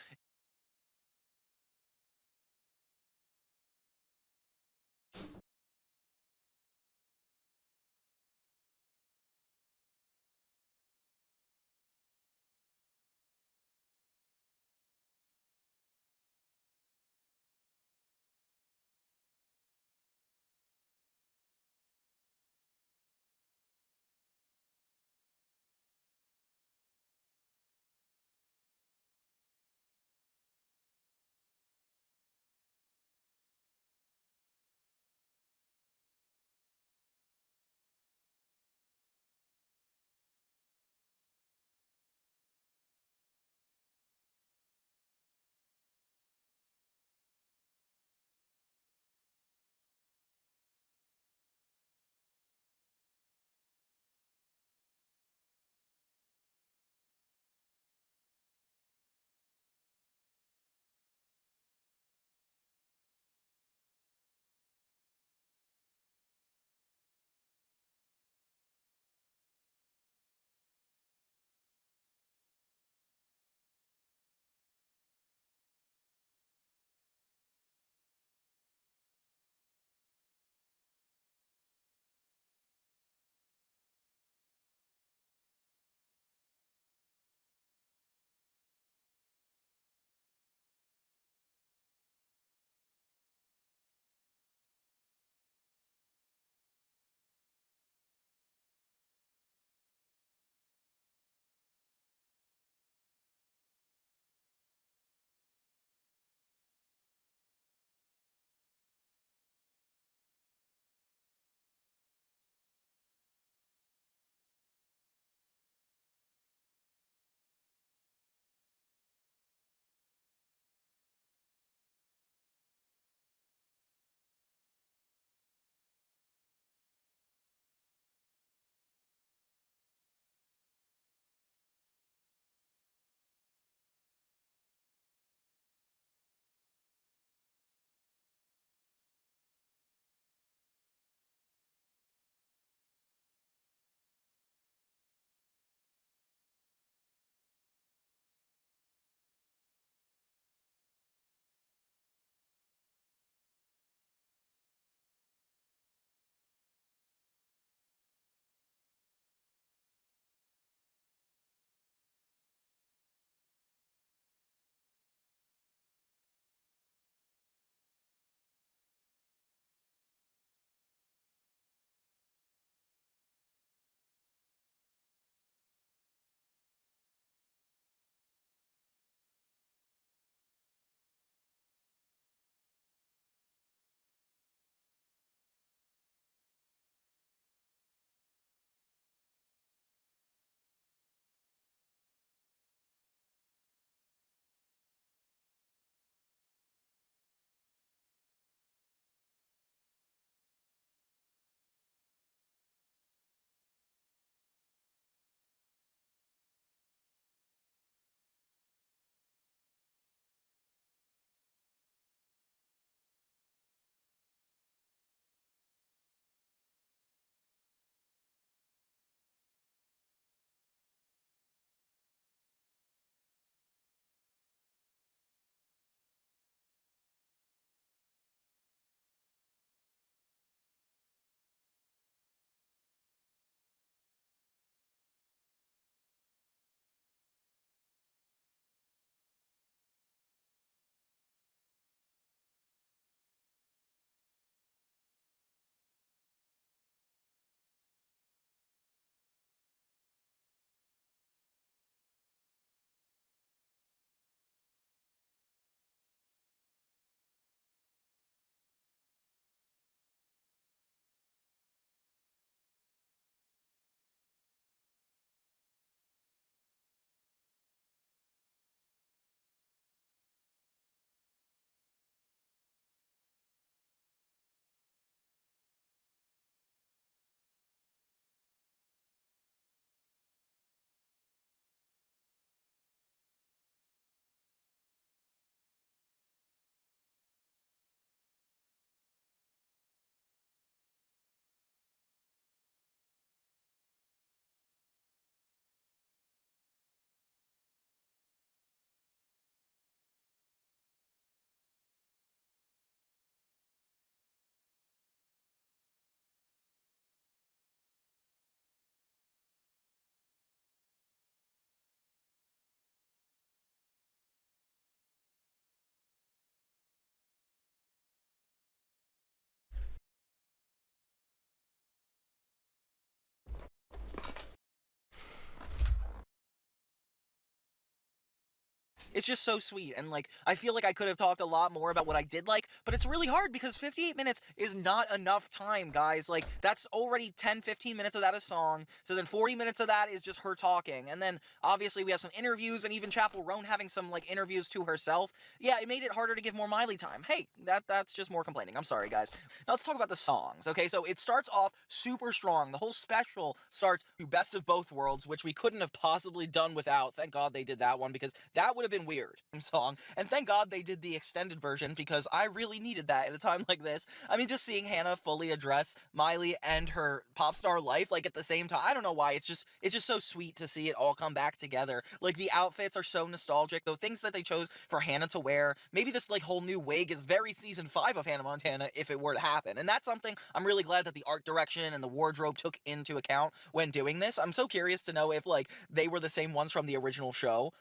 It's just so sweet, and like I feel like I could have talked a lot more about what I did like, but it's really hard because 58 minutes is not enough time, guys. Like that's already 10-15 minutes of that a song, so then 40 minutes of that is just her talking, and then obviously we have some interviews, and even Chapel Roan having some like interviews to herself. Yeah, it made it harder to give more Miley time. Hey, that's just more complaining. I'm sorry, guys. Now let's talk about the songs. Okay, so it starts off super strong. The whole special starts to Best of Both Worlds, which we couldn't have possibly done without. Thank God they did that one, because that would have been weird song. And thank God they did the extended version, because I really needed that at a time like this. I mean, just seeing Hannah fully address Miley and her pop star life like at the same time. I don't know why. It's just so sweet to see it all come back together. Like the outfits are so nostalgic. The things that they chose for Hannah to wear. Maybe this like whole new wig is very season 5 of Hannah Montana if it were to happen. And that's something I'm really glad that the art direction and the wardrobe took into account when doing this. I'm so curious to know if like they were the same ones from the original show.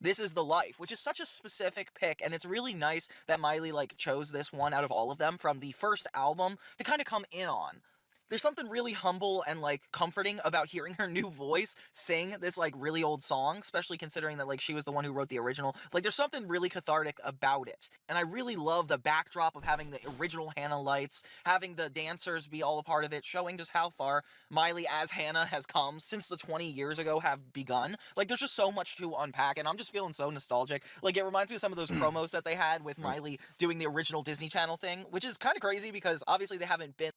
This Is the Life, which is such a specific pick, and it's really nice that Miley like chose this one out of all of them from the first album to kind of come in on. There's something really humble and like comforting about hearing her new voice sing this like really old song, especially considering that like she was the one who wrote the original. Like there's something really cathartic about it. And I really love the backdrop of having the original Hannah lights, having the dancers be all a part of it, showing just how far Miley as Hannah has come since the 20 years ago have begun. Like there's just so much to unpack, and I'm just feeling so nostalgic. Like it reminds me of some of those promos that they had with Miley doing the original Disney Channel thing, which is kind of crazy because obviously they haven't been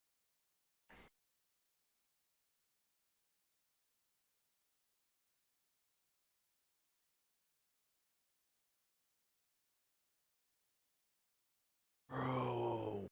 Bro.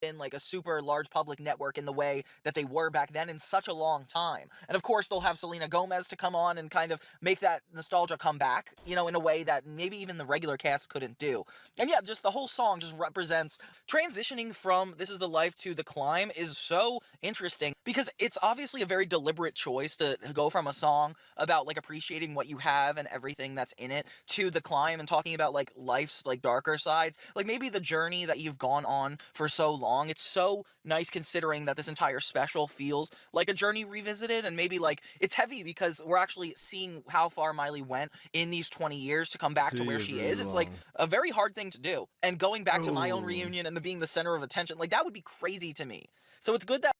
in like a super large public network in the way that they were back then in such a long time. And of course they'll have Selena Gomez to come on and kind of make that nostalgia come back, you know, in a way that maybe even the regular cast couldn't do. And yeah, just the whole song just represents transitioning from This Is the Life to The Climb is so interesting because it's obviously a very deliberate choice to go from a song about like appreciating what you have and everything that's in it to The Climb and talking about like life's like darker sides, like maybe the journey that you've gone on for so long. It's so nice considering that this entire special feels like a journey revisited, and maybe like it's heavy because we're actually seeing how far Miley went in these 20 years to come back to where she is. It's like a very hard thing to do, and going back to my own reunion and being the center of attention, like that would be crazy to me. So it's good that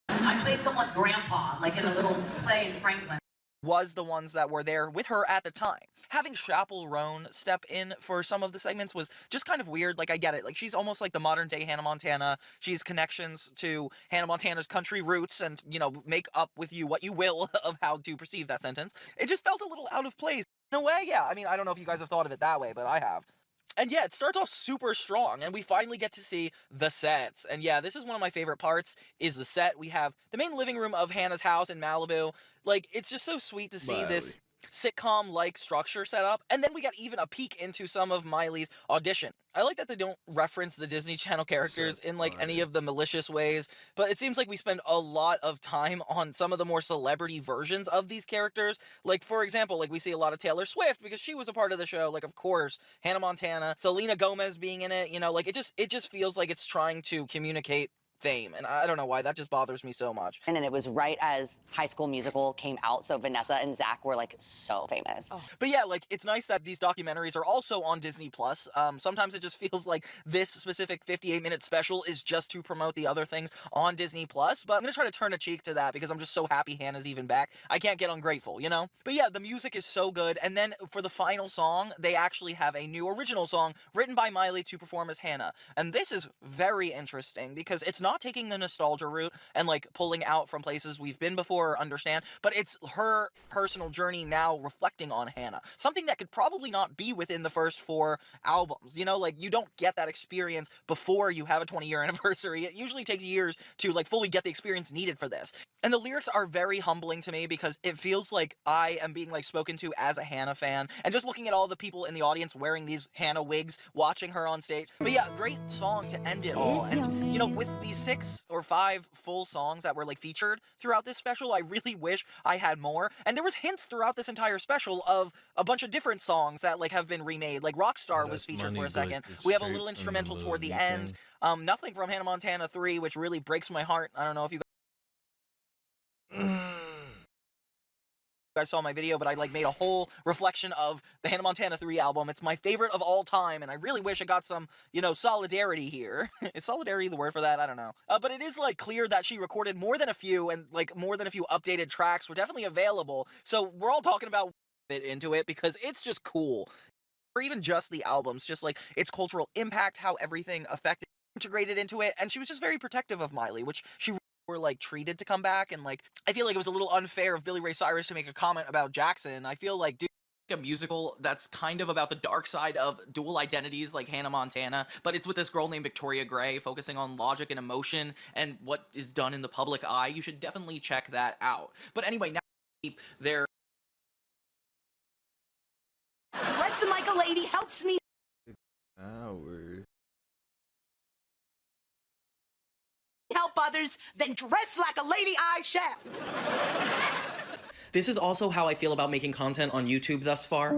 I played someone's grandpa, like in a little play in Franklin. Was the ones that were there with her at the time. Having Chapel Roan step in for some of the segments was just kind of weird. Like, I get it. Like, she's almost like the modern day Hannah Montana. She's connections to Hannah Montana's country roots and, you know, make up with you what you will of how to perceive that sentence. It just felt a little out of place. In a way, yeah. I mean, I don't know if you guys have thought of it that way, but I have. And yeah, it starts off super strong, and we finally get to see the sets. And yeah, this is one of my favorite parts, is the set. We have the main living room of Hannah's house in Malibu. Like, it's just so sweet to see this sitcom-like structure set up. And then we got even a peek into some of Miley's audition. I like that they don't reference the Disney Channel characters in like any of the malicious ways, but it seems like we spend a lot of time on some of the more celebrity versions of these characters. Like, for example, like we see a lot of Taylor Swift because she was a part of the show. Like, of course, Hannah Montana, Selena Gomez being in it, you know, like it just feels like it's trying to communicate fame, and I don't know why that just bothers me so much. And then it was right as High School Musical came out, so Vanessa and Zach were like so famous. But yeah, like it's nice that these documentaries are also on Disney Plus. Sometimes it just feels like this specific 58-minute special is just to promote the other things on Disney Plus, but I'm gonna try to turn a cheek to that because I'm just so happy Hannah's even back. I can't get ungrateful, you know? But yeah, the music is so good, and then for the final song, they actually have a new original song written by Miley to perform as Hannah. And this is very interesting because it's not not taking the nostalgia route and like pulling out from places we've been before or understand, but it's her personal journey now reflecting on Hannah. Something that could probably not be within the first 4 albums. You know, like you don't get that experience before you have a 20-year anniversary. It usually takes years to like fully get the experience needed for this. And the lyrics are very humbling to me because it feels like I am being like spoken to as a Hannah fan, and just looking at all the people in the audience wearing these Hannah wigs, watching her on stage. But yeah, great song to end it all. And you know, with these 6 or 5 full songs that were like featured throughout this special, I really wish I had more. And there was hints throughout this entire special of a bunch of different songs that like have been remade. Like Rockstar was featured for a second. We have a little instrumental toward the end. Nothing from Hannah Montana 3, which really breaks my heart. I don't know if you guys saw my video, but I like made a whole reflection of the Hannah Montana 3 album. It's my favorite of all time, and I really wish I got some, you know, solidarity here. Is solidarity the word for that? I don't know. But it is like clear that she recorded more than a few, and like more than a few updated tracks were definitely available. So we're all talking about it into it because it's just cool. Or even just the albums, just like its cultural impact, how everything affected, integrated into it, and she was just very protective of Miley, which she were like treated to come back. And like I feel like it was a little unfair of Billy Ray Cyrus to make a comment about Jackson. I feel like, dude, a musical that's kind of about the dark side of dual identities like Hannah Montana, but it's with this girl named Victoria Gray, focusing on logic and emotion and what is done in the public eye. You should definitely check that out. But anyway, now they're dressing like a lady helps me help others, then dress like a lady I shall. This is also how I feel about making content on YouTube thus far.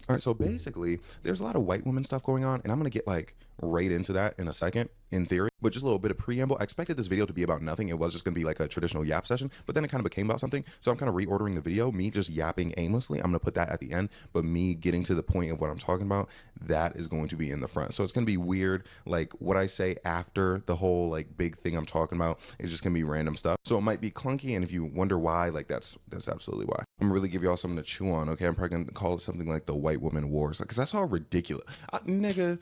All right, so basically, there's a lot of white woman stuff going on, and I'm going to get, like, right into that in a second, in theory. But just a little bit of preamble. I expected this video to be about nothing. It was just going to be, like, a traditional yap session, but then it kind of became about something. So I'm kind of reordering the video. Me just yapping aimlessly, I'm going to put that at the end, but me getting to the point of what I'm talking about, that is going to be in the front. So it's going to be weird. Like, what I say after the whole, like, big thing I'm talking about is just going to be random stuff. So it might be clunky, and if you wonder why, like, that's absolutely why. I'm going to really give y'all something to chew on, okay? I'm probably going to call it something like the white woman wars, because that's all ridiculous. Nigga,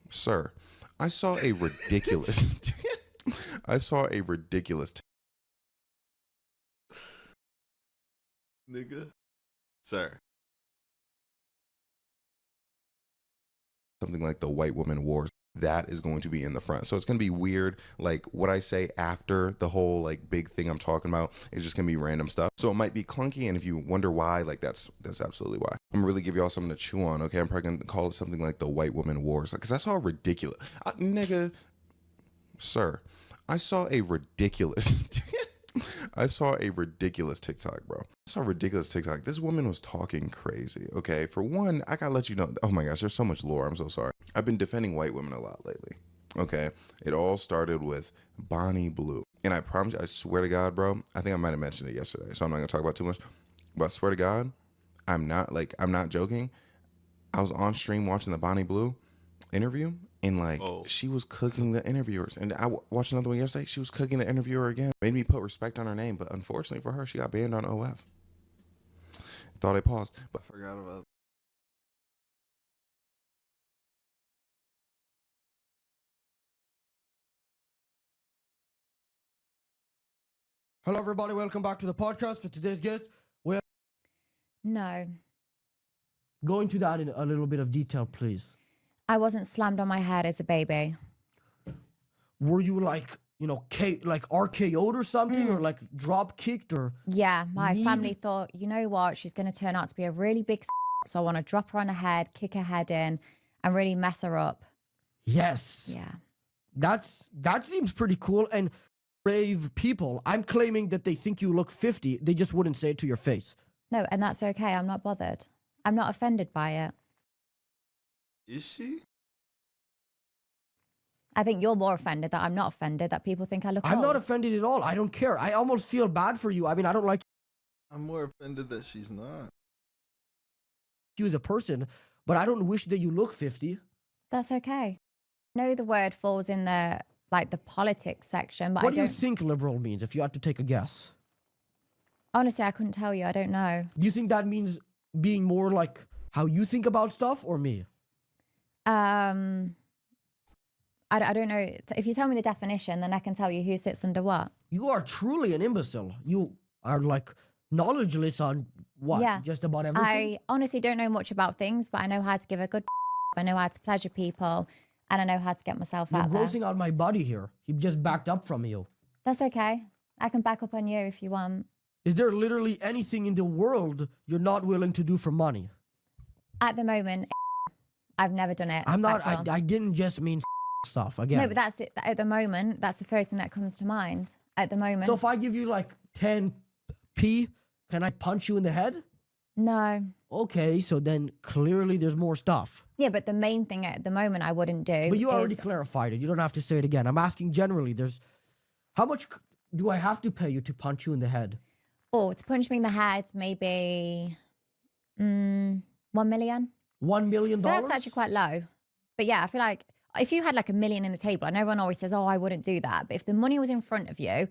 sir, I saw a ridiculous Nigga, sir. Something like the white woman wars. That is going to be in the front. So it's going to be weird. Like, what I say after the whole, like, big thing I'm talking about is just going to be random stuff. So it might be clunky, and if you wonder why, like, that's absolutely why. I'm going to really give y'all something to chew on, okay? I'm probably going to call it something like the white woman wars, because that's all ridiculous. Nigga, sir, I saw a ridiculous TikTok, bro. I saw a ridiculous TikTok. This woman was talking crazy, okay? For one, I gotta let you know, oh my gosh, there's so much lore. I'm so sorry. I've been defending white women a lot lately, okay? It all started with Bonnie Blue. And I promise you, I swear to God, bro, I think I might have mentioned it yesterday, so I'm not gonna talk about it too much. But I swear to God, I'm not joking. I was on stream watching the Bonnie Blue interview, and like she was cooking the interviewers, and I watched another one yesterday. She was cooking the interviewer again. Made me put respect on her name, but unfortunately for her, she got banned on OF. Thought I paused, but I forgot about. Hello, everybody. Welcome back to the podcast. For today's guest, we're go into that in a little bit of detail, please. I wasn't slammed on my head as a baby. Were you like, you know, like RKO'd or something, or like drop kicked, or? Yeah, my family thought, you know what, she's going to turn out to be a really big so I want to drop her on her head, kick her head in, and really mess her up. Yes. Yeah. That seems pretty cool. And brave people, I'm claiming that they think you look 50. They just wouldn't say it to your face. No, and that's okay. I'm not bothered. I'm not offended by it. Is she? I think you're more offended that I'm not offended, that people think I look I'm old. not offended at all. I don't care. I almost feel bad for you. I mean, I don't like I'm more offended that she's not. you as a person, but I don't wish that you look 50. That's okay. I know the word falls in the politics section, but what do you think liberal means, if you had to take a guess? Honestly, I couldn't tell you. I don't know. Do you think that means being more like how you think about stuff, or me? I don't know. If you tell me the definition, then I can tell you who sits under what. You are truly an imbecile. You are like knowledgeless on what? Yeah. Just about everything? I honestly don't know much about things, but I know how to give a good I know how to pleasure people, and I know how to get myself You're out there. grossing out my body here. He just backed up from you. That's okay. I can back up on you if you want. Is there literally anything in the world you're not willing to do for money? At the moment, I've never done it. I'm not, at all. I didn't just mean stuff again. No, but that's it. At the moment, that's the first thing that comes to mind. At the moment. So if I give you like 10p, can I punch you in the head? No. Okay, so then clearly there's more stuff. Yeah, but the main thing at the moment I wouldn't do. But you already is, clarified it. You don't have to say it again. I'm asking generally. How much do I have to pay you to punch you in the head? Oh, to punch me in the head, maybe 1 million. $1 million? That's actually quite low. But yeah, I feel like if you had like $1 million in the table, and everyone always says, oh, I wouldn't do that. But if the money was in front of you,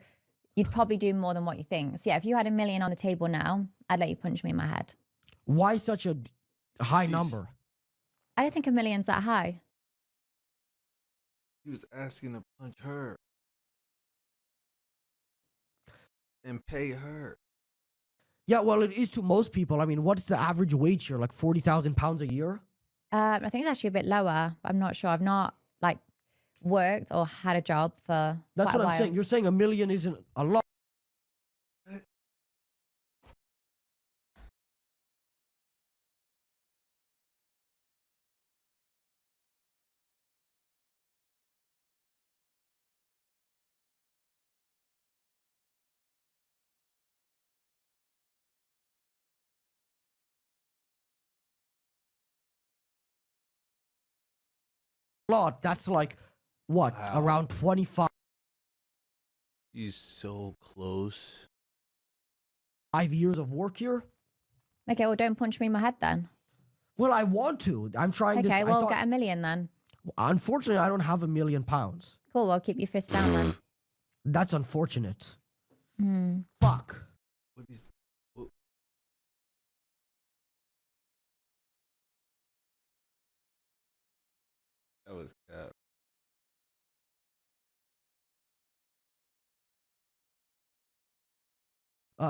you'd probably do more than what you think. So yeah, if you had $1 million on the table now, I'd let you punch me in my head. Why such a high number? I don't think $1 million's that high. He was asking to punch her. And pay her. Yeah, well, it is to most people. I mean, what's the average wage here? Like 40,000 pounds a year? I think it's actually a bit lower. I'm not sure. I've not like worked or had a job for That's quite a what I'm while. saying. You're saying $1 million isn't a lot. That's like, what, around 25 He's so close. years of work here? Okay, well, don't punch me in my head then. Well, I want to. I'm trying to... Okay, I well, thought- get $1 million then. Unfortunately, I don't have £1 million. Cool, well, keep your fist down then. That's unfortunate. Hmm. Fuck. That was cap.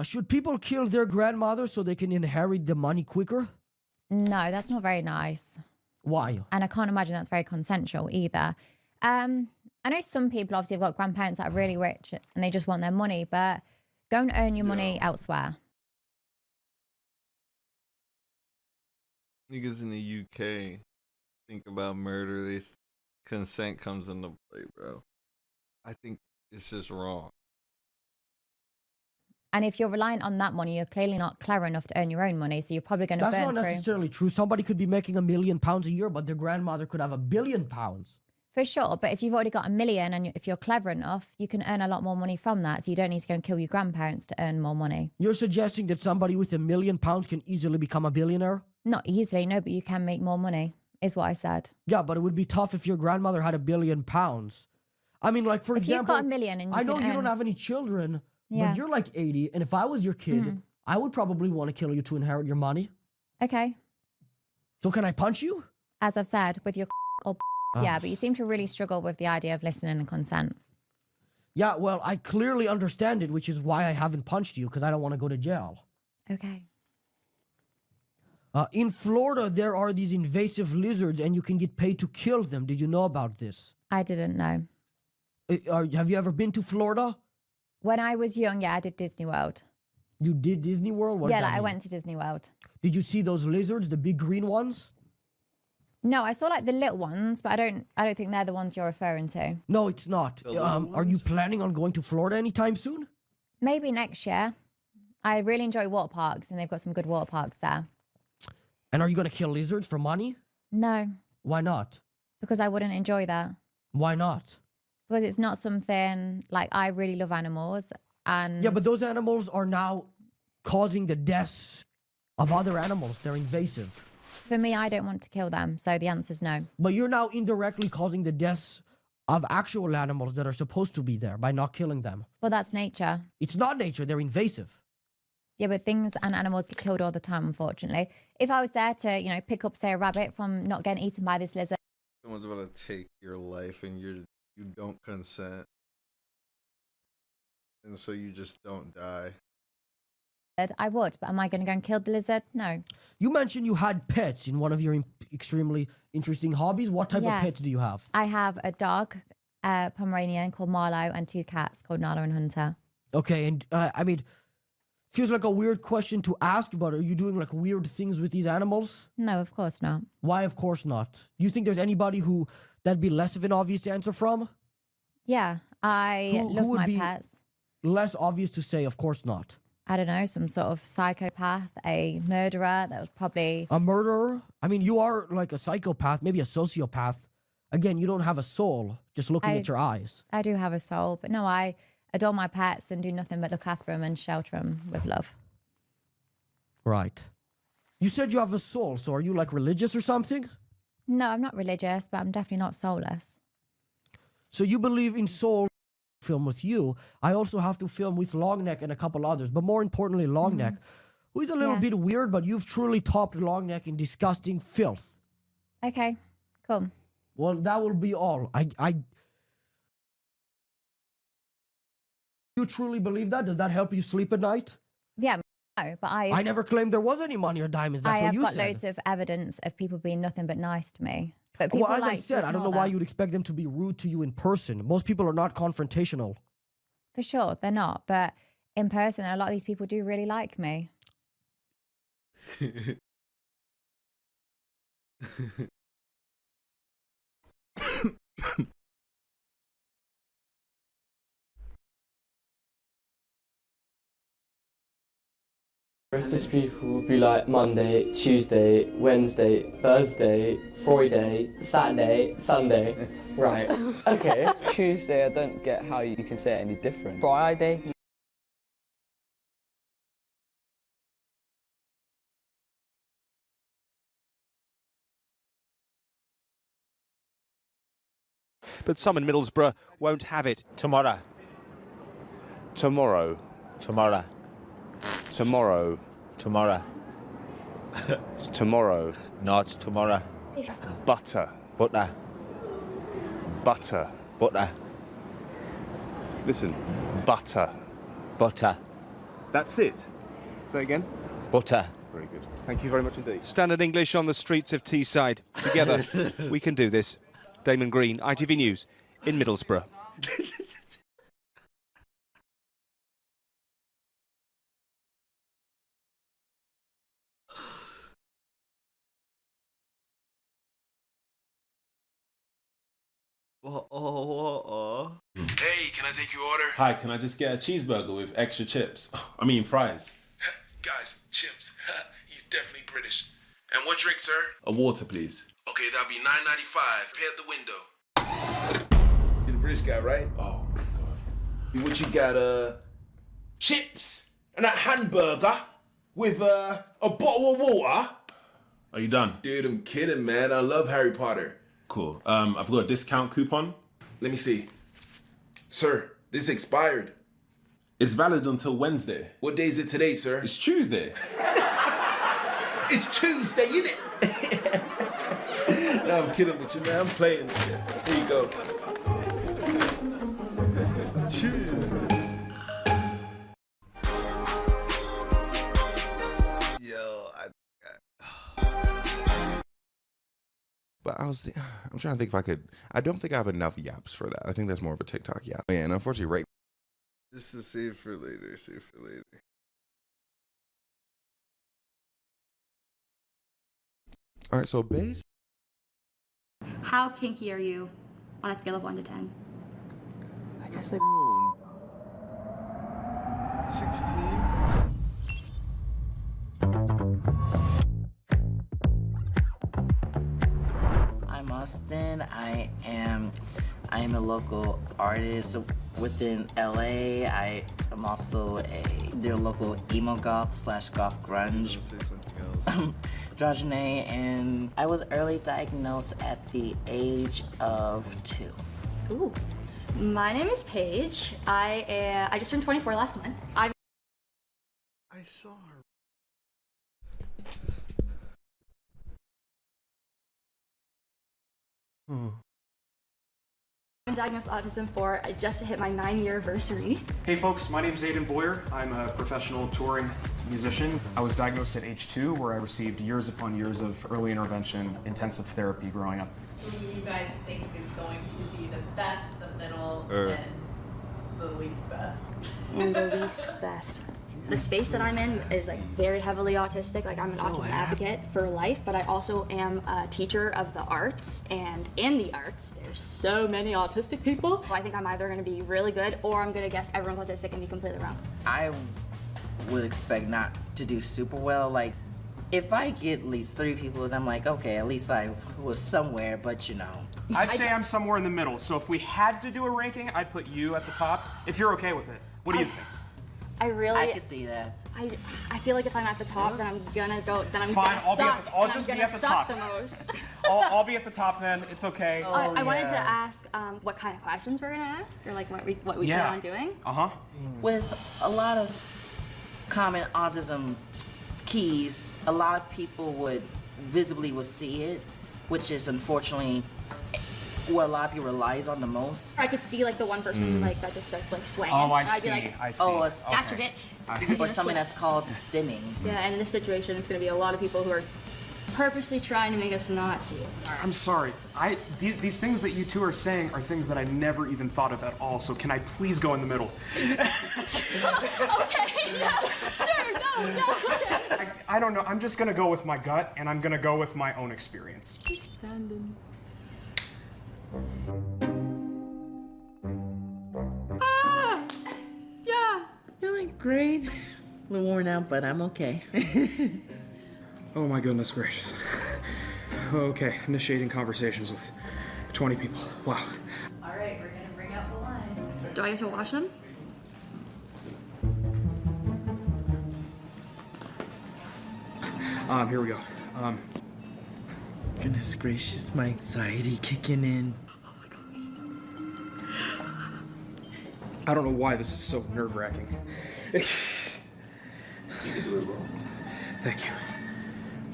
Should people kill their grandmother so they can inherit the money quicker? No, that's not very nice. Why? And I can't imagine that's very consensual either. I know some people obviously have got grandparents that are really rich and they just want their money, but go and earn your money elsewhere. Niggas in the UK think about murder. Consent comes into play, bro. I think it's just wrong. And if you're reliant on that money, you're clearly not clever enough to earn your own money, so you're probably going to burn That's not through. necessarily true. Somebody could be making £1 million a year, but their grandmother could have £1 billion. For sure, but if you've already got $1 million and if you're clever enough, you can earn a lot more money from that, so you don't need to go and kill your grandparents to earn more money. You're suggesting that somebody with £1 million can easily become a billionaire? Not easily, no, but you can make more money, is what I said. Yeah, but it would be tough if your grandmother had £1 billion. I mean, like, for If example... you've got $1 million and you I know can you earn... don't have any children, Yeah. but you're like 80, and if I was your kid, I would probably want to kill you to inherit your money. Okay. So can I punch you? As I've said, with your or yeah, but you seem to really struggle with the idea of listening and consent. Yeah, well, I clearly understand it, which is why I haven't punched you, because I don't want to go to jail. Okay. In Florida, there are these invasive lizards, and you can get paid to kill them. Did you know about this? I didn't know. Have you ever been to Florida? When I was young, yeah, I did Disney World. You did Disney World? What Yeah, does that like I mean? went to Disney World. Did you see those lizards, the big green ones? No, I saw like the little ones, but I don't think they're the ones you're referring to. No, it's not. Are you planning on going to Florida anytime soon? Maybe next year. I really enjoy water parks, and they've got some good water parks there. And are you going to kill lizards for money? No, Why not? because I wouldn't enjoy that. Why not? Because it's not something like I really love animals, and Yeah, but those animals are now causing the deaths of other animals. They're invasive. for me, I don't want to kill them. So the answer's no. But you're now indirectly causing the deaths of actual animals that are supposed to be there by not killing them. Well, that's nature. It's not nature. They're invasive. Yeah, but things and animals get killed all the time, unfortunately. If I was there to, pick up, say, a rabbit from not getting eaten by this lizard, someone's about to take your life and you don't consent, and so you just don't die. I would, but am I going to go and kill the lizard? No. You mentioned you had pets in one of your extremely interesting hobbies. What type of Yes. pets do you have? I have a dog, Pomeranian called Marlo, and 2 cats called Nala and Hunter. Okay, and I mean, feels like a weird question to ask, but are you doing like weird things with these animals? No, of course not. Why, of course not? Do you think there's anybody who that'd be less of an obvious answer from? Yeah, I Who love would my be pets. Less obvious to say, of course not. I don't know, some sort of psychopath, a murderer. That was probably A murderer? I mean, you are like a psychopath, maybe a sociopath. Again, you don't have a soul just looking at your eyes. I do have a soul, but no, I adore my pets and do nothing but look after them and shelter them with love. Right. You said you have a soul, so are you like religious or something? No, I'm not religious, but I'm definitely not soulless. So you believe in soul? Film with you. I also have to film with Longneck and a couple others, but more importantly, Longneck, who is a little bit weird, but you've truly topped Longneck in disgusting filth. Okay, cool. Well, that will be all. You truly believe that? Does that help you sleep at night? Yeah, no, but I never claimed there was any money or diamonds. That's I what have you got said. loads of evidence of people being nothing but nice to me. But people Well, as I like to said, I don't know ignore why that. you'd expect them to be rude to you in person. Most people are not confrontational. For sure, they're not. But in person, a lot of these people do really like me. British people will be like Monday, Tuesday, Wednesday, Thursday, Friday, Saturday, Sunday. Right. Okay. Tuesday, I don't get how you can say it any different. Friday. But some in Middlesbrough won't have it. Tomorrow. Tomorrow. Tomorrow. Tomorrow. Tomorrow. It's tomorrow. Not tomorrow. Butter. Butter. Butter. Butter. Listen. Butter. Butter. That's it. Say again. Butter. Very good. Thank you very much indeed. Standard English on the streets of Teesside. Together, we can do this. Damon Green, ITV News, in Middlesbrough. Hey, can I take your order? Hi, can I just get a cheeseburger with extra chips? I mean fries. Guys, chips. He's definitely British. And what drink, sir? A water, please. Okay, that'll be $9.95. Pay at the window. You're the British guy, right? Oh, my God. What you got, chips and a hamburger with a bottle of water? Are you done? Dude, I'm kidding, man. I love Harry Potter. Cool. I've got a discount coupon. Let me see. Sir, this is expired. It's valid until Wednesday. What day is it today, sir? It's Tuesday. It's Tuesday, isn't it? No, I'm kidding with you, man. I'm playing shit. Here you go. But I'm trying to think if I could. I don't think I have enough yaps for that. I think that's more of a TikTok yap. And unfortunately, right. This is save for later. Save for later. All right, so base. How kinky are you on a scale of 1 to 10? I guess like 16. I'm Austin. I am a local artist within LA. I am also a local emo goth / goth grunge drogene, and I was early diagnosed at the age of 2. Ooh. My name is Paige. I just turned 24 last month. I saw her. I'm diagnosed with autism for just hit my 9-year anniversary. Hey folks, my name's Aiden Boyer. I'm a professional touring musician. I was diagnosed at age 2, where I received years upon years of early intervention, intensive therapy growing up. Who do you guys think is going to be the best, the middle, and the least best? And the least best. The space that I'm in is like very heavily autistic. Like I'm an autism advocate for life, but I also am a teacher of the arts. And in the arts, there's so many autistic people. I think I'm either going to be really good or I'm going to guess everyone's autistic and be completely wrong. I would expect not to do super well. Like, if I get at least 3 people, then I'm like, okay, at least I was somewhere, but you know. I'd say I'm somewhere in the middle. So if we had to do a ranking, I'd put you at the top, if you're okay with it. What do you think? I can see that. I feel like if I'm at the top, then I'm gonna go. Then I'm Fine, gonna suck. I'll just be at the top. The most. I'll be at the top then. It's okay. I wanted to ask what kind of questions we're gonna ask, or like what we plan on doing. With a lot of common autism keys, a lot of people would see it, which is unfortunately what a lot of people relies on the most. I could see like the one person like that just starts like swaying. Oh, I and I'd see. be like, I see. Oh, a gotcha, bitch. or something that's called stimming. Yeah, and in this situation, it's gonna be a lot of people who are purposely trying to make us not see it. I'm sorry. These things that you two are saying are things that I never even thought of at all. So can I please go in the middle? Okay, yeah, sure, no. I don't know. I'm just gonna go with my gut, and I'm gonna go with my own experience. Just standing. Yeah. Feeling great. A little worn out, but I'm okay. Oh my goodness gracious. Okay, initiating conversations with 20 people. Wow. All right, we're gonna bring out the line. Do I get to watch them? Here we go. Goodness gracious, my anxiety kicking in. I don't know why this is so nerve-wracking. Thank you.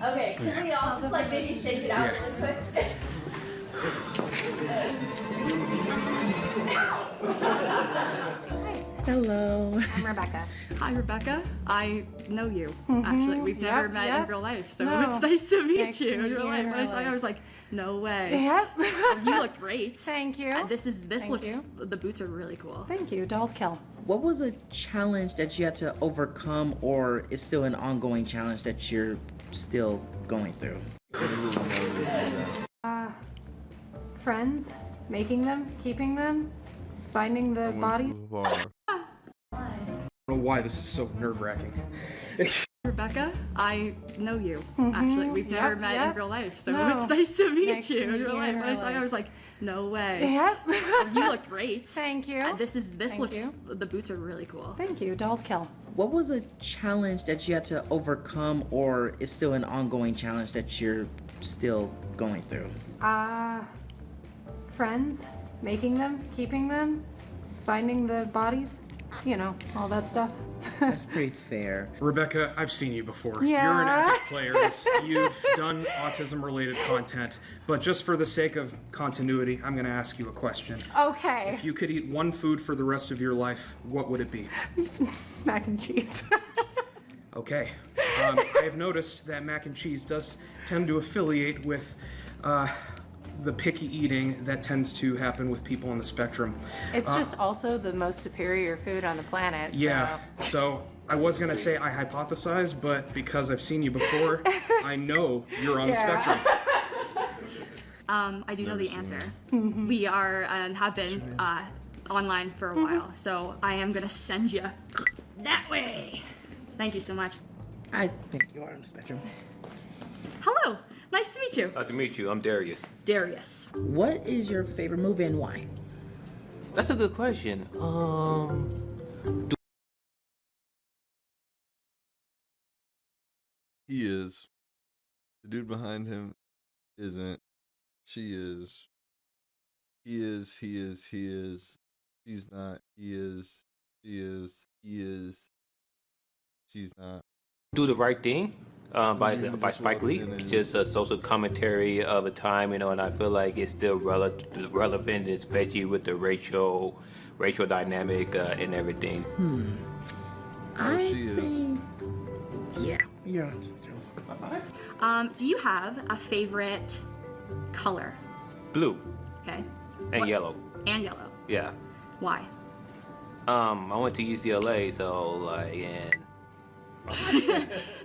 Okay, can we all just like maybe shake it out really quick? Hello. I'm Rebecca. Hi, Rebecca. I know you, actually. We've never met in real life, so it's nice to meet you in real life. When I saw you, I was like, no way. Yep. You look great. Thank you. And this Thank looks, the boots are really cool. Thank you. Dolls kill. What was a challenge that you had to overcome, or is still an ongoing challenge that you're still going through? Friends, making them, keeping them, finding the body. I don't know why this is so nerve-wracking. Rebecca, I know you, actually. We've never met in real life, so it's nice to meet you in real life. When I saw you, I was like, no way. Yep. You look great. Thank you. And this looks, the boots are really cool. Thank you. Dolls kill. What was a challenge that you had to overcome, or is still an ongoing challenge that you're still going through? Friends, making them, keeping them, finding the bodies, you know, all that stuff. That's pretty fair. Rebecca, I've seen you before. Yeah. You're an epic player. You've done autism-related content, but just for the sake of continuity, I'm going to ask you a question. Okay. If you could eat one food for the rest of your life, what would it be? Mac and cheese. Okay. I have noticed that mac and cheese does tend to affiliate with the picky eating that tends to happen with people on the spectrum. It's just also the most superior food on the planet. Yeah, so I was gonna say I hypothesize, but because I've seen you before, I know you're on the spectrum. I do know the answer. We are and have been online for a while, so I am gonna send you that way. Thank you so much. I think you are on the spectrum. Hello, nice to meet you. Nice to meet you. I'm Darius. Darius. What is your favorite movie and why? That's a good question. He is. The dude behind him isn't. She is. He is. He is. He is. She's not. He is. She is. He is. She's not. Do the right thing. by Spike Lee. Just a social commentary of a time, and I feel like it's still relevant, especially with the racial dynamic and everything. She is. Yeah, you're on. Do you have a favorite color? Blue Okay. and yellow. And yellow. Yeah. Why? I went to UCLA, so like, and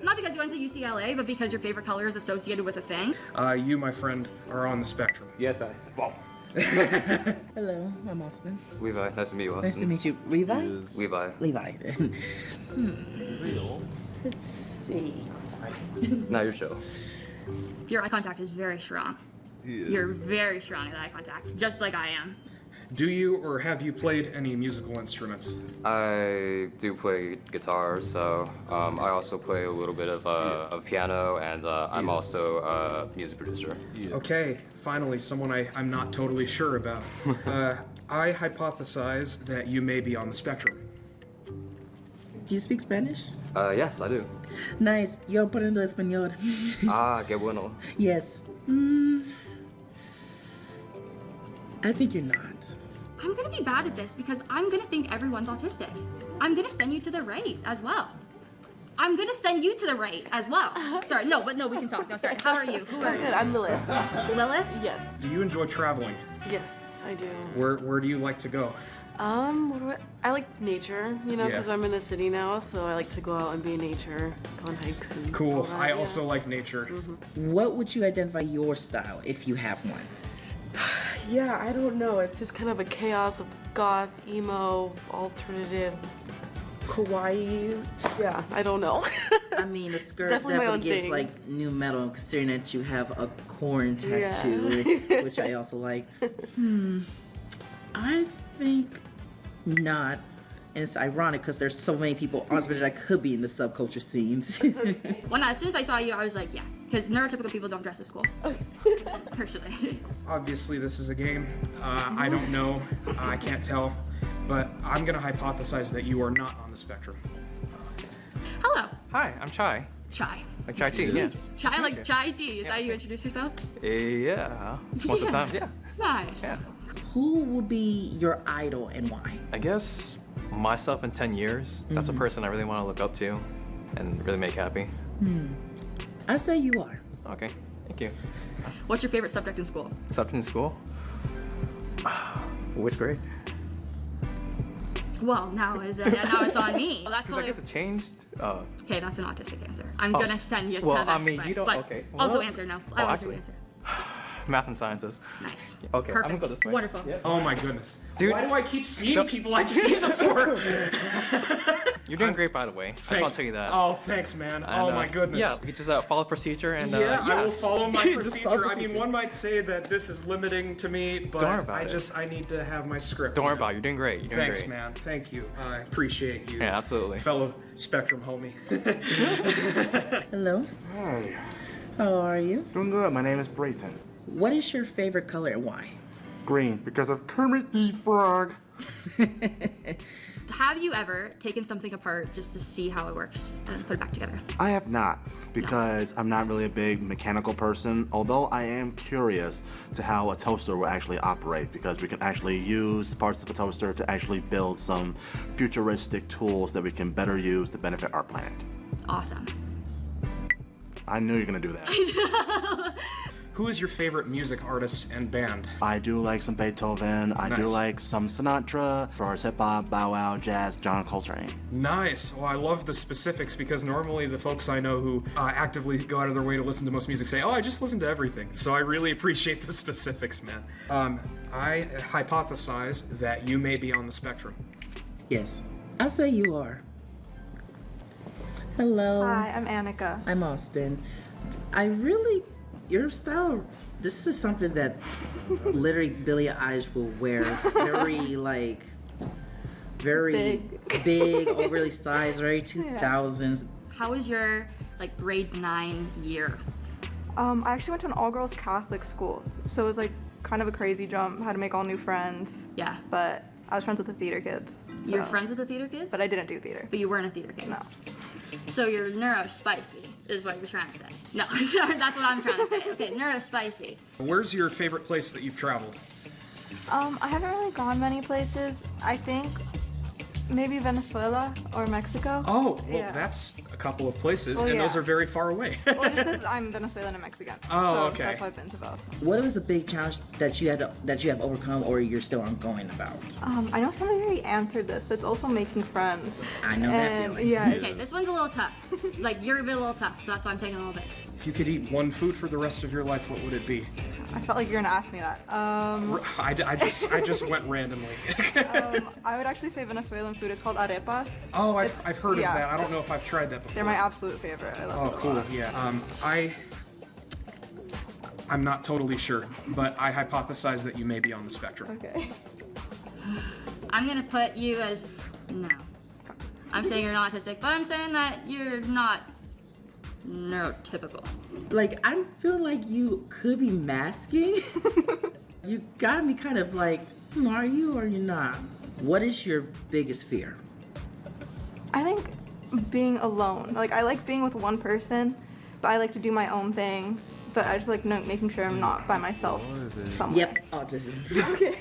Not because you went to UCLA, but because your favorite color is associated with a thing. You, my friend, are on the spectrum. Yes, Well. Hello, I'm Austin. Levi, nice to meet you, Austin. Nice to meet you. Levi? Levi. Levi. Let's see. I'm sorry. Now your show. Your eye contact is very strong. You're very strong at eye contact, just like I am. Do you or have you played any musical instruments? I do play guitar, so I also play a little bit of piano, and I'm also a music producer. Okay, finally, someone I'm not totally sure about. I hypothesize that you may be on the spectrum. Do you speak Spanish? Yes, I do. Nice. Yo aprendo español. Ah, qué bueno. Yes. I think you're not. I'm gonna be bad at this because I'm gonna think everyone's autistic. I'm gonna send you to the right as well. I'm gonna send you to the right as well. Sorry, no, we can talk. No, sorry. How are you? Who are you? Good, I'm Lilith. Lilith? Yes. Do you enjoy traveling? Yes, I do. Where do you like to go? I like nature, Yeah. because I'm in the city now, so I like to go out and be in nature, go on hikes and Cool. all that, I yeah. also like nature. What would you identify your style if you have one? Yeah, I don't know. It's just kind of a chaos of goth, emo, alternative, kawaii. Yeah, I don't know. I mean, a skirt Definitely my definitely own gives thing. like new metal, considering that you have a corn tattoo, which I also like. I think not. And it's ironic because there's so many people on Twitter that could be in the subculture scenes. As soon as I saw you, I was like, yeah, because neurotypical people don't dress as cool. Personally. Obviously, this is a game. I don't know. I can't tell. But I'm going to hypothesize that you are not on the spectrum. Hello. Hi, I'm Chai. Chai. Like chai tea, yeah. Chai like chai tea. Is that how you introduce yourself? Yeah. Most of the time, yeah. Nice. Yeah. Who will be your idol and why? I guess myself in 10 years, that's a person I really want to look up to and really make happy. I say you are. Okay, thank you. What's your favorite subject in school? Subject in school? Which grade? Well, now it's on me. Well, that's Because I guess it changed. Okay, that's an autistic answer. I'm gonna send you to well, the I mean, spec, you don't. but Okay. Also Well, answer no. oh, I want actually, to answer. Math and sciences. Nice. Okay, I'm gonna go this way. Wonderful. Oh my goodness. Dude. Why do I keep seeing people I've seen before? You're doing great, by the way. I just want to tell you that. Oh, thanks, man. Oh my goodness. Yeah, you just follow procedure and. I will follow my Just follow procedure. I mean, one might say that this is limiting to me, but Don't worry about it. I need to have my script. Don't worry about it. You're doing great. You're doing Thanks, great. man. Thank you. I appreciate you. Yeah, absolutely. Fellow Spectrum homie. Hello. Hi. How are you? Doing good. My name is Brayton. What is your favorite color and why? Green, because of Kermit the Frog. Have you ever taken something apart just to see how it works and put it back together? I have not, because I'm not really a big mechanical person, although I am curious to how a toaster will actually operate, because we can actually use parts of a toaster to actually build some futuristic tools that we can better use to benefit our planet. Awesome. I knew you were gonna do that. Who is your favorite music artist and band? I do like some Beethoven, I do Nice. like some Sinatra, as far as hip-hop, Bow Wow, jazz, John Coltrane. Nice. Well, I love the specifics because normally the folks I know who actively go out of their way to listen to most music say, oh, I just listen to everything. So I really appreciate the specifics, man. I hypothesize that you may be on the spectrum. Yes. I'll say you are. Hello. Hi, I'm Annika. I'm Austin. Your style, this is something that literally Billie Eilish will wear. It's very big, overly sized, very 2000s. How was your grade 9 year? I actually went to an all-girls Catholic school, so it was kind of a crazy jump. Had to make all new friends. Yeah. But I was friends with the theater kids. You were friends with the theater kids? But I didn't do theater. But you weren't a theater kid? No. So you're neurospicy, is what you're trying to say. No, sorry, that's what I'm trying to say. Okay, neurospicy. Where's your favorite place that you've traveled? I haven't really gone many places. I think maybe Venezuela or Mexico. Oh, well, Yeah. that's a couple of places, Well, and yeah. those are very far away. Well, just because I'm Venezuelan and Mexican. Oh, so okay. That's why I've been to both. What was a big challenge that you have overcome or you're still ongoing about? I know somebody already answered this, but it's also making friends. I know that And, feeling. Yeah. Okay, this one's a little tough. Like, you're a bit a little tough, so that's why I'm taking a little bit. If you could eat one food for the rest of your life, what would it be? I felt like you were gonna ask me that. I just went randomly. I would actually say Venezuelan food. It's called arepas. Oh, I've heard yeah. of that. I don't know if I've tried that before. They're my absolute favorite. I love Oh, it a cool. lot. Yeah. I'm not totally sure, but I hypothesize that you may be on the spectrum. Okay. I'm gonna put you as, no. I'm saying you're not autistic, but I'm saying that you're not neurotypical. Like, I'm feeling like you could be masking. You got me kind of like, are you or you're not? What is your biggest fear? I think being alone. Like, I like being with one person, but I like to do my own thing. But I just like making sure I'm not by myself somewhere. Yep, autism. Okay.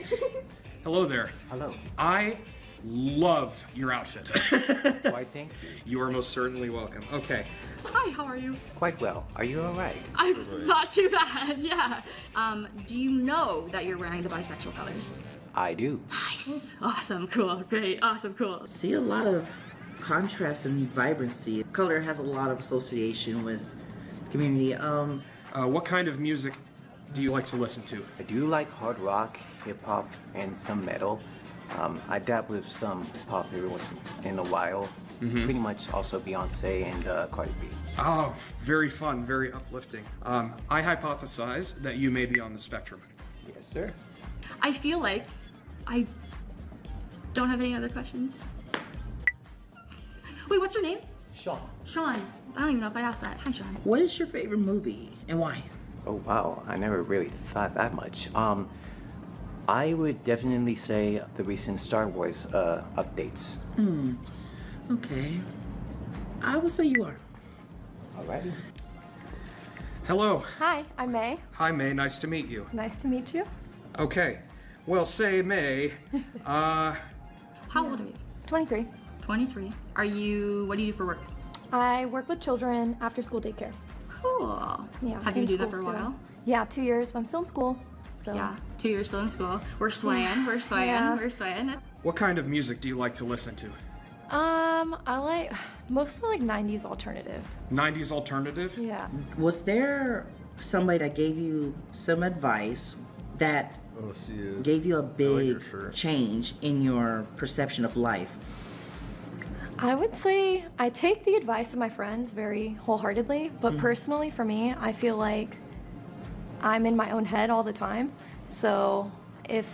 Hello there. Hello. I love your outfit. Why, thank you. You are most certainly welcome. Okay. Hi, how are you? Quite well. Are you all right? I'm not too bad, yeah. Do you know that you're wearing the bisexual colors? I do. Nice. Awesome, cool, great, awesome, cool. See a lot of contrast and vibrancy. Color has a lot of association with community. What kind of music do you like to listen to? I do like hard rock, hip hop, and some metal. I dab with some pop every once in a while. Pretty much also Beyonce and Cardi B. Oh, very fun, very uplifting. I hypothesize that you may be on the spectrum. Yes, sir. I feel like I don't have any other questions. Wait, what's your name? Sean. Sean. I don't even know if I asked that. Hi, Sean. What is your favorite movie and why? Oh wow, I never really thought that much. I would definitely say the recent Star Wars updates. Okay. I will say you are. Alrighty. Hello. Hi, I'm May. Hi, May. Nice to meet you. Nice to meet you. Okay. Well, say, May, How old are you? 23. 23. What do you do for work? I work with children after school daycare. Cool. Yeah. Have you in been doing that school for a still. while? Yeah, 2 years, but I'm still in school. So Yeah, 2 years still in school. We're swaying, we're swaying, Yeah. we're swaying. what kind of music do you like to listen to? I like mostly like 90s alternative. 90s alternative? Yeah. Was there somebody that gave you some advice that gave you a big change in your perception of life? I would say I take the advice of my friends very wholeheartedly, but personally for me, I feel like I'm in my own head all the time. So if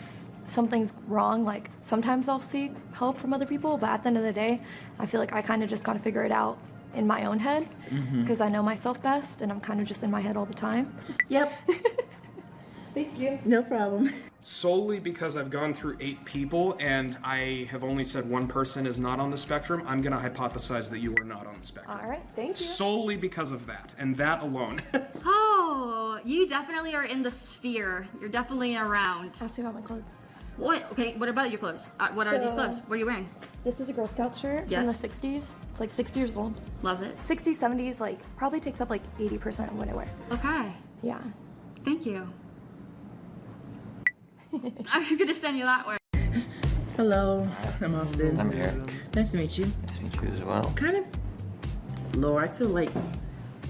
something's wrong, like sometimes I'll seek help from other people, but at the end of the day, I feel like I kind of just got to figure it out in my own head because I know myself best and I'm kind of just in my head all the time. Yep. Thank you. No problem. Solely because I've gone through 8 people and I have only said one person is not on the spectrum, I'm going to hypothesize that you are not on the spectrum. All right, thank you. Solely because of that, and that alone. Oh, you definitely are in the sphere. You're definitely around. Ask me about my clothes. What? Okay, what about your clothes? What are these So- clothes? What are you wearing? This is a Girl Scout shirt Yes. from the 60s. It's like 60 years old. Love it. 60s, 70s, like probably takes up like 80% of what I wear. Okay. Yeah. Thank you. I'm gonna send you that way. Hello, I'm Austin. I'm here. Nice to meet you. Nice to meet you as well. Kind of, Laura, I feel like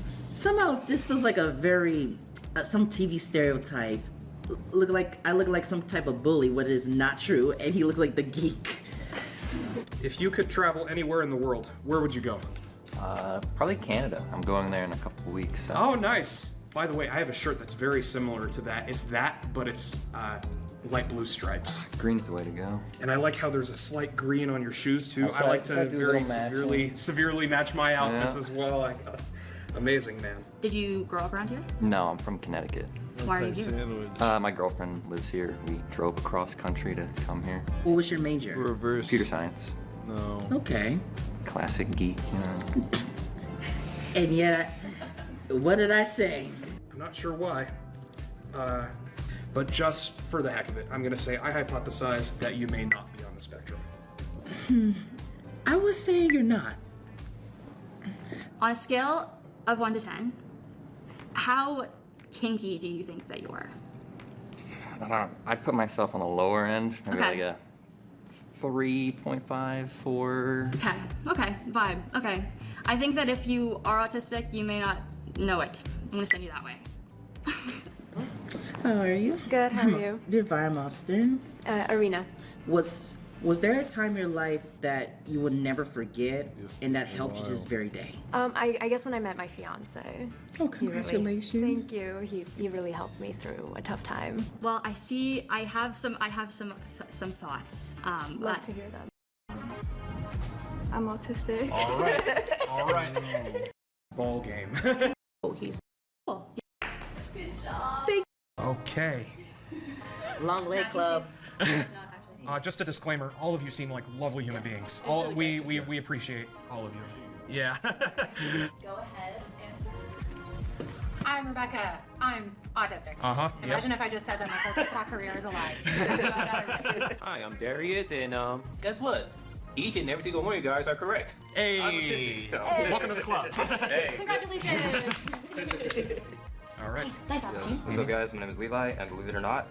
somehow this feels like a very, some TV stereotype. I look like some type of bully, what is not true, and he looks like the geek. If you could travel anywhere in the world, where would you go? Probably Canada. I'm going there in a couple of weeks. So. Oh, nice. By the way, I have a shirt that's very similar to that. It's that, but it's light blue stripes. Green's the way to go. And I like how there's a slight green on your shoes too. I'll I try- like try to to do a very little matching. severely match my outfits Yeah. as well. Amazing, man. Did you grow up around here? No, I'm from Connecticut. Why are you here? My girlfriend lives here. We drove across country to come here. What was your major? Reverse. Computer science. No. Okay. Classic geek, you know. And yet, what did I say? I'm not sure why. But just for the heck of it, I'm gonna say I hypothesize that you may not be on the spectrum. I was saying you're not. On a scale of 1 to 10, how kinky do you think that you are? I don't know. I'd put myself on the lower end, maybe Okay. like a 3.5, 4. Okay, vibe. Okay. I think that if you are autistic, you may not know it. I'm gonna send you that way. How are you? Good, how are you? Divine Austin. Arena. Was there a time in your life that you will never forget and that helped you this very day? I guess when I met my fiance. Oh, He really- congratulations. thank you. He really helped me through a tough time. Well, I have some thoughts. Love to hear them. I'm autistic. All right. Ball game. Oh, he's cool. Good job. Okay. Long leg club. Just a disclaimer, all of you seem like lovely human beings. We appreciate all of you. Yeah. Go ahead, answer. I'm Rebecca. I'm autistic. Uh-huh, yep. Imagine if I just said that my whole TikTok career is a lie. Hi, I'm Darius, and guess what? Each and every single one of you guys are correct. Hey, I'm autistic, so. welcome to the club. Hey. Congratulations. All right. What's up, guys? My name is Levi, and believe it or not,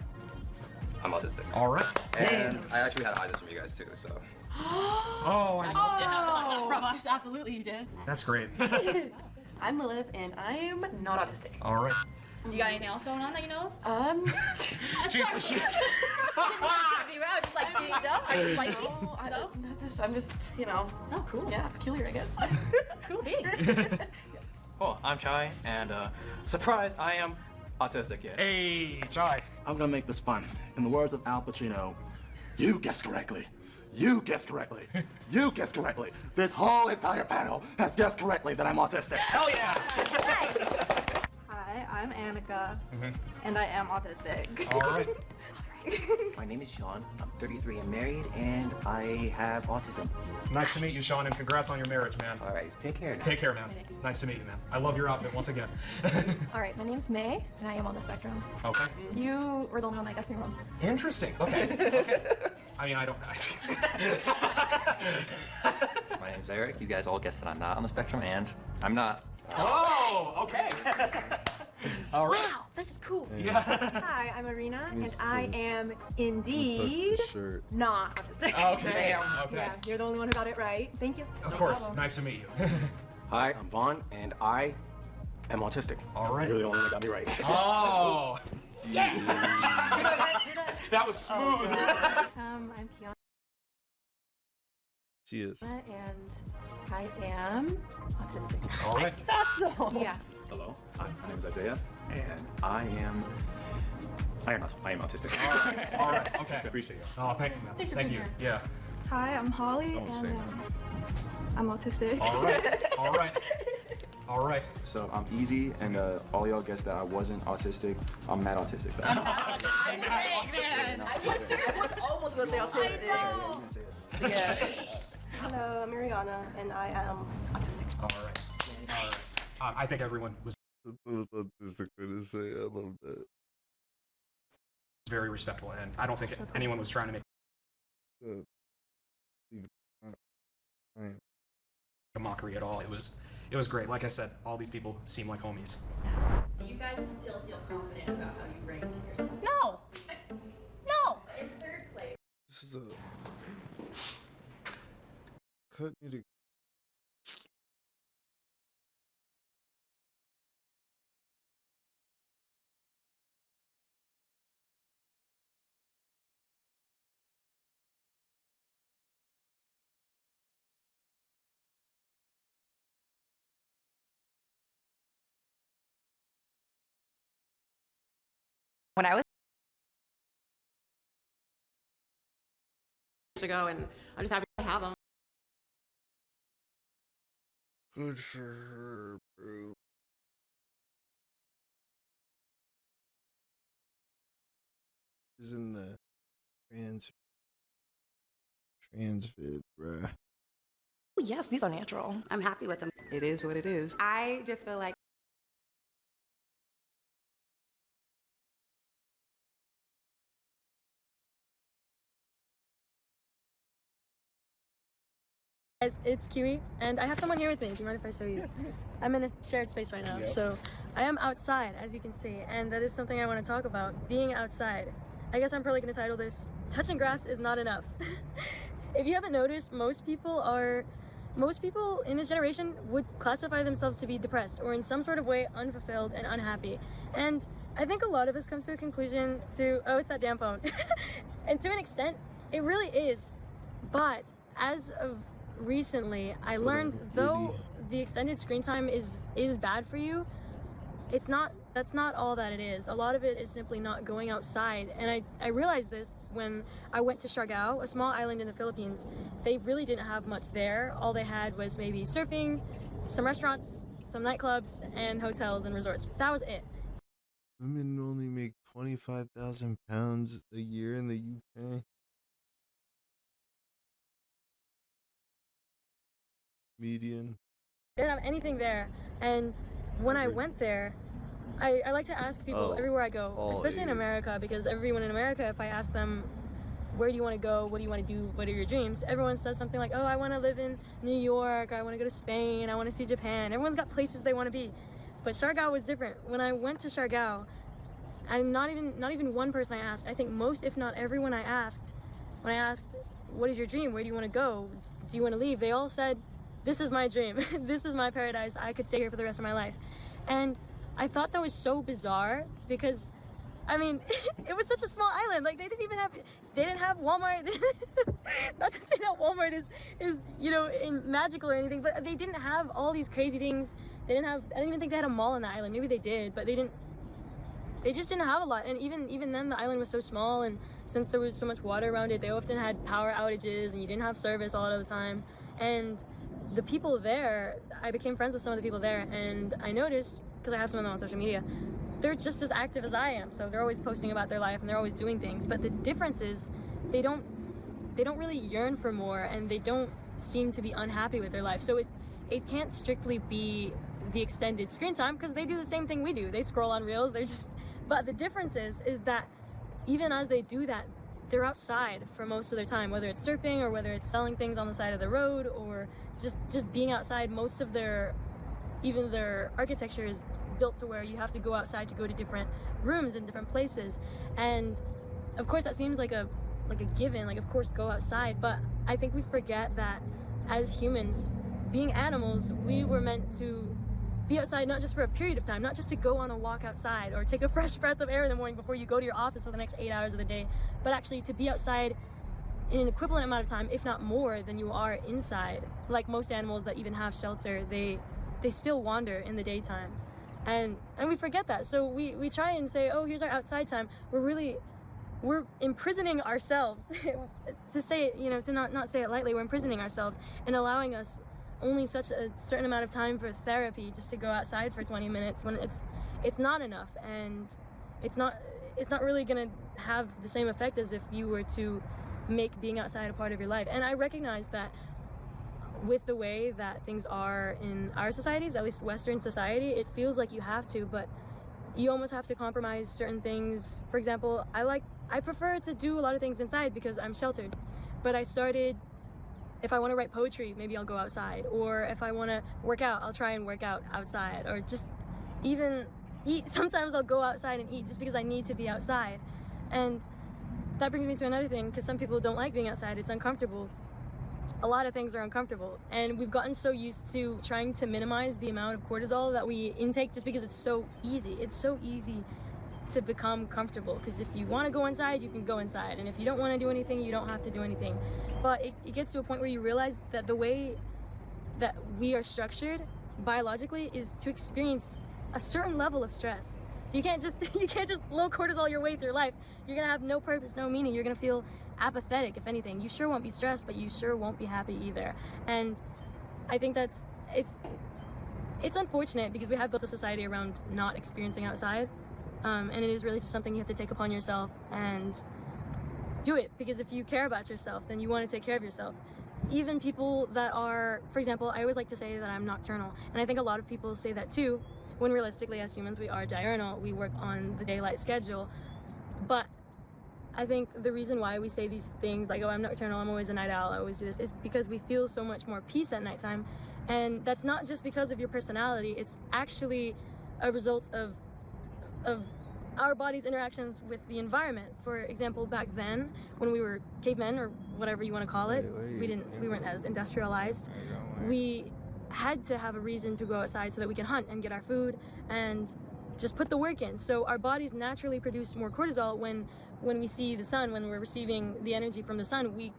I'm autistic. All right. And I actually had eyes from you guys too, so. Oh, You did have to learn that from us. Absolutely, you did. That's great. I'm Lilith, and I'm not autistic. All right. You got anything else going on that you know of? Um, Didn't want to trip you out. Just like, dinged up. Are you spicy? No, I'm just, you know. Oh, cool. Yeah, peculiar, I guess. Cool beans. Oh, I'm Chai, and surprise, I am autistic. Yeah. Hey, Chai. I'm gonna make this fun. In the words of Al Pacino, you guessed correctly. You guessed correctly. You guessed correctly. This whole entire panel has guessed correctly that I'm autistic. Hell yeah! Hi, I'm Annika, and I am autistic. All right. My name is Sean. I'm 33 and married, and I have autism. Nice to meet you, Sean, and congrats on your marriage, man. All right, take care. Take care, man. Nice to meet you, man. I love your outfit once again. All right, my name's May, and I am on the spectrum. Okay. You were the only one that guessed me wrong. Interesting. Okay. Okay. I mean, I don't My name's Eric. You guys all guessed that I'm not on the spectrum, and I'm not. Oh, okay. All right. Wow, this is cool. Yeah. Hi, I'm Arena, and Yes, I sir. am indeed Shirt. not autistic. Okay. Okay. Yeah, you're the only one who got it right. Thank you. Of course. Nice to meet you. Hi, I'm Vaughn, and I am autistic. All right. You're the only one that got me right. Oh. Yeah. Do that. That was smooth. I'm Kiana, She is. and I am autistic. All right. So, yeah. Hello, hi, my name is Isaiah, and I am autistic. All right. All right. Okay. Appreciate you. Oh, thanks, man. Thanks for Thank being you. here. Yeah. Hi, I'm Holly, Don't say and nothing. I'm autistic. All right. All right. All right. So I'm Easy, and all y'all guessed that I wasn't autistic. I'm mad autistic. I was almost gonna say autistic. Yeah. Hello, I'm Mariana, and I am autistic. All right. Nice. I think everyone was I was autistic to say. I love that. very respectful, and I don't think anyone was trying to make a mockery at all. It was great. Like I said, all these people seem like homies. Do you guys still feel confident about how you ranked yourself? No. No. In third place. This is a cut you to. When I was ago, and I'm just happy to have them. Good for her, bro. Who's in the trans vid, bruh? yes, these are natural. I'm happy with them. It is what it is. I just feel like Guys, it's Kiwi, and I have someone here with me. Do you mind if I show you? I'm in a shared space right now, so I am outside, as you can see, and that is something I want to talk about, being outside. I guess I'm probably going to title this, Touching Grass is Not Enough. If you haven't noticed, most people in this generation would classify themselves to be depressed or in some sort of way unfulfilled and unhappy. And I think a lot of us come to a conclusion to, oh, it's that damn phone. And to an extent, it really is. But as of recently, I learned though the extended screen time is bad for you, that's not all that it is. A lot of it is simply not going outside. And I realized this when I went to Siargao, a small island in the Philippines. They really didn't have much there. All they had was maybe surfing, some restaurants, some nightclubs, and hotels and resorts. That was it. Women only make 25,000 pounds a year in the UK. Median. They didn't have anything there. And when I went there, I like to ask people everywhere I go, especially in America, because everyone in America, if I ask them, where do you want to go, what do you want to do, what are your dreams, everyone says something like, oh, I want to live in New York, I want to go to Spain, I want to see Japan. Everyone's got places they want to be. But Siargao was different. When I went to Siargao, and not even one person I asked, I think most, if not everyone I asked, when I asked, what is your dream, where do you want to go, do you want to leave, they all said, this is my dream, this is my paradise, I could stay here for the rest of my life. And I thought that was so bizarre because, I mean, it was such a small island. Like, they didn't have Walmart. Not to say that Walmart is magical or anything, but they didn't have all these crazy things. I don't even think they had a mall on the island. Maybe they did, but they just didn't have a lot. And even then, the island was so small, and since there was so much water around it, they often had power outages, and you didn't have service all of the time. And the people there, I became friends with some of the people there, and I noticed, because I have some of them on social media, they're just as active as I am. So they're always posting about their life and they're always doing things. But the difference is they don't really yearn for more, and they don't seem to be unhappy with their life. So it can't strictly be the extended screen time, because they do the same thing we do. They scroll on reels. But the difference is that even as they do that, they're outside for most of their time, whether it's surfing or whether it's selling things on the side of the road or just being outside. Most of their architecture is built to where you have to go outside to go to different rooms and different places. And of course that seems like a given, like of course go outside, but I think we forget that as humans, being animals, we were meant to be outside not just for a period of time, not just to go on a walk outside or take a fresh breath of air in the morning before you go to your office for the next 8 hours of the day, but actually to be outside in an equivalent amount of time, if not more, than you are inside. Like most animals that even have shelter, they still wander in the daytime. And we forget that. So we try and say, oh, here's our outside time. We're imprisoning ourselves. To say it, to not say it lightly, we're imprisoning ourselves and allowing us only such a certain amount of time for therapy just to go outside for 20 minutes when it's not enough, and it's not really gonna have the same effect as if you were to make being outside a part of your life. And I recognize that with the way that things are in our societies, at least Western society, it feels like you have to, but you almost have to compromise certain things. For example, I prefer to do a lot of things inside because I'm sheltered, but I started, if I want to write poetry, maybe I'll go outside, or if I want to work out, I'll try and work out outside, or just even eat. Sometimes I'll go outside and eat just because I need to be outside. And that brings me to another thing, because some people don't like being outside. It's uncomfortable. A lot of things are uncomfortable, and we've gotten so used to trying to minimize the amount of cortisol that we intake just because it's so easy. It's so easy to become comfortable, because if you want to go inside, you can go inside, and if you don't want to do anything, you don't have to do anything. But it gets to a point where you realize that the way that we are structured biologically is to experience a certain level of stress. So you can't just low cortisol your way through life. You're gonna have no purpose, no meaning. You're gonna feel apathetic, if anything. You sure won't be stressed, but you sure won't be happy either. And I think it's unfortunate, because we have built a society around not experiencing outside, and it is really just something you have to take upon yourself and do it, because if you care about yourself, then you want to take care of yourself. even people that are, for example, I always like to say that I'm nocturnal, and I think a lot of people say that too, when realistically as humans we are diurnal, we work on the daylight schedule. But I think the reason why we say these things like, oh, I'm nocturnal, I'm always a night owl, I always do this, is because we feel so much more peace at nighttime. And that's not just because of your personality, it's actually a result of our body's interactions with the environment. For example, back then, when we were cavemen, or whatever you want to call it, we weren't as industrialized. We had to have a reason to go outside so that we can hunt and get our food and just put the work in. So our bodies naturally produce more cortisol when we see the sun, when we're receiving the energy from the sun. We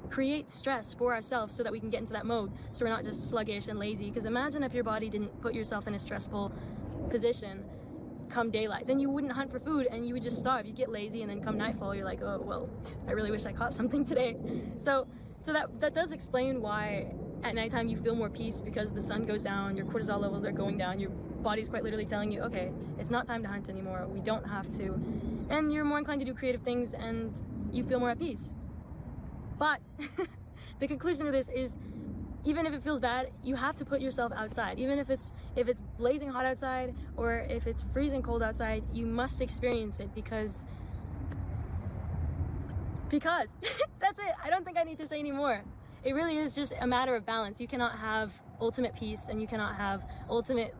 create stress for ourselves so that we can get into that mode, so we're not just sluggish and lazy. Because imagine if your body didn't put yourself in a stressful position come daylight, then you wouldn't hunt for food and you would just starve. You'd get lazy, and then come nightfall you're like, oh well, I really wish I caught something today. So that does explain why at nighttime you feel more peace, because the sun goes down, your cortisol levels are going down, your body's quite literally telling you, okay, it's not time to hunt anymore, we don't have to, and you're more inclined to do creative things and you feel more at peace. But the conclusion of this is, even if it feels bad, you have to put yourself outside. Even if it's blazing hot outside or if it's freezing cold outside, you must experience it, because that's it. I don't think I need to say any more. It really is just a matter of balance. You cannot have ultimate peace and you cannot have ultimate,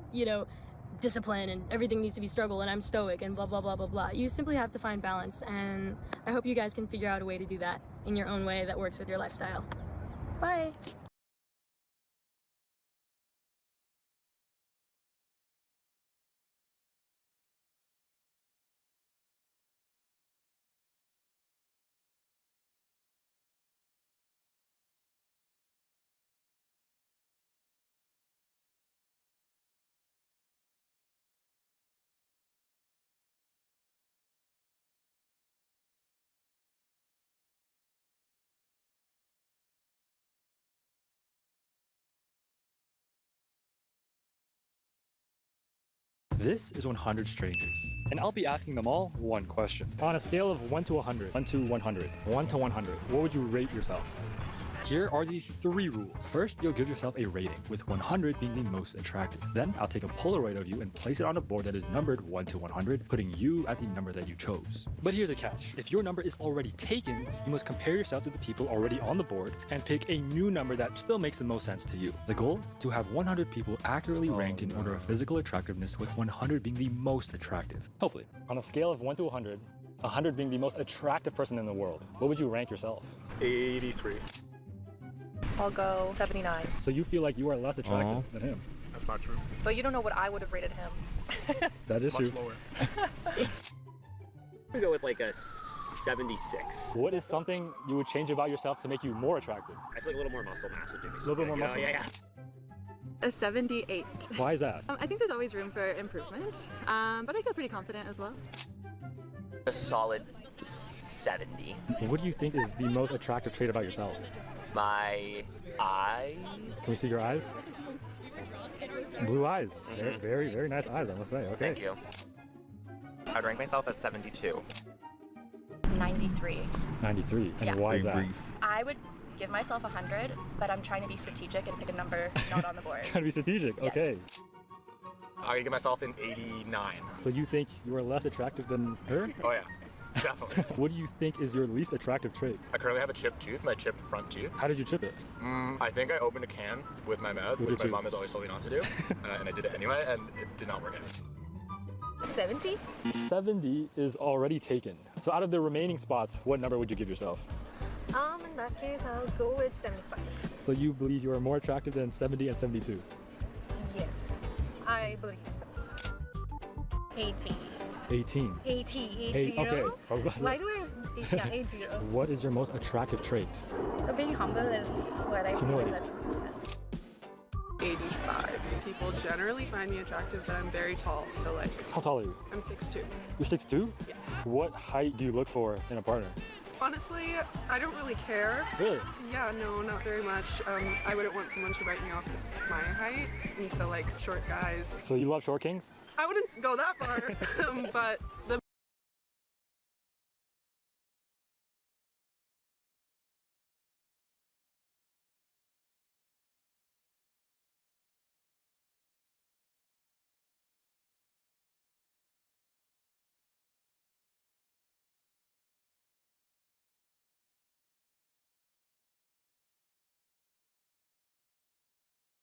discipline and everything needs to be struggle and I'm stoic and blah blah blah blah blah. You simply have to find balance, and I hope you guys can figure out a way to do that in your own way that works with your lifestyle. Bye. This is 100 strangers, and I'll be asking them all one question. On a scale of 1 to 100, 1 to 100, 1 to 100, what would you rate yourself? Here are the 3 rules. First, you'll give yourself a rating, with 100 being the most attractive. Then, I'll take a Polaroid of you and place it on a board that is numbered 1 to 100, putting you at the number that you chose. But here's a catch. If your number is already taken, you must compare yourself to the people already on the board and pick a new number that still makes the most sense to you. The goal? To have 100 people accurately ranked in order of physical attractiveness, with 100 being the most attractive. Hopefully. On a scale of 1 to 100, 100 being the most attractive person in the world, what would you rank yourself? 83. I'll go 79. So you feel like you are less attractive than him? That's not true. But you don't know what I would have rated him. That is true. Much lower. We go with like a 76. What is something you would change about yourself to make you more attractive? I feel like a little more muscle mass would do me. A little bit more muscle Yeah. A 78. Why is that? I think there's always room for improvement, but I feel pretty confident as well. A solid 70. What do you think is the most attractive trait about yourself? My eyes. Can we see your eyes? Blue eyes. Very, very, very nice eyes, I must say. Okay. Thank you. I'd rank myself at 72. 93. 93. And Yeah. why is that? I would give myself 100, but I'm trying to be strategic and pick a number not on the board. Trying to be strategic. Yes. Okay. I would give myself an 89. So you think you are less attractive than her? Oh yeah, definitely. What do you think is your least attractive trait? I currently have a chipped tooth, my chipped front tooth. How did you chip it? I think I opened a can with my mouth, With which your my tooth. mom has always told me not to do, and I did it anyway, and it did not work out. 70? 70 is already taken. So out of the remaining spots, what number would you give yourself? In that case, I'll go with 75. So you believe you are more attractive than 70 and 72? Yes, I believe so. 80. 18. 80. Okay. Why do I? Yeah, 80. What is your most attractive trait? Being humble is what I Humility. 85. People generally find me attractive, but I'm very tall, so like... How tall are you? I'm 6'2". You're 6'2"? Yeah. What height do you look for in a partner? Honestly, I don't really care. Really? Yeah, no, not very much. I wouldn't want someone to write me off as my height, and so like short guys. So you love short kings? I wouldn't go that far, but the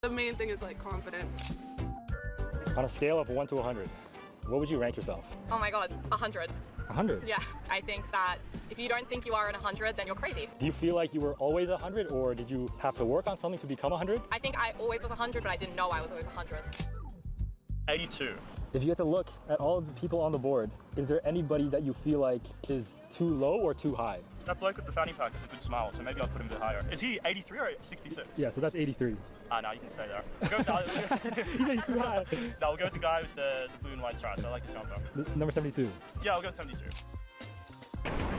the main thing is like confidence. On a scale of 1 to 100, what would you rank yourself? Oh my god, 100. 100? Yeah, I think that if you don't think you are an 100, then you're crazy. Do you feel like you were always 100, or did you have to work on something to become 100? I think I always was 100, but I didn't know I was always 100. 82. If you had to look at all of the people on the board, is there anybody that you feel like is too low or too high? That bloke with the fanny pack has a good smile, so maybe I'll put him a bit higher. Is he 83 or 66? Yeah, so that's 83. No, you can stay there. We'll go with He said he's too high. No, we'll go with the guy with the blue and white stripes. I like his jumper. Number 72. Yeah, I'll go with 72.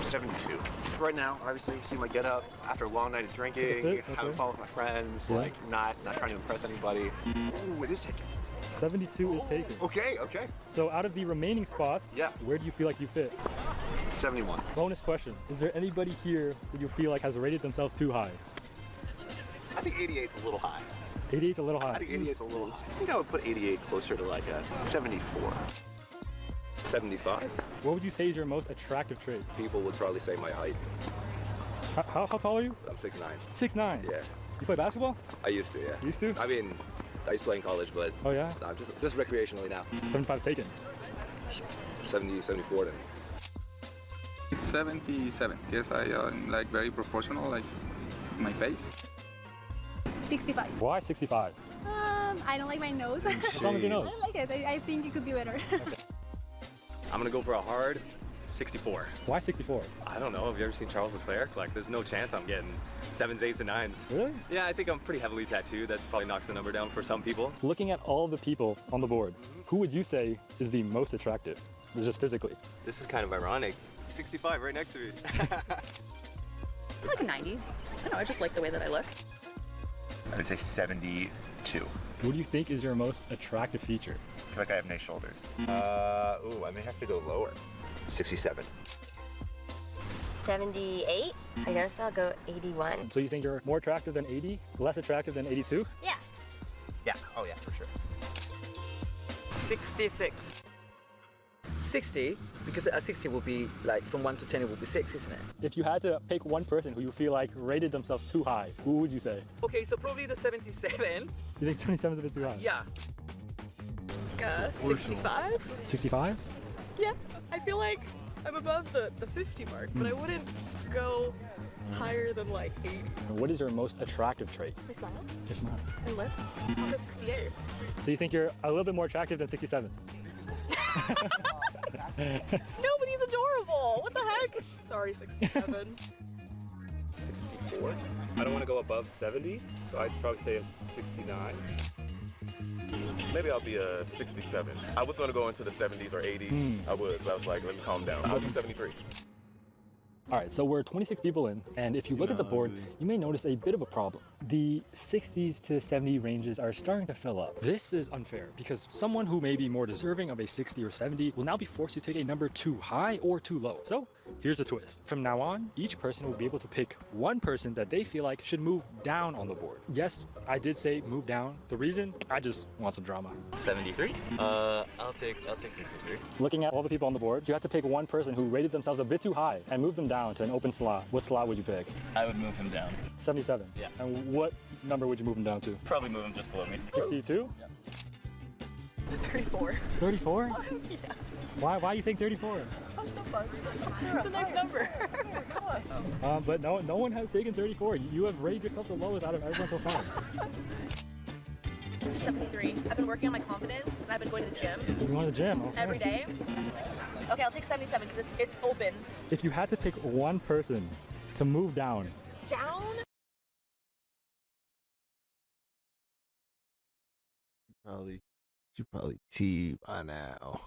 72. Right now, obviously, you see my get up after a long night of drinking, Okay. having fun with my friends, Yeah. like not trying to impress anybody. Ooh, it is taken. 72 is taken. Okay. So out of the remaining spots, where do you feel like you fit? 71. Bonus question. Is there anybody here that you feel like has rated themselves too high? I think 88's a little high. 88's a little high. I think 88's a little high. I think I would put 88 closer to like a 74. 75. What would you say is your most attractive trait? People would probably say my height. How tall are you? I'm 6'9". 6'9"? Yeah. You play basketball? I used to, yeah. Used to? I mean, I used to play in college, but Oh yeah? I'm just recreationally now. 75's taken. 70, 74 then. 77. Yes, I like very proportional, like my face. 65. Why 65? I don't like my nose. What's wrong with your nose? I like it. I think it could be better. I'm gonna go for a hard 64. Why 64? I don't know. Have you ever seen Charles Leclerc? Like, there's no chance I'm getting 7s, 8s, and 9s. Really? Yeah, I think I'm pretty heavily tattooed. That probably knocks the number down for some people. Looking at all the people on the board, who would you say is the most attractive? Just physically. This is kind of ironic. 65 right next to me. Like a 90. I don't know, I just like the way that I look. I would say 72. What do you think is your most attractive feature? I feel like I have nice shoulders. I may have to go lower. 67. 78. I guess I'll go 81. So you think you're more attractive than 80? Less attractive than 82? Yeah. Yeah, oh yeah, for sure. 66. 60, because a 60 would be like from 1 to 10 it would be 6, isn't it? If you had to pick one person who you feel like rated themselves too high, who would you say? Okay, so probably the 77. You think 77 is a bit too high? Yeah. 65? 65? Yeah, I feel like I'm above the 50 mark, but I wouldn't go higher than like 80. What is your most attractive trait? My smile Your smile. and lips. I'm a 68. So you think you're a little bit more attractive than 67? Nobody's adorable. What the heck? Sorry, 67. 64. I don't want to go above 70, so I'd probably say a 69. Maybe I'll be a 67. I was going to go into the 70s or 80s. I was, but I was like, let me calm down. I'll do 73. All right, so we're 26 people in, and if you look at the board, you may notice a bit of a problem. The 60s to 70 ranges are starting to fill up. This is unfair because someone who may be more deserving of a 60 or 70 will now be forced to take a number too high or too low. So here's the twist. From now on, each person will be able to pick one person that they feel like should move down on the board. Yes, I did say move down. The reason, I just want some drama. 73? I'll take 63. Looking at all the people on the board, you have to pick one person who rated themselves a bit too high and move them down to an open slot. What slot would you pick? I would move him down. 77? Yeah. And what number would you move him down to? Probably move him just below me. 62? Yeah. 34. 34? Yeah. Why are you saying 34? It's a nice number. Come on. But no one has taken 34. You have rated yourself the lowest out of everyone so far. 73. I've been working on my confidence and I've been going to the gym. You're going to the gym, okay. Every day. Okay, I'll take 77 because it's open. If you had to pick one person to move down. Down? She probably T by now.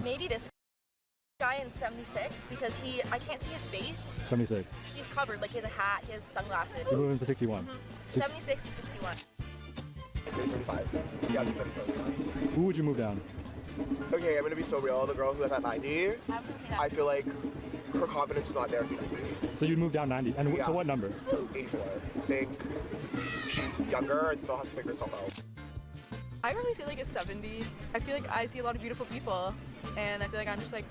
Maybe this guy in 76 because I can't see his face. 76. He's covered, like he has a hat, he has sunglasses. You move him to 61. 76 to 61. 75. Yeah, I think 77. Who would you move down? Okay, I'm gonna be so real. The girl who has that 90, I feel like her confidence is not there. So you'd move down 90. And Yeah. to what number? 84. I think she's younger and still has to figure herself out. I probably say like a 70. I feel like I see a lot of beautiful people, and I feel like I'm just like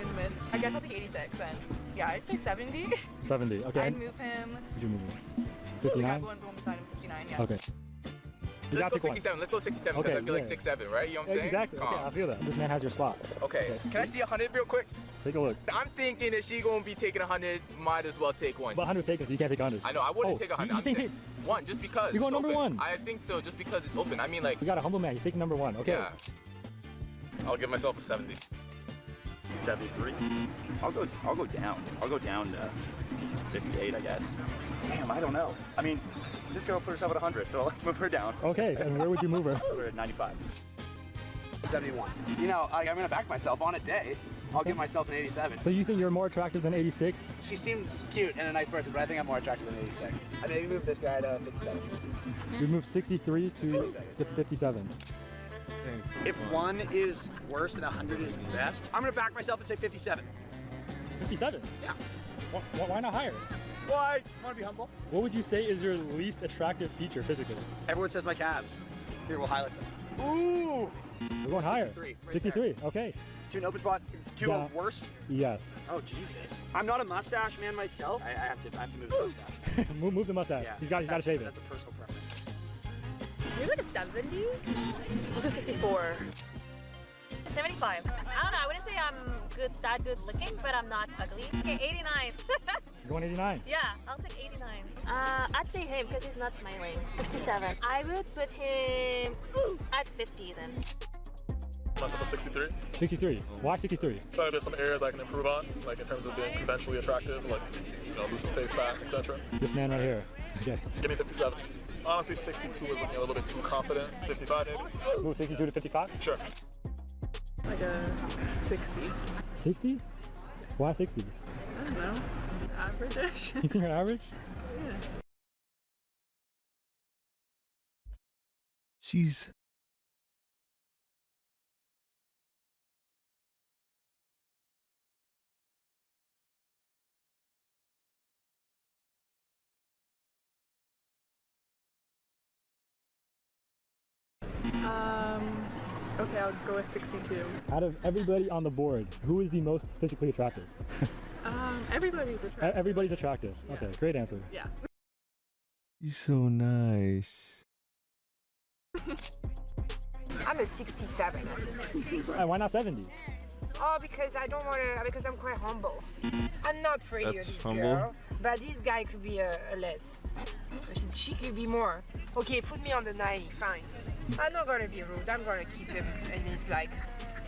in the mid. I guess I'll take 86 then. Yeah, I'd say 70. 70. Okay. I'd move him. Would you move him? The 59. one beside him, 59. Yeah. Okay. You Let's gotta go pick one. 67. Let's go 67 Okay, because I feel like yeah. 6'7", right? You know what I'm saying? Exactly. Okay, I feel that. This man has your spot. Okay. Can I see 100 real quick? Take a look. I'm thinking if she gonna be taking 100, might as well take one. But 100 taken, so you can't take 100. I know. I wouldn't take 100. You I'm saying saying one just because. You're going it's number open. one. I think so, just because it's open. I mean, like. We got a humble man. He's taking number one. Okay. Yeah. I'll give myself a 70. 73. I'll go down. I'll go down to 58, I guess. Damn, I don't know. I mean, this girl put herself at 100, so I'll move her down. Okay, and where would you move her? We're at 95. 71. You know, I'm gonna back myself on a day. I'll give myself an 87. So you think you're more attractive than 86? She seems cute and a nice person, but I think I'm more attractive than 86. I maybe move this guy to 57. You move 63 to 57. If one is worse than 100 is best, I'm gonna back myself and say 57. 57? Yeah. Why not higher? Well, I want to be humble. What would you say is your least attractive feature physically? Everyone says my calves. Here, we'll highlight them. Ooh! We're going higher. 63, okay. To an open spot, to a worse? Yes. Oh, Jesus. I'm not a mustache man myself. I have to move the mustache. move the mustache. Yeah. He's got to shave it. That's a personal preference. Maybe like a 70? I'll do 64. 75. I don't know, I wouldn't say I'm that good looking, but I'm not ugly. Okay, 89. You're going 89? Yeah, I'll take 89. I'd say him because he's not smiling. 57. I would put him at 50 then. Myself a 63. 63. Why 63? Probably there's some areas I can improve on, like in terms of being conventionally attractive, like, you know, lose some face fat, etc. This man right here. Okay. Give me 57. Honestly, 62 is looking a little bit too confident. 55 maybe. Move 62 to 55? Sure. Like a 60. 60? Why 60? I don't know. Average-ish. You think you're average? Yeah. She's... Okay, I'll go with 62. Out of everybody on the board, who is the most physically attractive? Everybody's attractive. Everybody's attractive. Yeah. Okay, great answer. Yeah. He's so nice. I'm a 67. Why not 70? Oh, because I don't want to, because I'm quite humble. I'm not pretty or That's this humble. girl, but this guy could be a less. She could be more. Okay, put me on the 90, fine. I'm not going to be rude. I'm going to keep him, and it's like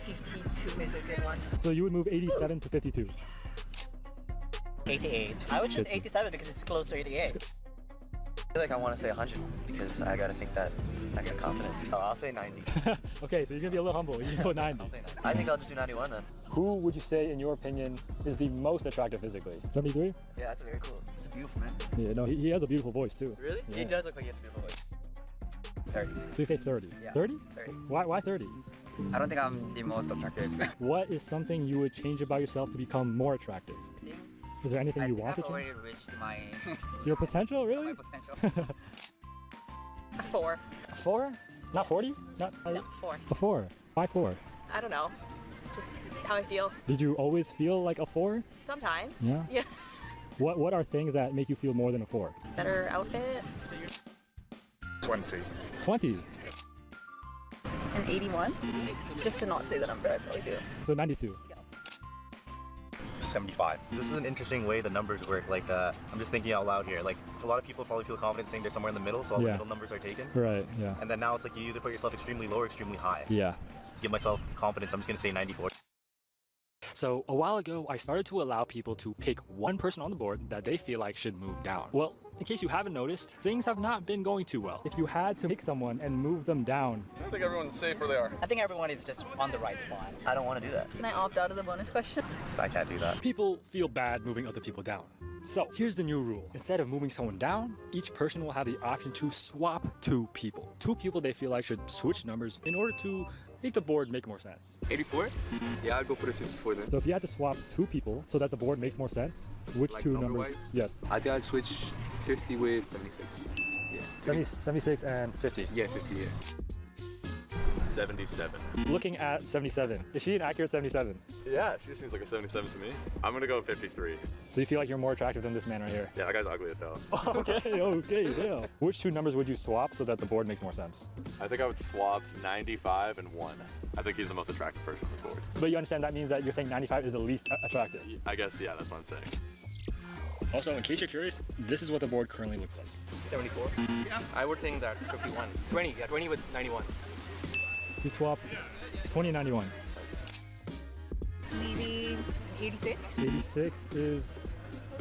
52 is a good one. So you would move 87 to 52? 88. I would choose 87 because it's close to 88. I feel like I want to say 100 because I gotta think that I got confidence. Oh, I'll say 90. Okay, so you're gonna be a little humble. You can go 90. I'll say 90. I think I'll just do 91 then. Who would you say, in your opinion, is the most attractive physically? 73? Yeah, that's very cool. It's a beautiful man. Yeah, no, he has a beautiful voice too. Really? Yeah. He does look like he has a beautiful voice. 30. So you say 30? Yeah. 30? 30. Why 30? I don't think I'm the most attractive. What is something you would change about yourself to become more attractive? Is there anything you want to change? I've already reached my... Your potential, really? My potential. A 4. A 4? Not 40? Not No, 4. A 4? Why 4? I don't know. Just how I feel. Did you always feel like a 4? Sometimes. Yeah? Yeah. What are things that make you feel more than a 4? Better outfit. 20. 20? An 81? Just to not say the number, I probably do. So 92? 75. This is an interesting way the numbers work. Like, I'm just thinking out loud here. Like, a lot of people probably feel confident saying they're somewhere in the middle, so all the middle numbers are taken. Right, yeah. And then now it's like you either put yourself extremely low or extremely high. Yeah. Give myself confidence, I'm just gonna say 94. So a while ago, I started to allow people to pick one person on the board that they feel like should move down. Well, in case you haven't noticed, things have not been going too well. If you had to pick someone and move them down, I think everyone's safe where they are. I think everyone is just on the right spot. I don't want to do that. Can I opt out of the bonus question? I can't do that. people feel bad moving other people down. So here's the new rule. Instead of moving someone down, each person will have the option to swap two people. Two people they feel like should switch numbers in order to make the board make more sense. 84? Yeah, I'd go for the 54 then. So if you had to swap two people so that the board makes more sense, which Like two numbers? number-wise? Yes. I think I'd switch 50 with 76. Yeah. 76 and 50. Yeah, 50, yeah. 77. Looking at 77, is she an accurate 77? Yeah, she seems like a 77 to me. I'm gonna go 53. So you feel like you're more attractive than this man right here? Yeah, that guy's ugly as hell. Okay, yeah. Which two numbers would you swap so that the board makes more sense? I think I would swap 95 and 1. I think he's the most attractive person on the board. But you understand that means that you're saying 95 is the least attractive? I guess, yeah, that's what I'm saying. Also, in case you're curious, this is what the board currently looks like. 74? Yeah. I would think that 51. 20, yeah, 20 with 91. You swap 20 and 91. Maybe 86. 86 is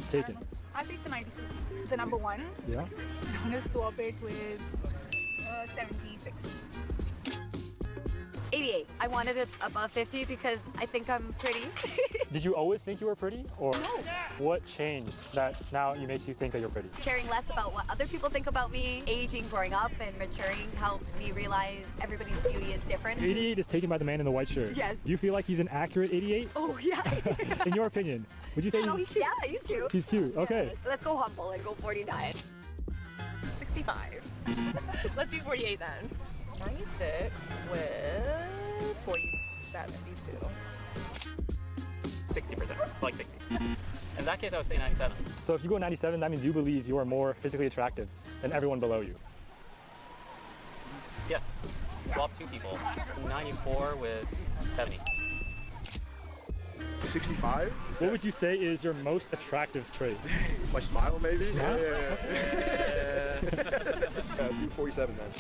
taken. I'll take the 96. The number one. Yeah. I'm gonna swap it with 76. 88. I wanted it above 50 because I think I'm pretty. Did you always think you were pretty? Or No. what changed that now it makes you think that you're pretty? Caring less about what other people think about me, aging, growing up, and maturing helped me realize everybody's beauty is different. 88 is taken by the man in the white shirt. Yes. Do you feel like he's an accurate 88? Oh, yeah. In your opinion, would you say No, he's cute. Yeah, he's cute. He's cute, okay. Let's go humble and go 49. 65. Let's do 48 then. 96 with 42. 60%, like 60. In that case, I would say 97. So if you go 97, that means you believe you are more physically attractive than everyone below you. Yes. Swap two people. 94 with 70. 65? What would you say is your most attractive trait? My smile, maybe? Smile? Yeah. Do 47 then.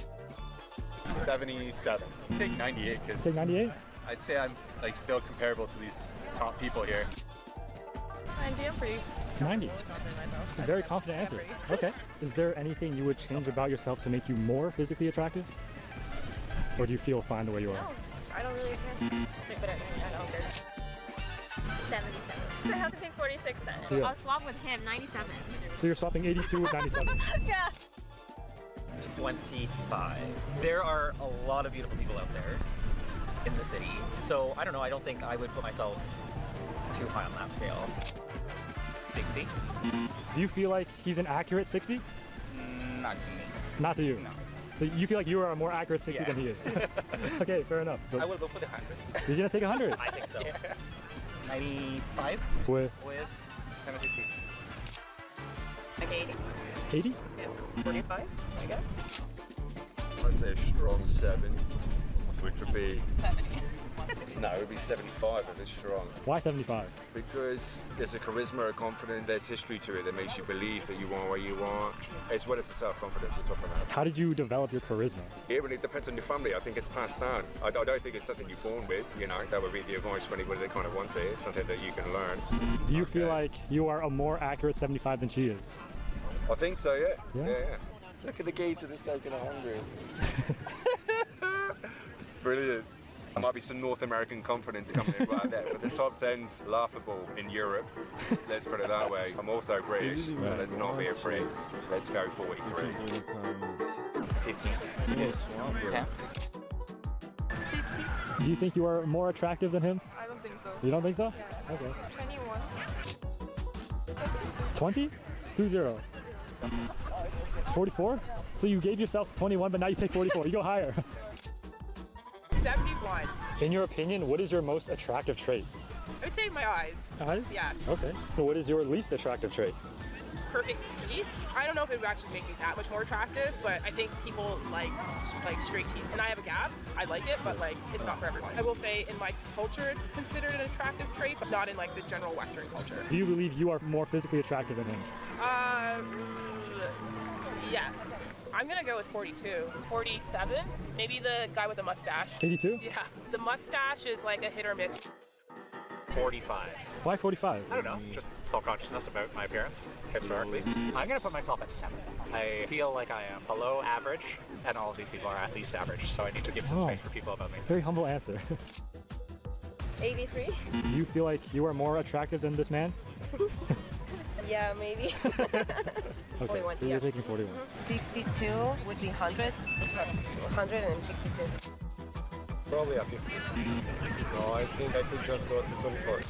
77. I think 98 because Take 98? I'd say I'm like still comparable to these top people here. 90, I'm pretty 90. confident in myself. A very confident answer. Okay. Is there anything you would change about yourself to make you more physically attractive? Or do you feel fine the way you are? No, I don't really care. Take better than me, I don't care. 77. So I have to pick 46 then. Yeah. I'll swap with him, 97. So you're swapping 82 with 97. Yeah. 25. There are a lot of beautiful people out there in the city. So I don't know, I don't think I would put myself too high on that scale. 60? Do you feel like he's an accurate 60? Not to me. Not to you? No. So you feel like you are a more accurate 60 than he is? Okay, fair enough. But I will go for the 100. you're gonna take 100? I think so. 95? With? 750. Like 80? 80? Yeah. 45, I guess. I'd say a strong 7, which would be... 70. No, it would be 75 if it's strong. Why 75? Because there's a charisma, a confidence, there's history to it that makes you believe that you want what you want, as well as the self-confidence on top of that. How did you develop your charisma? It really depends on your family. I think it's passed down. I don't think it's something you're born with, you know. That would be the advice when they kind of want it. It's something that you can learn. Do you feel like you are a more accurate 75 than she is? I think so, yeah. Yeah? Look at the geezer that's taking 100. Brilliant. There might be some North American confidence coming in right there, but the top 10's laughable in Europe. Let's put it that way. I'm also British, so let's not be afraid. Let's go 43. 50. Yes. Yeah. 50. Do you think you are more attractive than him? I don't think so. You don't think so? Yeah. Okay. 21. 20? 2-0. 44? So you gave yourself 21, but now you take 44. You go higher. 71. In your opinion, what is your most attractive trait? I would say my eyes. Eyes? Yeah. Okay. So what is your least attractive trait? Perfect teeth. I don't know if it would actually make me that much more attractive, but I think people like straight teeth. And I have a gap. I like it, but like it's not for everyone. I will say in my culture it's considered an attractive trait, but not in like the general Western culture. Do you believe you are more physically attractive than him? Yes. I'm gonna go with 42. 47? Maybe the guy with the mustache. 82? Yeah. The mustache is like a hit or miss. 45. Why 45? I don't know, just self-consciousness about my appearance, historically. I'm gonna put myself at 7. I feel like I am below average, and all of these people are at least average, so I need to give some space for people above me. Very humble answer. 83? Do you feel like you are more attractive than this man? Yeah, maybe. Okay, 41, so you're taking 41. 62 would be 100. That's right. 162. Probably a 50. No, I think I could just go to 24.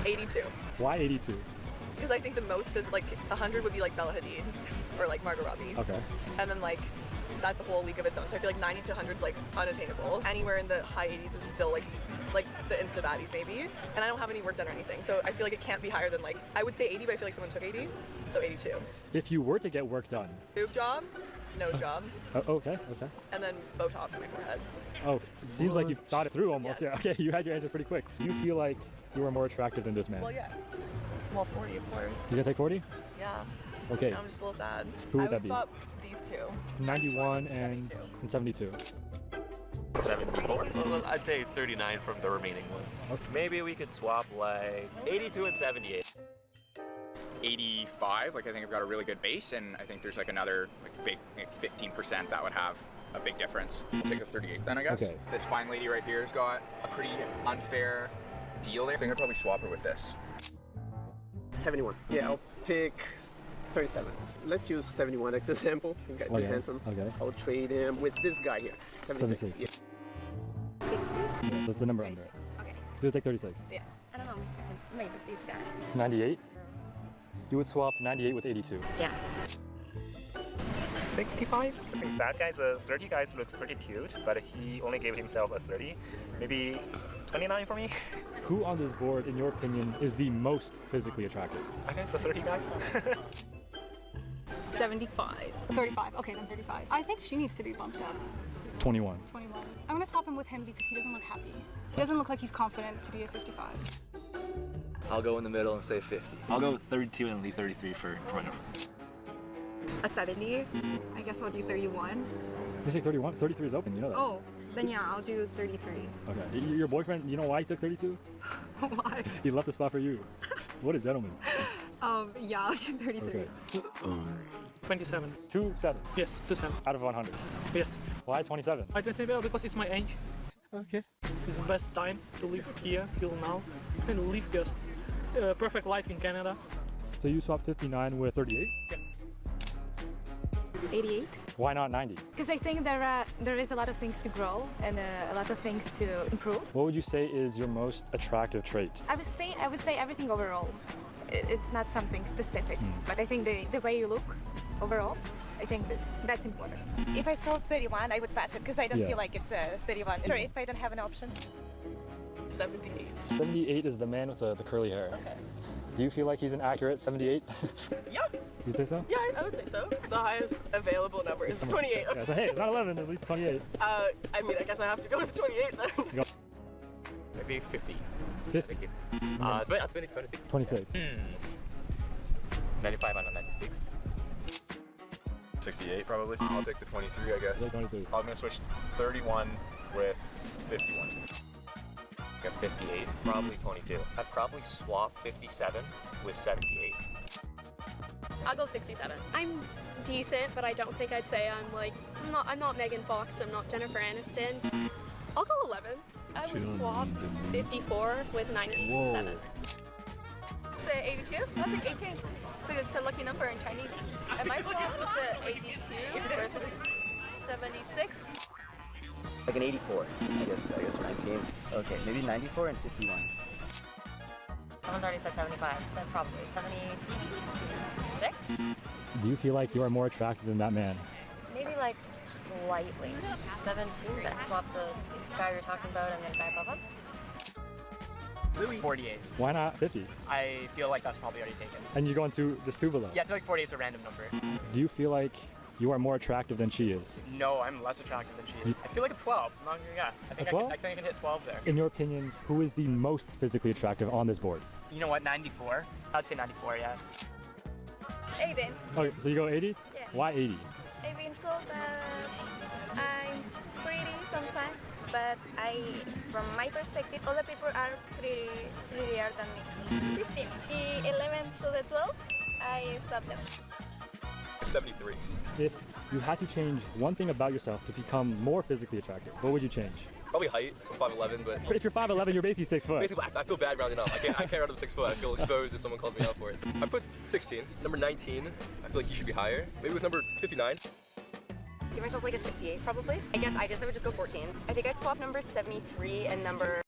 82. Why 82? Because I think the most is like 100 would be like Bella Hadid or like Margot Robbie. Okay. And then like that's a whole league of its own. So I feel like 90 to 100 is like unattainable. Anywhere in the high 80s is still like the insta baddies maybe. And I don't have any work done or anything, so I feel like it can't be higher than like, I would say 80, but I feel like someone took 80, so 82. If you were to get work done. Boob job, nose job, Okay. and then Botox on my forehead. Oh, it seems like you thought it through almost. Yes. Yeah. Okay, you had your answer pretty quick. Do you feel like you are more attractive than this man? Well, yes. Well, 40, of course. You gonna take 40? Yeah. Okay. I'm just a little sad. Who would I that be? swap these two. 91 and 72. 74. Well, I'd say 39 from the remaining ones. Okay. Maybe we could swap like 82 and 78. 85. Like I think I've got a really good base, and I think there's like another like big 15% that would have a big difference. I'll take a 38 then, I guess. Okay. This fine lady right here has got a pretty unfair deal there. I think I'd probably swap her with this. 71. Yeah, I'll pick 37. Let's use 71 as an example. He's got pretty handsome. Okay. I'll trade him with this guy here. 76. 76. Yeah. 60? Yeah, so it's the number under it. Okay. So you take 36. Yeah. I don't know. Maybe this guy. 98? You would swap 98 with 82. Yeah. 65? I think that guy's a 30 guy looks pretty cute, but he only gave himself a 30. Maybe 29 for me? Who on this board, in your opinion, is the most physically attractive? I think it's a 30 guy. 75. 35. Okay, then 35. I think she needs to be bumped up. 21. 21. I'm gonna swap him with him because he doesn't look happy. He doesn't look like he's confident to be a 55. I'll go in the middle and say 50. I'll go 32 and leave 33 for my number. A 70? I guess I'll do 31. You say 31? 33 is open, you know that. Oh, then yeah, I'll do 33. Okay. Your boyfriend, you know why he took 32? Why? He left the spot for you. What a gentleman. Yeah, I'll do 33. Okay. 27. 27? Yes, 27. Out of 100? Yes. Why 27? I just say well because it's my age. Okay. It's the best time to live here, till now, and live just perfect life in Canada. So you swap 59 with 38? 88. Why not 90? Because I think there is a lot of things to grow and a lot of things to improve. What would you say is your most attractive trait? I would say everything overall. It's not something specific, but I think the way you look overall, I think that's important. If I saw 31, I would pass it because I don't feel like it's a 31. Sorry, if I don't have an option. 78. 78 is the man with the curly hair. Okay. Do you feel like he's an accurate 78? Yeah. You say so? Yeah, I would say so. The highest available number is 28. Yeah, so hey, it's not 11, at least 28. I mean, I guess I have to go with 28 then. Go. Maybe 50. 50? 26. 26. 95 on a 96. 68 probably. I'll take the 23, I guess. Yeah, 23. I'm gonna switch 31 with 51. Got 58, probably 22. I'd probably swap 57 with 78. I'll go 67. I'm decent, but I don't think I'd say I'm not Megan Fox, I'm not Jennifer Aniston. I'll go 11. I would swap 54 with 97. Say 82? I'll take 18. It's a lucky number in Chinese. Am I swap with the 82 versus 76? Like an 84. I guess 19. Okay, maybe 94 and 51. Someone's already said 75, so probably 76? Do you feel like you are more attractive than that man? Maybe like slightly. 72, let's swap the guy you're talking about and then guy above him. 48. Why not 50? I feel like that's probably already taken. And you're going just two below? Yeah, I feel like 48 is a random number. Do you feel like you are more attractive than she is? No, I'm less attractive than she is. I feel like a 12. I think I can hit 12 there. In your opinion, who is the most physically attractive on this board? You know what, 94? I'd say 94, yeah. 80. Okay, so you go 80? Yeah. Why 80? I've been told that I'm pretty sometimes, but from my perspective, other people are prettier than me. 15. The 11 to the 12, I swap them. 73. If you had to change one thing about yourself to become more physically attractive, what would you change? Probably height. I'm 5'11", but if you're 5'11", you're basically 6 foot. Basically, I feel bad rounding up. I can't round up 6 foot. I feel exposed if someone calls me out for it. So I put 16. Number 19. I feel like he should be higher. Maybe with number 59. Give myself like a 68 probably. I would just go 14. I think I'd swap number 73 and number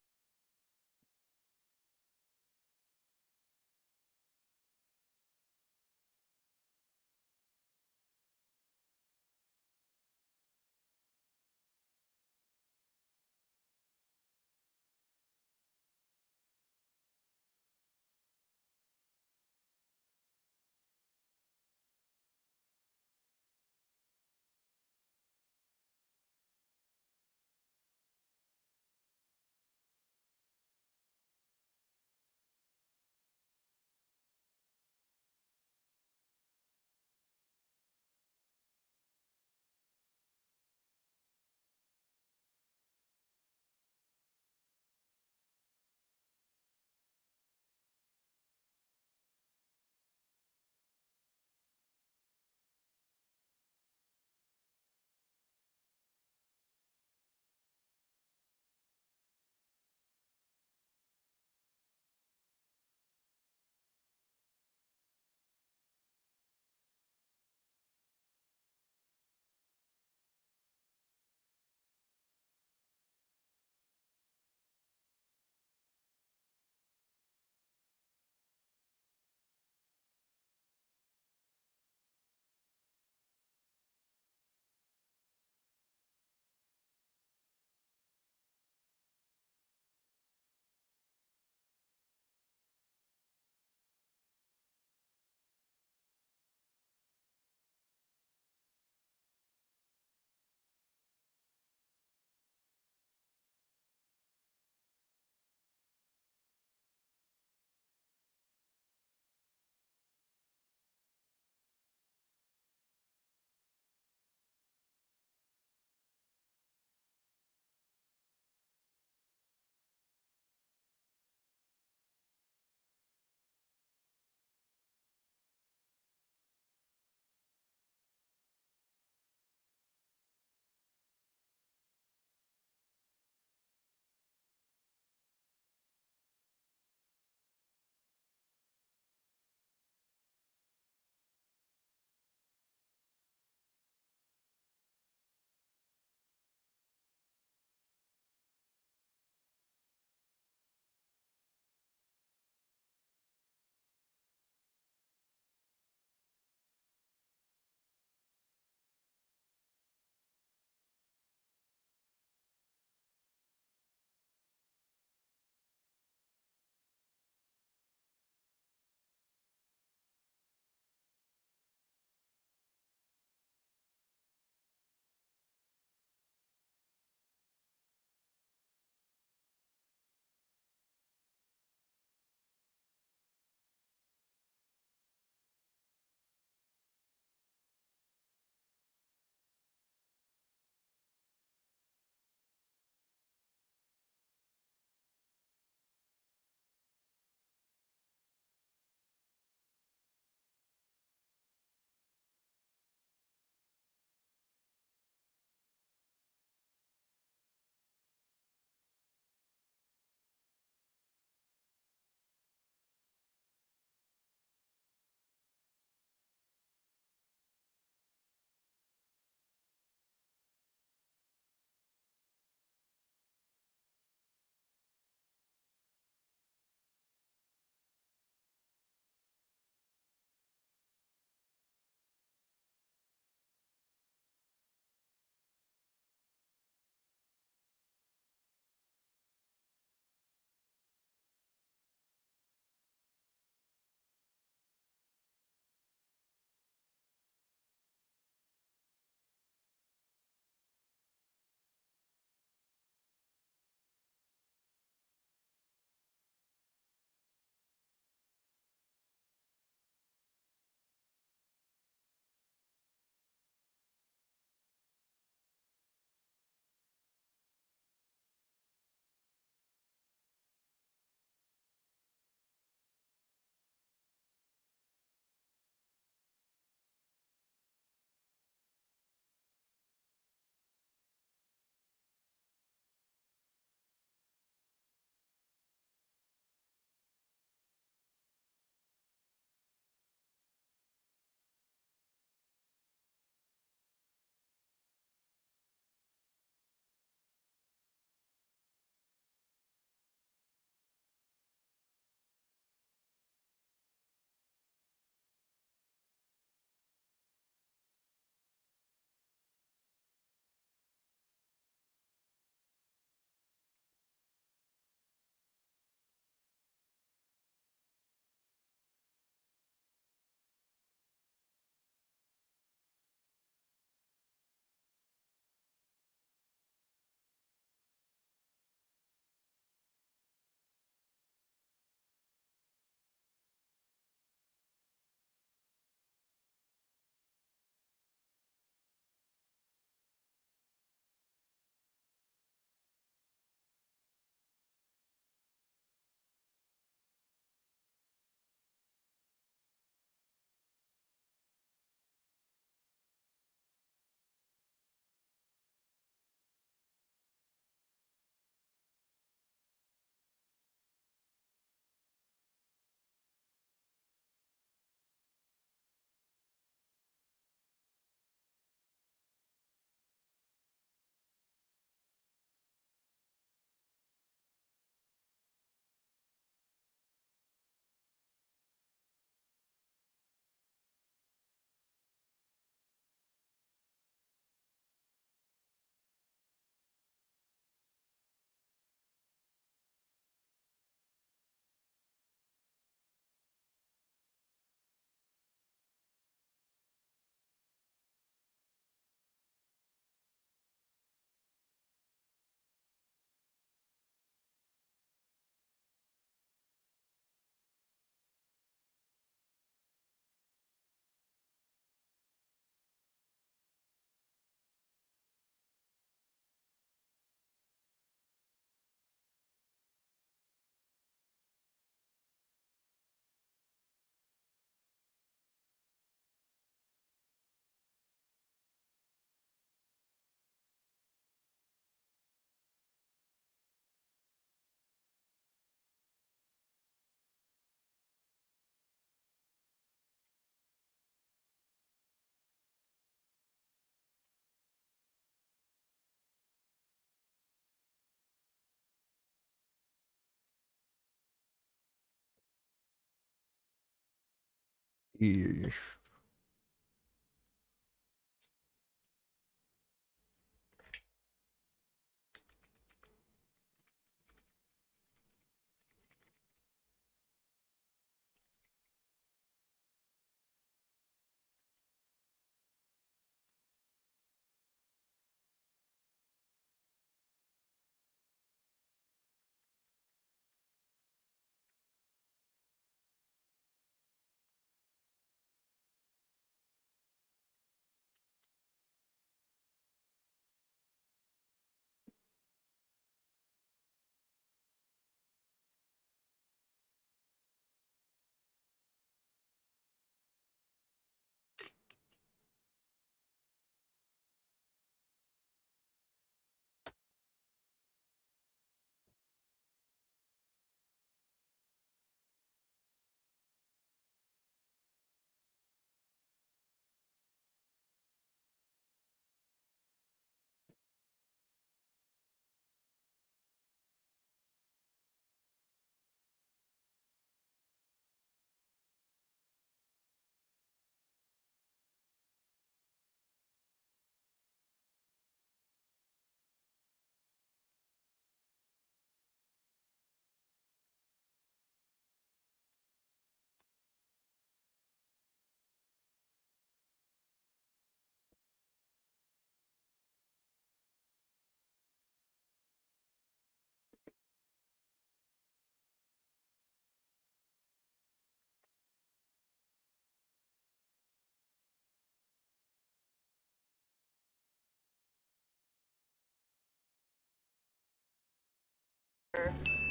Yeesh.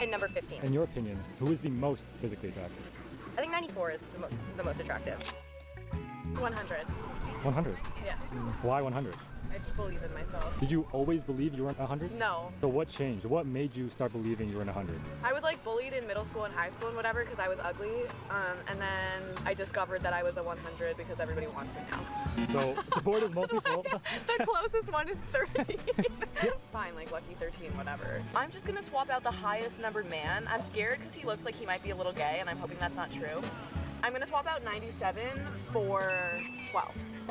And number 15. In your opinion, who is the most physically attractive? I think 94 is the most attractive. 100. 100? Yeah. Why 100? I just believe in myself. Did you always believe you were 100? No. So what changed? What made you start believing you were 100? I was like bullied in middle school and high school and whatever because I was ugly. And then I discovered that I was a 100 because everybody wants me now. So the board is mostly full? The closest one is 13. Fine, like lucky 13, whatever. I'm just gonna swap out the highest numbered man. I'm scared because he looks like he might be a little gay and I'm hoping that's not true. I'm gonna swap out 97 for 12.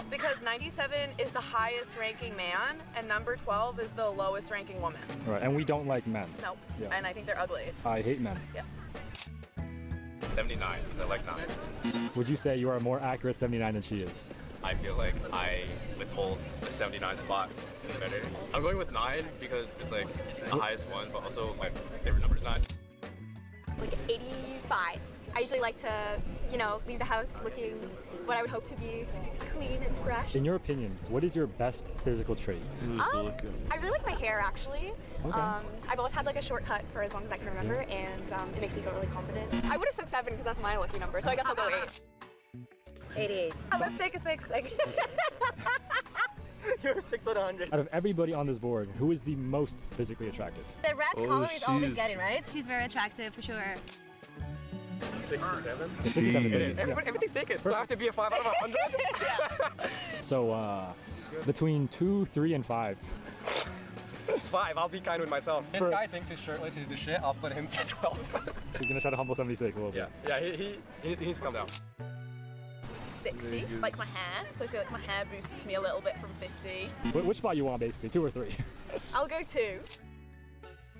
Because 97 is the highest ranking man and number 12 is the lowest ranking woman. Right, and we don't like men. Nope. Yeah. And I think they're ugly. I hate men. Yeah. 79, because I like 9s. Would you say you are a more accurate 79 than she is? I feel like I withhold the 79 spot better. I'm going with 9 because it's like the highest one, but also my favorite number is 9. Like 85. I usually like to, you know, leave the house looking what I would hope to be clean and fresh. In your opinion, what is your best physical trait? I really like my hair, actually. Okay. I've always had like a short cut for as long as I can remember, and it makes me feel really confident. I would have said 7 because that's my lucky number, so I guess I'll go 8. 88. Let's take a 6. You're 6 out of 100. Out of everybody on this board, who is the most physically attractive? The red collar is always getting, right? She's very attractive for sure. 67? 67. Everything's taken, so I have to be a 5 out of 100? So, between 2, 3, and 5. 5, I'll be kind with myself. This guy thinks he's shirtless, he's the shit, I'll put him to 12. He's gonna try to humble 76 a little bit. Yeah, he needs to come down. 60, like my hair. So I feel like my hair boosts me a little bit from 50. Which spot you want, basically? 2 or 3? I'll go 2.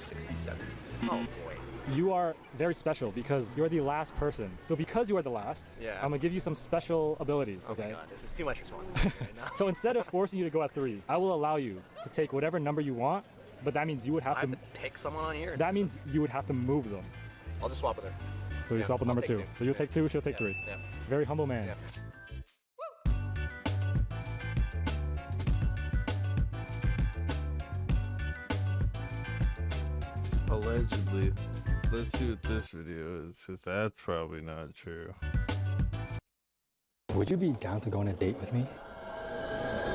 67. Oh boy. You are very special because you're the last person. So because you are the last, Yeah. I'm gonna give you some special abilities, okay? Oh my god, this is too much responsibility right now. So instead of forcing you to go at 3, I will allow you to take whatever number you want, but that means you would have I to have to pick someone on here? That means you would have to move them. I'll just swap with her. So you swap with number I'll take 2. 2. So you'll take 2, she'll take 3. Yeah. Very humble man. Yeah. Allegedly. Let's see what this video is, because that's probably not true. Would you be down to go on a date with me?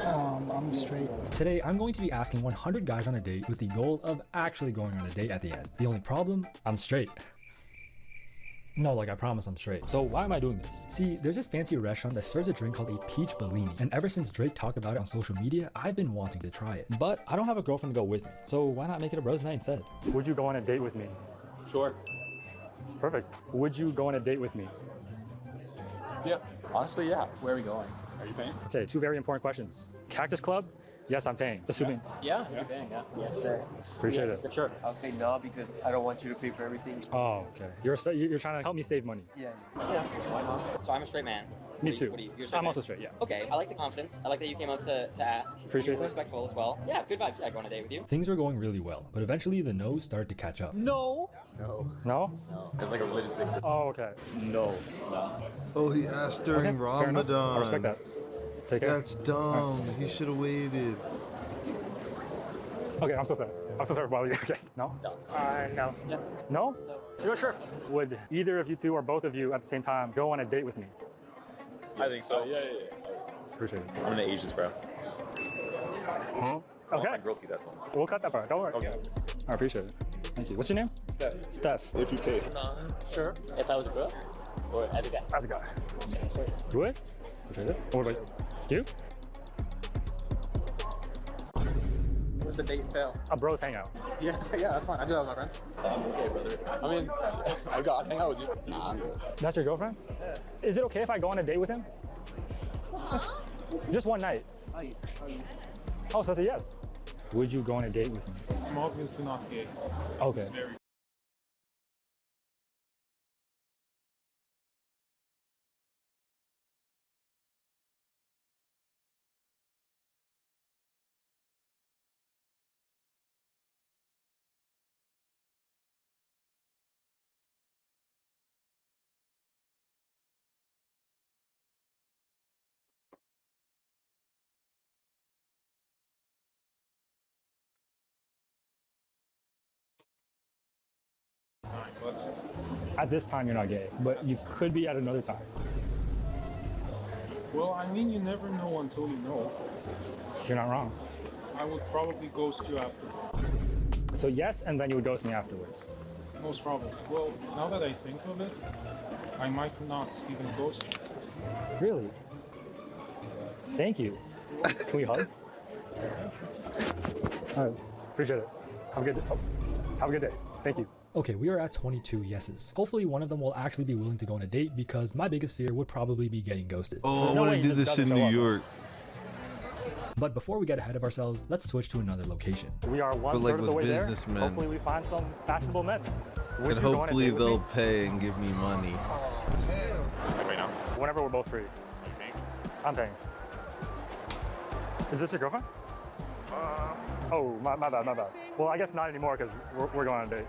I'm straight. Today, I'm going to be asking 100 guys on a date with the goal of actually going on a date at the end. The only problem, I'm straight. No, like I promise I'm straight. So why am I doing this? See, there's this fancy restaurant that serves a drink called a peach Bellini. And ever since Drake talked about it on social media, I've been wanting to try it. But I don't have a girlfriend to go with me. So why not make it a bros night instead? Would you go on a date with me? Sure. Perfect. Would you go on a date with me? Yeah. Honestly, yeah. Where are we going? Are you paying? Okay, 2 very important questions. Cactus Club? Yes, I'm paying. Assuming. Yeah, you're paying, yeah. Yes, sir. Appreciate Yes, it. Sure. I'll say no because I don't want you to pay for everything. Oh, okay. You're trying to help me save money. Yeah. Yeah, why not? So I'm a straight man. Me too. You're straight I'm man? also straight, yeah. Okay, I like the confidence. I like that you came up to ask. Appreciate You were that. respectful as well. Yeah, good vibes. I go on a date with you. Things were going really well, but eventually the no's started to catch up. No. No. No? No. It's like a religious thing. Oh, okay. No. No. Oh, he asked during Okay, fair enough. Ramadan. I respect that. Take care. That's dumb. He should have waited. Okay, I'm so sorry. I'm so sorry about you. Okay, no? No. No. Yeah. No? You're sure? Would either of you two or both of you at the same time go on a date with me? I think so. Yeah. Appreciate it. I'm into Asians, bro. Huh? Okay. My girls see that one. We'll cut that part. Don't worry. Okay. I appreciate it. Thank you. What's your name? Steph. Steph. If you pay. Sure. If I was a girl? Or as a guy? As a guy. Of course. You would? Appreciate it. What about you? What's the date entail? A bros hangout. Yeah, that's fine. I do that with my friends. I'm okay, brother. I mean, I'd hang out with you. Nah, I'm good. That's your girlfriend? Yeah. Is it okay if I go on a date with him? Just one night. Oh, so that's a yes. Would you go on a date with me? I'm obviously not gay. Okay. It's very At this time, you're not gay, but you could be at another time. well, I mean, you never know until you know. You're not wrong. I would probably ghost you after. So yes, and then you would ghost me afterwards. Most probably. Well, now that I think of it, I might not even ghost you. Really? Thank you. Can we hug? All right. Appreciate it. Have a good day. Have a good day. Thank you. Okay, we are at 22 yeses. Hopefully one of them will actually be willing to go on a date because my biggest fear would probably be getting ghosted. Oh, I want to do this in New York. But before we get ahead of ourselves, let's switch to another location. We are one But like third of the with way there. businessmen. Hopefully we find some fashionable men. Would And you go on a hopefully date with they'll me? pay and give me money. Right now? Whenever we're both free. I'm paying. Is this your girlfriend? Oh, my bad. Well, I guess not anymore because we're going on a date.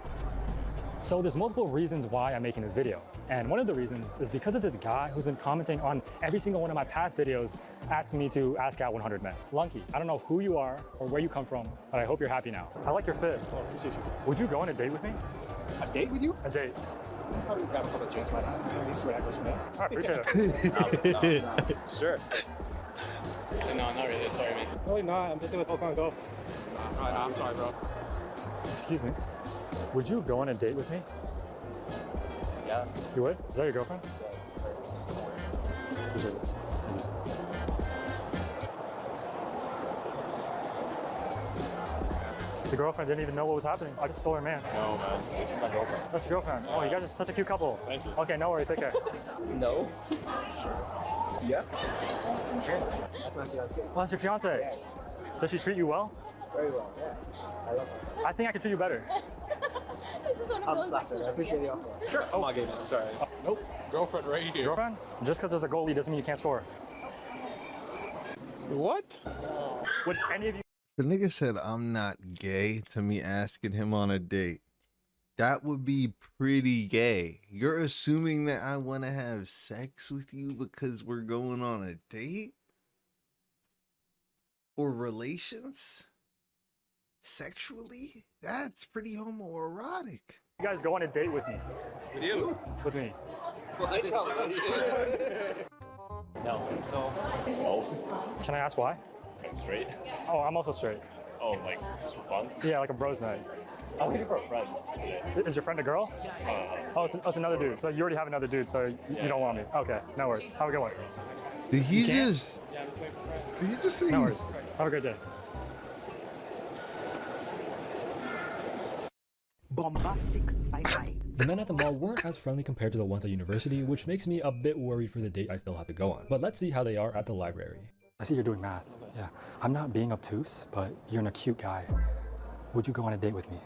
So there's multiple reasons why I'm making this video. And one of the reasons is because of this guy who's been commenting on every single one of my past videos asking me to ask out 100 men. Lunky, I don't know who you are or where you come from, but I hope you're happy now. I like your fit. Oh, appreciate you. Would you go on a date with me? A date with you? A date. Probably grab a couple of drinks, why not? At least where that goes from there. I appreciate it. Sure. No, not really. Sorry, man. Really not. I'm just gonna fuck on go. No, I'm sorry, bro. Excuse me. Would you go on a date with me? Yeah. You would? Is that your girlfriend? Appreciate it. The girlfriend didn't even know what was happening. I just told her, man. No, man. This is my girlfriend. That's your girlfriend. Oh, you guys are such a cute couple. Thank you. Okay, no worries. Take care. No. Sure. Yeah. Sure. That's my fiance. Oh, that's your fiance. Does she treat you well? Very well, yeah. I love her. I think I could treat you better. This is one of I'm those flattered. I appreciate the offer. Sure. I'm not gay, man. Sorry. Nope. Girlfriend right here. Girlfriend? Just because there's a goalie doesn't mean you can't score. What? Would any of you? The nigga said I'm not gay to me asking him on a date. That would be pretty gay. You're assuming that I want to have sex with you because we're going on a date? Or relations? Sexually? That's pretty homoerotic. You guys go on a date with me. With you? With me. No. No. Can I ask why? I'm straight. Oh, I'm also straight. Oh, like just for fun? Yeah, like a bros night. I'm looking for a friend. Is your friend a girl? Oh, it's another dude. So you already have another dude, so you don't want me. Okay, no worries. Have a good one. Did he You can't? just... Did he just say No he's... worries. Have a great day. bombastic sci-fi. The men at the mall weren't as friendly compared to the ones at university, which makes me a bit worried for the date I still have to go on. But let's see how they are at the library. I see you're doing math. Yeah, I'm not being obtuse, but you're an acute guy. Would you go on a date with me?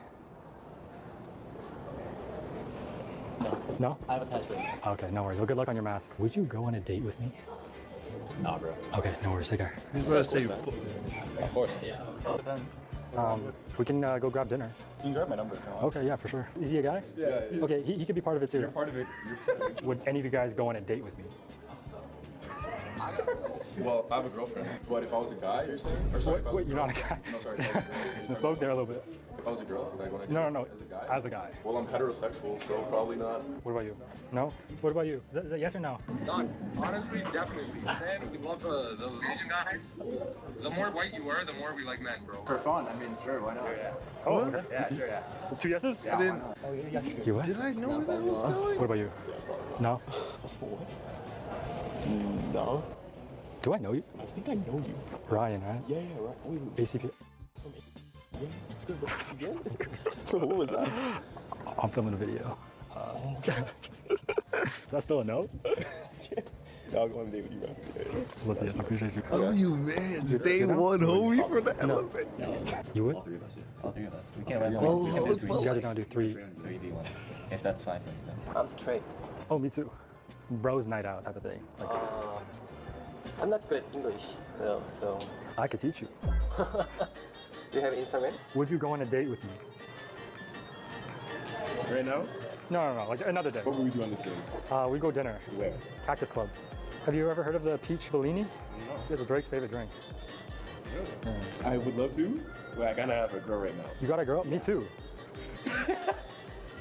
No? I have a test right now. Okay, no worries. Well, good luck on your math. Would you go on a date with me? Nah, bro. Okay, no worries. Take care. Of course. Yeah. It depends. We can go grab dinner. You can grab my number if you want. Okay, yeah, for sure. Is he a guy? Yeah. Okay, he could be part of it too. You're part of it. Would any of you guys go on a date with me? Well, I have a girlfriend, but if I was a guy, you're saying? Or sorry, if I was Wait, you're not a guy. No, sorry. I spoke there a little bit. If I was a girl, would I go on a date No. as a guy? As a guy. Well, I'm heterosexual, so probably not. What about you? No? What about you? Is that yes or no? Honestly, definitely. Men, we love the Asian guys. The more white you are, the more we like men, bro. For fun, I mean, sure, why not? Yeah. Oh, okay. Yeah, sure, yeah. So 2 yeses? Yeah, why not? Oh, yeah. You what? Did I know where that was going? What about you? No? No. Do I know you? I think I know you. Ryan, right? Yeah, right. Wait. ACP. Yeah, it's good. Again? What was that? I'm filming a video. Is that still a no? Yeah, I'll go on a date with you, bro. Let's yes, I appreciate you. Oh, you man. Day one homie for the elephant. You would? All three of us, yeah. All three of us. We can't rent Oh, we can do three. You guys are gonna do 3. 3v1. If that's fine for you, then. I'm straight. Oh, me too. Bros night out type of thing. Like, I'm not good at English, though, so. I could teach you. Do you have Instagram? Would you go on a date with me? Right now? No, like another day. What would we do on this day? We go dinner. Where? Cactus Club. Have you ever heard of the peach Bellini? No. It's Drake's favorite drink. Really? I would love to, but I gotta have a girl right now. You got a girl? Me too.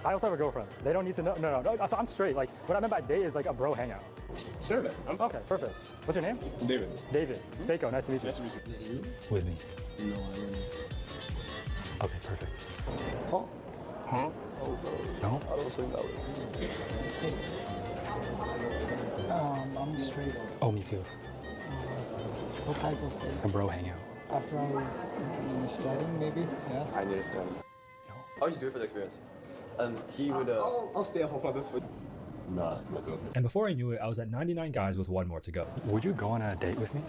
I also have a girlfriend. They don't need to know. No. So I'm straight. Like, what I meant by date is like a bro hangout. Sure then. Okay, perfect. What's your name? David. David. Seiko, nice to meet you. Nice to meet you. Is it you? With me. No, I don't. Okay, perfect. Huh? No? I don't swing that way. I'm straight. Oh, me too. What type of A bro hangout. After I studying, maybe? Yeah. I need to study. I'll just do it for the experience. He would. I'll stay at home on this one. Nah, my girlfriend. And before I knew it, I was at 99 guys with 1 more to go. Would you go on a date with me?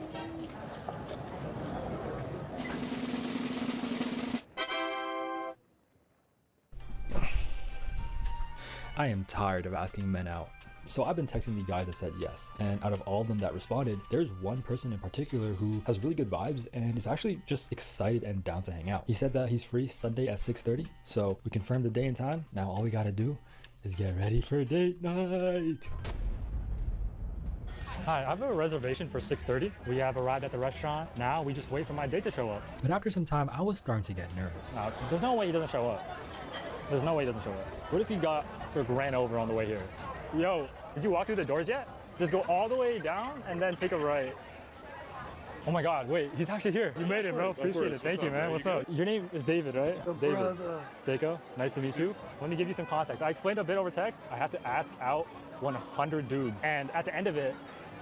I am tired of asking men out. So I've been texting the guys that said yes, and out of all of them that responded, there's one person in particular who has really good vibes and is actually just excited and down to hang out. He said that he's free Sunday at 6:30, so we confirmed the day and time. Now all we gotta do is get ready for date night. Hi, I have a reservation for 6:30. We have arrived at the restaurant. Now we just wait for my date to show up. But after some time, I was starting to get nervous. No, there's no way he doesn't show up. There's no way he doesn't show up. What if he got ran over on the way here? Yo, did you walk through the doors yet? Just go all the way down and then take a right. Oh my God, wait, he's actually here. You made it, bro. Appreciate it. Thank you, man. What's up? Your name is David, right? David. Brother. Seiko, nice to meet you. Let me give you some context. I explained a bit over text. I have to ask out 100 dudes. And at the end of it,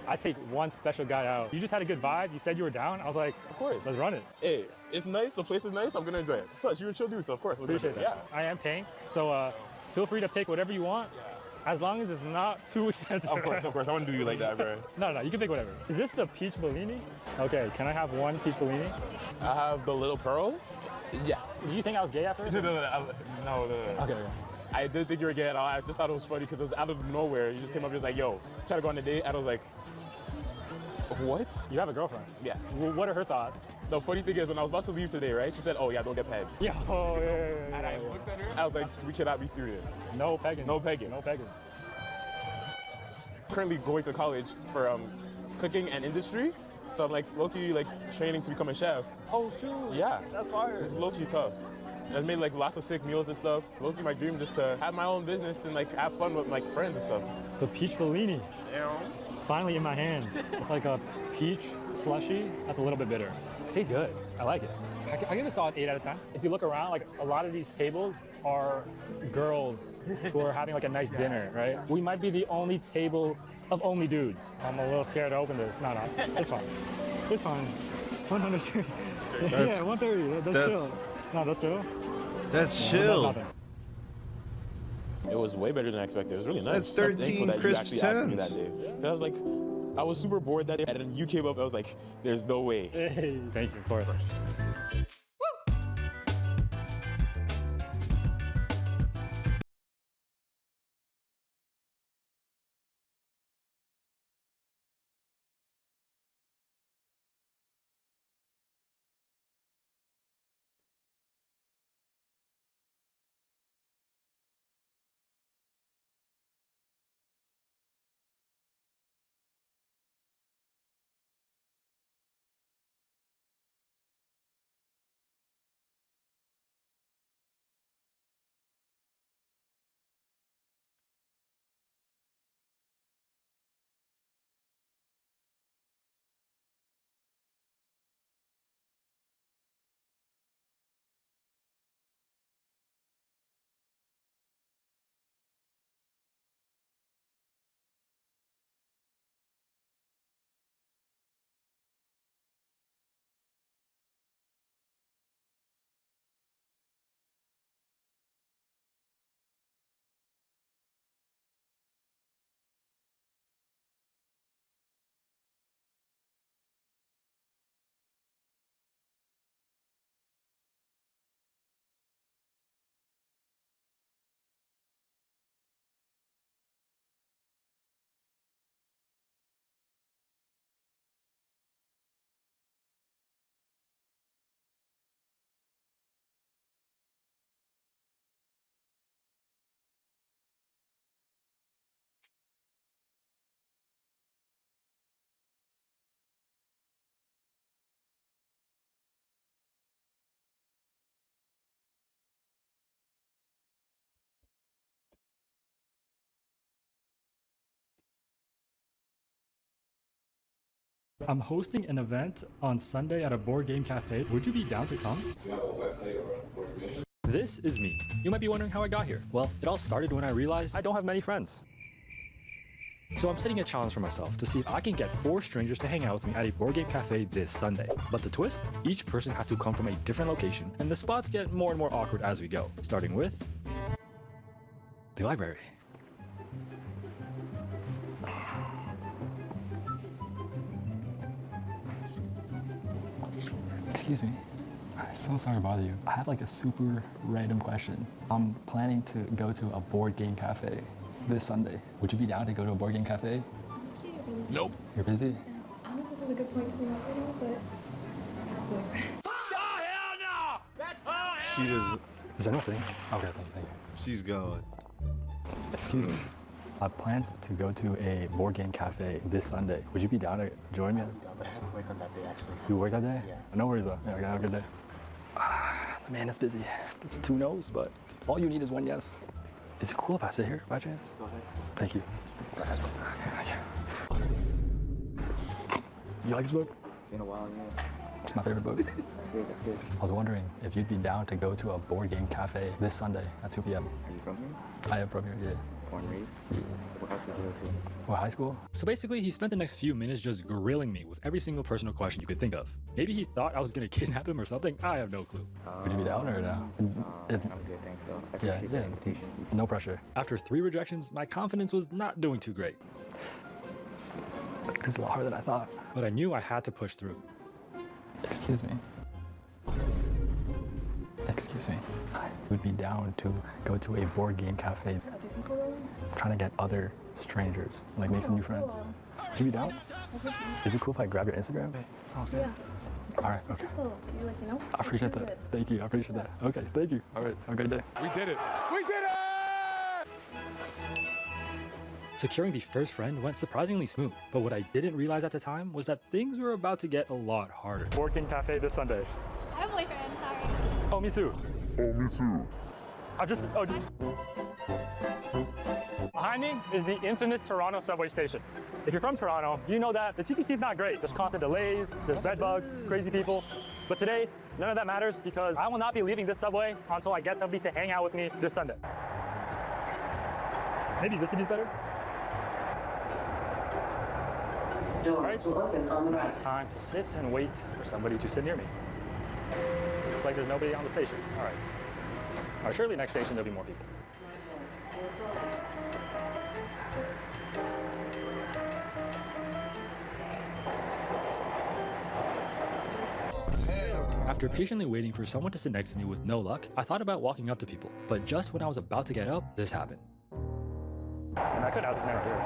I take one special guy out. You just had a good vibe. You said you were down. I was like, of course, let's run it. Hey, it's nice. The place is nice. I'm gonna enjoy it. Plus, you're a chill dude, so of course. Appreciate that. Yeah. I am paying. So feel free to pick whatever you want. As long as it's not too expensive. Of course. I wouldn't do you like that, bro. No, you can pick whatever. Is this the peach Bellini? Okay, can I have one peach Bellini? I have the little pearl. Yeah. Did you think I was gay at first? No. Okay. I did think you were gay, and I just thought it was funny because it was out of nowhere. You just came up and was like, yo, try to go on a date, and I was like, what? You have a girlfriend? Yeah. Well, what are her thoughts? The funny thing is, when I was about to leave today, right, she said, oh yeah, don't get pegged. Yeah, yeah. And I looked at her, I was like, we cannot be serious. No pegging. No pegging. No pegging. Currently going to college for cooking and industry, so I'm like low-key like training to become a chef. Oh shoot. Yeah. That's fire. It's low-key tough. I made like lots of sick meals and stuff. Low-key my dream just to have my own business and like have fun with like friends and stuff. The peach Bellini. Yeah. It's finally in my hands. It's like a peach slushy. That's a little bit bitter. Tastes good. I like it. I give it a solid 8 out of 10. If you look around, like a lot of these tables are girls who are having like a nice dinner, right? We might be the only table of only dudes. I'm a little scared to open this. No, it's fine. It's fine. 130. Yeah, 130. That's chill. No, that's chill. That's chill. It was way better than I expected. It was really nice. That's I'm thankful 13 that you crisp actually asked me that tens. day. 'Cause I was like, I was super bored that day, and then you came up. I was like, there's no way. Hey, thank you, of course. I'm hosting an event on Sunday at a board game cafe. Would you be down to come? Do you have a website or more information? This is me. You might be wondering how I got here. Well, it all started when I realized I don't have many friends. So I'm setting a challenge for myself to see if I can get 4 strangers to hang out with me at a board game cafe this Sunday. But the twist? Each person has to come from a different location, and the spots get more and more awkward as we go, starting with the library. Excuse me. I'm so sorry to bother you. I have like a super random question. I'm planning to go to a board game cafe this Sunday. Would you be down to go to a board game cafe? Nope. You're busy? I don't know if this is a good point to be up right now, but... She does. Is anyone sitting? Okay, thank you. She's going. Excuse me. I plan to go to a board game cafe this Sunday. Would you be down to join me? But I have to work on that day, actually. You work that day? Yeah. No worries though. Yeah, okay, have a good day. The man is busy. It's 2 no's, but all you need is 1 yes. Is it cool if I sit here by chance? Go ahead. Thank you. You like this book? It's been a while, yeah. It's my favorite book. That's good, that's good. I was wondering if you'd be down to go to a board game cafe this Sunday at 2 p.m. Are you from here? I am from here, yeah. Born and raised? Yeah. What house did you go to? What, high school? So basically, he spent the next few minutes just grilling me with every single personal question you could think of. Maybe he thought I was gonna kidnap him or something. I have no clue. Would you be down or no? I'm good, thanks though. I appreciate the invitation. No pressure. After 3 rejections, my confidence was not doing too great. This is a lot harder than I thought. But I knew I had to push through. Excuse me. Excuse me. I would be down to go to a board game cafe. Are there people there? Trying to get other strangers, like make some new friends. Would you be down? Is it cool if I grab your Instagram? Sounds good. Yeah. All right, okay. You like, you know? I appreciate that. Thank you. I appreciate that. Okay, thank you. All right, have a great day. We did it. We did it! Securing the first friend went surprisingly smooth, but what I didn't realize at the time was that things were about to get a lot harder. Board game cafe this Sunday. I have a boyfriend. Sorry. Oh, me too. Oh, me too. just. Behind me is the infamous Toronto subway station. If you're from Toronto, you know that the TTC is not great. There's constant delays, there's bed bugs, crazy people. But today, none of that matters because I will not be leaving this subway until I get somebody to hang out with me this Sunday. Maybe this city's better? All right, so it's time to sit and wait for somebody to sit near me. Looks like there's nobody on the station. All right, surely next station there'll be more people. After patiently waiting for someone to sit next to me with no luck, I thought about walking up to people, but just when I was about to get up, this happened. And I could ask this man right here,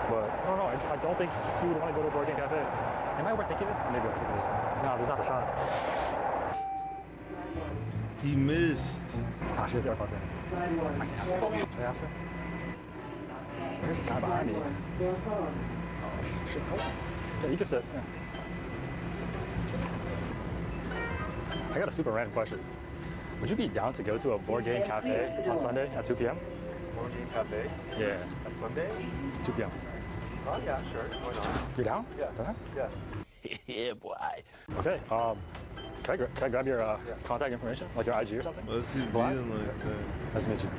but I don't know, I don't think he would want to go to a board game cafe. Am I overthinking this? Maybe overthinking this. No, this is not the shot. He missed. Ah, she has the AirPods in. I can ask her. Should I ask her? There's a guy behind me. Yeah, you can sit. Yeah. I got a super random question. Would you be down to go to a board game cafe on Sunday at 2 p.m.? Board game cafe? Yeah. On Sunday? 2 p.m. Oh yeah, sure. Why not? You're down? Yeah. Nice. Yeah. Yeah, boy. Okay. Can I grab your contact information, like your IG or something? What's he Black? being like that? Nice to meet you.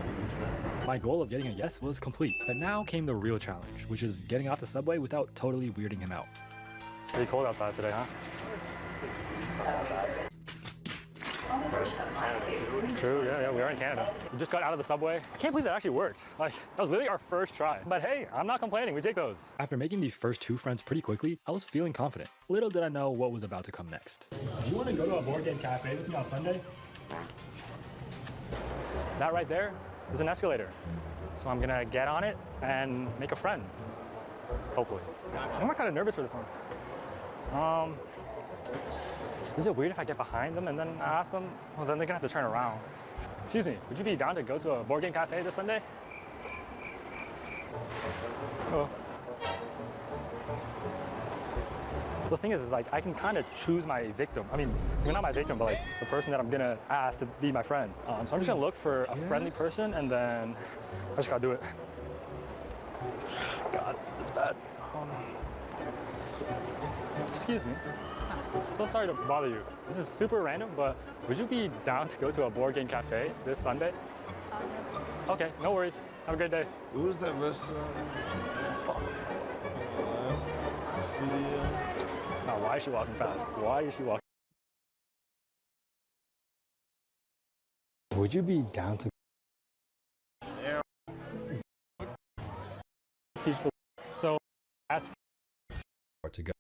My goal of getting a yes was complete, but now came the real challenge, which is getting off the subway without totally weirding him out. Pretty cold outside today, huh? True, yeah, we are in Canada. We just got out of the subway. I can't believe that actually worked. Like, that was literally our first try. But hey, I'm not complaining, we take those. After making the first 2 friends pretty quickly, I was feeling confident. Little did I know what was about to come next. Do you want to go to a board game cafe with me on Sunday? That right there is an escalator. So I'm gonna get on it and make a friend. Hopefully. I'm kind of nervous for this one. Is it weird if I get behind them and then I ask them? Well, then they're gonna have to turn around. Excuse me, would you be down to go to a board game cafe this Sunday? Oh. The thing is like, I can kind of choose my victim. I mean, you're not my victim, but like the person that I'm gonna ask to be my friend. So I'm just gonna look for a friendly person and then I just gotta do it. God, this is bad. Excuse me. So sorry to bother you. This is super random, but would you be down to go to a board game cafe this Sunday? Okay, no worries. Have a great day. What was that restaurant? Last video. Now, why is she walking fast? Why is she walking? Would you be down to teach? So ask where to go.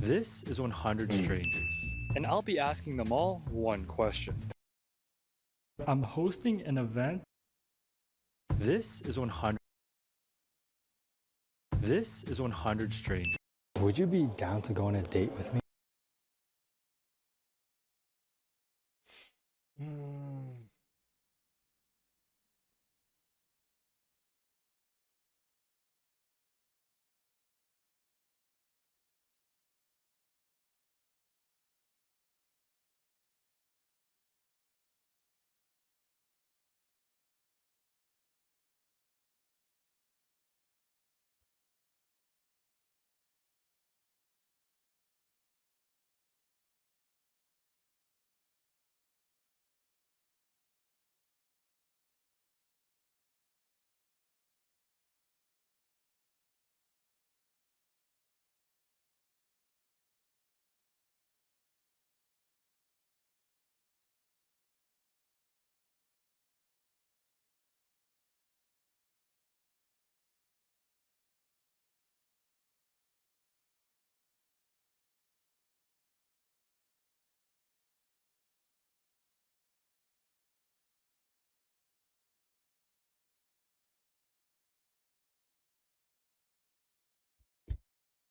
This is 100 strangers, and I'll be asking them all one question. I'm hosting an event. This is 100 strangers. Would you be down to go on a date with me?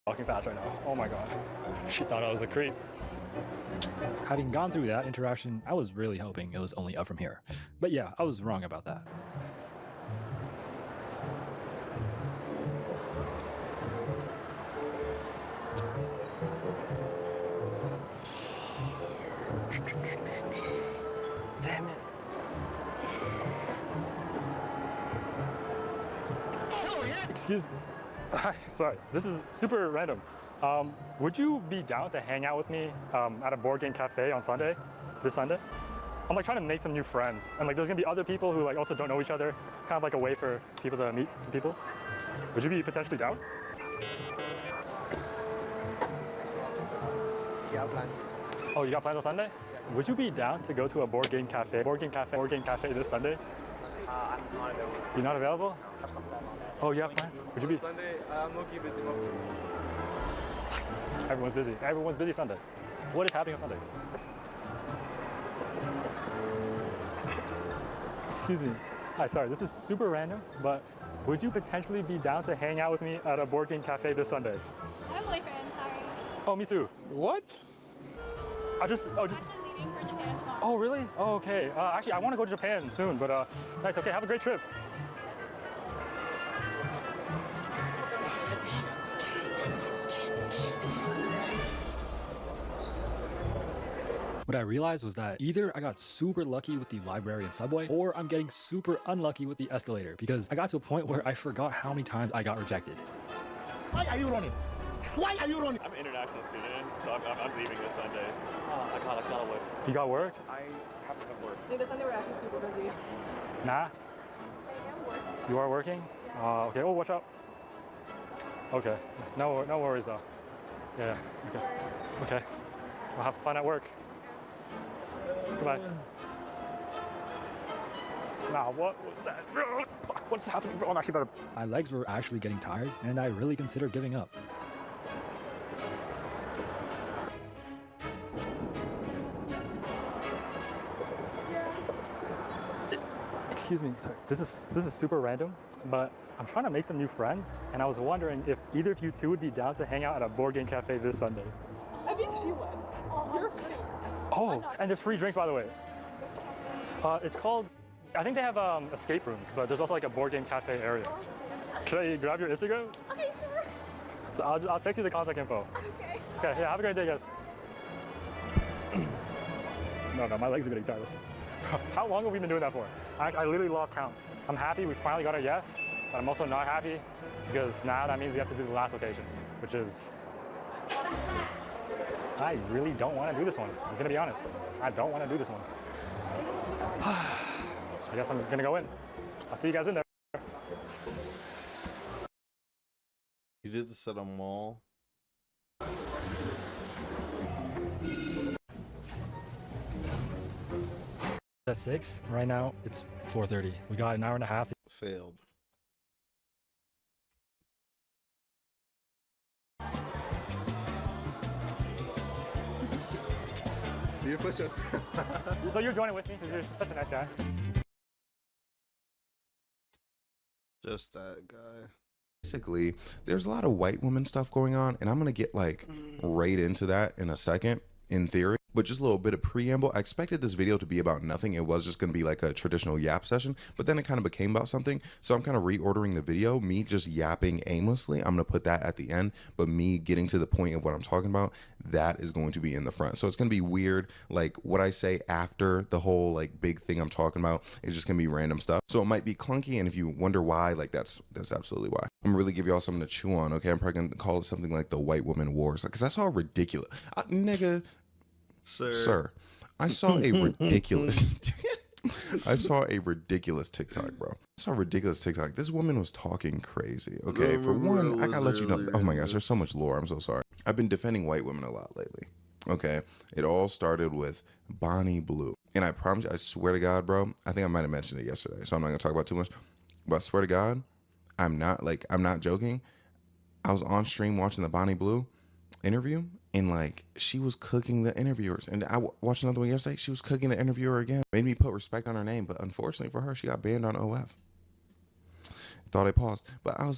Walking fast right now. Oh my god. She thought I was a creep. Having gone through that interaction, I was really hoping it was only up from here. But yeah, I was wrong about that. Damn it. Excuse me. Hi, sorry, this is super random. Would you be down to hang out with me at a board game cafe on Sunday, this Sunday? I'm like trying to make some new friends, and like there's gonna be other people who like also don't know each other, kind of like a way for people to meet people. Would you be potentially down? Yeah, plans. Oh, you got plans on Sunday? Would you be down to go to a board game cafe this Sunday? I'm not available. You're not available? I have something on that. Oh, you have plans? Would you be? Sunday, I'm looking busy. Everyone's busy. Everyone's busy Sunday. What is happening on Sunday? Excuse me. Hi, sorry, this is super random, but would you potentially be down to hang out with me at a board game cafe this Sunday? I have a boyfriend, sorry. Oh, me too. What? I'm leaving for Japan tomorrow. Oh, really? Oh, okay. Actually, I want to go to Japan soon, but nice. Okay, have a great trip. What I realized was that either I got super lucky with the library and subway, or I'm getting super unlucky with the escalator, because I got to a point where I forgot how many times I got rejected. Why are you running? Why are you running? I'm an international student, so I'm leaving this Sunday. I gotta work. You got work? I have to have work. I think this Sunday we're actually super busy. Nah? I am working. You are working? Okay. Oh, watch out. Okay. No worries though. Yeah. Okay. Okay. We'll have fun at work. Goodbye. Nah, what was that? Fuck, what's happening, bro? I'm actually about to... My legs were actually getting tired, and I really considered giving up. Excuse me, sorry. This is super random, but I'm trying to make some new friends, and I was wondering if either of you two would be down to hang out at a board game cafe this Sunday. I mean, she would. You're free. Oh, and there's free drinks, by the way. It's called, I think they have escape rooms, but there's also like a board game cafe area. Can I grab your Instagram? Okay, sure. So I'll text you the contact info. Okay. Okay, yeah, have a great day, guys. No, my legs are getting tired. How long have we been doing that for? I literally lost count. I'm happy we finally got a yes, but I'm also not happy because now that means we have to do the last location, which is... I really don't want to do this one. I'm gonna be honest. I don't want to do this one. I guess I'm gonna go in. I'll see you guys in there. You did this at a mall? At 6. Right now, it's 4:30. We got an hour and a half. Failed. Do you push us? So you're joining with me because you're such a nice guy. Just that guy. Basically, there's a lot of white woman stuff going on, and I'm gonna get like right into that in a second, in theory. But just a little bit of preamble. I expected this video to be about nothing. It was just going to be like a traditional yap session, but then it kind of became about something. So I'm kind of reordering the video. Me just yapping aimlessly, I'm going to put that at the end, but me getting to the point of what I'm talking about, that is going to be in the front. So it's going to be weird. Like what I say after the whole like big thing I'm talking about is just going to be random stuff. So it might be clunky, and if you wonder why, like that's absolutely why. I'm really give y'all something to chew on. Okay, I'm probably going to call it something like the white woman wars, because that's all ridiculous. Nigga. Sir, I saw a ridiculous I saw a ridiculous TikTok, bro. I saw a ridiculous TikTok. This woman was talking crazy. Okay, for one, I gotta let you know. Oh my gosh, there's so much lore. I'm so sorry. I've been defending white women a lot lately. Okay, it all started with Bonnie Blue, and I promise you, I swear to God, bro. I think I might have mentioned it yesterday, so I'm not gonna talk about it too much. But I swear to God, I'm not joking. I was on stream watching the Bonnie Blue interview, and like she was cooking the interviewers, and I watched another one yesterday. She was cooking the interviewer again. Made me put respect on her name, but unfortunately for her, she got banned on OF. Thought I paused, but I'm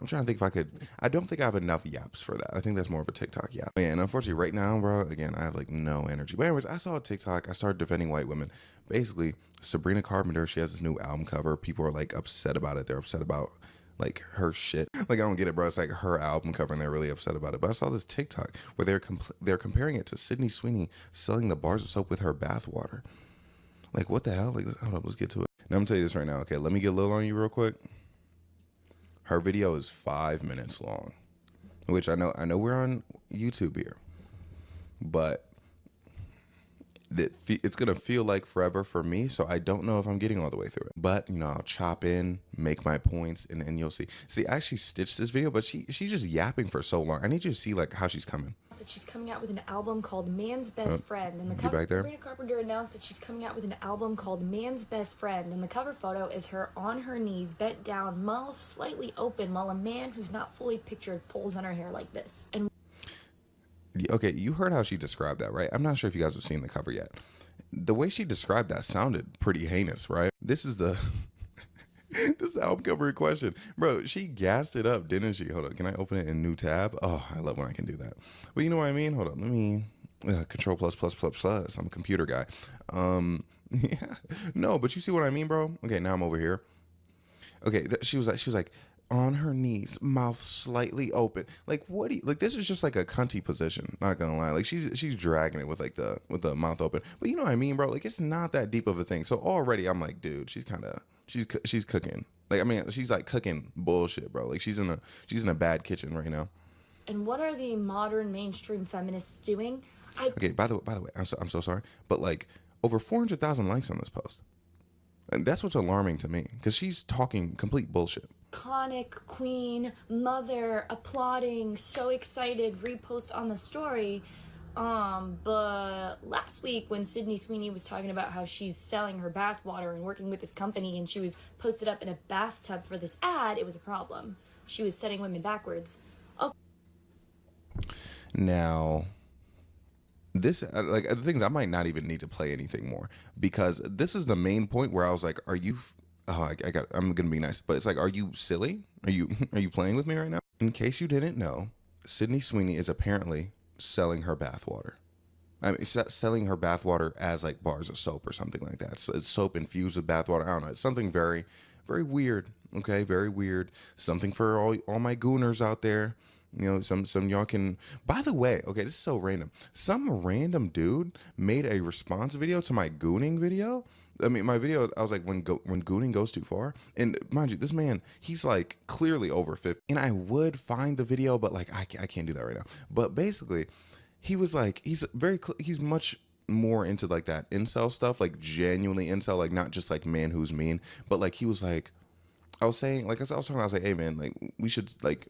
trying to think if I could. I don't think I have enough yaps for that. I think that's more of a TikTok yap. Yeah, and unfortunately right now, bro, again, I have like no energy. But anyways, I saw a TikTok. I started defending white women. Basically, Sabrina Carpenter, she has this new album cover. People are like upset about it. They're upset about like her shit. Like I don't get it, bro. It's like her album cover, and they're really upset about it. But I saw this TikTok where they're comparing it to Sydney Sweeney selling the bars of soap with her bath water. Like what the hell? Like hold up, let's get to it. Now I'm gonna tell you this right now. Okay, let me get a little on you real quick. Her video is 5 minutes long, which I know we're on YouTube here, but it's gonna feel like forever for me, so I don't know if I'm getting all the way through it. But you know, I'll chop in, make my points, and then you'll see. See, I actually stitched this video, but she's just yapping for so long. I need you to see like how she's coming. That she's coming out with an album called Man's Best Friend, and the you cover. back there? Sabrina Carpenter announced that she's coming out with an album called Man's Best Friend, and the cover photo is her on her knees, bent down, mouth slightly open, while a man who's not fully pictured pulls on her hair like this. And Okay, you heard how she described that, right? I'm not sure if you guys have seen the cover yet. The way she described that sounded pretty heinous, right? This is the this is the album cover in question. Bro, she gassed it up, didn't she? Hold on, can I open it in new tab? Oh, I love when I can do that. But you know what I mean? Hold on, let me control plus plus plus plus. I'm a computer guy. Yeah. No, but you see what I mean, bro? Okay, now I'm over here. Okay, she was like on her knees, mouth slightly open. Like, what do you, like, this is just like a cunty position, not gonna lie. Like, she's dragging it with like the mouth open. But you know what I mean, bro? Like, it's not that deep of a thing. So already I'm like, dude, she's cooking. Like, I mean, she's like cooking bullshit, bro. Like, she's in a bad kitchen right now. And what are the modern mainstream feminists doing? Okay, by the way, I'm so sorry, but like over 400,000 likes on this post. And that's what's alarming to me, because she's talking complete bullshit. Iconic queen, mother, applauding, so excited, repost on the story. But last week when Sydney Sweeney was talking about how she's selling her bath water and working with this company, and she was posted up in a bathtub for this ad, it was a problem. She was setting women backwards. Oh. Now, this, like, the things I might not even need to play anything more, because this is the main point where I was like, are you, I'm gonna be nice, but it's like, are you silly? Are you playing with me right now? In case you didn't know, Sydney Sweeney is apparently selling her bathwater. I mean, selling her bathwater as like bars of soap or something like that. It's soap infused with bathwater. I don't know. It's something very, very weird. Okay, very weird. Something for all my gooners out there. You know, some y'all can. By the way, okay, this is so random. Some random dude made a response video to my gooning video. I mean, my video, I was like, when gooning goes too far. And mind you, this man, he's like clearly over 50. And I would find the video, but like I can't do that right now. But basically, he was like, he's much more into like that incel stuff, like genuinely incel, like not just like man who's mean, but like he was like, I was saying, like I was talking, I was like, hey man, like we should like,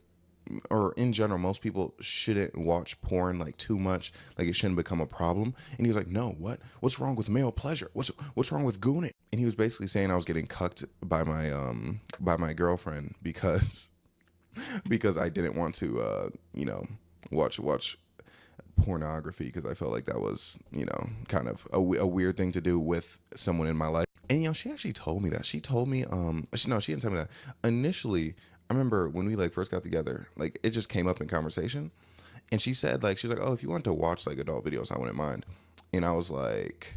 or in general, most people shouldn't watch porn like too much. Like it shouldn't become a problem. And he was like, no, what's wrong with male pleasure? What's wrong with gooning? And he was basically saying I was getting cucked by my girlfriend because I didn't want to watch pornography, because I felt like that was, kind of a weird thing to do with someone in my life. And she actually told me that. She told me she didn't tell me that. Initially, I remember when we like first got together, like it just came up in conversation, and she said like, she's like, oh, if you want to watch like adult videos, I wouldn't mind. And I was like,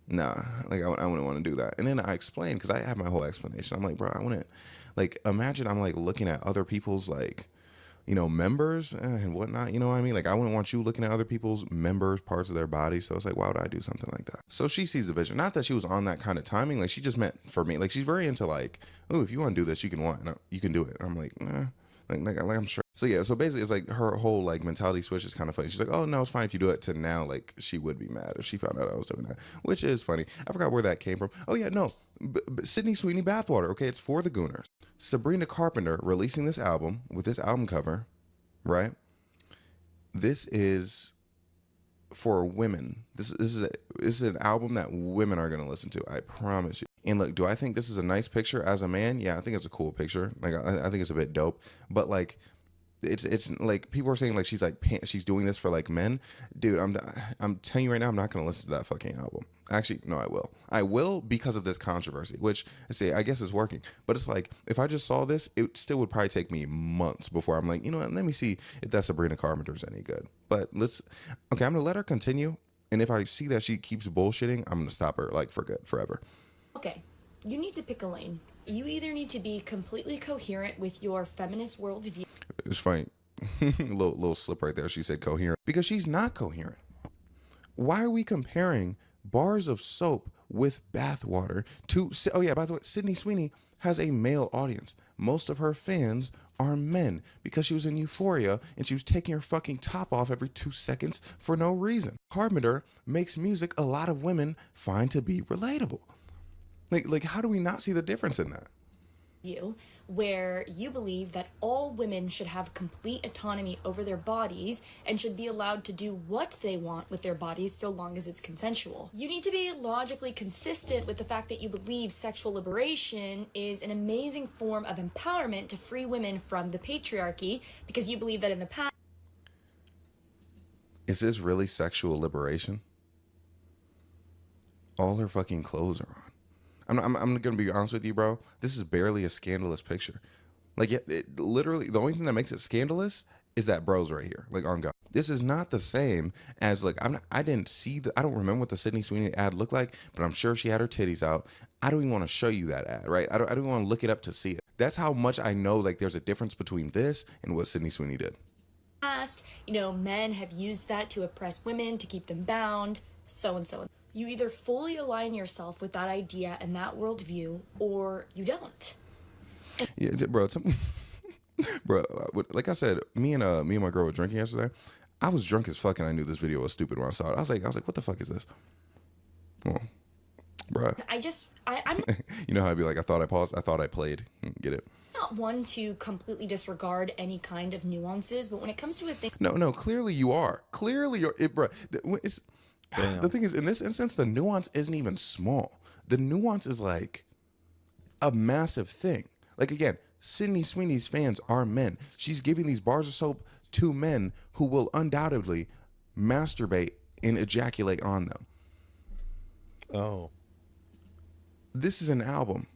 nah, like I wouldn't want to do that. And then I explained, because I have my whole explanation. I'm like, bro, I wouldn't, like, imagine I'm like looking at other people's like, members and whatnot, you know what I mean? Like, I wouldn't want you looking at other people's members, parts of their body. So it's like, why would I do something like that? So she sees the vision. Not that she was on that kind of timing. Like, she just meant for me. Like, she's very into like, oh, if you want to do this, you can do it. And I'm like, nah, like I'm sure. So yeah, so basically it's like her whole like mentality switch is kind of funny. She's like, oh no, it's fine if you do it, to now like she would be mad if she found out I was doing that, which is funny. I forgot where that came from. Oh yeah, no, Sydney Sweeney bathwater. Okay, it's for the gooners. Sabrina Carpenter releasing this album with this album cover, right? This is for women. This is an album that women are gonna listen to. I promise you. And look, do I think this is a nice picture as a man? Yeah, I think it's a cool picture. Like I think it's a bit dope. But like, it's like people are saying like she's doing this for like men. Dude, I'm telling you right now, I'm not gonna listen to that fucking album. Actually, no, I will. I will, because of this controversy, which I guess is working. But it's like, if I just saw this, it still would probably take me months before I'm like, you know what, let me see if that Sabrina Carpenter's any good. But I'm gonna let her continue. And if I see that she keeps bullshitting, I'm gonna stop her like for good, forever. Okay, you need to pick a lane. You either need to be completely coherent with your feminist worldview. It's funny. little slip right there. She said coherent, because she's not coherent. Why are we comparing bars of soap with bath water to? Oh yeah, by the way, Sydney Sweeney has a male audience. most of her fans are men because she was in Euphoria and she was taking her fucking top off every 2 seconds for no reason. Carpenter makes music a lot of women find to be relatable. Like how do we not see the difference in that? You, where you believe that all women should have complete autonomy over their bodies and should be allowed to do what they want with their bodies so long as it's consensual. You need to be logically consistent with the fact that you believe sexual liberation is an amazing form of empowerment to free women from the patriarchy, because you believe that in the past... Is this really sexual liberation? All her fucking clothes are on. I'm gonna be honest with you, bro. This is barely a scandalous picture. Like, it literally, the only thing that makes it scandalous is that bro's right here. Like, on God, this is not the same as like I didn't see I don't remember what the Sydney Sweeney ad looked like, but I'm sure she had her titties out. I don't even want to show you that ad, right? I don't even want to look it up to see it. That's how much I know. Like, there's a difference between this and what Sydney Sweeney did. You know, men have used that to oppress women, to keep them bound, so and so. You either fully align yourself with that idea and that worldview, or you don't. Yeah, bro. Bro, like I said, me and my girl were drinking yesterday. I was drunk as fuck, and I knew this video was stupid when I saw it. I was like, what the fuck is this? Well, bro. I'm You know how I'd be like, I thought I paused, I thought I played. Get it? not one to completely disregard any kind of nuances, but when it comes to a thing... No, clearly you are. Clearly you're, bro. The thing is, in this instance, the nuance isn't even small. The nuance is like a massive thing. Like, again, Sydney Sweeney's fans are men. She's giving these bars of soap to men who will undoubtedly masturbate and ejaculate on them. Oh. This is an album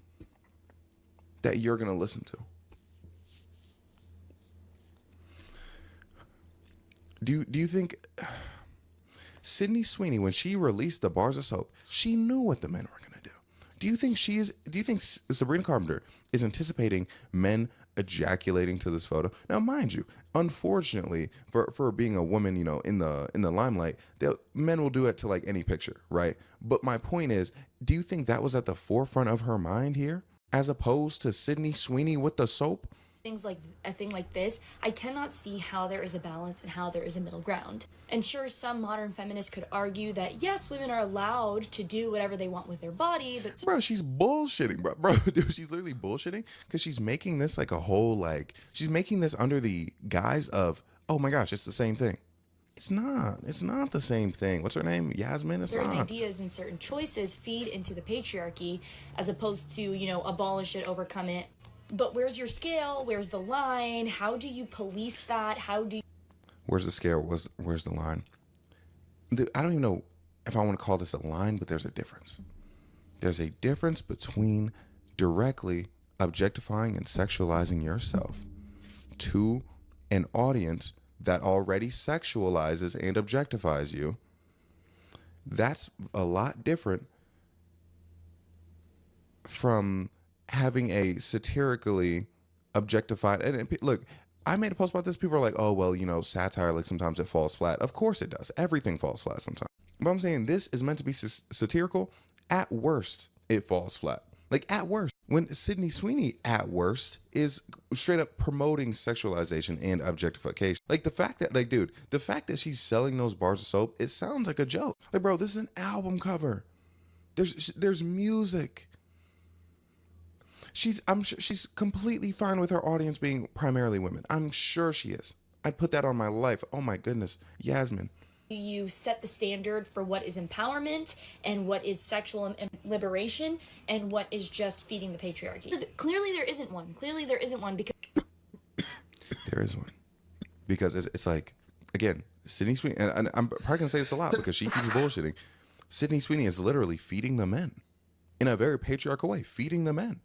that you're going to listen to. Do you think... Sydney Sweeney, when she released the bars of soap, she knew what the men were going to do. Do you think Sabrina Carpenter is anticipating men ejaculating to this photo? Now, mind you, unfortunately, for being a woman, you know, in the limelight, men will do it to like any picture, right? But my point is, do you think that was at the forefront of her mind here, as opposed to Sydney Sweeney with the soap? Things like a thing like this, I cannot see how there is a balance and how there is a middle ground. And sure, some modern feminists could argue that yes, women are allowed to do whatever they want with their body, but... Bro, she's bullshitting, bro. Dude, she's literally bullshitting because she's making this like a whole, like, she's making this under the guise of, oh my gosh, it's the same thing. It's not the same thing. What's her name? Yasmin? It's certain not. Ideas and certain choices feed into the patriarchy as opposed to, you know, abolish it, overcome it. But where's your scale? Where's the line? How do you police that? How do you... Where's the scale? Where's the line? I don't even know if I want to call this a line, but there's a difference. There's a difference between directly objectifying and sexualizing yourself to an audience that already sexualizes and objectifies you. That's a lot different from having a satirically objectified, and look, I made a post about this. People are like, oh, well, you know, satire, like sometimes it falls flat. Of course it does. Everything falls flat sometimes. But I'm saying this is meant to be satirical. At worst, it falls flat. Like, at worst. When Sydney Sweeney, at worst, is straight up promoting sexualization and objectification. Like, the fact that, like, dude, the fact that she's selling those bars of soap, it sounds like a joke. Like, bro, this is an album cover. There's music. I'm sure she's completely fine with her audience being primarily women. I'm sure she is. I'd put that on my life. Oh my goodness. Yasmin. You set the standard for what is empowerment and what is sexual liberation and what is just feeding the patriarchy. Clearly there isn't one. Clearly there isn't one because... There is one. Because it's like, again, Sydney Sweeney, and I'm probably going to say this a lot because she keeps bullshitting. Sydney Sweeney is literally feeding the men in a very patriarchal way, feeding the men.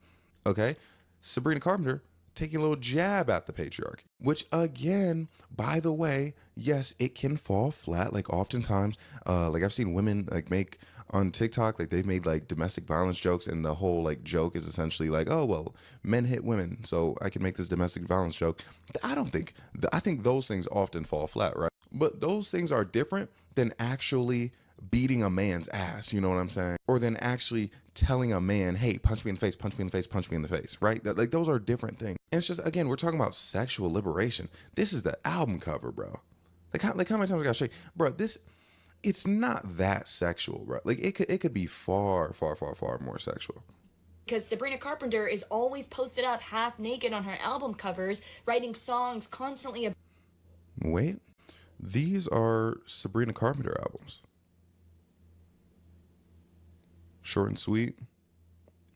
Okay, Sabrina Carpenter taking a little jab at the patriarchy, which again, by the way, yes, it can fall flat. Like oftentimes, like I've seen women like make on TikTok, like they've made like domestic violence jokes, and the whole like joke is essentially like, oh well, men hit women, so I can make this domestic violence joke. I think those things often fall flat, right? But those things are different than actually beating a man's ass, you know what I'm saying? Or then actually telling a man, hey, punch me in the face, punch me in the face, punch me in the face, right? Like, those are different things. And it's just, again, we're talking about sexual liberation. This is the album cover, bro. Like how many times I gotta show you? Bro, it's not that sexual, bro. Like, it could be far, far, far, far more sexual. Because Sabrina Carpenter is always posted up half naked on her album covers, writing songs constantly about. Wait, these are Sabrina Carpenter albums. Short and sweet.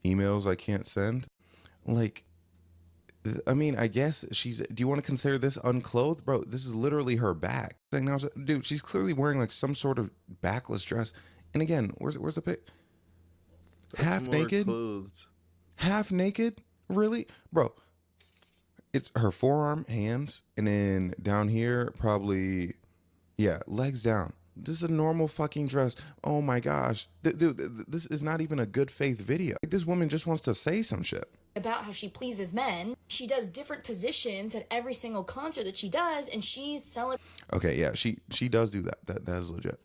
Emails I can't send. Like, I mean, I guess do you want to consider this unclothed? Bro, this is literally her back. Like, now, dude, she's clearly wearing like some sort of backless dress. And again, where's the pic? Half naked? Clothed. Half naked? Really? Bro, it's her forearm, hands, and then down here, probably, yeah, legs down. This is a normal fucking dress. Oh my gosh. Dude, this is not even a good faith video. Like, this woman just wants to say some shit. About how she pleases men. She does different positions at every single concert that she does, and she's celebrating. Okay, yeah, she does do that. That is legit.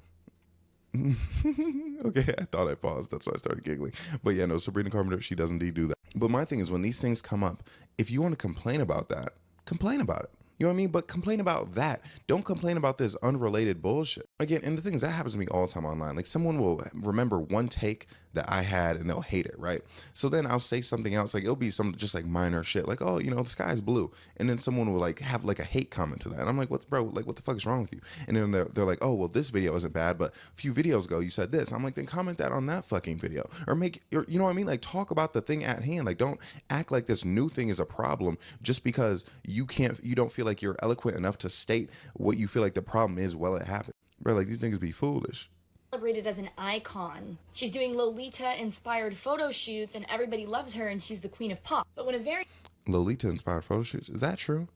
Okay, I thought I paused. That's why I started giggling. But yeah, no, Sabrina Carpenter, she does indeed do that. But my thing is, when these things come up, if you want to complain about that, complain about it. You know what I mean? But complain about that. Don't complain about this unrelated bullshit. Again, and the thing is, that happens to me all the time online. Like, someone will remember one take that I had and they'll hate it, right? So then I'll say something else, like it'll be some just like minor shit, like, oh, you know, the sky is blue. And then someone will like have like a hate comment to that. And I'm like, what, bro, like, what the fuck is wrong with you? And then they're like, oh, well, this video isn't bad, but a few videos ago you said this. I'm like, then comment that on that fucking video. Or you know what I mean? Like, talk about the thing at hand. Like, don't act like this new thing is a problem just because you don't feel like you're eloquent enough to state what you feel like the problem is while it happened. Bro, like, these niggas be foolish. Celebrated as an icon. She's doing Lolita-inspired photo shoots, and everybody loves her, and she's the queen of pop. But when a very Lolita-inspired photo shoots, is that true?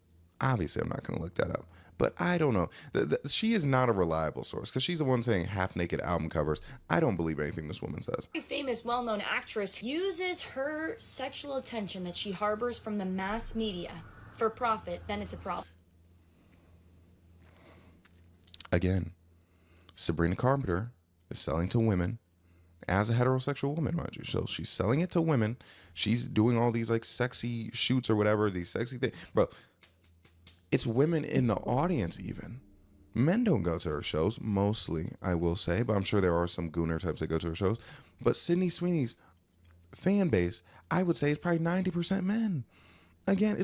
Obviously, I'm not going to look that up. But I don't know. She is not a reliable source because she's the one saying half-naked album covers. I don't believe anything this woman says. A famous, well-known actress uses her sexual attention that she harbors from the mass media for profit, then it's a problem. Again, Sabrina Carpenter is selling to women as a heterosexual woman, mind you. So she's selling it to women. She's doing all these like sexy shoots or whatever, these sexy things. Bro, it's women in the audience even. Men don't go to her shows, mostly, I will say, but I'm sure there are some gooner types that go to her shows. But Sydney Sweeney's fan base, I would say, is probably 90% men. Again,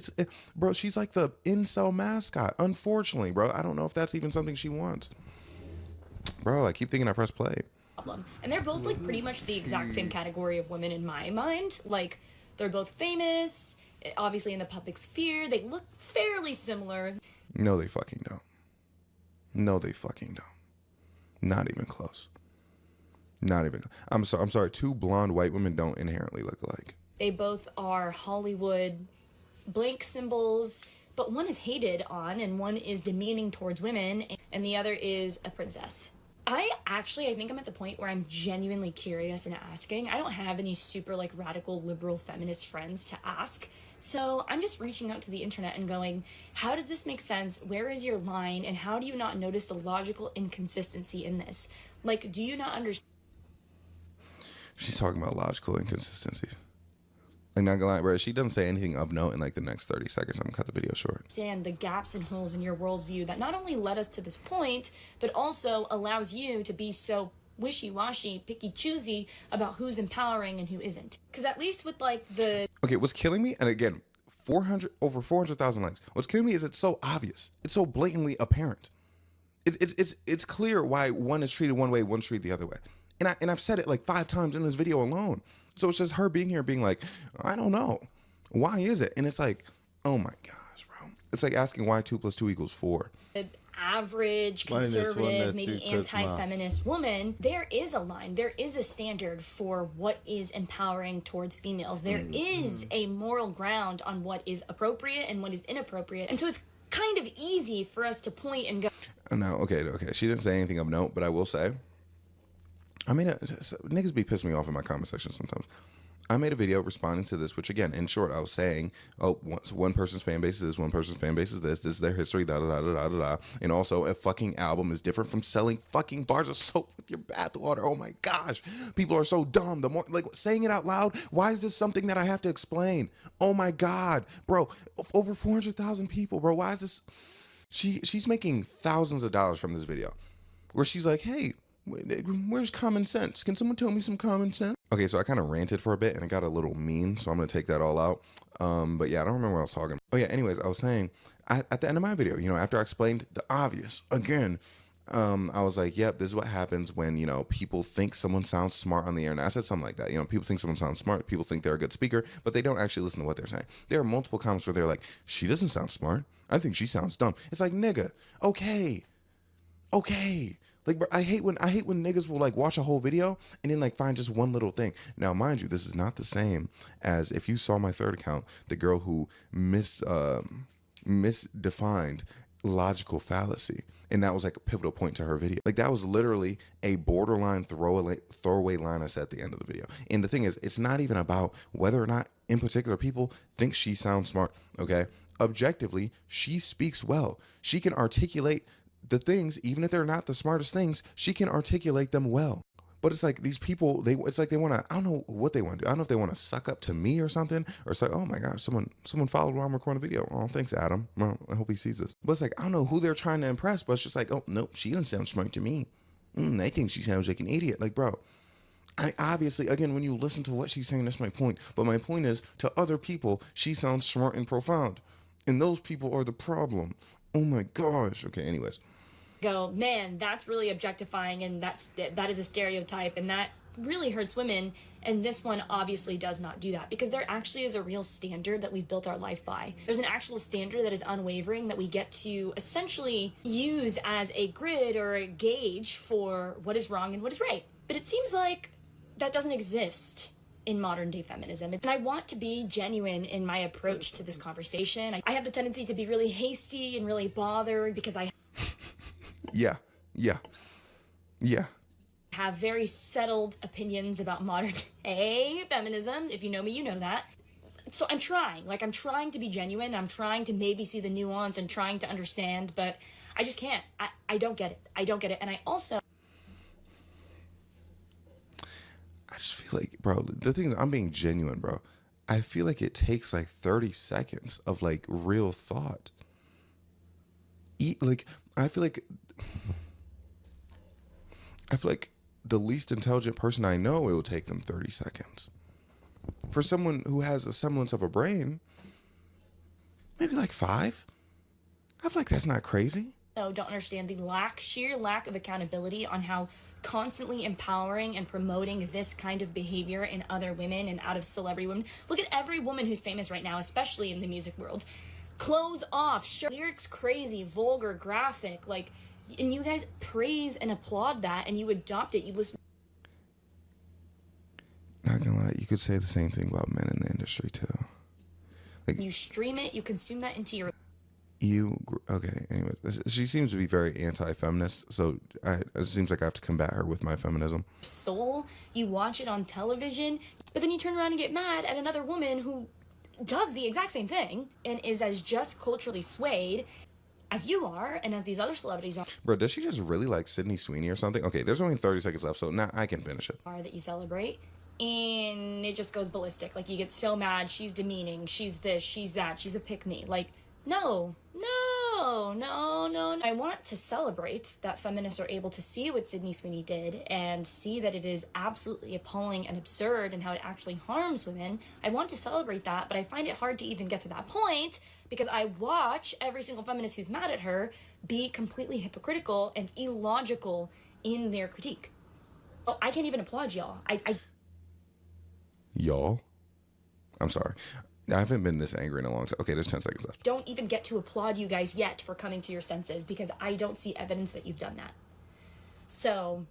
bro, she's like the incel mascot. Unfortunately, bro, I don't know if that's even something she wants. Bro, I keep thinking I press play. And they're both like pretty much the exact same category of women in my mind. Like, they're both famous, obviously in the public sphere. They look fairly similar. No, they fucking don't. No, they fucking don't. Not even close. Not even. I'm sorry. Two blonde white women don't inherently look alike. They both are Hollywood blank symbols, but one is hated on and one is demeaning towards women, and the other is a princess. I think I'm at the point where I'm genuinely curious and asking. I don't have any super like radical liberal feminist friends to ask, so I'm just reaching out to the internet and going, how does this make sense? Where is your line? And how do you not notice the logical inconsistency in this? Like, do you not understand? She's talking about logical inconsistencies. Like, not gonna lie, bro, she doesn't say anything of note in like the next 30 seconds. I'm gonna cut the video short. Understand the gaps and holes in your worldview that not only led us to this point, but also allows you to be so wishy-washy, picky-choosy about who's empowering and who isn't. Because at least with like the... Okay, what's killing me, and again, over 400,000 likes. What's killing me is it's so obvious. It's so blatantly apparent. It's clear why one is treated one way, one's treated the other way. And I've said it like 5 times in this video alone. So it's just her being here being like, I don't know. Why is it? And it's like, oh my gosh, bro. It's like asking why 2 + 2 = 4. Average, conservative, maybe anti-feminist woman, there is a line, there is a standard for what is empowering towards females. There is a moral ground on what is appropriate and what is inappropriate. And so it's kind of easy for us to point and go. No, okay. She didn't say anything of note, but I will say, I mean, niggas be pissing me off in my comment section sometimes. I made a video responding to this, which again, in short, I was saying, oh, one person's fan base is this, one person's fan base is this is their history, da da da da da da da. And also, a fucking album is different from selling fucking bars of soap with your bathwater. Oh my gosh, people are so dumb. The more, like, saying it out loud, why is this something that I have to explain? Oh my God, bro, over 400,000 people, bro. Why is this? She's making thousands of dollars from this video, where she's like, hey, where's common sense? Can someone tell me some common sense? Okay, so I kind of ranted for a bit and it got a little mean, so I'm going to take that all out. But yeah, I don't remember what I was talking. Oh yeah, anyways, I was saying, at the end of my video, you know, after I explained the obvious, again, I was like, yep, this is what happens when, you know, people think someone sounds smart on the air. And I said something like that. You know, people think someone sounds smart. People think they're a good speaker, but they don't actually listen to what they're saying. There are multiple comments where they're like, she doesn't sound smart. I think she sounds dumb. It's like, nigga, okay. Like, bro, I hate when niggas will like watch a whole video and then like find just one little thing. Now, mind you, this is not the same as if you saw my third account, the girl who misdefined logical fallacy. And that was like a pivotal point to her video. Like, that was literally a borderline throwaway line I said at the end of the video. And the thing is, it's not even about whether or not in particular people think she sounds smart, okay? Objectively, she speaks well. She can articulate the things, even if they're not the smartest things, she can articulate them well. But it's like these people, it's like they want to, I don't know what they want to do. I don't know if they want to suck up to me or something, or it's like, oh my gosh, someone followed while I'm recording a video. Oh, thanks, Adam. Well, I hope he sees this. But it's like, I don't know who they're trying to impress, but it's just like, oh, nope, she doesn't sound smart to me. I think she sounds like an idiot. Like, bro, I obviously, again, when you listen to what she's saying, that's my point. But my point is, to other people, she sounds smart and profound. And those people are the problem. Oh my gosh. Okay, anyways. Go, man, that's really objectifying, and that is a stereotype, and that really hurts women. And this one obviously does not do that, because there actually is a real standard that we've built our life by. There's an actual standard that is unwavering that we get to essentially use as a grid or a gauge for what is wrong and what is right. But it seems like that doesn't exist in modern day feminism. And I want to be genuine in my approach to this conversation. I have the tendency to be really hasty and really bothered because I Yeah. have very settled opinions about modern day feminism. If you know me, you know that. So I'm trying to be genuine. I'm trying to maybe see the nuance and trying to understand, but I just can't. I don't get it. And I just feel like, bro, the thing is, I'm being genuine, bro. I feel like it takes like 30 seconds of like real thought. I feel like the least intelligent person I know, it will take them 30 seconds. For someone who has a semblance of a brain, maybe like 5. I feel like that's not crazy. don't understand the sheer lack of accountability on how constantly empowering and promoting this kind of behavior in other women and out of celebrity women. Look at every woman who's famous right now, especially in the music world. Clothes off, lyrics crazy, vulgar, graphic, like, and you guys praise and applaud that, and you adopt it. You listen. Not gonna lie, you could say the same thing about men in the industry too. Like, you stream it, you consume that into your. Okay. Anyways, she seems to be very anti-feminist, so it seems like I have to combat her with my feminism. Soul, you watch it on television, but then you turn around and get mad at another woman who does the exact same thing and is as just culturally swayed as you are and as these other celebrities are. Bro, does she just really like Sydney Sweeney or something? Okay, there's only 30 seconds left, so now I can finish it. That you celebrate, and it just goes ballistic. Like, you get so mad, she's demeaning, she's this, she's that, she's a pick-me. Like, no. I want to celebrate that feminists are able to see what Sydney Sweeney did and see that it is absolutely appalling and absurd and how it actually harms women. I want to celebrate that, but I find it hard to even get to that point because I watch every single feminist who's mad at her be completely hypocritical and illogical in their critique. Oh, I can't even applaud y'all. Y'all? I'm sorry. I haven't been this angry in a long time. Okay, there's 10 seconds left. Don't even get to applaud you guys yet for coming to your senses because I don't see evidence that you've done that. So,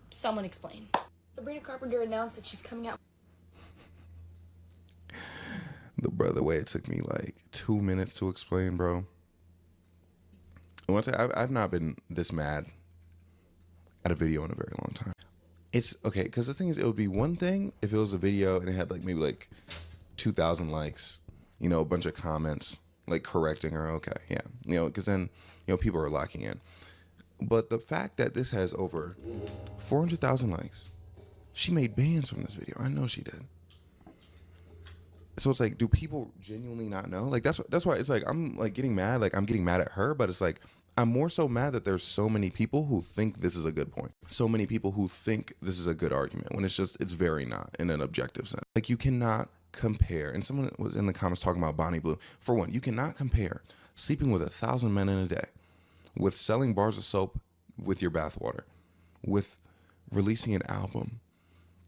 someone explain. Sabrina Carpenter announced that she's coming out. The way it took me like 2 minutes to explain, bro. I want to say I've not been this mad at a video in a very long time. It's okay, because the thing is, it would be one thing if it was a video and it had like maybe like 2,000 likes, you know, a bunch of comments like correcting her. Okay, yeah, you know, because then, you know, people are locking in. But the fact that this has over 400,000 likes, she made bands from this video. I know she did. So it's like, do people genuinely not know? Like that's why it's like I'm like getting mad. Like I'm getting mad at her, but it's like I'm more so mad that there's so many people who think this is a good point. So many people who think this is a good argument when it's very not in an objective sense. Like you cannot compare. And someone was in the comments talking about Bonnie Blue. For one, you cannot compare sleeping with 1,000 men in a day with selling bars of soap with your bathwater, with releasing an album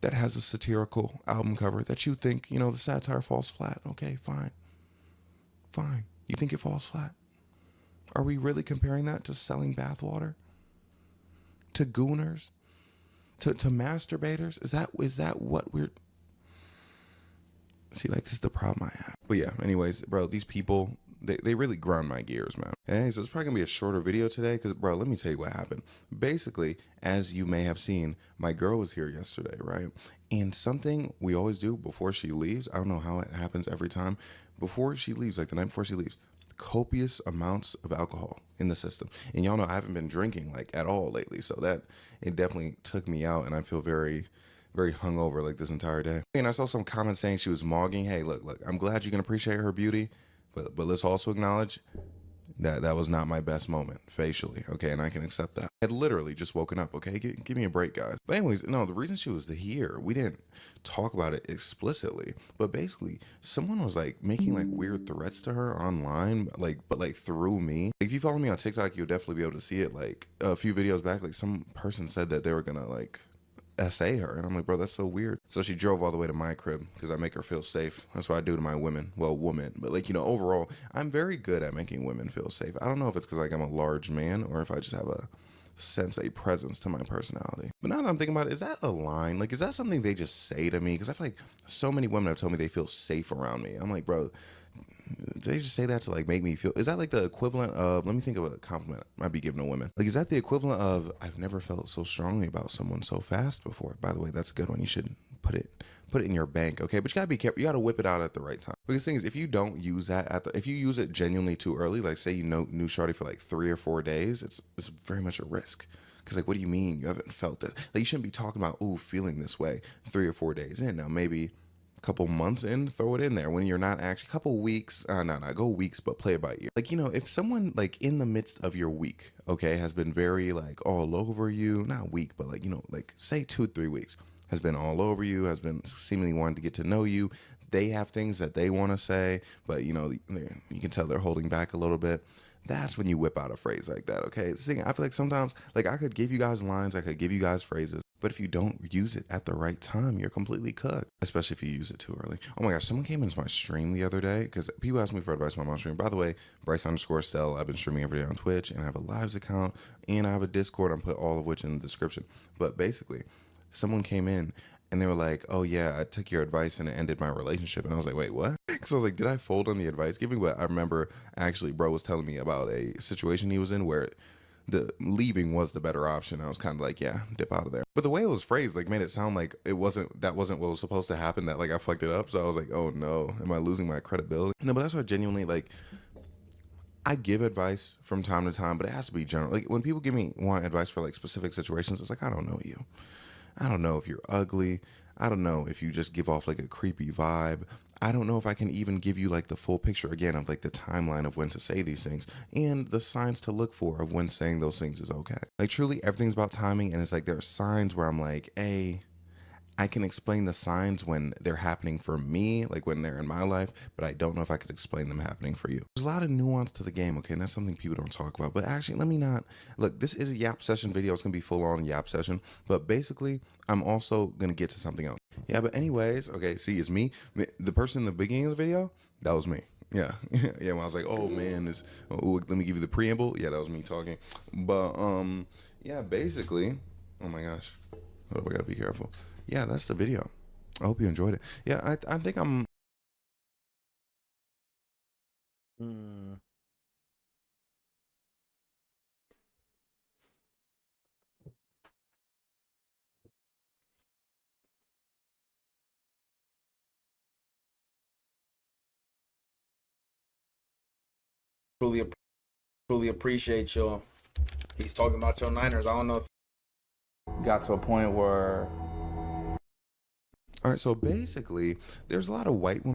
that has a satirical album cover that you think, you know, the satire falls flat. Okay, fine. Fine. You think it falls flat? Are we really comparing that to selling bathwater? To gooners? To masturbators? Is that what we're... See, like, this is the problem I have. But yeah, anyways, bro, these people, they really grind my gears, man. Hey, so it's probably gonna be a shorter video today because, bro, let me tell you what happened. Basically, as you may have seen, my girl was here yesterday, right? And something we always do before she leaves, I don't know how it happens every time, before she leaves, like the night before she leaves, copious amounts of alcohol in the system. And y'all know I haven't been drinking like at all lately, so that it definitely took me out, and I feel very hungover like this entire day. And I saw some comments saying she was mogging. Hey, look, I'm glad you can appreciate her beauty, but let's also acknowledge that that was not my best moment facially, okay? And I can accept that. I had literally just woken up, okay? Give me a break, guys. But anyways, no, the reason she was here, we didn't talk about it explicitly, but basically someone was like making like weird threats to her online, but through me. If you follow me on TikTok, you'll definitely be able to see it. Like a few videos back, like some person said that they were gonna like essay her, and I'm like, bro, that's so weird. So she drove all the way to my crib because I make her feel safe. That's what I do to my women. Well, woman, but like, you know, overall, I'm very good at making women feel safe. I don't know if it's because like I'm a large man or if I just have a presence to my personality. But now that I'm thinking about it, is that a line? Like, is that something they just say to me? Because I feel like so many women have told me they feel safe around me. I'm like, bro, they just say that to like make me feel, is that like the equivalent of, let me think of a compliment I might be giving to women. Like, is that the equivalent of, I've never felt so strongly about someone so fast before? By the way, that's a good one. You should put it in your bank, okay? But you gotta be careful. You gotta whip it out at the right time. Because the thing is, if you don't use that if you use it genuinely too early, like say you knew Shawty for like 3 or 4 days, it's very much a risk. Because like, what do you mean you haven't felt it? Like, you shouldn't be talking about, ooh, feeling this way 3 or 4 days in. Now maybe couple months in, throw it in there when you're not actually, couple weeks, go weeks, but play it by ear. Like, you know, if someone like in the midst of your week, okay, has been very like all over you, not week, but like, you know, like say 2-3 weeks, has been all over you, has been seemingly wanting to get to know you, they have things that they want to say, but you know, you can tell they're holding back a little bit. That's when you whip out a phrase like that, okay? I feel like sometimes, like I could give you guys lines, I could give you guys phrases, but if you don't use it at the right time, you're completely cooked, especially if you use it too early. Oh my gosh, someone came into my stream the other day because people asked me for advice on my stream. By the way, Bryce_Stell, I've been streaming every day on Twitch, and I have a Lives account, and I have a Discord. I'm put all of which in the description. But basically, someone came in and they were like, oh yeah, I took your advice and it ended my relationship. And I was like, wait, what? Because I was like, did I fold on the advice giving? But I remember actually bro was telling me about a situation he was in where the leaving was the better option. I was kind of like, yeah, dip out of there. But the way it was phrased, like, made it sound like that wasn't what was supposed to happen, that like I fucked it up. So I was like, oh no, am I losing my credibility? No, but that's what genuinely, like, I give advice from time to time, but it has to be general. Like when people want advice for like specific situations, it's like, I don't know you. I don't know if you're ugly. I don't know if you just give off like a creepy vibe. I don't know if I can even give you like the full picture again of like the timeline of when to say these things and the signs to look for of when saying those things is okay. Like truly everything's about timing, and it's like there are signs where I'm like, hey, I can explain the signs when they're happening for me, like when they're in my life, but I don't know if I could explain them happening for you. There's a lot of nuance to the game, okay? And that's something people don't talk about. But actually, let me not, look, this is a yap session video. It's gonna be full on yap session, but basically, I'm also gonna get to something else. Yeah, but anyways, okay, see, it's me. The person in the beginning of the video, that was me. Yeah, yeah, when I was like, oh man, let me give you the preamble. Yeah, that was me talking. But, yeah, basically, oh my gosh, oh, we gotta be careful. Yeah, that's the video. I hope you enjoyed it. Yeah, I think I'm... truly appreciate you. He's talking about your Niners. I don't know if got to a point where. All right, so basically, there's a lot of white women.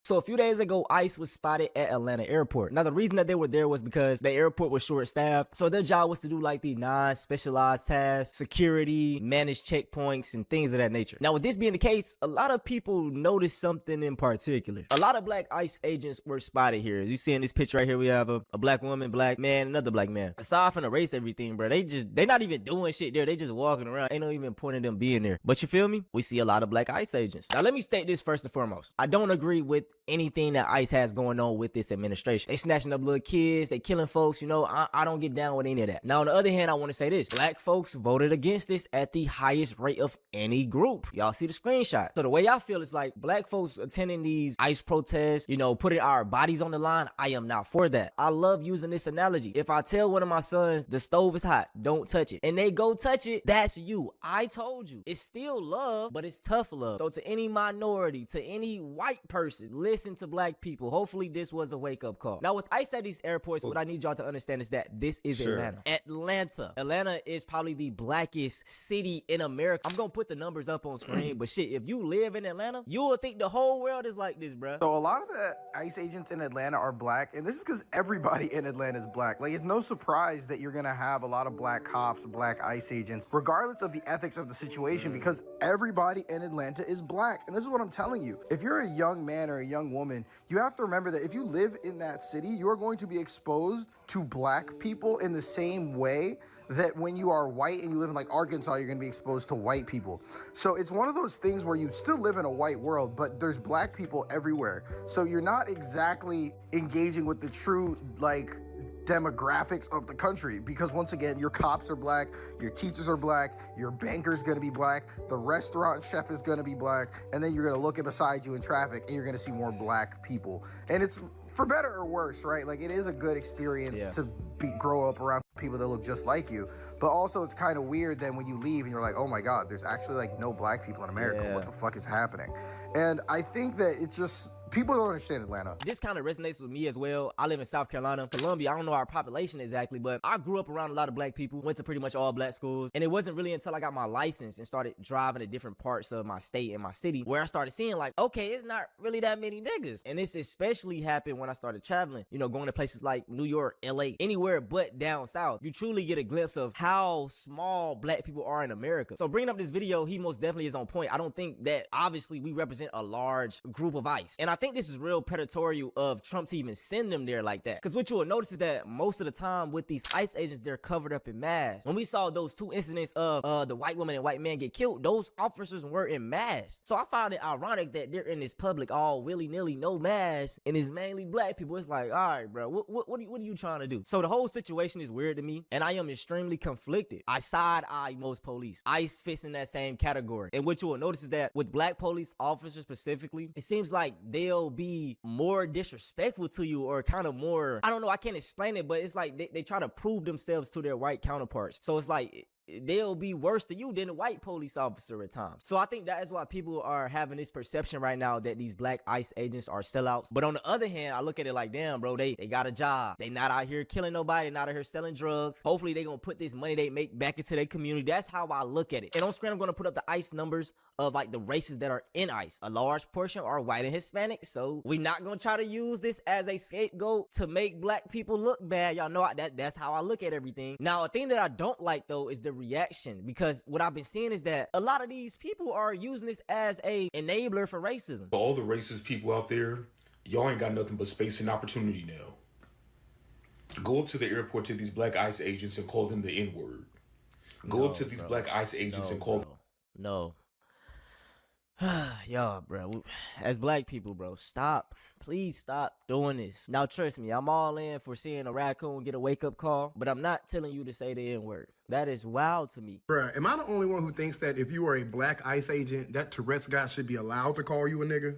So a few days ago, ICE was spotted at Atlanta airport. Now, the reason that they were there was because the airport was short-staffed. So their job was to do like the non-specialized tasks, security, manage checkpoints, and things of that nature. Now, with this being the case, a lot of people noticed something in particular. A lot of black ICE agents were spotted here. As you see in this picture right here, we have a black woman, black man, another black man. Aside from the race, everything, bro, they not even doing shit there. They just walking around. Ain't no even point of them being there. But you feel me? We see a lot of black ICE agents. Now, let me state this first and foremost. I don't agree with anything that ICE has going on with this administration. They snatching up little kids, they killing folks, you know, I don't get down with any of that. Now, on the other hand, I want to say this. Black folks voted against this at the highest rate of any group. Y'all see the screenshot. So the way I feel is like black folks attending these ICE protests, you know, putting our bodies on the line, I am not for that. I love using this analogy. If I tell one of my sons, the stove is hot, don't touch it, and they go touch it, that's you. I told you. It's still love, but it's tough love. So to any minority, to any white person, listen to black people. Hopefully this was a wake-up call. Now with ICE at these airports, what I need y'all to understand is that this is Atlanta. Atlanta is probably the blackest city in America. I'm gonna put the numbers up on screen, but shit, if you live in Atlanta, you will think the whole world is like this, bruh. So a lot of the ICE agents in Atlanta are black, and this is because everybody in Atlanta is black. Like, it's no surprise that you're gonna have a lot of black cops, black ICE agents, regardless of the ethics of the situation, because everybody in Atlanta is black. And this is what I'm telling you. If you're a young man or a young woman, you have to remember that if you live in that city, you are going to be exposed to black people in the same way that when you are white and you live in like Arkansas, you're going to be exposed to white people. So it's one of those things where you still live in a white world, but there's black people everywhere. So you're not exactly engaging with the true like demographics of the country, because once again, your cops are black, your teachers are black, your banker's gonna be black, the restaurant chef is gonna be black, and then you're gonna look at beside you in traffic and you're gonna see more black people. And it's for better or worse, right? Like, it is a good experience to grow up around people that look just like you, but also it's kind of weird then when you leave and you're like, oh my god, there's actually like no black people in America. What the fuck is happening? And I think that it's just, people don't understand Atlanta. This kind of resonates with me as well. I live in South Carolina, Columbia. I don't know our population exactly, but I grew up around a lot of black people, went to pretty much all black schools. And it wasn't really until I got my license and started driving to different parts of my state and my city where I started seeing like, okay, it's not really that many niggas. And this especially happened when I started traveling, you know, going to places like New York, LA, anywhere but down south. You truly get a glimpse of how small black people are in America. So bringing up this video, he most definitely is on point. I don't think that obviously we represent a large group of ICE. And I think this is real predatory of Trump to even send them there like that. Because what you will notice is that most of the time with these ICE agents, they're covered up in masks. When we saw those two incidents of the white woman and white man get killed, those officers were in masks. So I found it ironic that they're in this public all willy-nilly, no masks, and it's mainly black people. It's like, all right, bro, what are you trying to do? So the whole situation is weird to me, and I am extremely conflicted. I side-eye most police. ICE fits in that same category. And what you will notice is that with black police officers specifically, it seems like they'll be more disrespectful to you, or kind of more, I don't know, I can't explain it, but it's like they try to prove themselves to their white counterparts. So it's like they'll be worse to you than a white police officer at times. So I think that is why people are having this perception right now that these black ICE agents are sellouts. But on the other hand, I look at it like, damn, bro, they got a job. They not out here killing nobody, not out here selling drugs. Hopefully they gonna put this money they make back into their community. That's how I look at it. And on screen, I'm gonna put up the ICE numbers of like the races that are in ICE. A large portion are white and Hispanic. So we not gonna try to use this as a scapegoat to make black people look bad. Y'all know that's how I look at everything. Now, a thing that I don't like though is the reaction, because what I've been seeing is that a lot of these people are using this as a enabler for racism. All the racist people out there, y'all ain't got nothing but space and opportunity now. Go up to the airport to these black ICE agents and call them the N-word. Go up to these black ICE agents and call them. No. Y'all, bro, as black people, bro, stop. Please stop doing this. Now, trust me, I'm all in for seeing a raccoon get a wake-up call, but I'm not telling you to say the N-word. That is wild to me. Bruh, am I the only one who thinks that if you are a black ICE agent, that Tourette's guy should be allowed to call you a nigga?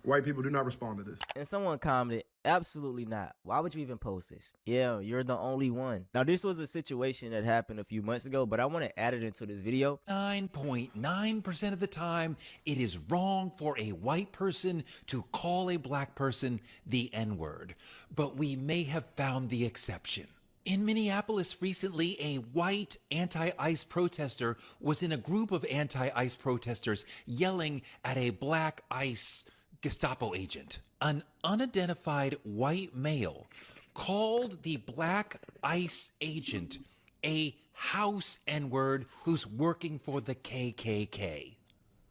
White people do not respond to this. And someone commented, absolutely not. Why would you even post this? Yeah, you're the only one. Now, this was a situation that happened a few months ago, but I want to add it into this video. 9.9% of the time, it is wrong for a white person to call a black person the N-word. But we may have found the exception. In Minneapolis recently, a white anti-ICE protester was in a group of anti-ICE protesters yelling at a black ICE Gestapo agent. An unidentified white male called the black ICE agent a house N-word who's working for the KKK.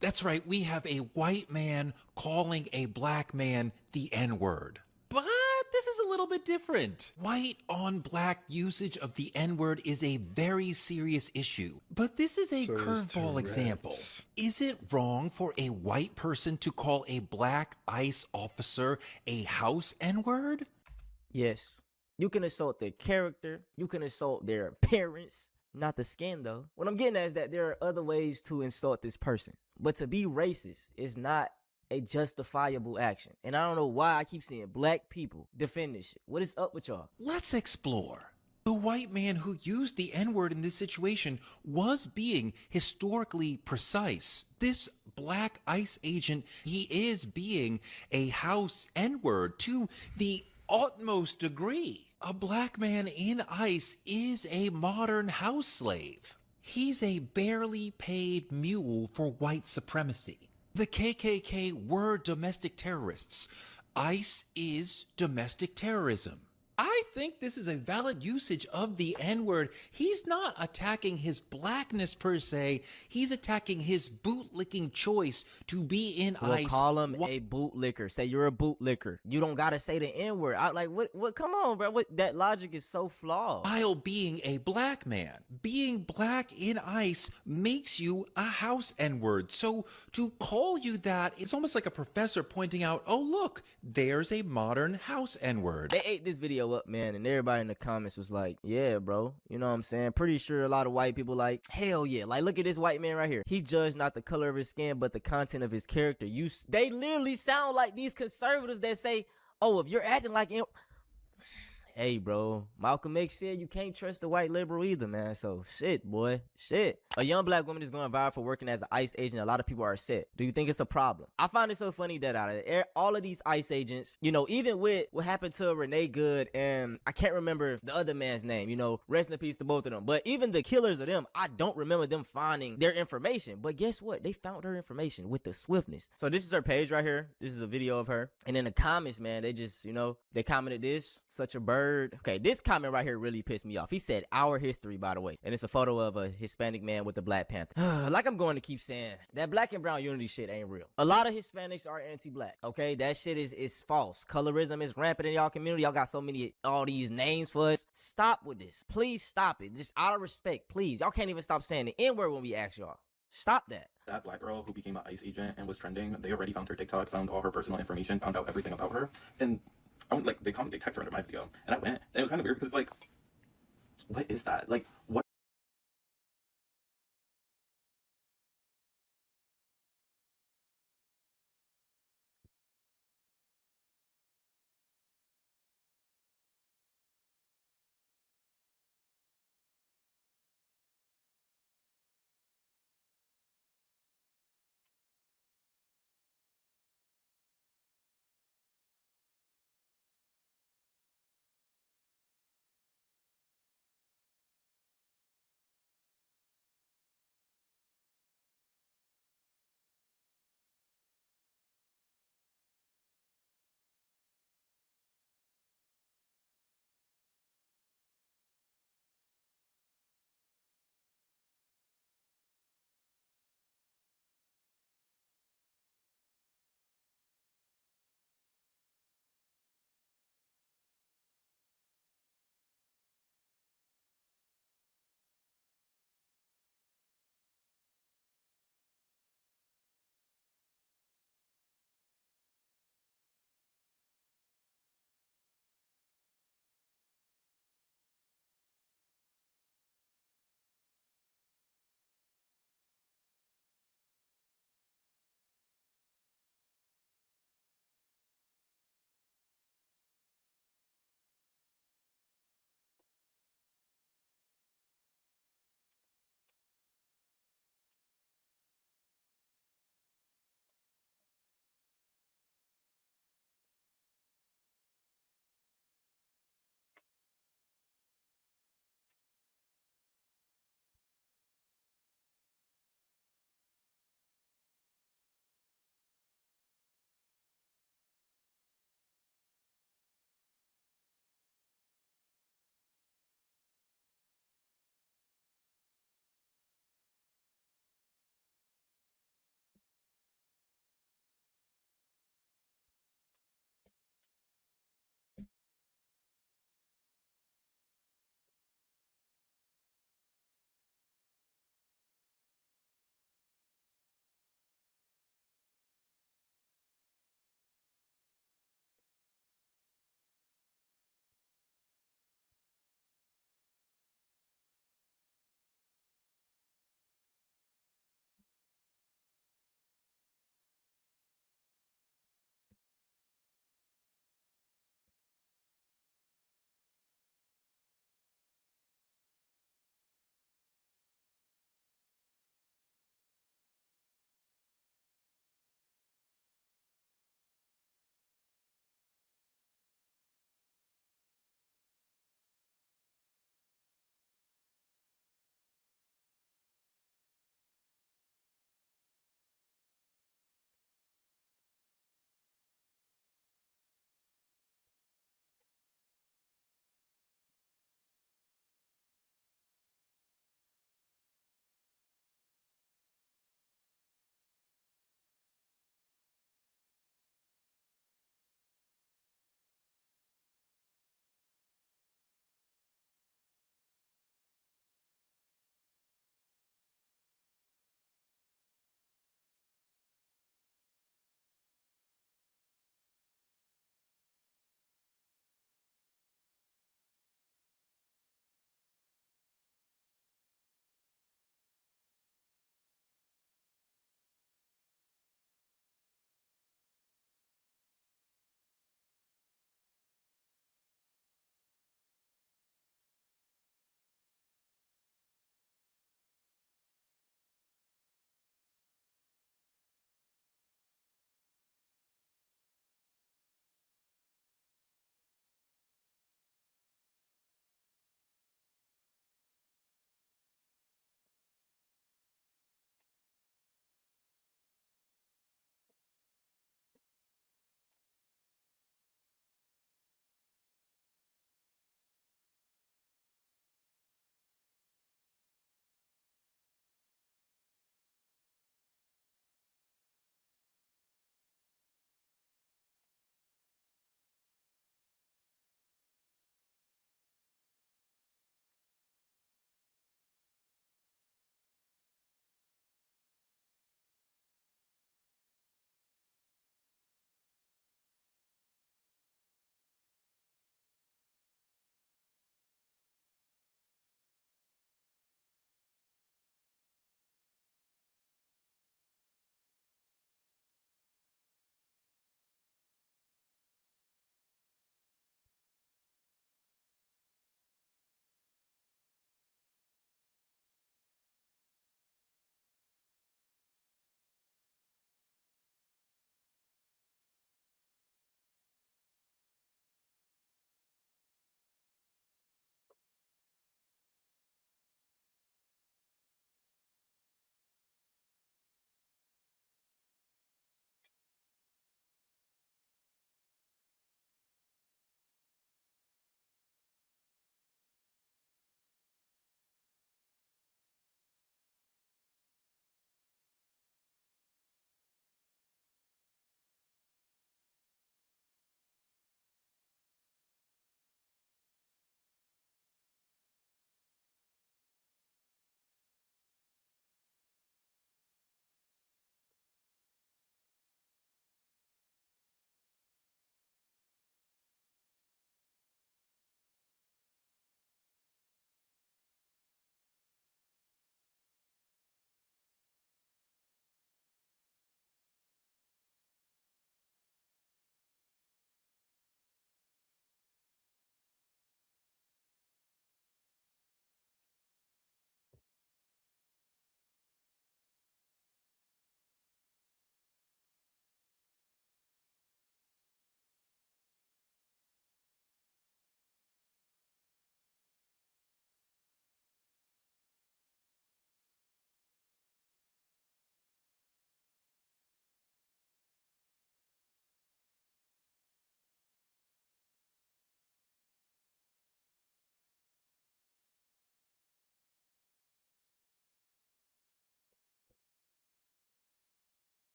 That's right, we have a white man calling a black man the N-word. But this is a little bit different. White on black usage of the N-word is a very serious issue. But this is a curveball example. Is it wrong for a white person to call a black ICE officer a house N-word? Yes. You can assault their character. You can assault their appearance. Not the skin, though. What I'm getting at is that there are other ways to insult this person. But to be racist is not a justifiable action. And I don't know why I keep seeing black people defend this shit. What is up with y'all? Let's explore. The white man who used the N-word in this situation was being historically precise. This black ICE agent, he is being a house N-word to the utmost degree. A black man in ICE is a modern house slave. He's a barely paid mule for white supremacy. The KKK were domestic terrorists. ICE is domestic terrorism. I think this is a valid usage of the N-word. He's not attacking his blackness per se. He's attacking his bootlicking choice to be in ICE. Call him a bootlicker. Say you're a bootlicker. You don't gotta say the N-word. What? Come on, bro. That logic is so flawed. While being a black man, being black in ICE makes you a house N-word. So to call you that, it's almost like a professor pointing out, oh look, there's a modern house N-word. They ate this video up, man, and everybody in the comments was like, yeah, bro, you know what I'm saying? Pretty sure a lot of white people like, hell yeah, like look at this white man right here. He judged not the color of his skin but the content of his character. They literally sound like these conservatives that say, oh, if you're acting like hey, bro, Malcolm X said you can't trust the white liberal either, man. So shit, boy, shit. A young black woman is going viral for working as an ICE agent. A lot of people are upset. Do you think it's a problem? I find it so funny that out of all of these ICE agents, you know, even with what happened to Renee Good and I can't remember the other man's name, you know, rest in peace to both of them. But even the killers of them, I don't remember them finding their information. But guess what? They found her information with the swiftness. So this is her page right here. This is a video of her. And in the comments, man, they just, you know, they commented this, such a bird. Okay, this comment right here really pissed me off. He said, our history, by the way. And it's a photo of a Hispanic man with the Black Panther. Like I'm going to keep saying, that black and brown unity shit ain't real. A lot of Hispanics are anti-black, okay? That shit is false. Colorism is rampant in y'all community. Y'all got so many, all these names for us. Stop with this. Please stop it. Just out of respect, please. Y'all can't even stop saying the N-word when we ask y'all. Stop that. That black girl who became an ICE agent and was trending, they already found her TikTok, found all her personal information, found out everything about her. And they tagged her under my video, and I went, and it was kind of weird because like, what is that? Like, what?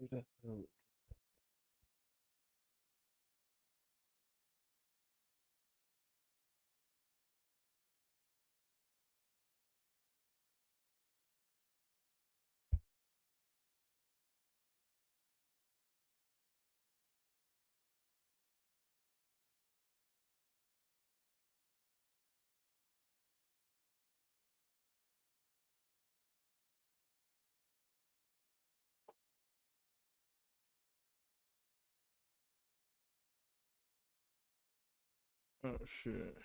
Who the hell? Oh shit.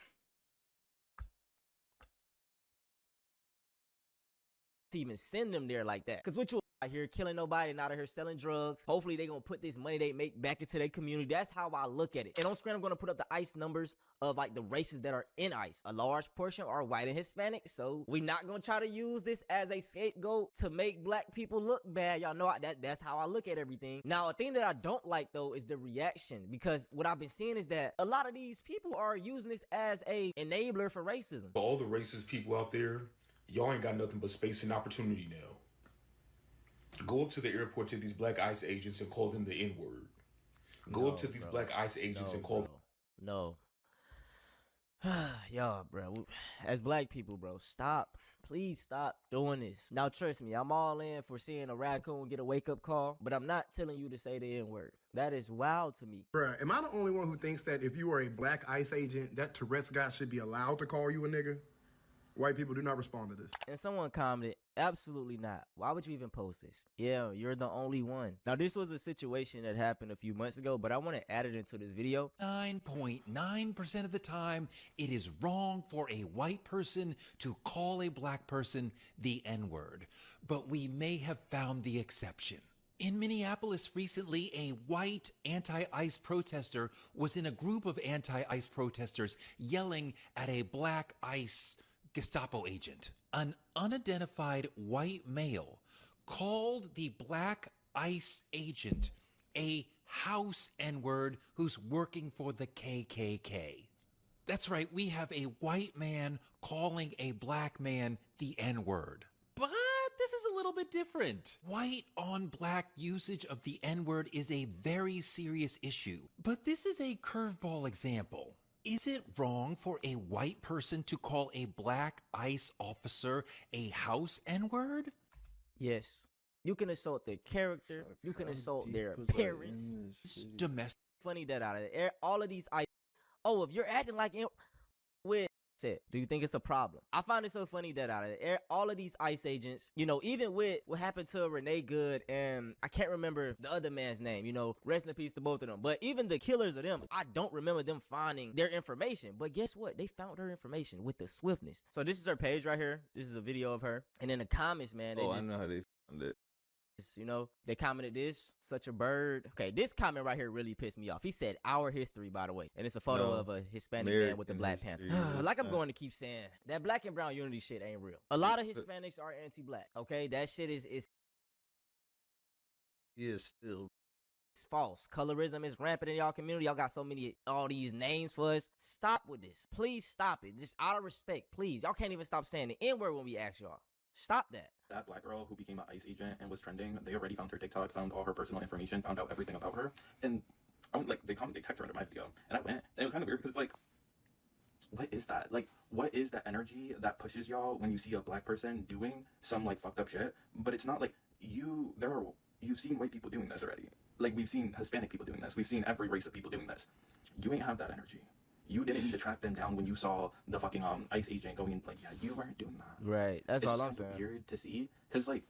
To even send them there like that. Because what you out here killing nobody and out of here selling drugs. Hopefully they gonna put this money they make back into their community. That's how I look at it. And on screen I'm gonna put up the ICE numbers of like the races that are in ICE. A large portion are white and Hispanic. So we not gonna try to use this as a scapegoat to make black people look bad. Y'all know that's how I look at everything. Now a thing that I don't like though is the reaction, because what I've been seeing is that a lot of these people are using this as a enabler for racism. For all the racist people out there, y'all ain't got nothing but space and opportunity now. Go up to the airport to these black ICE agents and call them the N-word. Go up to these black ICE agents and call them. No. Y'all, bro. As black people, bro, stop. Please stop doing this. Now, trust me, I'm all in for seeing a raccoon get a wake-up call, but I'm not telling you to say the N-word. That is wild to me. Bruh, am I the only one who thinks that if you are a black ICE agent, that Tourette's guy should be allowed to call you a nigga? White people do not respond to this. And someone commented, absolutely not. Why would you even post this? Yeah, you're the only one. Now, this was a situation that happened a few months ago, but I want to add it into this video. 9.9% of the time, it is wrong for a white person to call a black person the N-word. But we may have found the exception. In Minneapolis recently, a white anti-ICE protester was in a group of anti-ICE protesters yelling at a black ICE Gestapo agent. An unidentified white male called the black ICE agent a house N-word who's working for the KKK. That's right, we have a white man calling a black man the N-word. But this is a little bit different. White on black usage of the N-word is a very serious issue. But this is a curveball example. Is it wrong for a white person to call a black ICE officer a house N-word? Yes. You can assault their character. You can assault their appearance. Domestic. Funny that out of it. All of these ICE. Oh, if you're acting like with it, do you think it's a problem? I find it so funny that out of it, all of these ICE agents, you know, even with what happened to Renee Good and I can't remember the other man's name, you know, rest in peace to both of them. But even the killers of them, I don't remember them finding their information. But guess what? They found her information with the swiftness. So this is her page right here. This is a video of her. And in the comments, man, they I know how they found it. You know, they commented this, such a bird. Okay, this comment right here really pissed me off. He said, our history, by the way. And it's a photo of a Hispanic man with the Black Panther. Like I'm going to keep saying, that black and brown unity shit ain't real. A lot of Hispanics are anti-black, okay? That shit is still. It's false. Colorism is rampant in y'all community. Y'all got so many, all these names for us. Stop with this. Please stop it. Just out of respect, please. Y'all can't even stop saying the N-word when we ask y'all. Stop that. That black girl who became an ICE agent and was trending, they already found her TikTok, found all her personal information, found out everything about her. And I went, like, they tagged her under my video. And I went, and it was kind of weird because, like, what is that? Like, what is the energy that pushes y'all when you see a black person doing some, like, fucked up shit? But it's not like you've seen white people doing this already. Like, we've seen Hispanic people doing this. We've seen every race of people doing this. You ain't have that energy. You didn't need to track them down when you saw the fucking ICE agent going in. Like, yeah, you weren't doing that. Right. That's all I'm saying. It's saying. weird to see. Because, like,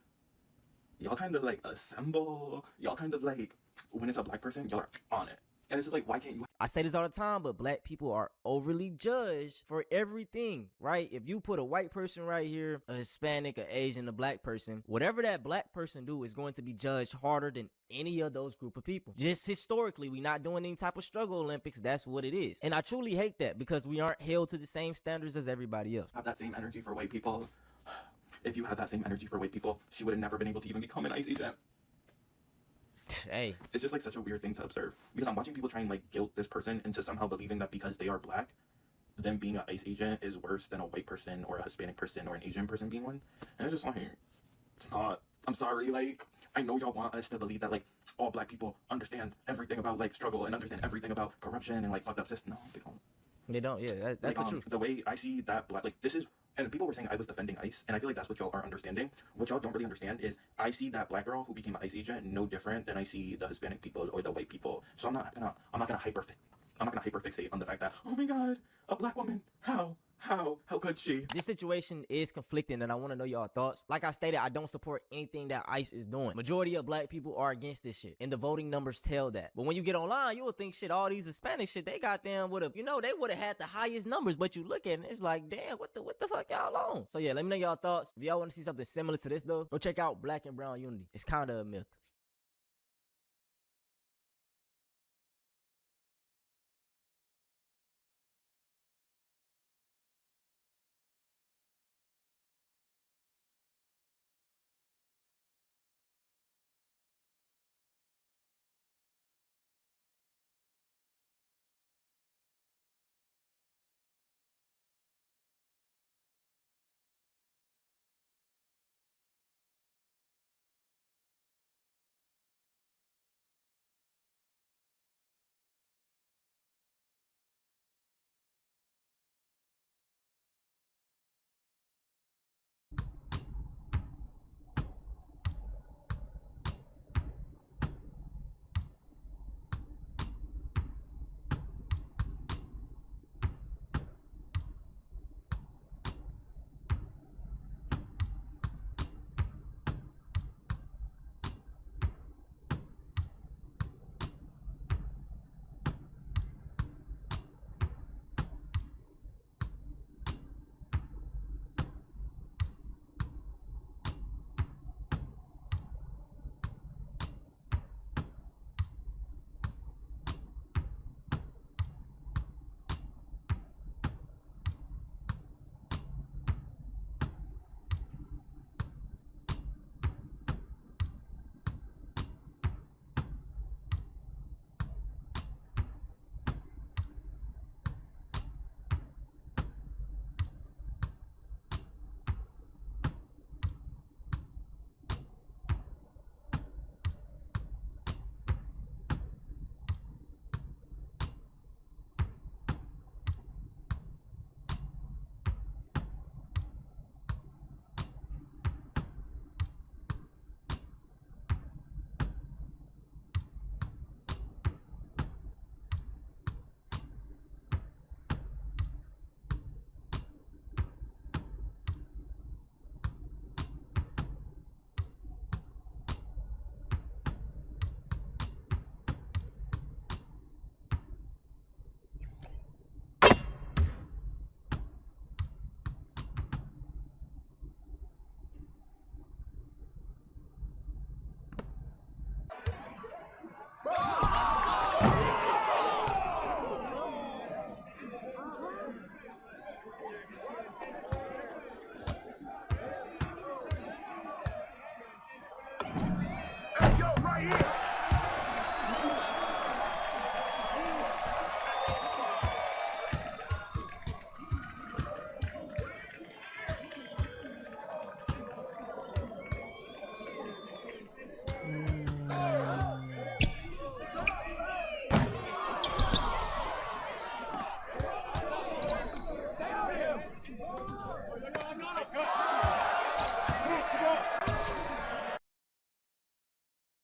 y'all kind of, like, assemble. Y'all kind of, like, when it's a black person, y'all are on it. And it's just like, why can't you? I say this all the time, but black people are overly judged for everything, right? If you put a white person right here, a Hispanic, a Asian, a black person, whatever that black person do is going to be judged harder than any of those group of people. Just historically, we not doing any type of struggle Olympics. That's what it is. And I truly hate that because we aren't held to the same standards as everybody else. Have that same energy for white people. If you had that same energy for white people, she would have never been able to even become an ICE agent. Hey. It's just like such a weird thing to observe because I'm watching people try and like guilt this person into somehow believing that because they are black, them being an ICE agent is worse than a white person or a Hispanic person or an Asian person being one. And it's just like, it's not. I'm sorry. Like, I know y'all want us to believe that like all black people understand everything about like struggle and understand everything about corruption and like fucked up system. No, they don't. They don't. Yeah, that's like, the truth. The way I see that black, like this is, and people were saying I was defending ICE, and I feel like that's what y'all are understanding. What y'all don't really understand is I see that black girl who became an ICE agent no different than I see the Hispanic people or the white people. So I'm not gonna hyperfixate on the fact that, oh my god, a black woman, how could she? This situation is conflicting, and I want to know y'all thoughts. Like I stated, I don't support anything that ICE is doing. Majority of black people are against this shit, and the voting numbers tell that. But when you get online, you will think shit, all these Hispanic shit, they goddamn would have, you know, they would have had the highest numbers. But you look at it, it's like, damn, what the fuck y'all on? So yeah, let me know y'all thoughts. If y'all want to see something similar to this though, go check out Black and Brown Unity. It's kind of a myth. Ah!